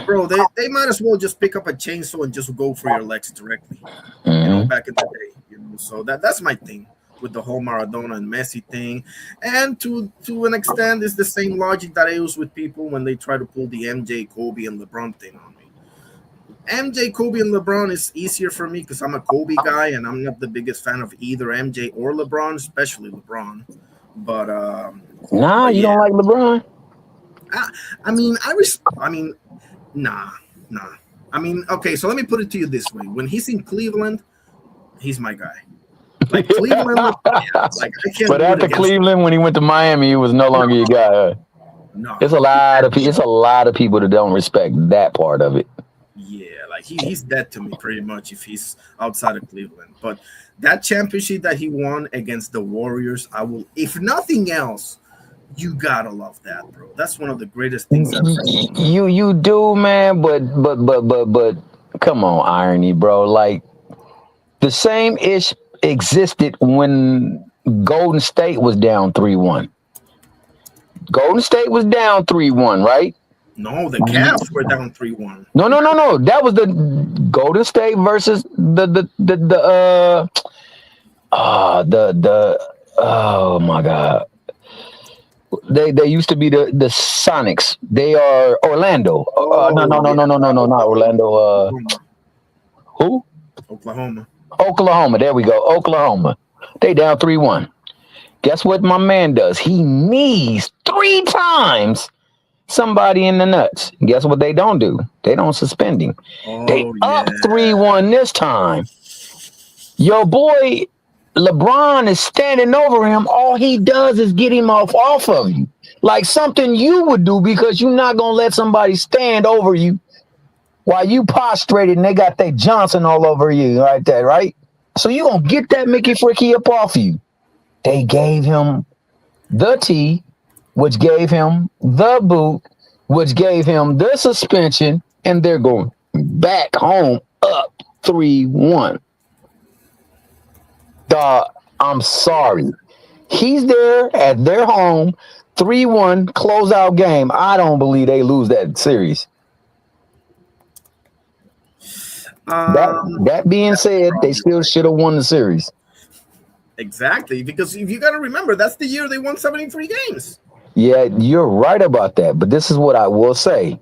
bro, they might as well just pick up a chainsaw and just go for your legs directly. Back in the day, So that's my thing with the whole Maradona and Messi thing, and to an extent, it's the same logic that I use with people when they try to pull the MJ, Kobe, and LeBron thing on me. MJ, Kobe, and LeBron is easier for me because I'm a Kobe guy, and I'm not the biggest fan of either MJ or LeBron, especially LeBron. But Nah, you don't like LeBron? I mean, nah. I mean, okay, so let me put it to you this way: when he's in Cleveland, he's my guy. Like Cleveland, like I can't. But after Cleveland, when he went to Miami, he was no longer your guy. No, it's a lot of people that don't respect that part of it. Yeah, like he's dead to me pretty much if he's outside of Cleveland. But that championship that he won against the Warriors, I will, if nothing else, you gotta love that, bro. That's one of the greatest things I've seen. You do, man, but come on, irony, bro. Like the same ish existed when Golden State was down 3-1. Golden State was down 3-1, right? No, the Cavs were down 3-1. No. That was the Golden State versus the oh my God. They used to be the Sonics. They are Orlando. No, not Orlando. Who? Oklahoma. There we go. Oklahoma. They down 3-1. Guess what my man does? He knees 3 times somebody in the nuts. Guess what they don't do? They don't suspend him. They up 3-1 this time. Your boy LeBron is standing over him. All he does is get him off of you. Like something you would do because you're not going to let somebody stand over you while you prostrated and they got that Johnson all over you right there, right? So you going to get that Mickey Fricky up off you. They gave him the T, which gave him the boot, which gave him the suspension, and they're going back home up 3-1. Dog, I'm sorry. He's there at their home, 3-1, closeout game. I don't believe they lose that series. That being said, they still should have won the series. Exactly, because if you got to remember, that's the year they won 73 games. Yeah, you're right about that. But this is what I will say.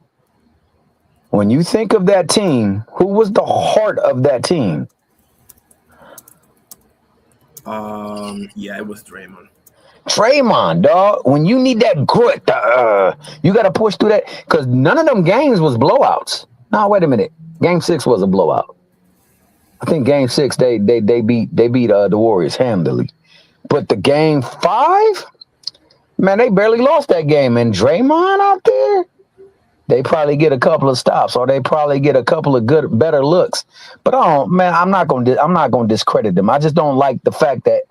When you think of that team, who was the heart of that team? Yeah, it was Draymond. Draymond, dog. When you need that grit, you got to push through that because none of them games was blowouts. No, wait a minute. Game 6 was a blowout. I think Game 6 they beat the Warriors handily, but the Game 5, man, they barely lost that game. And Draymond out there, they probably get a couple of stops or they probably get a couple of better looks. But I'm not gonna discredit them. I just don't like the fact that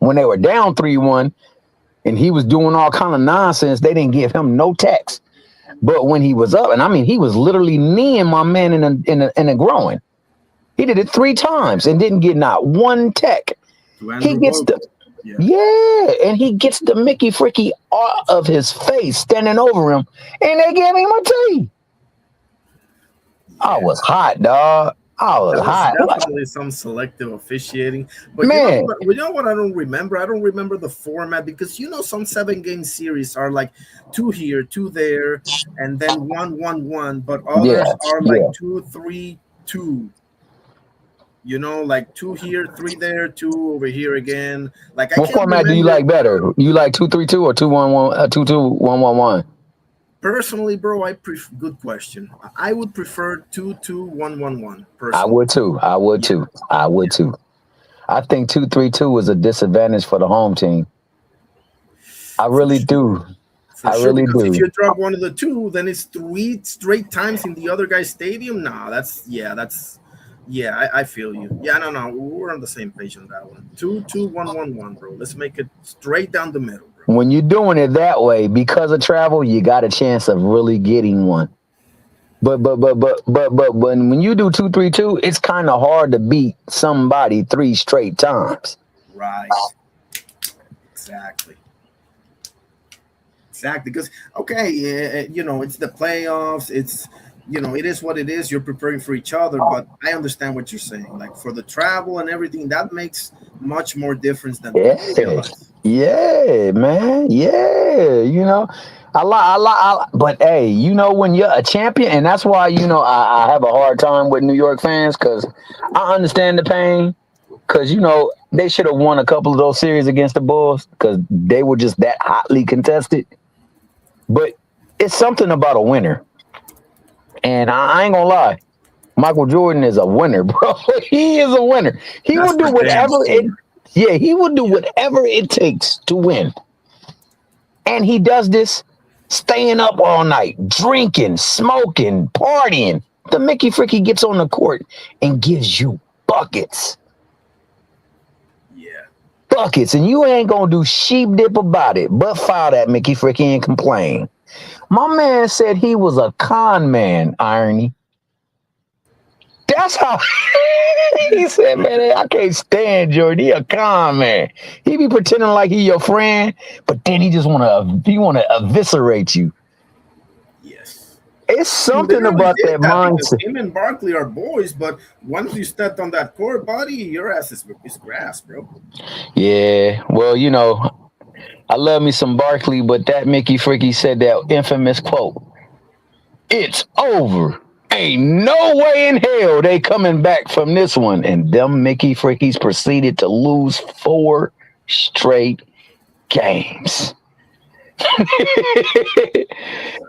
when they were down 3-1 and he was doing all kind of nonsense, they didn't give him no text. But when he was up, and I mean, he was literally kneeing my man in a groin. He did it 3 times and didn't get not one tech. He gets and he gets the Mickey Fricky out of his face, standing over him, and they gave him a T. I was hot, dog. I was hot. Definitely some selective officiating. But man, you know what I don't remember? I don't remember the format because some 7-game series are like 2 here, 2 there, and then 1-1-1. But others are like 2-3-2. Like 2 here, 3 there, 2 over here again. Like, what format do you like better? You like 2-3-2 or 2-1-1, 2-2-1-1-1? Personally, bro, good question. I would prefer 2-2-1-1-1. I would too. I would too. I think 2-3-2 is a disadvantage for the home team. I really do. I really do. If you drop one of the 2, then it's 3 straight times in the other guy's stadium. Nah, I feel you. Yeah, no, we're on the same page on that one. 2-2-1-1-1, bro. Let's make it straight down the middle. When you're doing it that way, because of travel, you got a chance of really getting one. But when you do 2-3-2, it's kind of hard to beat somebody 3 straight times. Right. Exactly. Exactly, because it's the playoffs. It's it is what it is. You're preparing for each other, but I understand what you're saying. Like for the travel and everything, that makes much more difference than Yeah, people realize. yeah, man, yeah. But hey, when you're a champion, and that's why I have a hard time with New York fans because I understand the pain. Because they should have won a couple of those series against the Bulls because they were just that hotly contested. But it's something about a winner, and I ain't gonna lie. Michael Jordan is a winner, bro. He is a winner. He That's will do for damn whatever it. sure. Yeah, he will do whatever it takes to win, and he does this staying up all night, drinking, smoking, partying. The Mickey Fricky gets on the court and gives you buckets. Yeah. Buckets, and you ain't gonna do sheep dip about it, but file that Mickey Fricky and complain. My man said he was a con man, Irony. That's how he said, man, I can't stand Jordan. He a con man. He be pretending like he your friend, but then he wanna eviscerate you. Yes. It's He something literally about did that that because mindset. him and Barkley are boys, but once you stepped on that court, buddy, your ass is grass, bro. Yeah, well, I love me some Barkley, but that Mickey Fricky said that infamous quote. It's over. Ain't no way in hell they coming back from this one. And them Mickey Frickies proceeded to lose 4 straight games.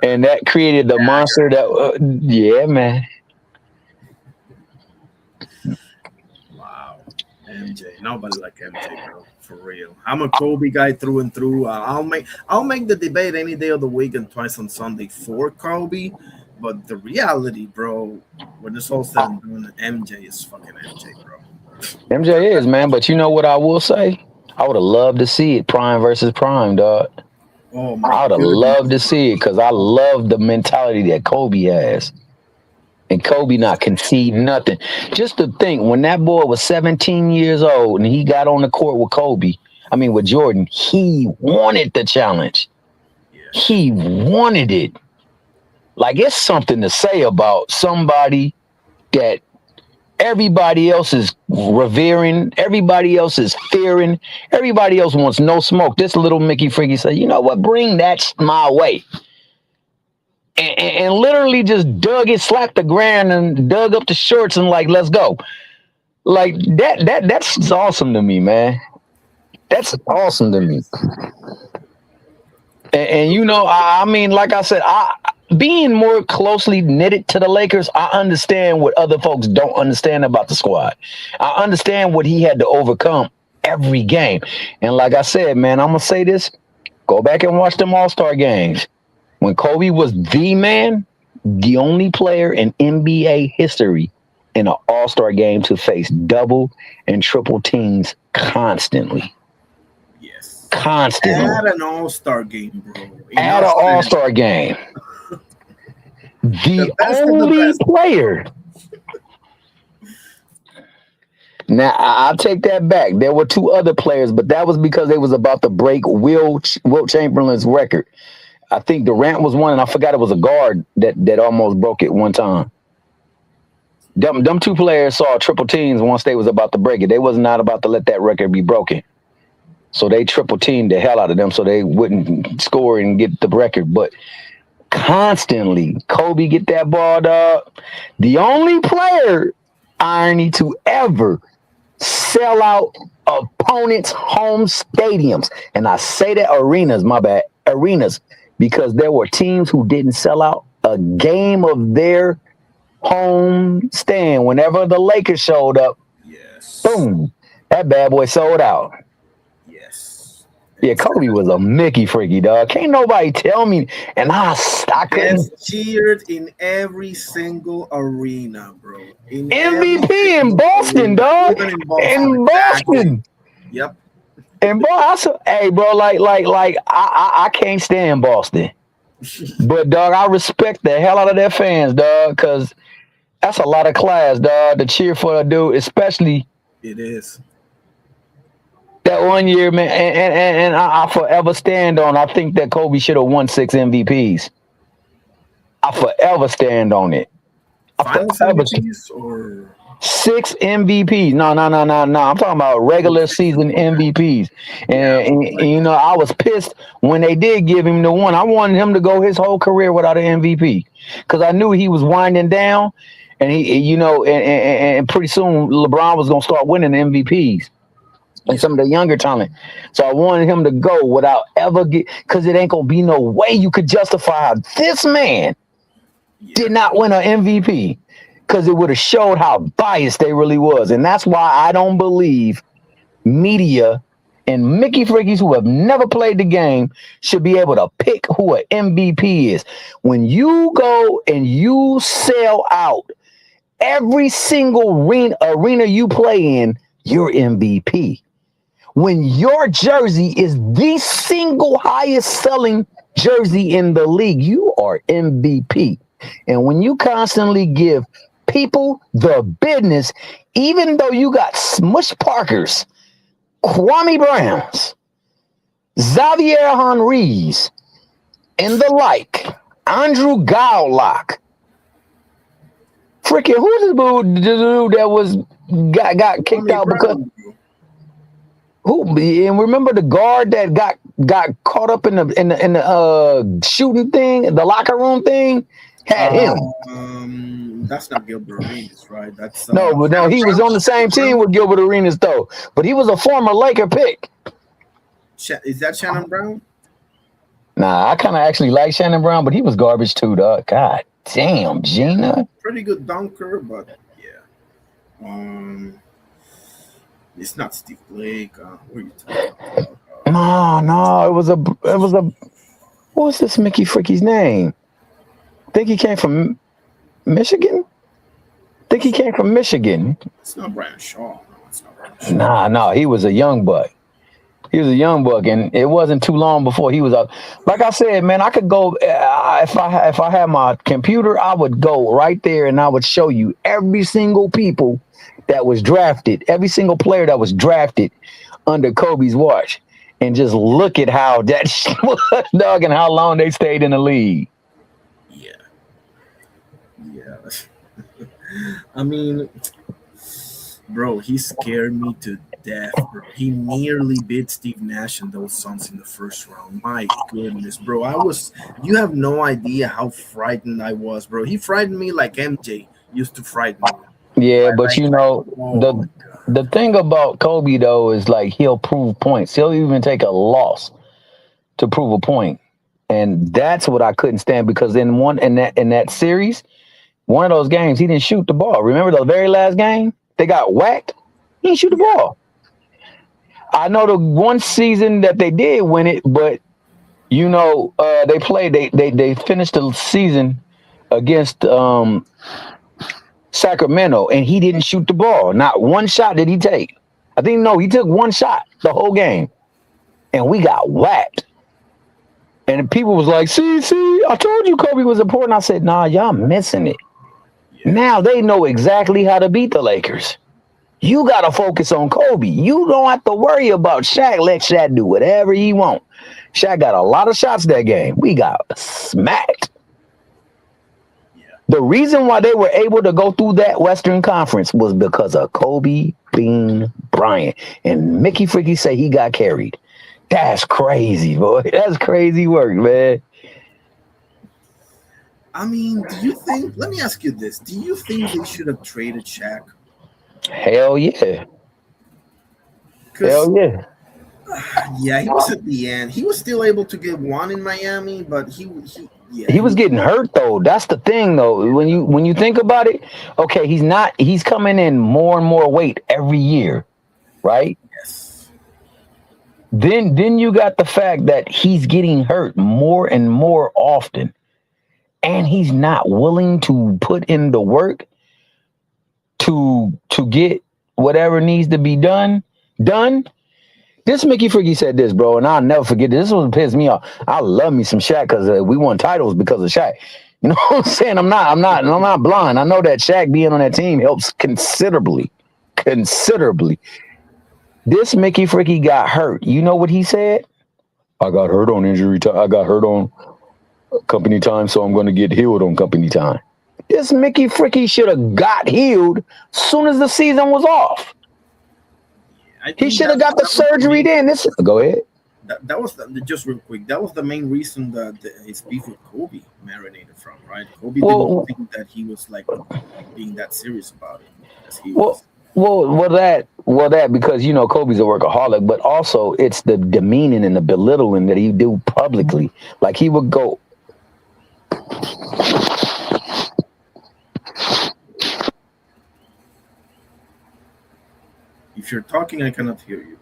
And that created the monster that, yeah, man. Wow. MJ. Nobody like MJ, bro. For real. I'm a Kobe guy through and through. I'll make the debate any day of the week and twice on Sunday for Kobe. But the reality, bro, when it's all said and done, MJ is fucking MJ, bro. MJ is, man. But you know what I will say? I would have loved to see it prime versus prime, dog. Oh my I would have goodness. loved to see it because I love the mentality that Kobe has. And Kobe not concede nothing. Just to think, when that boy was 17 years old and he got on the court with Jordan, he wanted the challenge. He wanted it. Like, it's something to say about somebody that everybody else is revering, everybody else is fearing, everybody else wants no smoke. This little Mickey Freaky said, you know what, bring that my way. And literally just dug it, slapped the ground and dug up the shorts and like, let's go. Like that's awesome to me, man. That's awesome to me. And like I said, being more closely knitted to the Lakers, I understand what other folks don't understand about the squad. I understand what he had to overcome every game. And like I said, man, I'm gonna say this: go back and watch them All-Star games. When Kobe was the man, the only player in NBA history in an All-Star game to face double and triple teams constantly. Yes. Constantly. At an All-Star game, bro. At an All-Star game. The only player. Now, I'll take that back. There were 2 other players, but that was because they was about to break Wilt Chamberlain's record. I think Durant was one, and I forgot it was a guard that almost broke it one time. Them 2 players saw triple teams once they was about to break it. They was not about to let that record be broken. So they triple teamed the hell out of them so they wouldn't score and get the record. But constantly, Kobe get that ball, dog. The only player, Irony, to ever sell out opponents' home stadiums. And I say that arenas, my bad, arenas, because there were teams who didn't sell out a game of their home stand. Whenever the Lakers showed up, boom, that bad boy sold out. Yes. Yeah, Kobe was a Mickey Freaky, dog. Can't nobody tell me. And I couldn't. Cheered in every single arena, bro. In MVP in Boston, dog. Even in Boston. In Exactly. Boston. Yep. And bro, I can't stand Boston. But dog, I respect the hell out of their fans, dog, because that's a lot of class, dog, to cheer for a dude, especially. It is. That 1 year, man, and I forever stand on. I think that Kobe should have won 6 MVPs. I forever stand on it. Finals MVPs or 6 MVPs. No. I'm talking about regular season MVPs. And you know, I was pissed when they did give him the one. I wanted him to go his whole career without an MVP because I knew he was winding down, and he, you know, and pretty soon LeBron was gonna start winning MVPs. And some of the younger talent. So I wanted him to go without ever because it ain't gonna be no way you could justify this man did not win an MVP because it would have showed how biased they really was. And that's why I don't believe media and Mickey Frickies who have never played the game should be able to pick who an MVP is. When you go and you sell out every single arena you play in, you're MVP. When your jersey is the single highest selling jersey in the league, you are MVP. And when you constantly give people the business, even though you got Smush Parkers, Kwame Browns, Xavier Henrys, and the like, Andrew Gowlock, freaking who's the dude that got kicked out because who? And remember the guard that got caught up in the shooting thing, the locker room thing, had him. That's not Gilbert Arenas, right? That's no, he was on the same team with Gilbert Arenas though, but he was a former Laker pick. Is that Shannon Brown? Nah, I kind of actually like Shannon Brown, but he was garbage too, dog. God damn, Gina. Pretty good dunker, but yeah. It's not Steve Blake. What are you talking about? No, it was a. What was this Mickey Fricky's name? I think he came from Michigan. It's not Brian Shaw. No, it's not Brian Shaw. Nah, he was a young buck. And it wasn't too long before he was up. Like I said, man, I could go if I had my computer, I would go right there and I would show you every single people that was drafted, every single player that was drafted under Kobe's watch, and just look at how that was, dog, and how long they stayed in the league. Yeah. I mean, bro, he scared me to death, bro. He nearly beat Steve Nash and those Suns in the first round. My goodness, bro. You have no idea how frightened I was, bro. He frightened me like MJ used to frighten me. Yeah, but you know, the thing about Kobe though is like he'll prove points. He'll even take a loss to prove a point. And that's what I couldn't stand because in that series, one of those games, he didn't shoot the ball. Remember the very last game? They got whacked. He didn't shoot the ball. I know the one season that they did win it, but you know, they finished the season against Sacramento, and he didn't shoot the ball. Not one shot did he take. He took one shot the whole game, and we got whacked. And people was like, see, I told you Kobe was important. I said, nah, y'all missing it. Yeah. Now they know exactly how to beat the Lakers. You got to focus on Kobe. You don't have to worry about Shaq. Let Shaq do whatever he want. Shaq got a lot of shots that game. We got smacked. The reason why they were able to go through that Western Conference was because of Kobe Bean Bryant. And Mickey Fricky say he got carried. That's crazy, boy. That's crazy work, man. I mean, let me ask you this. Do you think they should have traded Shaq? Hell yeah. Hell yeah. Yeah, he was at the end. He was still able to get one in Miami, but he was getting hurt though. That's the thing though. When you think about it, okay, he's coming in more and more weight every year, right? Yes. Then you got the fact that he's getting hurt more and more often, and he's not willing to put in the work to get whatever needs to be done. This Mickey Friggy said this, bro, and I'll never forget this. This one pissed me off. I love me some Shaq because we won titles because of Shaq. You know what I'm saying? I'm not blind. I know that Shaq being on that team helps considerably. This Mickey Freaky got hurt. You know what he said? I got hurt on injury time. I got hurt on company time, so I'm going to get healed on company time. This Mickey Freaky should have got healed soon as the season was off. He should have got the surgery then. Go ahead. That was just real quick. That was the main reason that his beef with Kobe marinated from, right? Kobe didn't think that he was like being that serious about it as he was. That because you know Kobe's a workaholic, but also it's the demeaning and the belittling that he do publicly. Like he would go. If you're talking, I cannot hear you.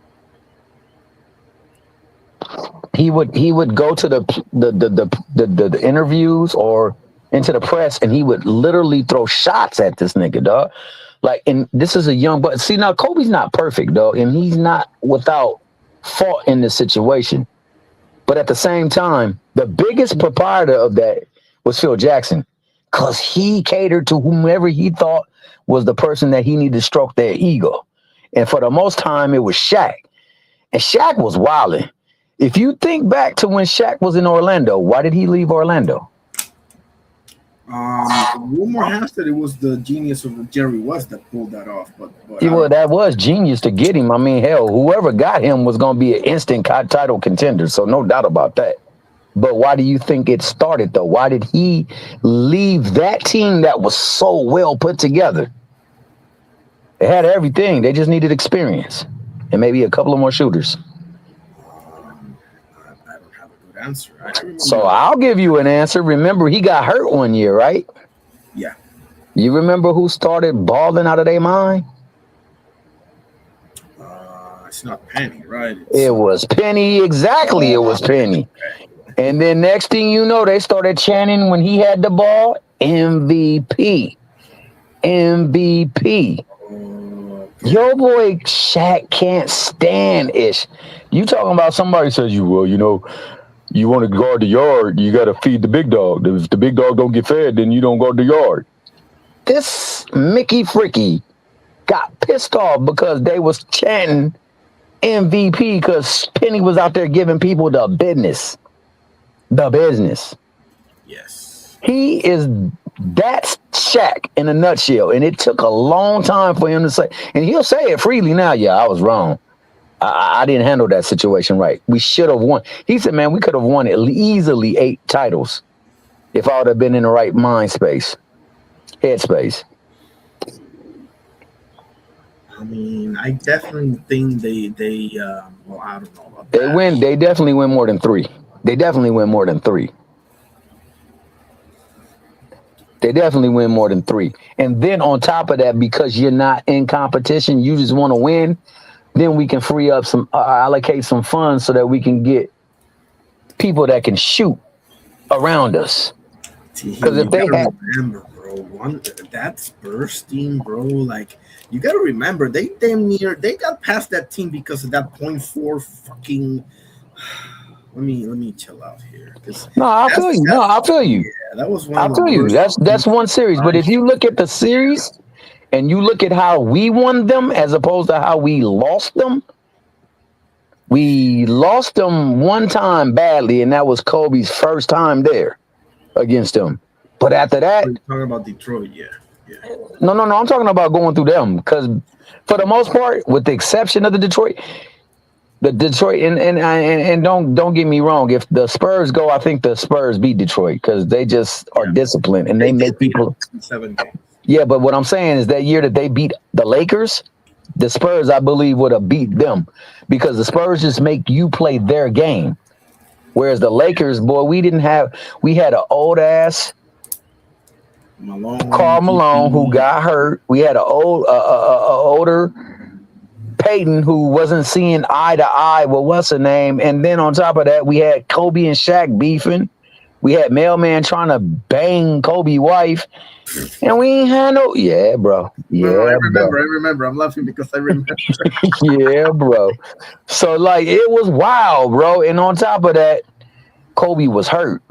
He would go to the interviews or into the press, and he would literally throw shots at this nigga, dog. Like, and this is a young, but see now Kobe's not perfect, dog, and he's not without fault in this situation. But at the same time, the biggest proprietor of that was Phil Jackson, because he catered to whomever he thought was the person that he needed to stroke their ego. And for the most time, it was Shaq. And Shaq was wilding. If you think back to when Shaq was in Orlando, why did he leave Orlando? Rumor has that it was the genius of Jerry West that pulled that off. But that was genius to get him. I mean, hell, whoever got him was going to be an instant title contender, so no doubt about that. But why do you think it started, though? Why did he leave that team that was so well put together? They had everything. They just needed experience and maybe a couple of more shooters. I don't have a good answer. So I'll give you an answer. Remember, he got hurt one year, right? Yeah. You remember who started balling out of their mind? It's not Penny, right? It was Penny. Exactly, it was Penny. And then next thing you know, they started chanting when he had the ball, MVP. MVP. Your boy Shaq can't stand Ish. You talking about somebody says you want to guard the yard, you got to feed the big dog. If the big dog don't get fed, then you don't guard the yard. This Mickey Freaky got pissed off because they was chanting MVP because Penny was out there giving people the business. The business. Yes. That's Shaq in a nutshell. And it took a long time for him to say, and he'll say it freely now, yeah, I was wrong. I didn't handle that situation right. We should have won. He said, man, we could have won easily 8 titles if I would have been in the right mind space, headspace. I mean, I definitely think they well, I don't know about They that. win. They definitely win more than 3. They definitely win more than 3. They definitely win more than 3. And then on top of that, because you're not in competition, you just want to win, then we can free up some, allocate some funds so that we can get people that can shoot around us. Because if they had, remember, bro, that Spurs team, bro, like, you got to remember, they got past that team because of that 0.4 fucking. Let me chill out here. No, I feel you. No, I feel you. Yeah, that was one. I feel you. That's one series. But if you look at the series and you look at how we won them as opposed to how we lost them, we lost them one time badly, and that was Kobe's first time there against them. But after that, you're talking about Detroit, yeah. No. I'm talking about going through them because for the most part, with the exception of the Detroit and don't get me wrong. If the Spurs go, I think the Spurs beat Detroit because they just are disciplined and they make people. 7 games. Yeah, but what I'm saying is that year that they beat the Lakers, the Spurs, I believe, would have beat them because the Spurs just make you play their game. Whereas the Lakers, boy, we had an old ass Karl Malone who got hurt. We had an older Peyton who wasn't seeing eye to eye with what's her name. And then on top of that, we had Kobe and Shaq beefing. We had Mailman trying to bang Kobe's wife. And we ain't had no, yeah, bro. Yeah, I remember. I'm laughing because I remember. Yeah, bro. So, like, it was wild, bro. And on top of that, Kobe was hurt.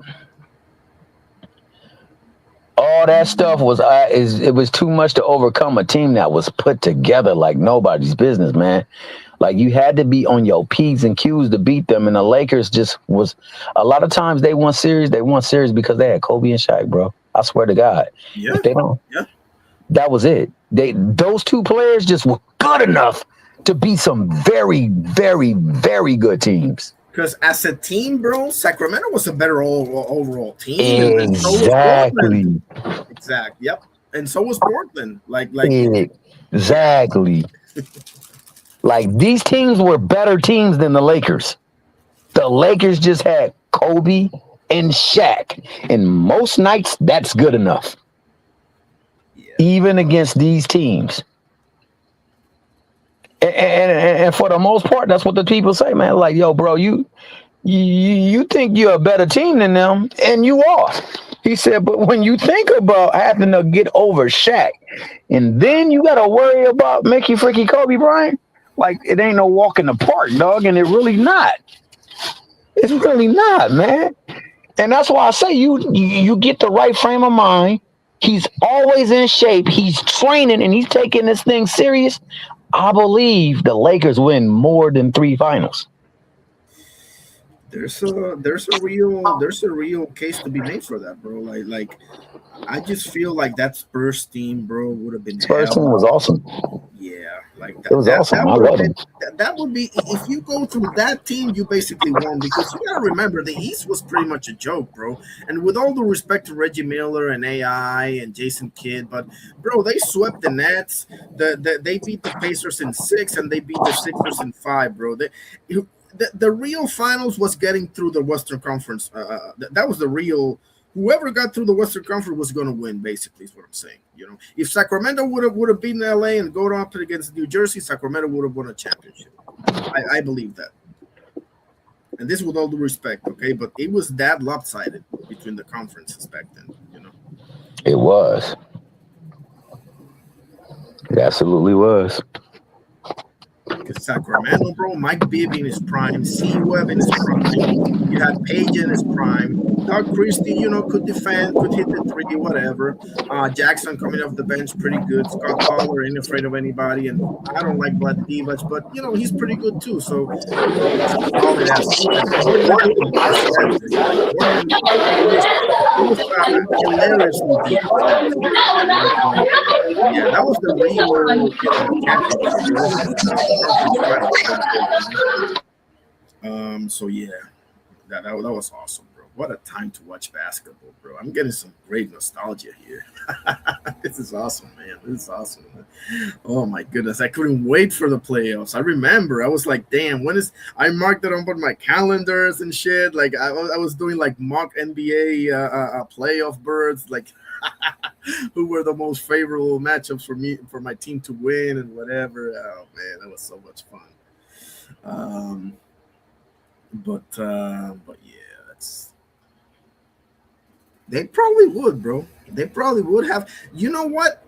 all that stuff was it was too much to overcome a team that was put together like nobody's business, man. Like you had to be on your P's and Q's to beat them, and the Lakers just was. A lot of times they won series because they had Kobe and Shaq, bro. I swear to God. Yeah. If they don't, Yeah. that was it. Those two players just were good enough to beat some very, very, very good teams. Because as a team, bro, Sacramento was a better overall team, and so was Exactly. Portland. Exactly. Yep. And so was Portland. Like exactly. Like these teams were better teams than the Lakers. The Lakers just had Kobe and Shaq, and most nights that's good enough. Yeah. Even against these teams. And for the most part, that's what the people say, man. Like, yo, bro, you think you're a better team than them, and you are. He said, but when you think about having to get over Shaq, and then you got to worry about Mickey Freaky Kobe Bryant, like it ain't no walk in the park, dog, and it really not. It's really not, man. And that's why I say you get the right frame of mind. He's always in shape. He's training, and he's taking this thing serious. I believe the Lakers win more than 3 finals. There's a real case to be made for that, bro. Like I just feel like that Spurs team, bro, would have been. Spurs team was awesome. Yeah, like it was awesome. I love it. That would be if you go through that team, you basically won because you gotta remember the East was pretty much a joke, bro. And with all the respect to Reggie Miller and AI and Jason Kidd, but bro, they swept the Nets. They beat the Pacers in 6 and they beat the Sixers in 5, bro. The real finals was getting through the Western Conference. That was the real. Whoever got through the Western Conference was going to win. Basically, is what I'm saying. You know, if Sacramento would have beaten LA and go up against New Jersey, Sacramento would have won a championship. I believe that. And this with all due respect, okay, but it was that lopsided between the conferences back then. You know, it was. It absolutely was. Because Sacramento, bro, Mike Bibby in his prime, C. Webb in his prime, you had Page in his prime, Doug Christie, you know, could defend, could hit the 3, whatever. Jackson coming off the bench, pretty good. Scott Fowler ain't afraid of anybody, and I don't like Vlad Divac, but you know he's pretty good too. So solid ass. It was hilariously deep. Yeah, that was the real championship. So yeah, that was awesome, bro. What a time to watch basketball, bro. I'm getting some great nostalgia here. This is awesome, man. This is awesome, man. Oh my goodness, I couldn't wait for the playoffs. I remember I was like, damn, I marked it on my calendars and shit. Like I was doing like mock NBA playoff birds, like who were the most favorable matchups for my team to win and whatever. Oh man, that was so much fun. But yeah, they probably would, bro. They probably would have. You know what?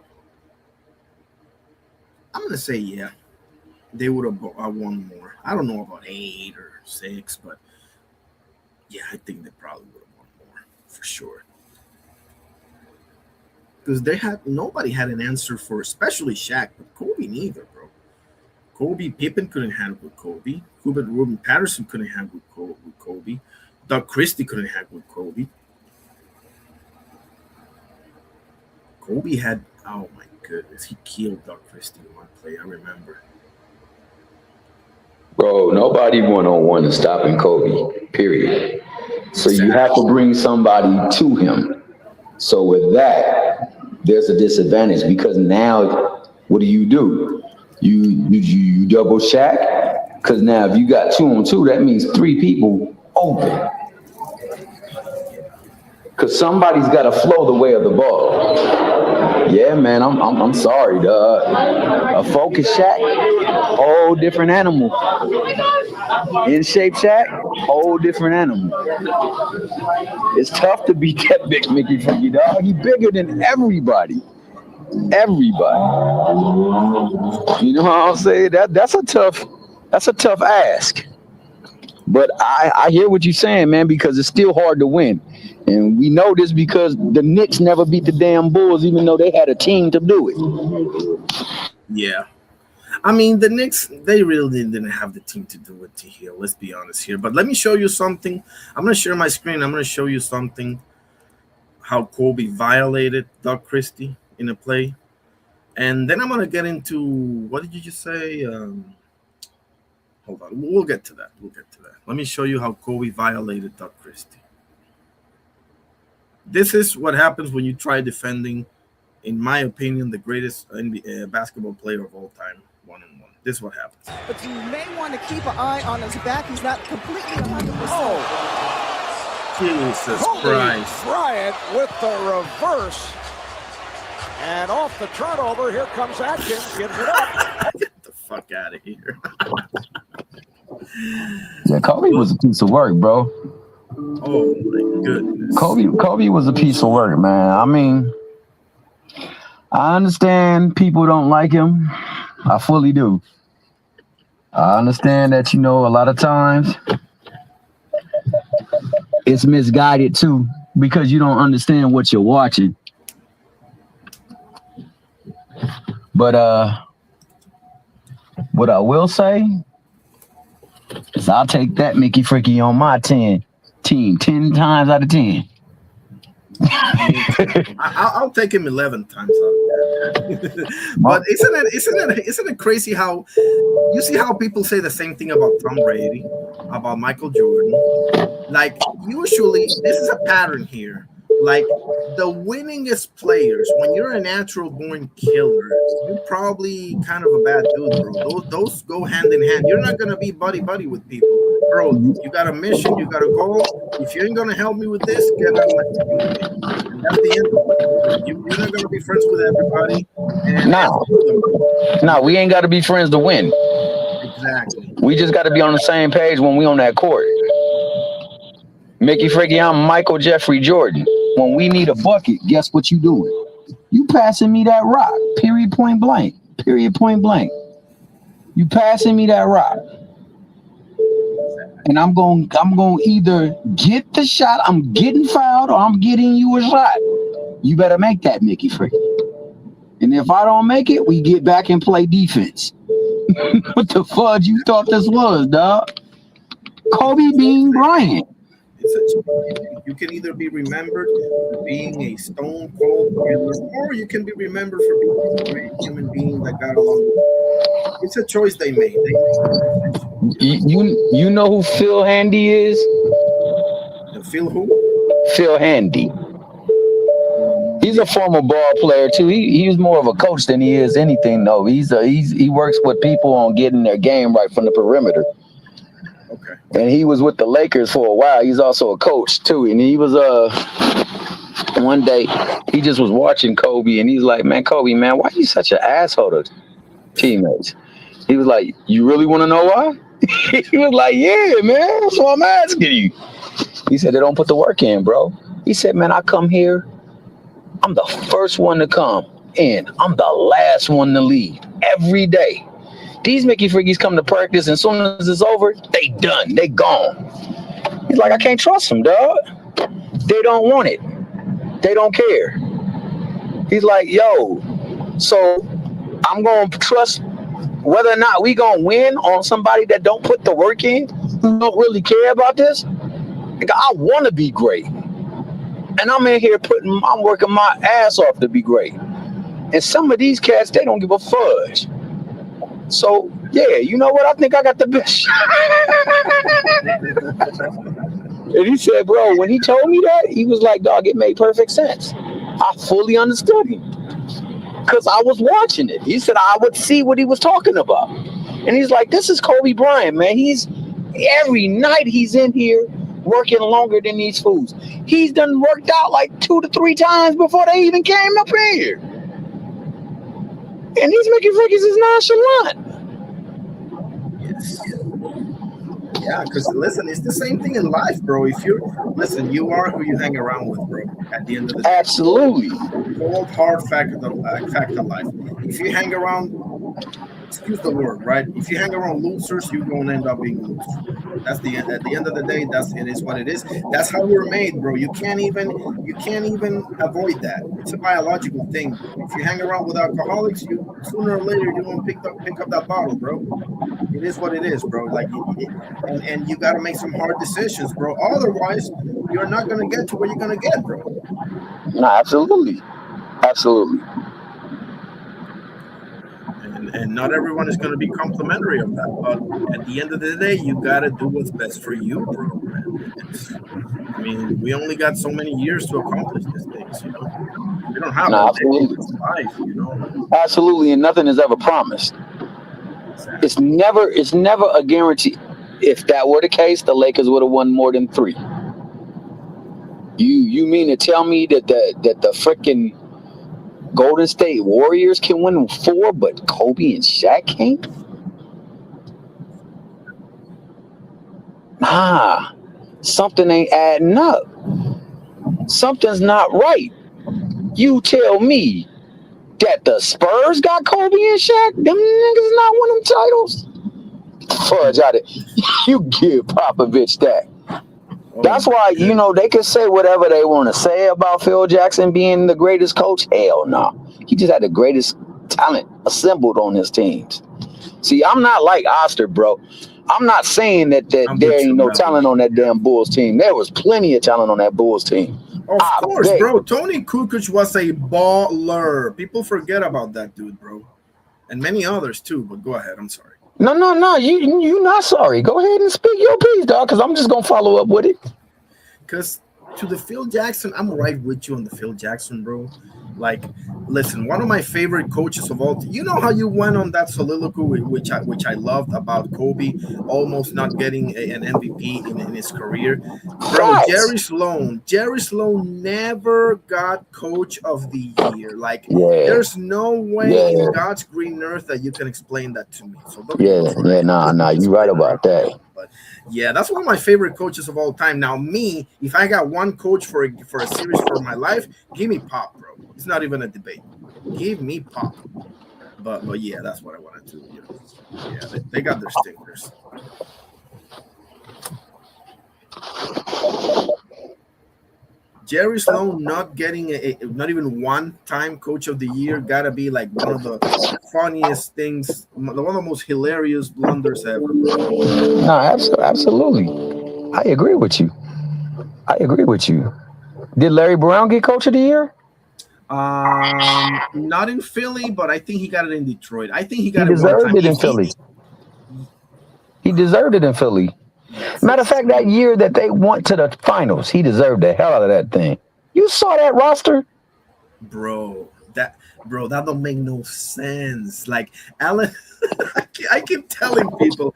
I'm gonna say yeah. They would have won more. I don't know about 8 or 6, but yeah, I think they probably would have won more for sure. Because nobody had an answer for, especially Shaq, but Kobe neither, bro. Pippen couldn't handle with Kobe. Ruben Patterson couldn't handle with Kobe. Doug Christie couldn't handle with Kobe. Kobe had, oh my goodness, he killed Doug Christie in one play. I remember. Bro, nobody one-on-one is stopping Kobe, period. So you have to bring somebody to him. So with that, there's a disadvantage because now what do? You double Shaq? Because now if you got 2-on-2, that means 3 people open. Because somebody's got to flow the way of the ball. Yeah, man, I'm sorry, dog. A focus Shaq, whole different animal. In shape Shaq, whole different animal. It's tough to beat that big Mickey Freaky, dog. He bigger than everybody. Everybody. You know what I'm saying? That's a tough ask. But I hear what you're saying, man, because it's still hard to win. And we know this because the Knicks never beat the damn Bulls, even though they had a team to do it. Yeah. I mean, the Knicks, they really didn't have the team to do it to heal. Let's be honest here. But let me show you something. I'm going to share my screen. I'm going to show you something, how Kobe violated Doug Christie in a play. And then I'm going to get into, what did you just say? Hold on. We'll get to that. Let me show you how Kobe violated Doug Christie. This is what happens when you try defending, in my opinion, the greatest NBA basketball player of all time, one-on-one. This is what happens. But you may want to keep an eye on his back. He's not completely 100%. Jesus Kobe Christ. Bryant with the reverse. And off the turnover, here comes Atkins, gives it up. Get the fuck out of here. Yeah, Kobe was a piece of work, bro. Oh my goodness. Kobe was a piece of work, man. I mean, I understand people don't like him. I fully do. I understand that, you know, a lot of times it's misguided too because you don't understand what you're watching. But what I will say is I'll take that Mickey Freaky on my team 10 times out of 10. I'll take him 11 times out of 10. But isn't it crazy how you see how people say the same thing about Tom Brady, about Michael Jordan? Like, usually this is a pattern here. Like, the winningest players, when you're a natural born killer, you're probably kind of a bad dude, bro. Those go hand in hand. You're not gonna be buddy with people, bro. You got a mission, you got a goal. If you ain't gonna help me with this, get out of my team. And that's the end of it. You're not gonna be friends with everybody. No, we ain't got to be friends to win. Exactly. We just got to be on the same page when we on that court. Mickey Freaky, I'm Michael Jeffrey Jordan. When we need a bucket, guess what you doing? You passing me that rock. Period, point blank. You passing me that rock. And I'm going either get the shot, I'm getting fouled, or I'm getting you a shot. You better make that, Mickey Freaky. And if I don't make it, we get back and play defense. What the fudge you thought this was, dog? Kobe Bean Bryant. You can either be remembered for being a stone cold killer, or you can be remembered for being a great human being that got along. It's a choice they made. You know who Phil Handy is? Phil who? Phil Handy. He's a former ball player too. He's more of a coach than he is anything though. He works with people on getting their game right from the perimeter. Okay. And he was with the Lakers for a while. He's also a coach too. And he was one day he just was watching Kobe and he's like, man, Kobe, man, why you such an asshole to teammates? He was like, you really want to know why? He was like, yeah, man, that's what I'm asking you. He said, they don't put the work in, bro. He said, man, I come here. I'm the first one to come in. I'm the last one to leave every day. These Mickey Freakies come to practice, and as soon as it's over, they done. They gone. He's like, I can't trust them, dog. They don't want it. They don't care. He's like, yo, so I'm going to trust whether or not we going to win on somebody that don't put the work in, who don't really care about this. Like, I want to be great. And I'm in here I'm working my ass off to be great. And some of these cats, they don't give a fudge. So, yeah, you know what? I think I got the best. And he said, bro, when he told me that, he was like, dog, it made perfect sense. I fully understood him because I was watching it. He said I would see what he was talking about. And he's like, this is Kobe Bryant, man. Every night he's in here working longer than these fools. He's done worked out like 2 to 3 times before they even came up in here. And these Mickey Freakies is nonchalant. Yes. Yeah, because listen, it's the same thing in life, bro. If you are who you hang around with, bro. At the end of the day, absolutely. Cold hard fact of life. If you hang around excuse the word, right? If you hang around losers, you're gonna end up being a loser. That's the end. At the end of the day, it is what it is. That's how we're made, bro. You can't even avoid that. It's a biological thing, bro. If you hang around with alcoholics, you sooner or later you're gonna pick up that bottle, bro. It is what it is, bro. And you got to make some hard decisions, bro. Otherwise, you're not gonna get to where you're gonna get, bro. No, absolutely. Absolutely. And not everyone is going to be complimentary of that. But at the end of the day, you got to do what's best for you, bro. I mean, we only got so many years to accomplish these things, you know. We don't have all day. It's life, you know. Absolutely, and nothing is ever promised. Exactly. It's never a guarantee. If that were the case, the Lakers would have won more than 3. You mean to tell me that the freaking Golden State Warriors can win 4, but Kobe and Shaq can't? Nah, something ain't adding up. Something's not right. You tell me that the Spurs got Kobe and Shaq? Them niggas not win them titles? Fudge out it. You give Popovich that. That's why, you know, they can say whatever they want to say about Phil Jackson being the greatest coach. Hell no. He just had the greatest talent assembled on his teams. See, I'm not like Oster, bro. I'm not saying that there ain't no talent on that damn Bulls team. There was plenty of talent on that Bulls team. Of course, bro. Tony Kukoc was a baller. People forget about that dude, bro. And many others too, but go ahead. I'm sorry. No. You not sorry. Go ahead and speak your piece, dog, because I'm just going to follow up with it. Because to the Phil Jackson, I'm right with you on the Phil Jackson, bro. Like, listen, one of my favorite coaches of all. You know how you went on that soliloquy, which I loved about Kobe almost not getting an MVP in his career, bro. Jerry Sloan never got Coach of the Year. Like, there's no way in God's green earth that you can explain that to me. So nah, you right about that. But yeah, that's one of my favorite coaches of all time. Now, me, if I got one coach for a series for my life, give me Pop, bro. It's not even a debate. Give me Pop. But yeah, that's what I wanted to. You know. Yeah, they got their stinkers. Jerry Sloan not getting not even one-time Coach of the Year gotta be like one of the funniest things, one of the most hilarious blunders ever. No, absolutely. I agree with you. Did Larry Brown get Coach of the Year? Not in Philly, but I think he got it in Detroit. I think he got it one time. In Philly. He deserved it in Philly. Matter of fact, that year that they went to the finals, he deserved the hell out of that thing. You saw that roster? Bro, that don't make no sense. Like, Allen, I keep telling people,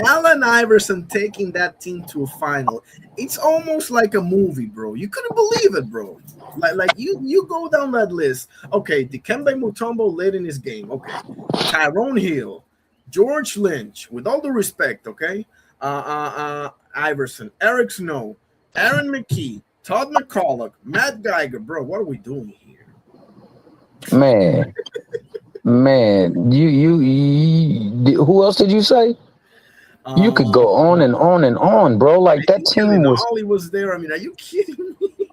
Allen Iverson taking that team to a final, it's almost like a movie, bro. You couldn't believe it, bro. Like you go down that list. Okay, Dikembe Mutombo late in his game. Okay, Tyrone Hill, George Lynch, with all due respect, okay? Iverson, Eric Snow, Aaron McKee, Todd McCulloch, Matt Geiger, bro. What are we doing here? Man, you who else did you say? You could go on and on and on, bro. Like that team was there. I mean, are you kidding me?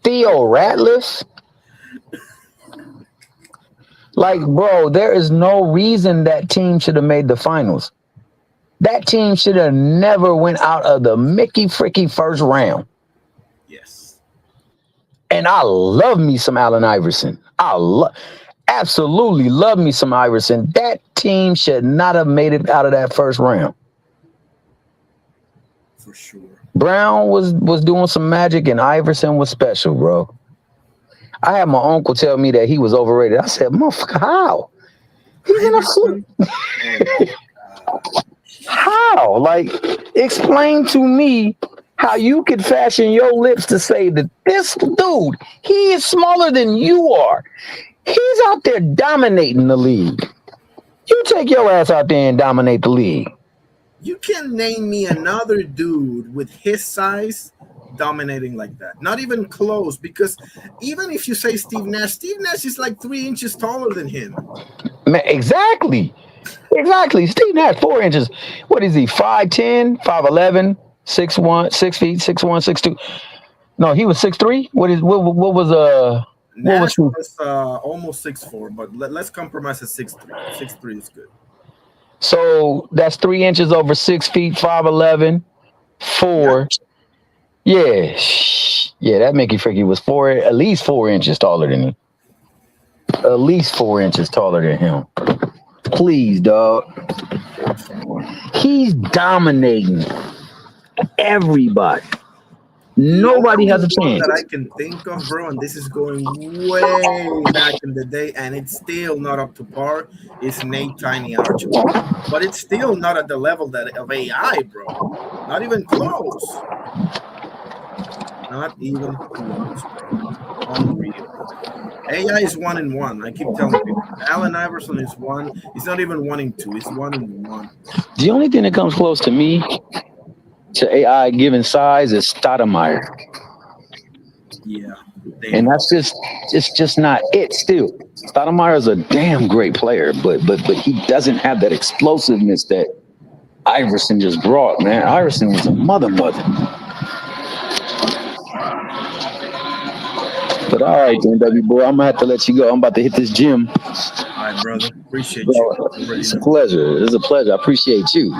Theo Ratliff. Like, bro, there is no reason that team should have made the finals. That team should have never went out of the Mickey Fricky first round. Yes. And I love me some Allen Iverson. Absolutely love me some Iverson. That team should not have made it out of that first round. For sure. Brown was doing some magic and Iverson was special, bro. I had my uncle tell me that he was overrated. I said, motherfucker, how? He's in a flip. How? Like, explain to me how you could fashion your lips to say that this dude, he is smaller than you are. He's out there dominating the league. You take your ass out there and dominate the league. You can name me another dude with his size dominating like that. Not even close, because even if you say Steve Nash is like 3 inches taller than him. Man, exactly. Steve Nash, 4 inches. What is he? 5'10", 5'11", 6'1", 6 feet, 6'1", 6'2". No, he was 6'3". What was Nash was almost 6'4", but let's compromise at 6'3". 6'3" is good. So that's 3 inches over 6 feet, 5'11", 4. Yeah, that Mickey Freaky was at least 4 inches taller than him. At least 4 inches taller than him. Please, dog. He's dominating everybody. Nobody has a One chance. that I can think of, bro, and this is going way back in the day, and it's still not up to par, is Nate Tiny Archibald. But it's still not at the level that of AI, bro. Not even close. Not even close, bro. Unreal. AI is 1-1. I keep telling people. Allen Iverson is 1. He's not even 1-2. He's 1-1. The only thing that comes close to me to AI given size is Stoudemire. Yeah. And it's just not it still. Stoudemire is a damn great player, but he doesn't have that explosiveness that Iverson just brought, man. Iverson was a mother. But all right, then, baby boy, I'm gonna have to let you go. I'm about to hit this gym. All right, brother. Appreciate you. It's a pleasure. It's a pleasure. I appreciate you.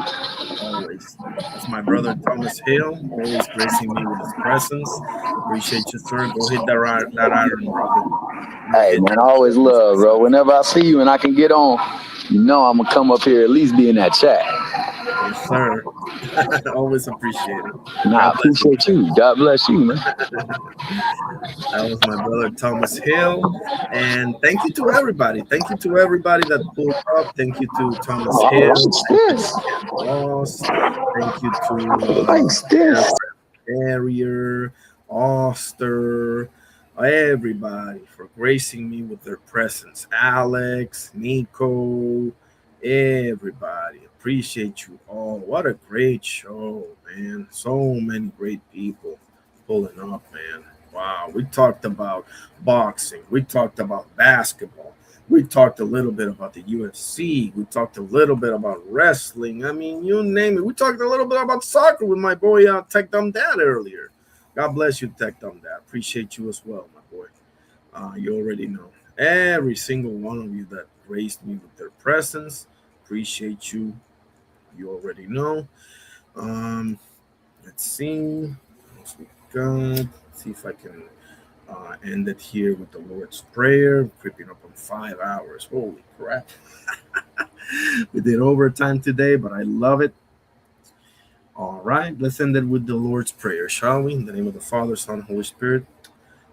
Always. That's my brother Thomas Hill, always gracing me with his presence. Appreciate you, sir. Go hit that iron, brother. Hey, man, I always love, bro. Whenever I see you and I can get on, I'm gonna come up here, at least be in that chat. Yes, sir. Always appreciate it. Nah, I appreciate you. God bless you, man. That was my brother Thomas Hill. And thank you to everybody. Thank you to everybody that pulled up. Thank you to Thomas Hill. Thank you to Ken Ross. Thank you to Carrier, Oster, everybody for gracing me with their presence. Alex, Nico, everybody. Appreciate you all. What a great show, man. So many great people pulling up, man. Wow. We talked about boxing. We talked about basketball. We talked a little bit about the UFC. We talked a little bit about wrestling. I mean, you name it. We talked a little bit about soccer with my boy Tech Dumb Dad earlier. God bless you, Tech Dumb Dad. Appreciate you as well, my boy. You already know. Every single one of you that graced me with their presence. Appreciate you. You already know. Let's see. What else we got? See if I can end it here with the Lord's Prayer. Creeping up on 5 hours. Holy crap. We did overtime today, but I love it. All right, let's end it with the Lord's Prayer, shall we? In the name of the Father, Son, Holy Spirit.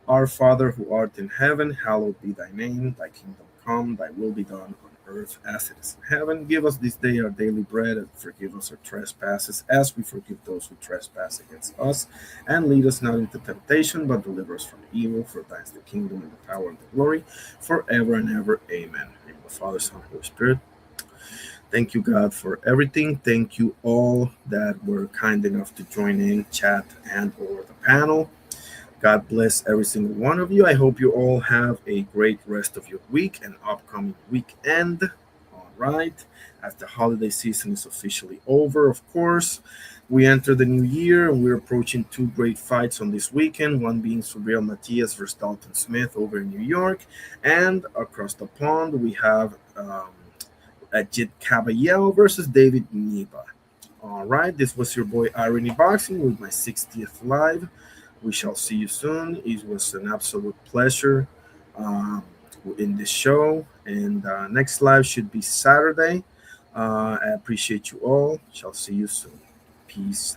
Our Father, who art in heaven, hallowed be thy name. Thy kingdom come, thy will be done on earth as it is in heaven. Give us this day our daily bread, and forgive us our trespasses as we forgive those who trespass against us. And lead us not into temptation, but deliver us from evil. For thine is the kingdom and the power and the glory forever and ever. Amen. In the name of the Father, Son, Holy Spirit. Thank you, God, for everything. Thank you all that were kind enough to join in, chat, and or the panel. God bless every single one of you. I hope you all have a great rest of your week and upcoming weekend. All right. As the holiday season is officially over, of course, we enter the new year and we're approaching 2 great fights on this weekend. One being Subriel Matias versus Dalton Smith over in New York. And across the pond, we have Ajit Caballero versus David Niba. All right. This was your boy Irony Boxing with my 60th live. We shall see you soon. It was an absolute pleasure in this show. And next live should be Saturday. I appreciate you all. Shall see you soon. Peace.